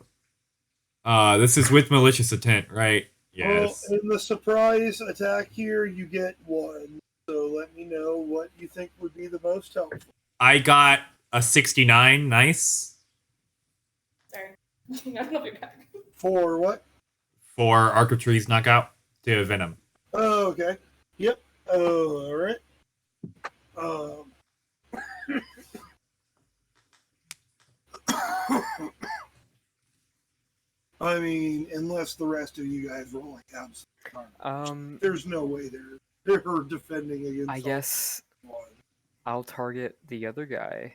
This is with malicious intent, right? Yes. Well, in the surprise attack here, you get 1. So let me know what you think would be the most helpful. I got a 69. Nice. Sorry. I'll be back. For what? For Arc of Trees knockout to Venom. Oh, okay. Yep. All right. I mean, unless the rest of you guys roll like absolute carnage. There's no way they're defending against. I guess one. I'll target the other guy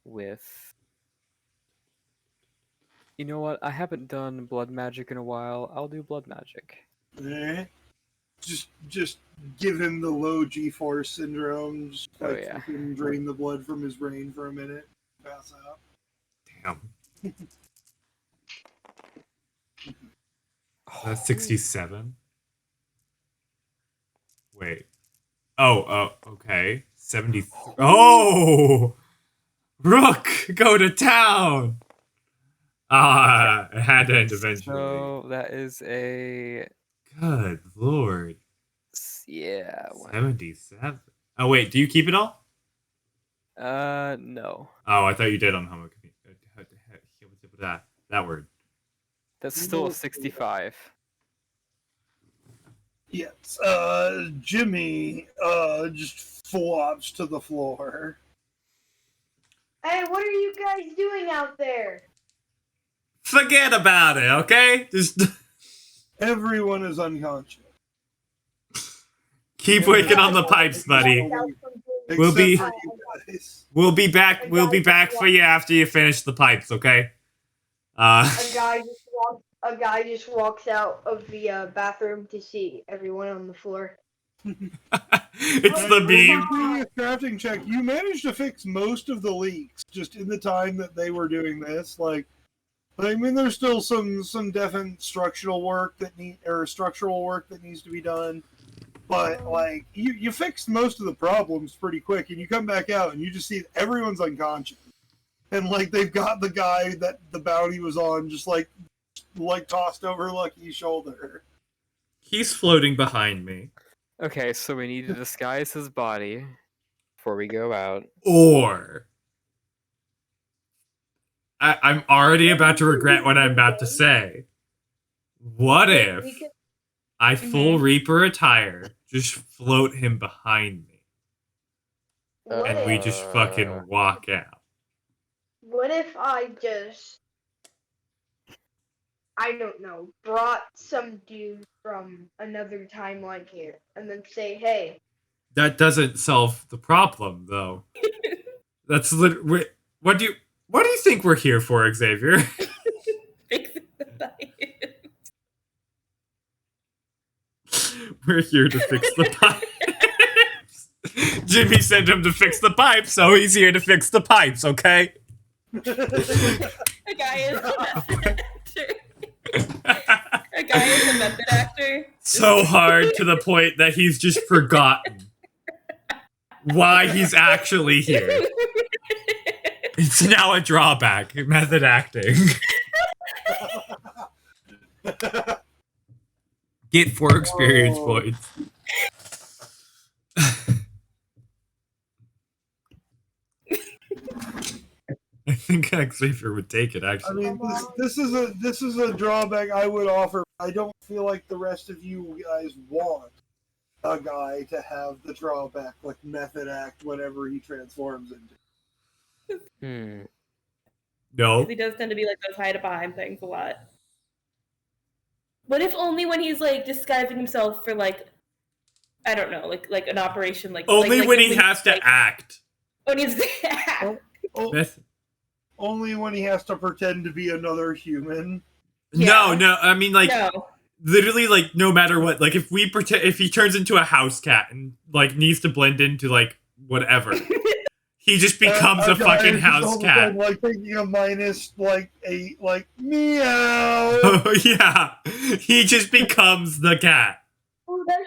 with. You know what? I haven't done blood magic in a while. I'll do blood magic. Eh? Just give him the low G-force syndrome. Just fucking drain the blood from his brain for a minute. Pass out. Damn. That's 67. Wait. Oh, okay. 73. Oh! Rook! Go to town! It had to end eventually. So that is a. Good lord. Yeah. 77. Oh, wait. Do you keep it all? No. Oh, I thought you did on homo. That word. That's still a 65. Yes. Jimmy just flops to the floor. Hey, what are you guys doing out there? Forget about it, okay? Just Everyone is unconscious. keep working on the pipes, buddy. We'll be Except for you guys. we'll be back. We'll be back for you after you finish the pipes, okay? A guy just walks out of the bathroom to see everyone on the floor. It's the beam. Doing a crafting check. You managed to fix most of the leaks just in the time that they were doing this. Like, I mean, there's still some definite structural work that needs to be done. But like, you fixed most of the problems pretty quick, and you come back out and you just see everyone's unconscious, and like they've got the guy that the bounty was on just like tossed over Lucky's shoulder. He's floating behind me. Okay, so we need to disguise his body before we go out. Or I'm already about to regret what I'm about to say. What if I full Reaper attire, just float him behind me, and we just fucking walk out? What if I just, I don't know, brought some dude from another timeline here, and then say, hey. That doesn't solve the problem, though. That's literally. What do you think we're here for, Xavier? Fixing the pipes. We're here to fix the pipes. Jimmy sent him to fix the pipes, so he's here to fix the pipes, okay? The guy is a method actor. A guy is a method actor. So hard to the point that he's just forgotten why he's actually here. It's now a drawback. Method acting. Get 4 experience points. I think Xavier would take it, I actually. mean, this is a drawback I would offer. I don't feel like the rest of you guys want a guy to have the drawback, like method act, whatever he transforms into. No. He does tend to be like those hide behind things a lot. What if only when he's like disguising himself for like, I don't know, like an operation, like Only like when he has to act. When he's to act. Only when he has to pretend to be another human. Yeah. No. I mean, like, No. literally, like, no matter what. Like, if he turns into a house cat and like needs to blend into like whatever, he just becomes a fucking house cat. Like taking a minus, like meow. Oh yeah, he just becomes the cat. Oh, that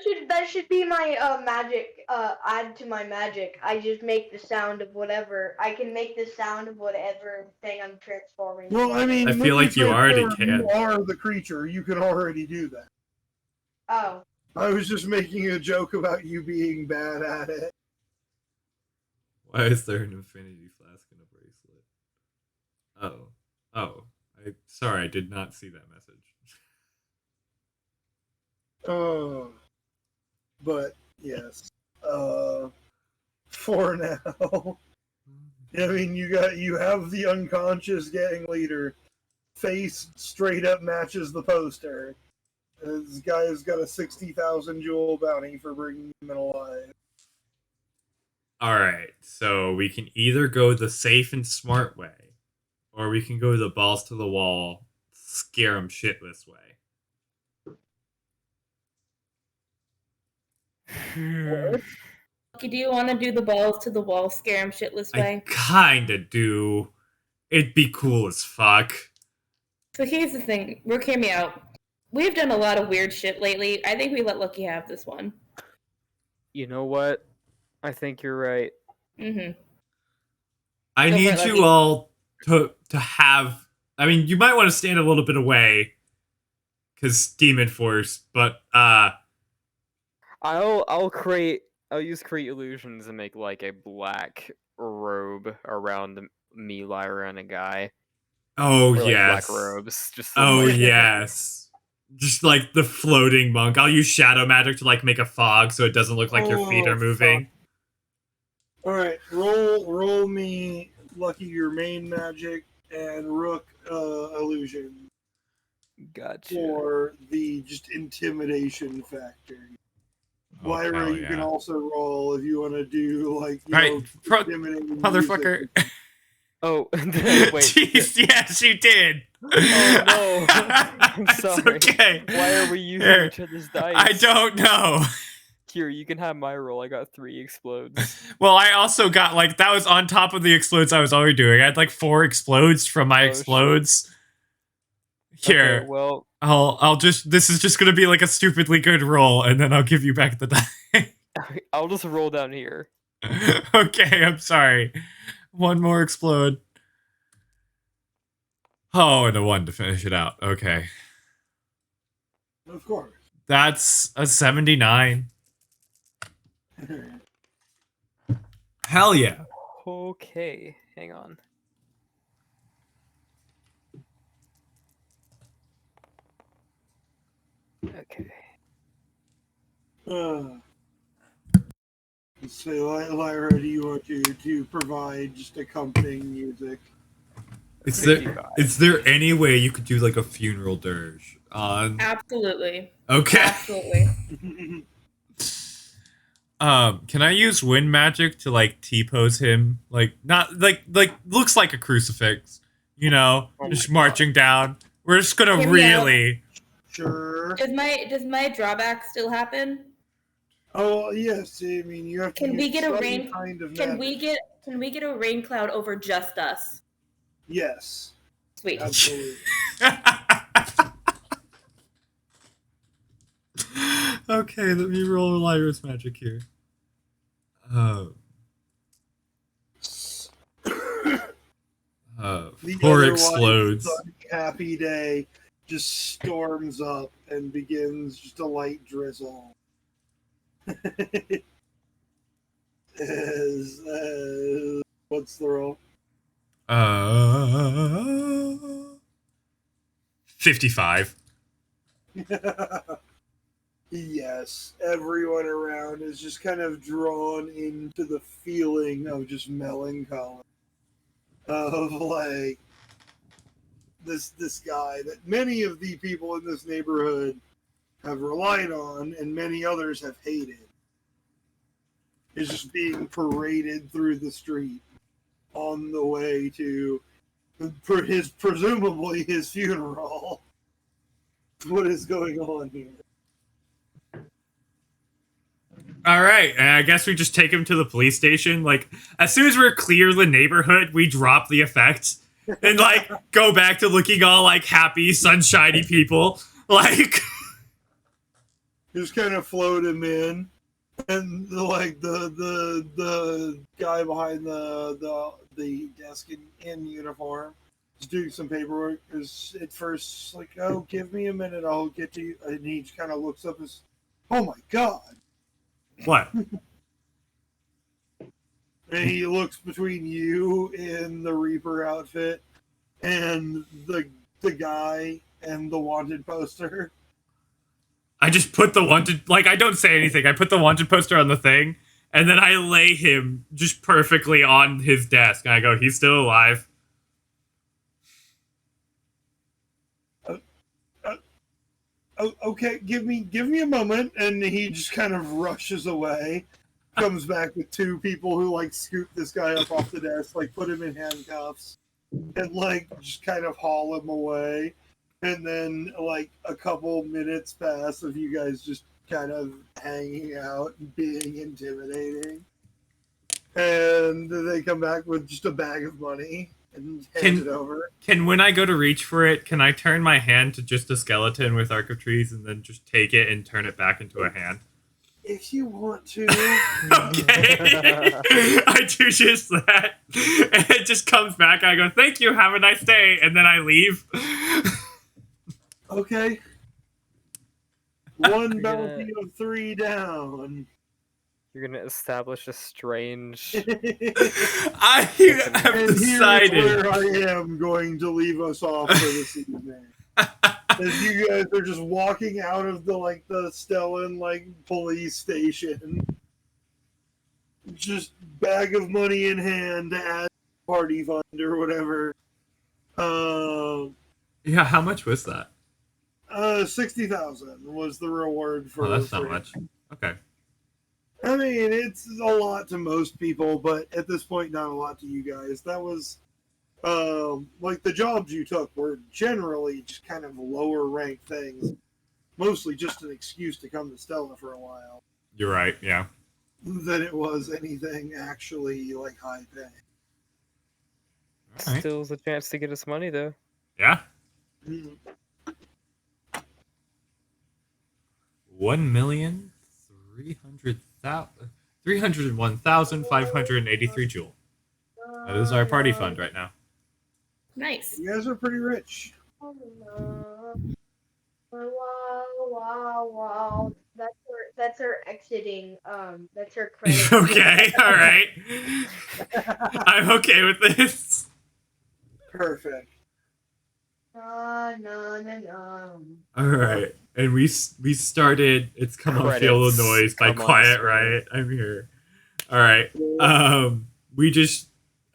should be my magic. Add to my magic. I just make the sound of whatever. I can make the sound of whatever thing I'm transforming. Well, I mean, I feel like you already can. You are the creature. You can already do that. Oh. I was just making a joke about you being bad at it. Why is there an infinity flask in a bracelet? Oh. Sorry, I did not see that message. But yes. For now. I mean, you have the unconscious gang leader. face straight up matches the poster. This guy's got a 60,000 jewel bounty for bringing him alive. Alright, so we can either go the safe and smart way, or we can go the balls to the wall, scare them shitless way. Do you want to do the balls to the wall, scare him shitless way? I kinda do. It'd be cool as fuck. So here's the thing. Rook, hear me out. We've done a lot of weird shit lately. I think we let Lucky have this one. You know what? I think you're right. Mm-hmm. I Go for need it, you Lucky. all to have. I mean, you might want to stand a little bit away, because Demon Force. But I'll use create illusions and make like a black robe around me, Lyra, and a guy. oh Or, like, yes, black robes. Just so, oh like, yes, just like the floating monk. I'll use shadow magic to like make a fog so it doesn't look like your feet Oh, are moving. All right, roll me, Lucky, your main magic, and Rook illusion Gotcha. for the just intimidation factor. Oh, Lyra, hell you yeah. can also roll if you want to do like Right, intimidating motherfucker. music. Oh, wait. Jeez, yes, you did. Oh, no. I'm It's sorry. okay. Why are we using Here, each other's dice? I don't know. Here, you can have my roll. I got 3 explodes. Well, I also got like that was on top of the explodes I was already doing. I had like 4 explodes from my Oh, explodes. Here, Okay, well, I'll just this is just gonna be like a stupidly good roll, and then I'll give you back the die. I'll just roll down here. Okay, I'm sorry. 1 more explode. Oh, and a 1 to finish it out. Okay, Of course. that's a 79. Hell yeah. Okay, hang on. Okay. So, Lyra, do you want to provide just accompanying music? Is there any way you could do like a funeral dirge on? Absolutely. Okay. Absolutely. Can I use wind magic to like T-pose him? Like not like looks like a crucifix, you know, Oh just my marching down. We're just gonna Hear me out. really. Sure. Does my drawback still happen? Oh yes, I mean you have to. Can we use get a some rain? kind of Can magic. we get a rain cloud over just us? Yes, Sweet. absolutely. Okay, let me roll Lyra's magic here. The 4 otherwise explodes. sunny, happy day just storms up and begins just a light drizzle. What's the roll? 55. Yes, everyone around is just kind of drawn into the feeling of just melancholy. Of like this guy that many of the people in this neighborhood have relied on and many others have hated is just being paraded through the street on the way to presumably his funeral. What is going on here? All right, and I guess we just take him to the police station. Like, as soon as we're clear the neighborhood, we drop the effects and like go back to looking all like happy, sunshiny people. Like, Just kind of float him in, and the guy behind the desk in uniform is doing some paperwork. Is at first like, oh, give me a minute, I'll get to you, and he just kind of looks up as, oh my god. what? And he looks between you in the Reaper outfit and the guy and the wanted poster. I just put the wanted, like, I don't say anything. I put the wanted poster on the thing, and then I lay him just perfectly on his desk, and I go, he's still alive. oh, okay, give me a moment, and he just kind of rushes away. Comes back with two people who like scoop this guy up off the desk, like put him in handcuffs, and like just kind of haul him away. And then like a couple minutes pass of you guys just kind of hanging out and being intimidating. And they come back with just a bag of money and hand it over. Can when I go to reach for it, can I turn my hand to just a skeleton with Arc of Trees and then just take it and turn it back into a hand? If you want to. Okay. I do just that. And it just comes back. I go, thank you, have a nice day. And then I leave. Okay. One bounty of 3 down. You're gonna establish a strange. I have And decided. here's where I am going to leave us off for this evening. As you guys are just walking out of the Stellan police station, just bag of money in hand to add party fund or whatever. Yeah, how much was that? 60,000 was the reward for. Oh, that's not much. Okay. I mean, it's a lot to most people, but at this point, not a lot to you guys. That was. The jobs you took were generally just kind of lower ranked things, mostly just an excuse to come to Stella for a while. You're right, yeah. Than it was anything actually high pay. All right. Still's a chance to get us money though. Yeah. Mm. 301,583 jewel. That is our party fund right now. Nice. You guys are pretty rich. Wow. That's her exiting. That's her credit. Okay, all right. I'm okay with this. Perfect. No. All right, and we started. It's come on, feel the Credits noise by come on Quiet screen. Riot. I'm here. All right.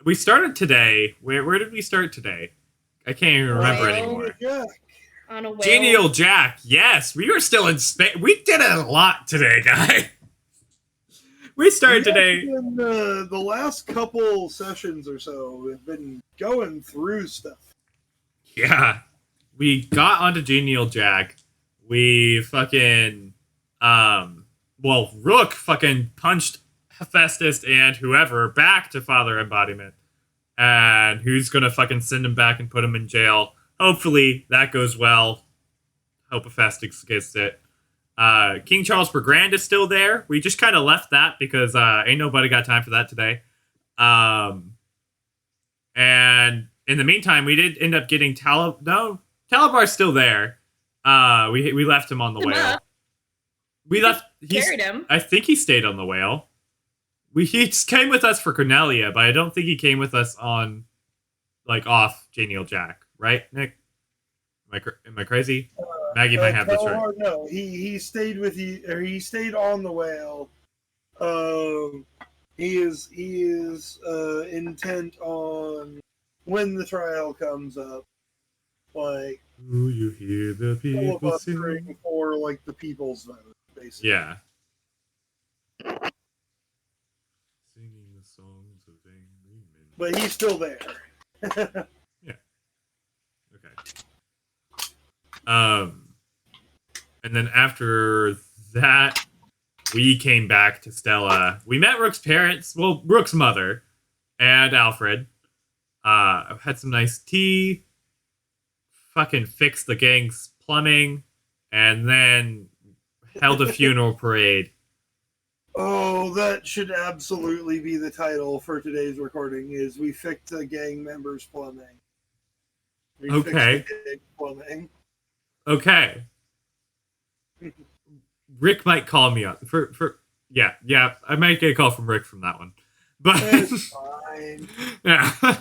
We started today. Where did we start today? I can't even remember Well, anymore. Yeah. On a whale. Genial Jack. Yes, we were still in space. We did a lot today, guy. We started today. The last couple sessions or so, we've been going through stuff. Yeah. We got onto Genial Jack. We fucking Rook fucking punched Hephaestus and whoever back to Father Embodiment. And who's gonna fucking send him back and put him in jail. Hopefully that goes well. Hope Hephaestus gets it. King Charles Bergrand is still there. We just kind of left that because ain't nobody got time for that today. And in the meantime, we did end up getting Talabar's still there. We left him on the Come whale. up. We left. Carried him. I think he stayed on the whale. He came with us for Cornelia, but I don't think he came with us on, off Genial Jack, right, Nick? Am I crazy? Maggie might have this right. No, he stayed with you, or he stayed on the whale. He is intent on when the trial comes up, Do you hear the people filibustering sing? for the people's vote, basically. Yeah. Singing the songs of angry men. But he's still there. Okay. And then after that, we came back to Stella. We met Rook's parents, Rook's mother, and Alfred. Had some nice tea. Fucking fixed the gang's plumbing, and then held a funeral parade. Oh, that should absolutely be the title for today's recording. Is we fixed the gang members' plumbing. We Okay. fixed the gang plumbing. Okay. Rick might call me up yeah, I might get a call from Rick from that one. But It's fine. yeah.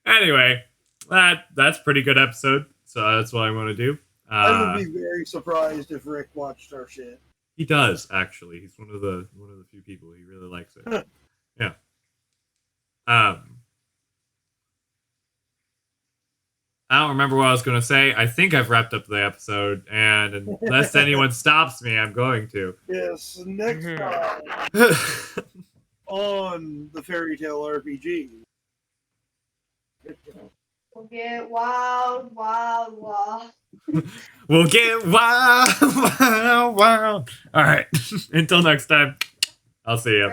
Anyway, that's a pretty good episode. So that's what I want to do. I would be very surprised if Rick watched our shit. He does actually. He's one of the few people he really likes it. Huh. Yeah. I don't remember what I was going to say. I think I've wrapped up the episode, and unless anyone stops me, I'm going to. Yes, next time on the Fairy Tale RPG. We'll get wild, wild, wild. We'll get wild, wild, wild. All right. Until next time, I'll see you.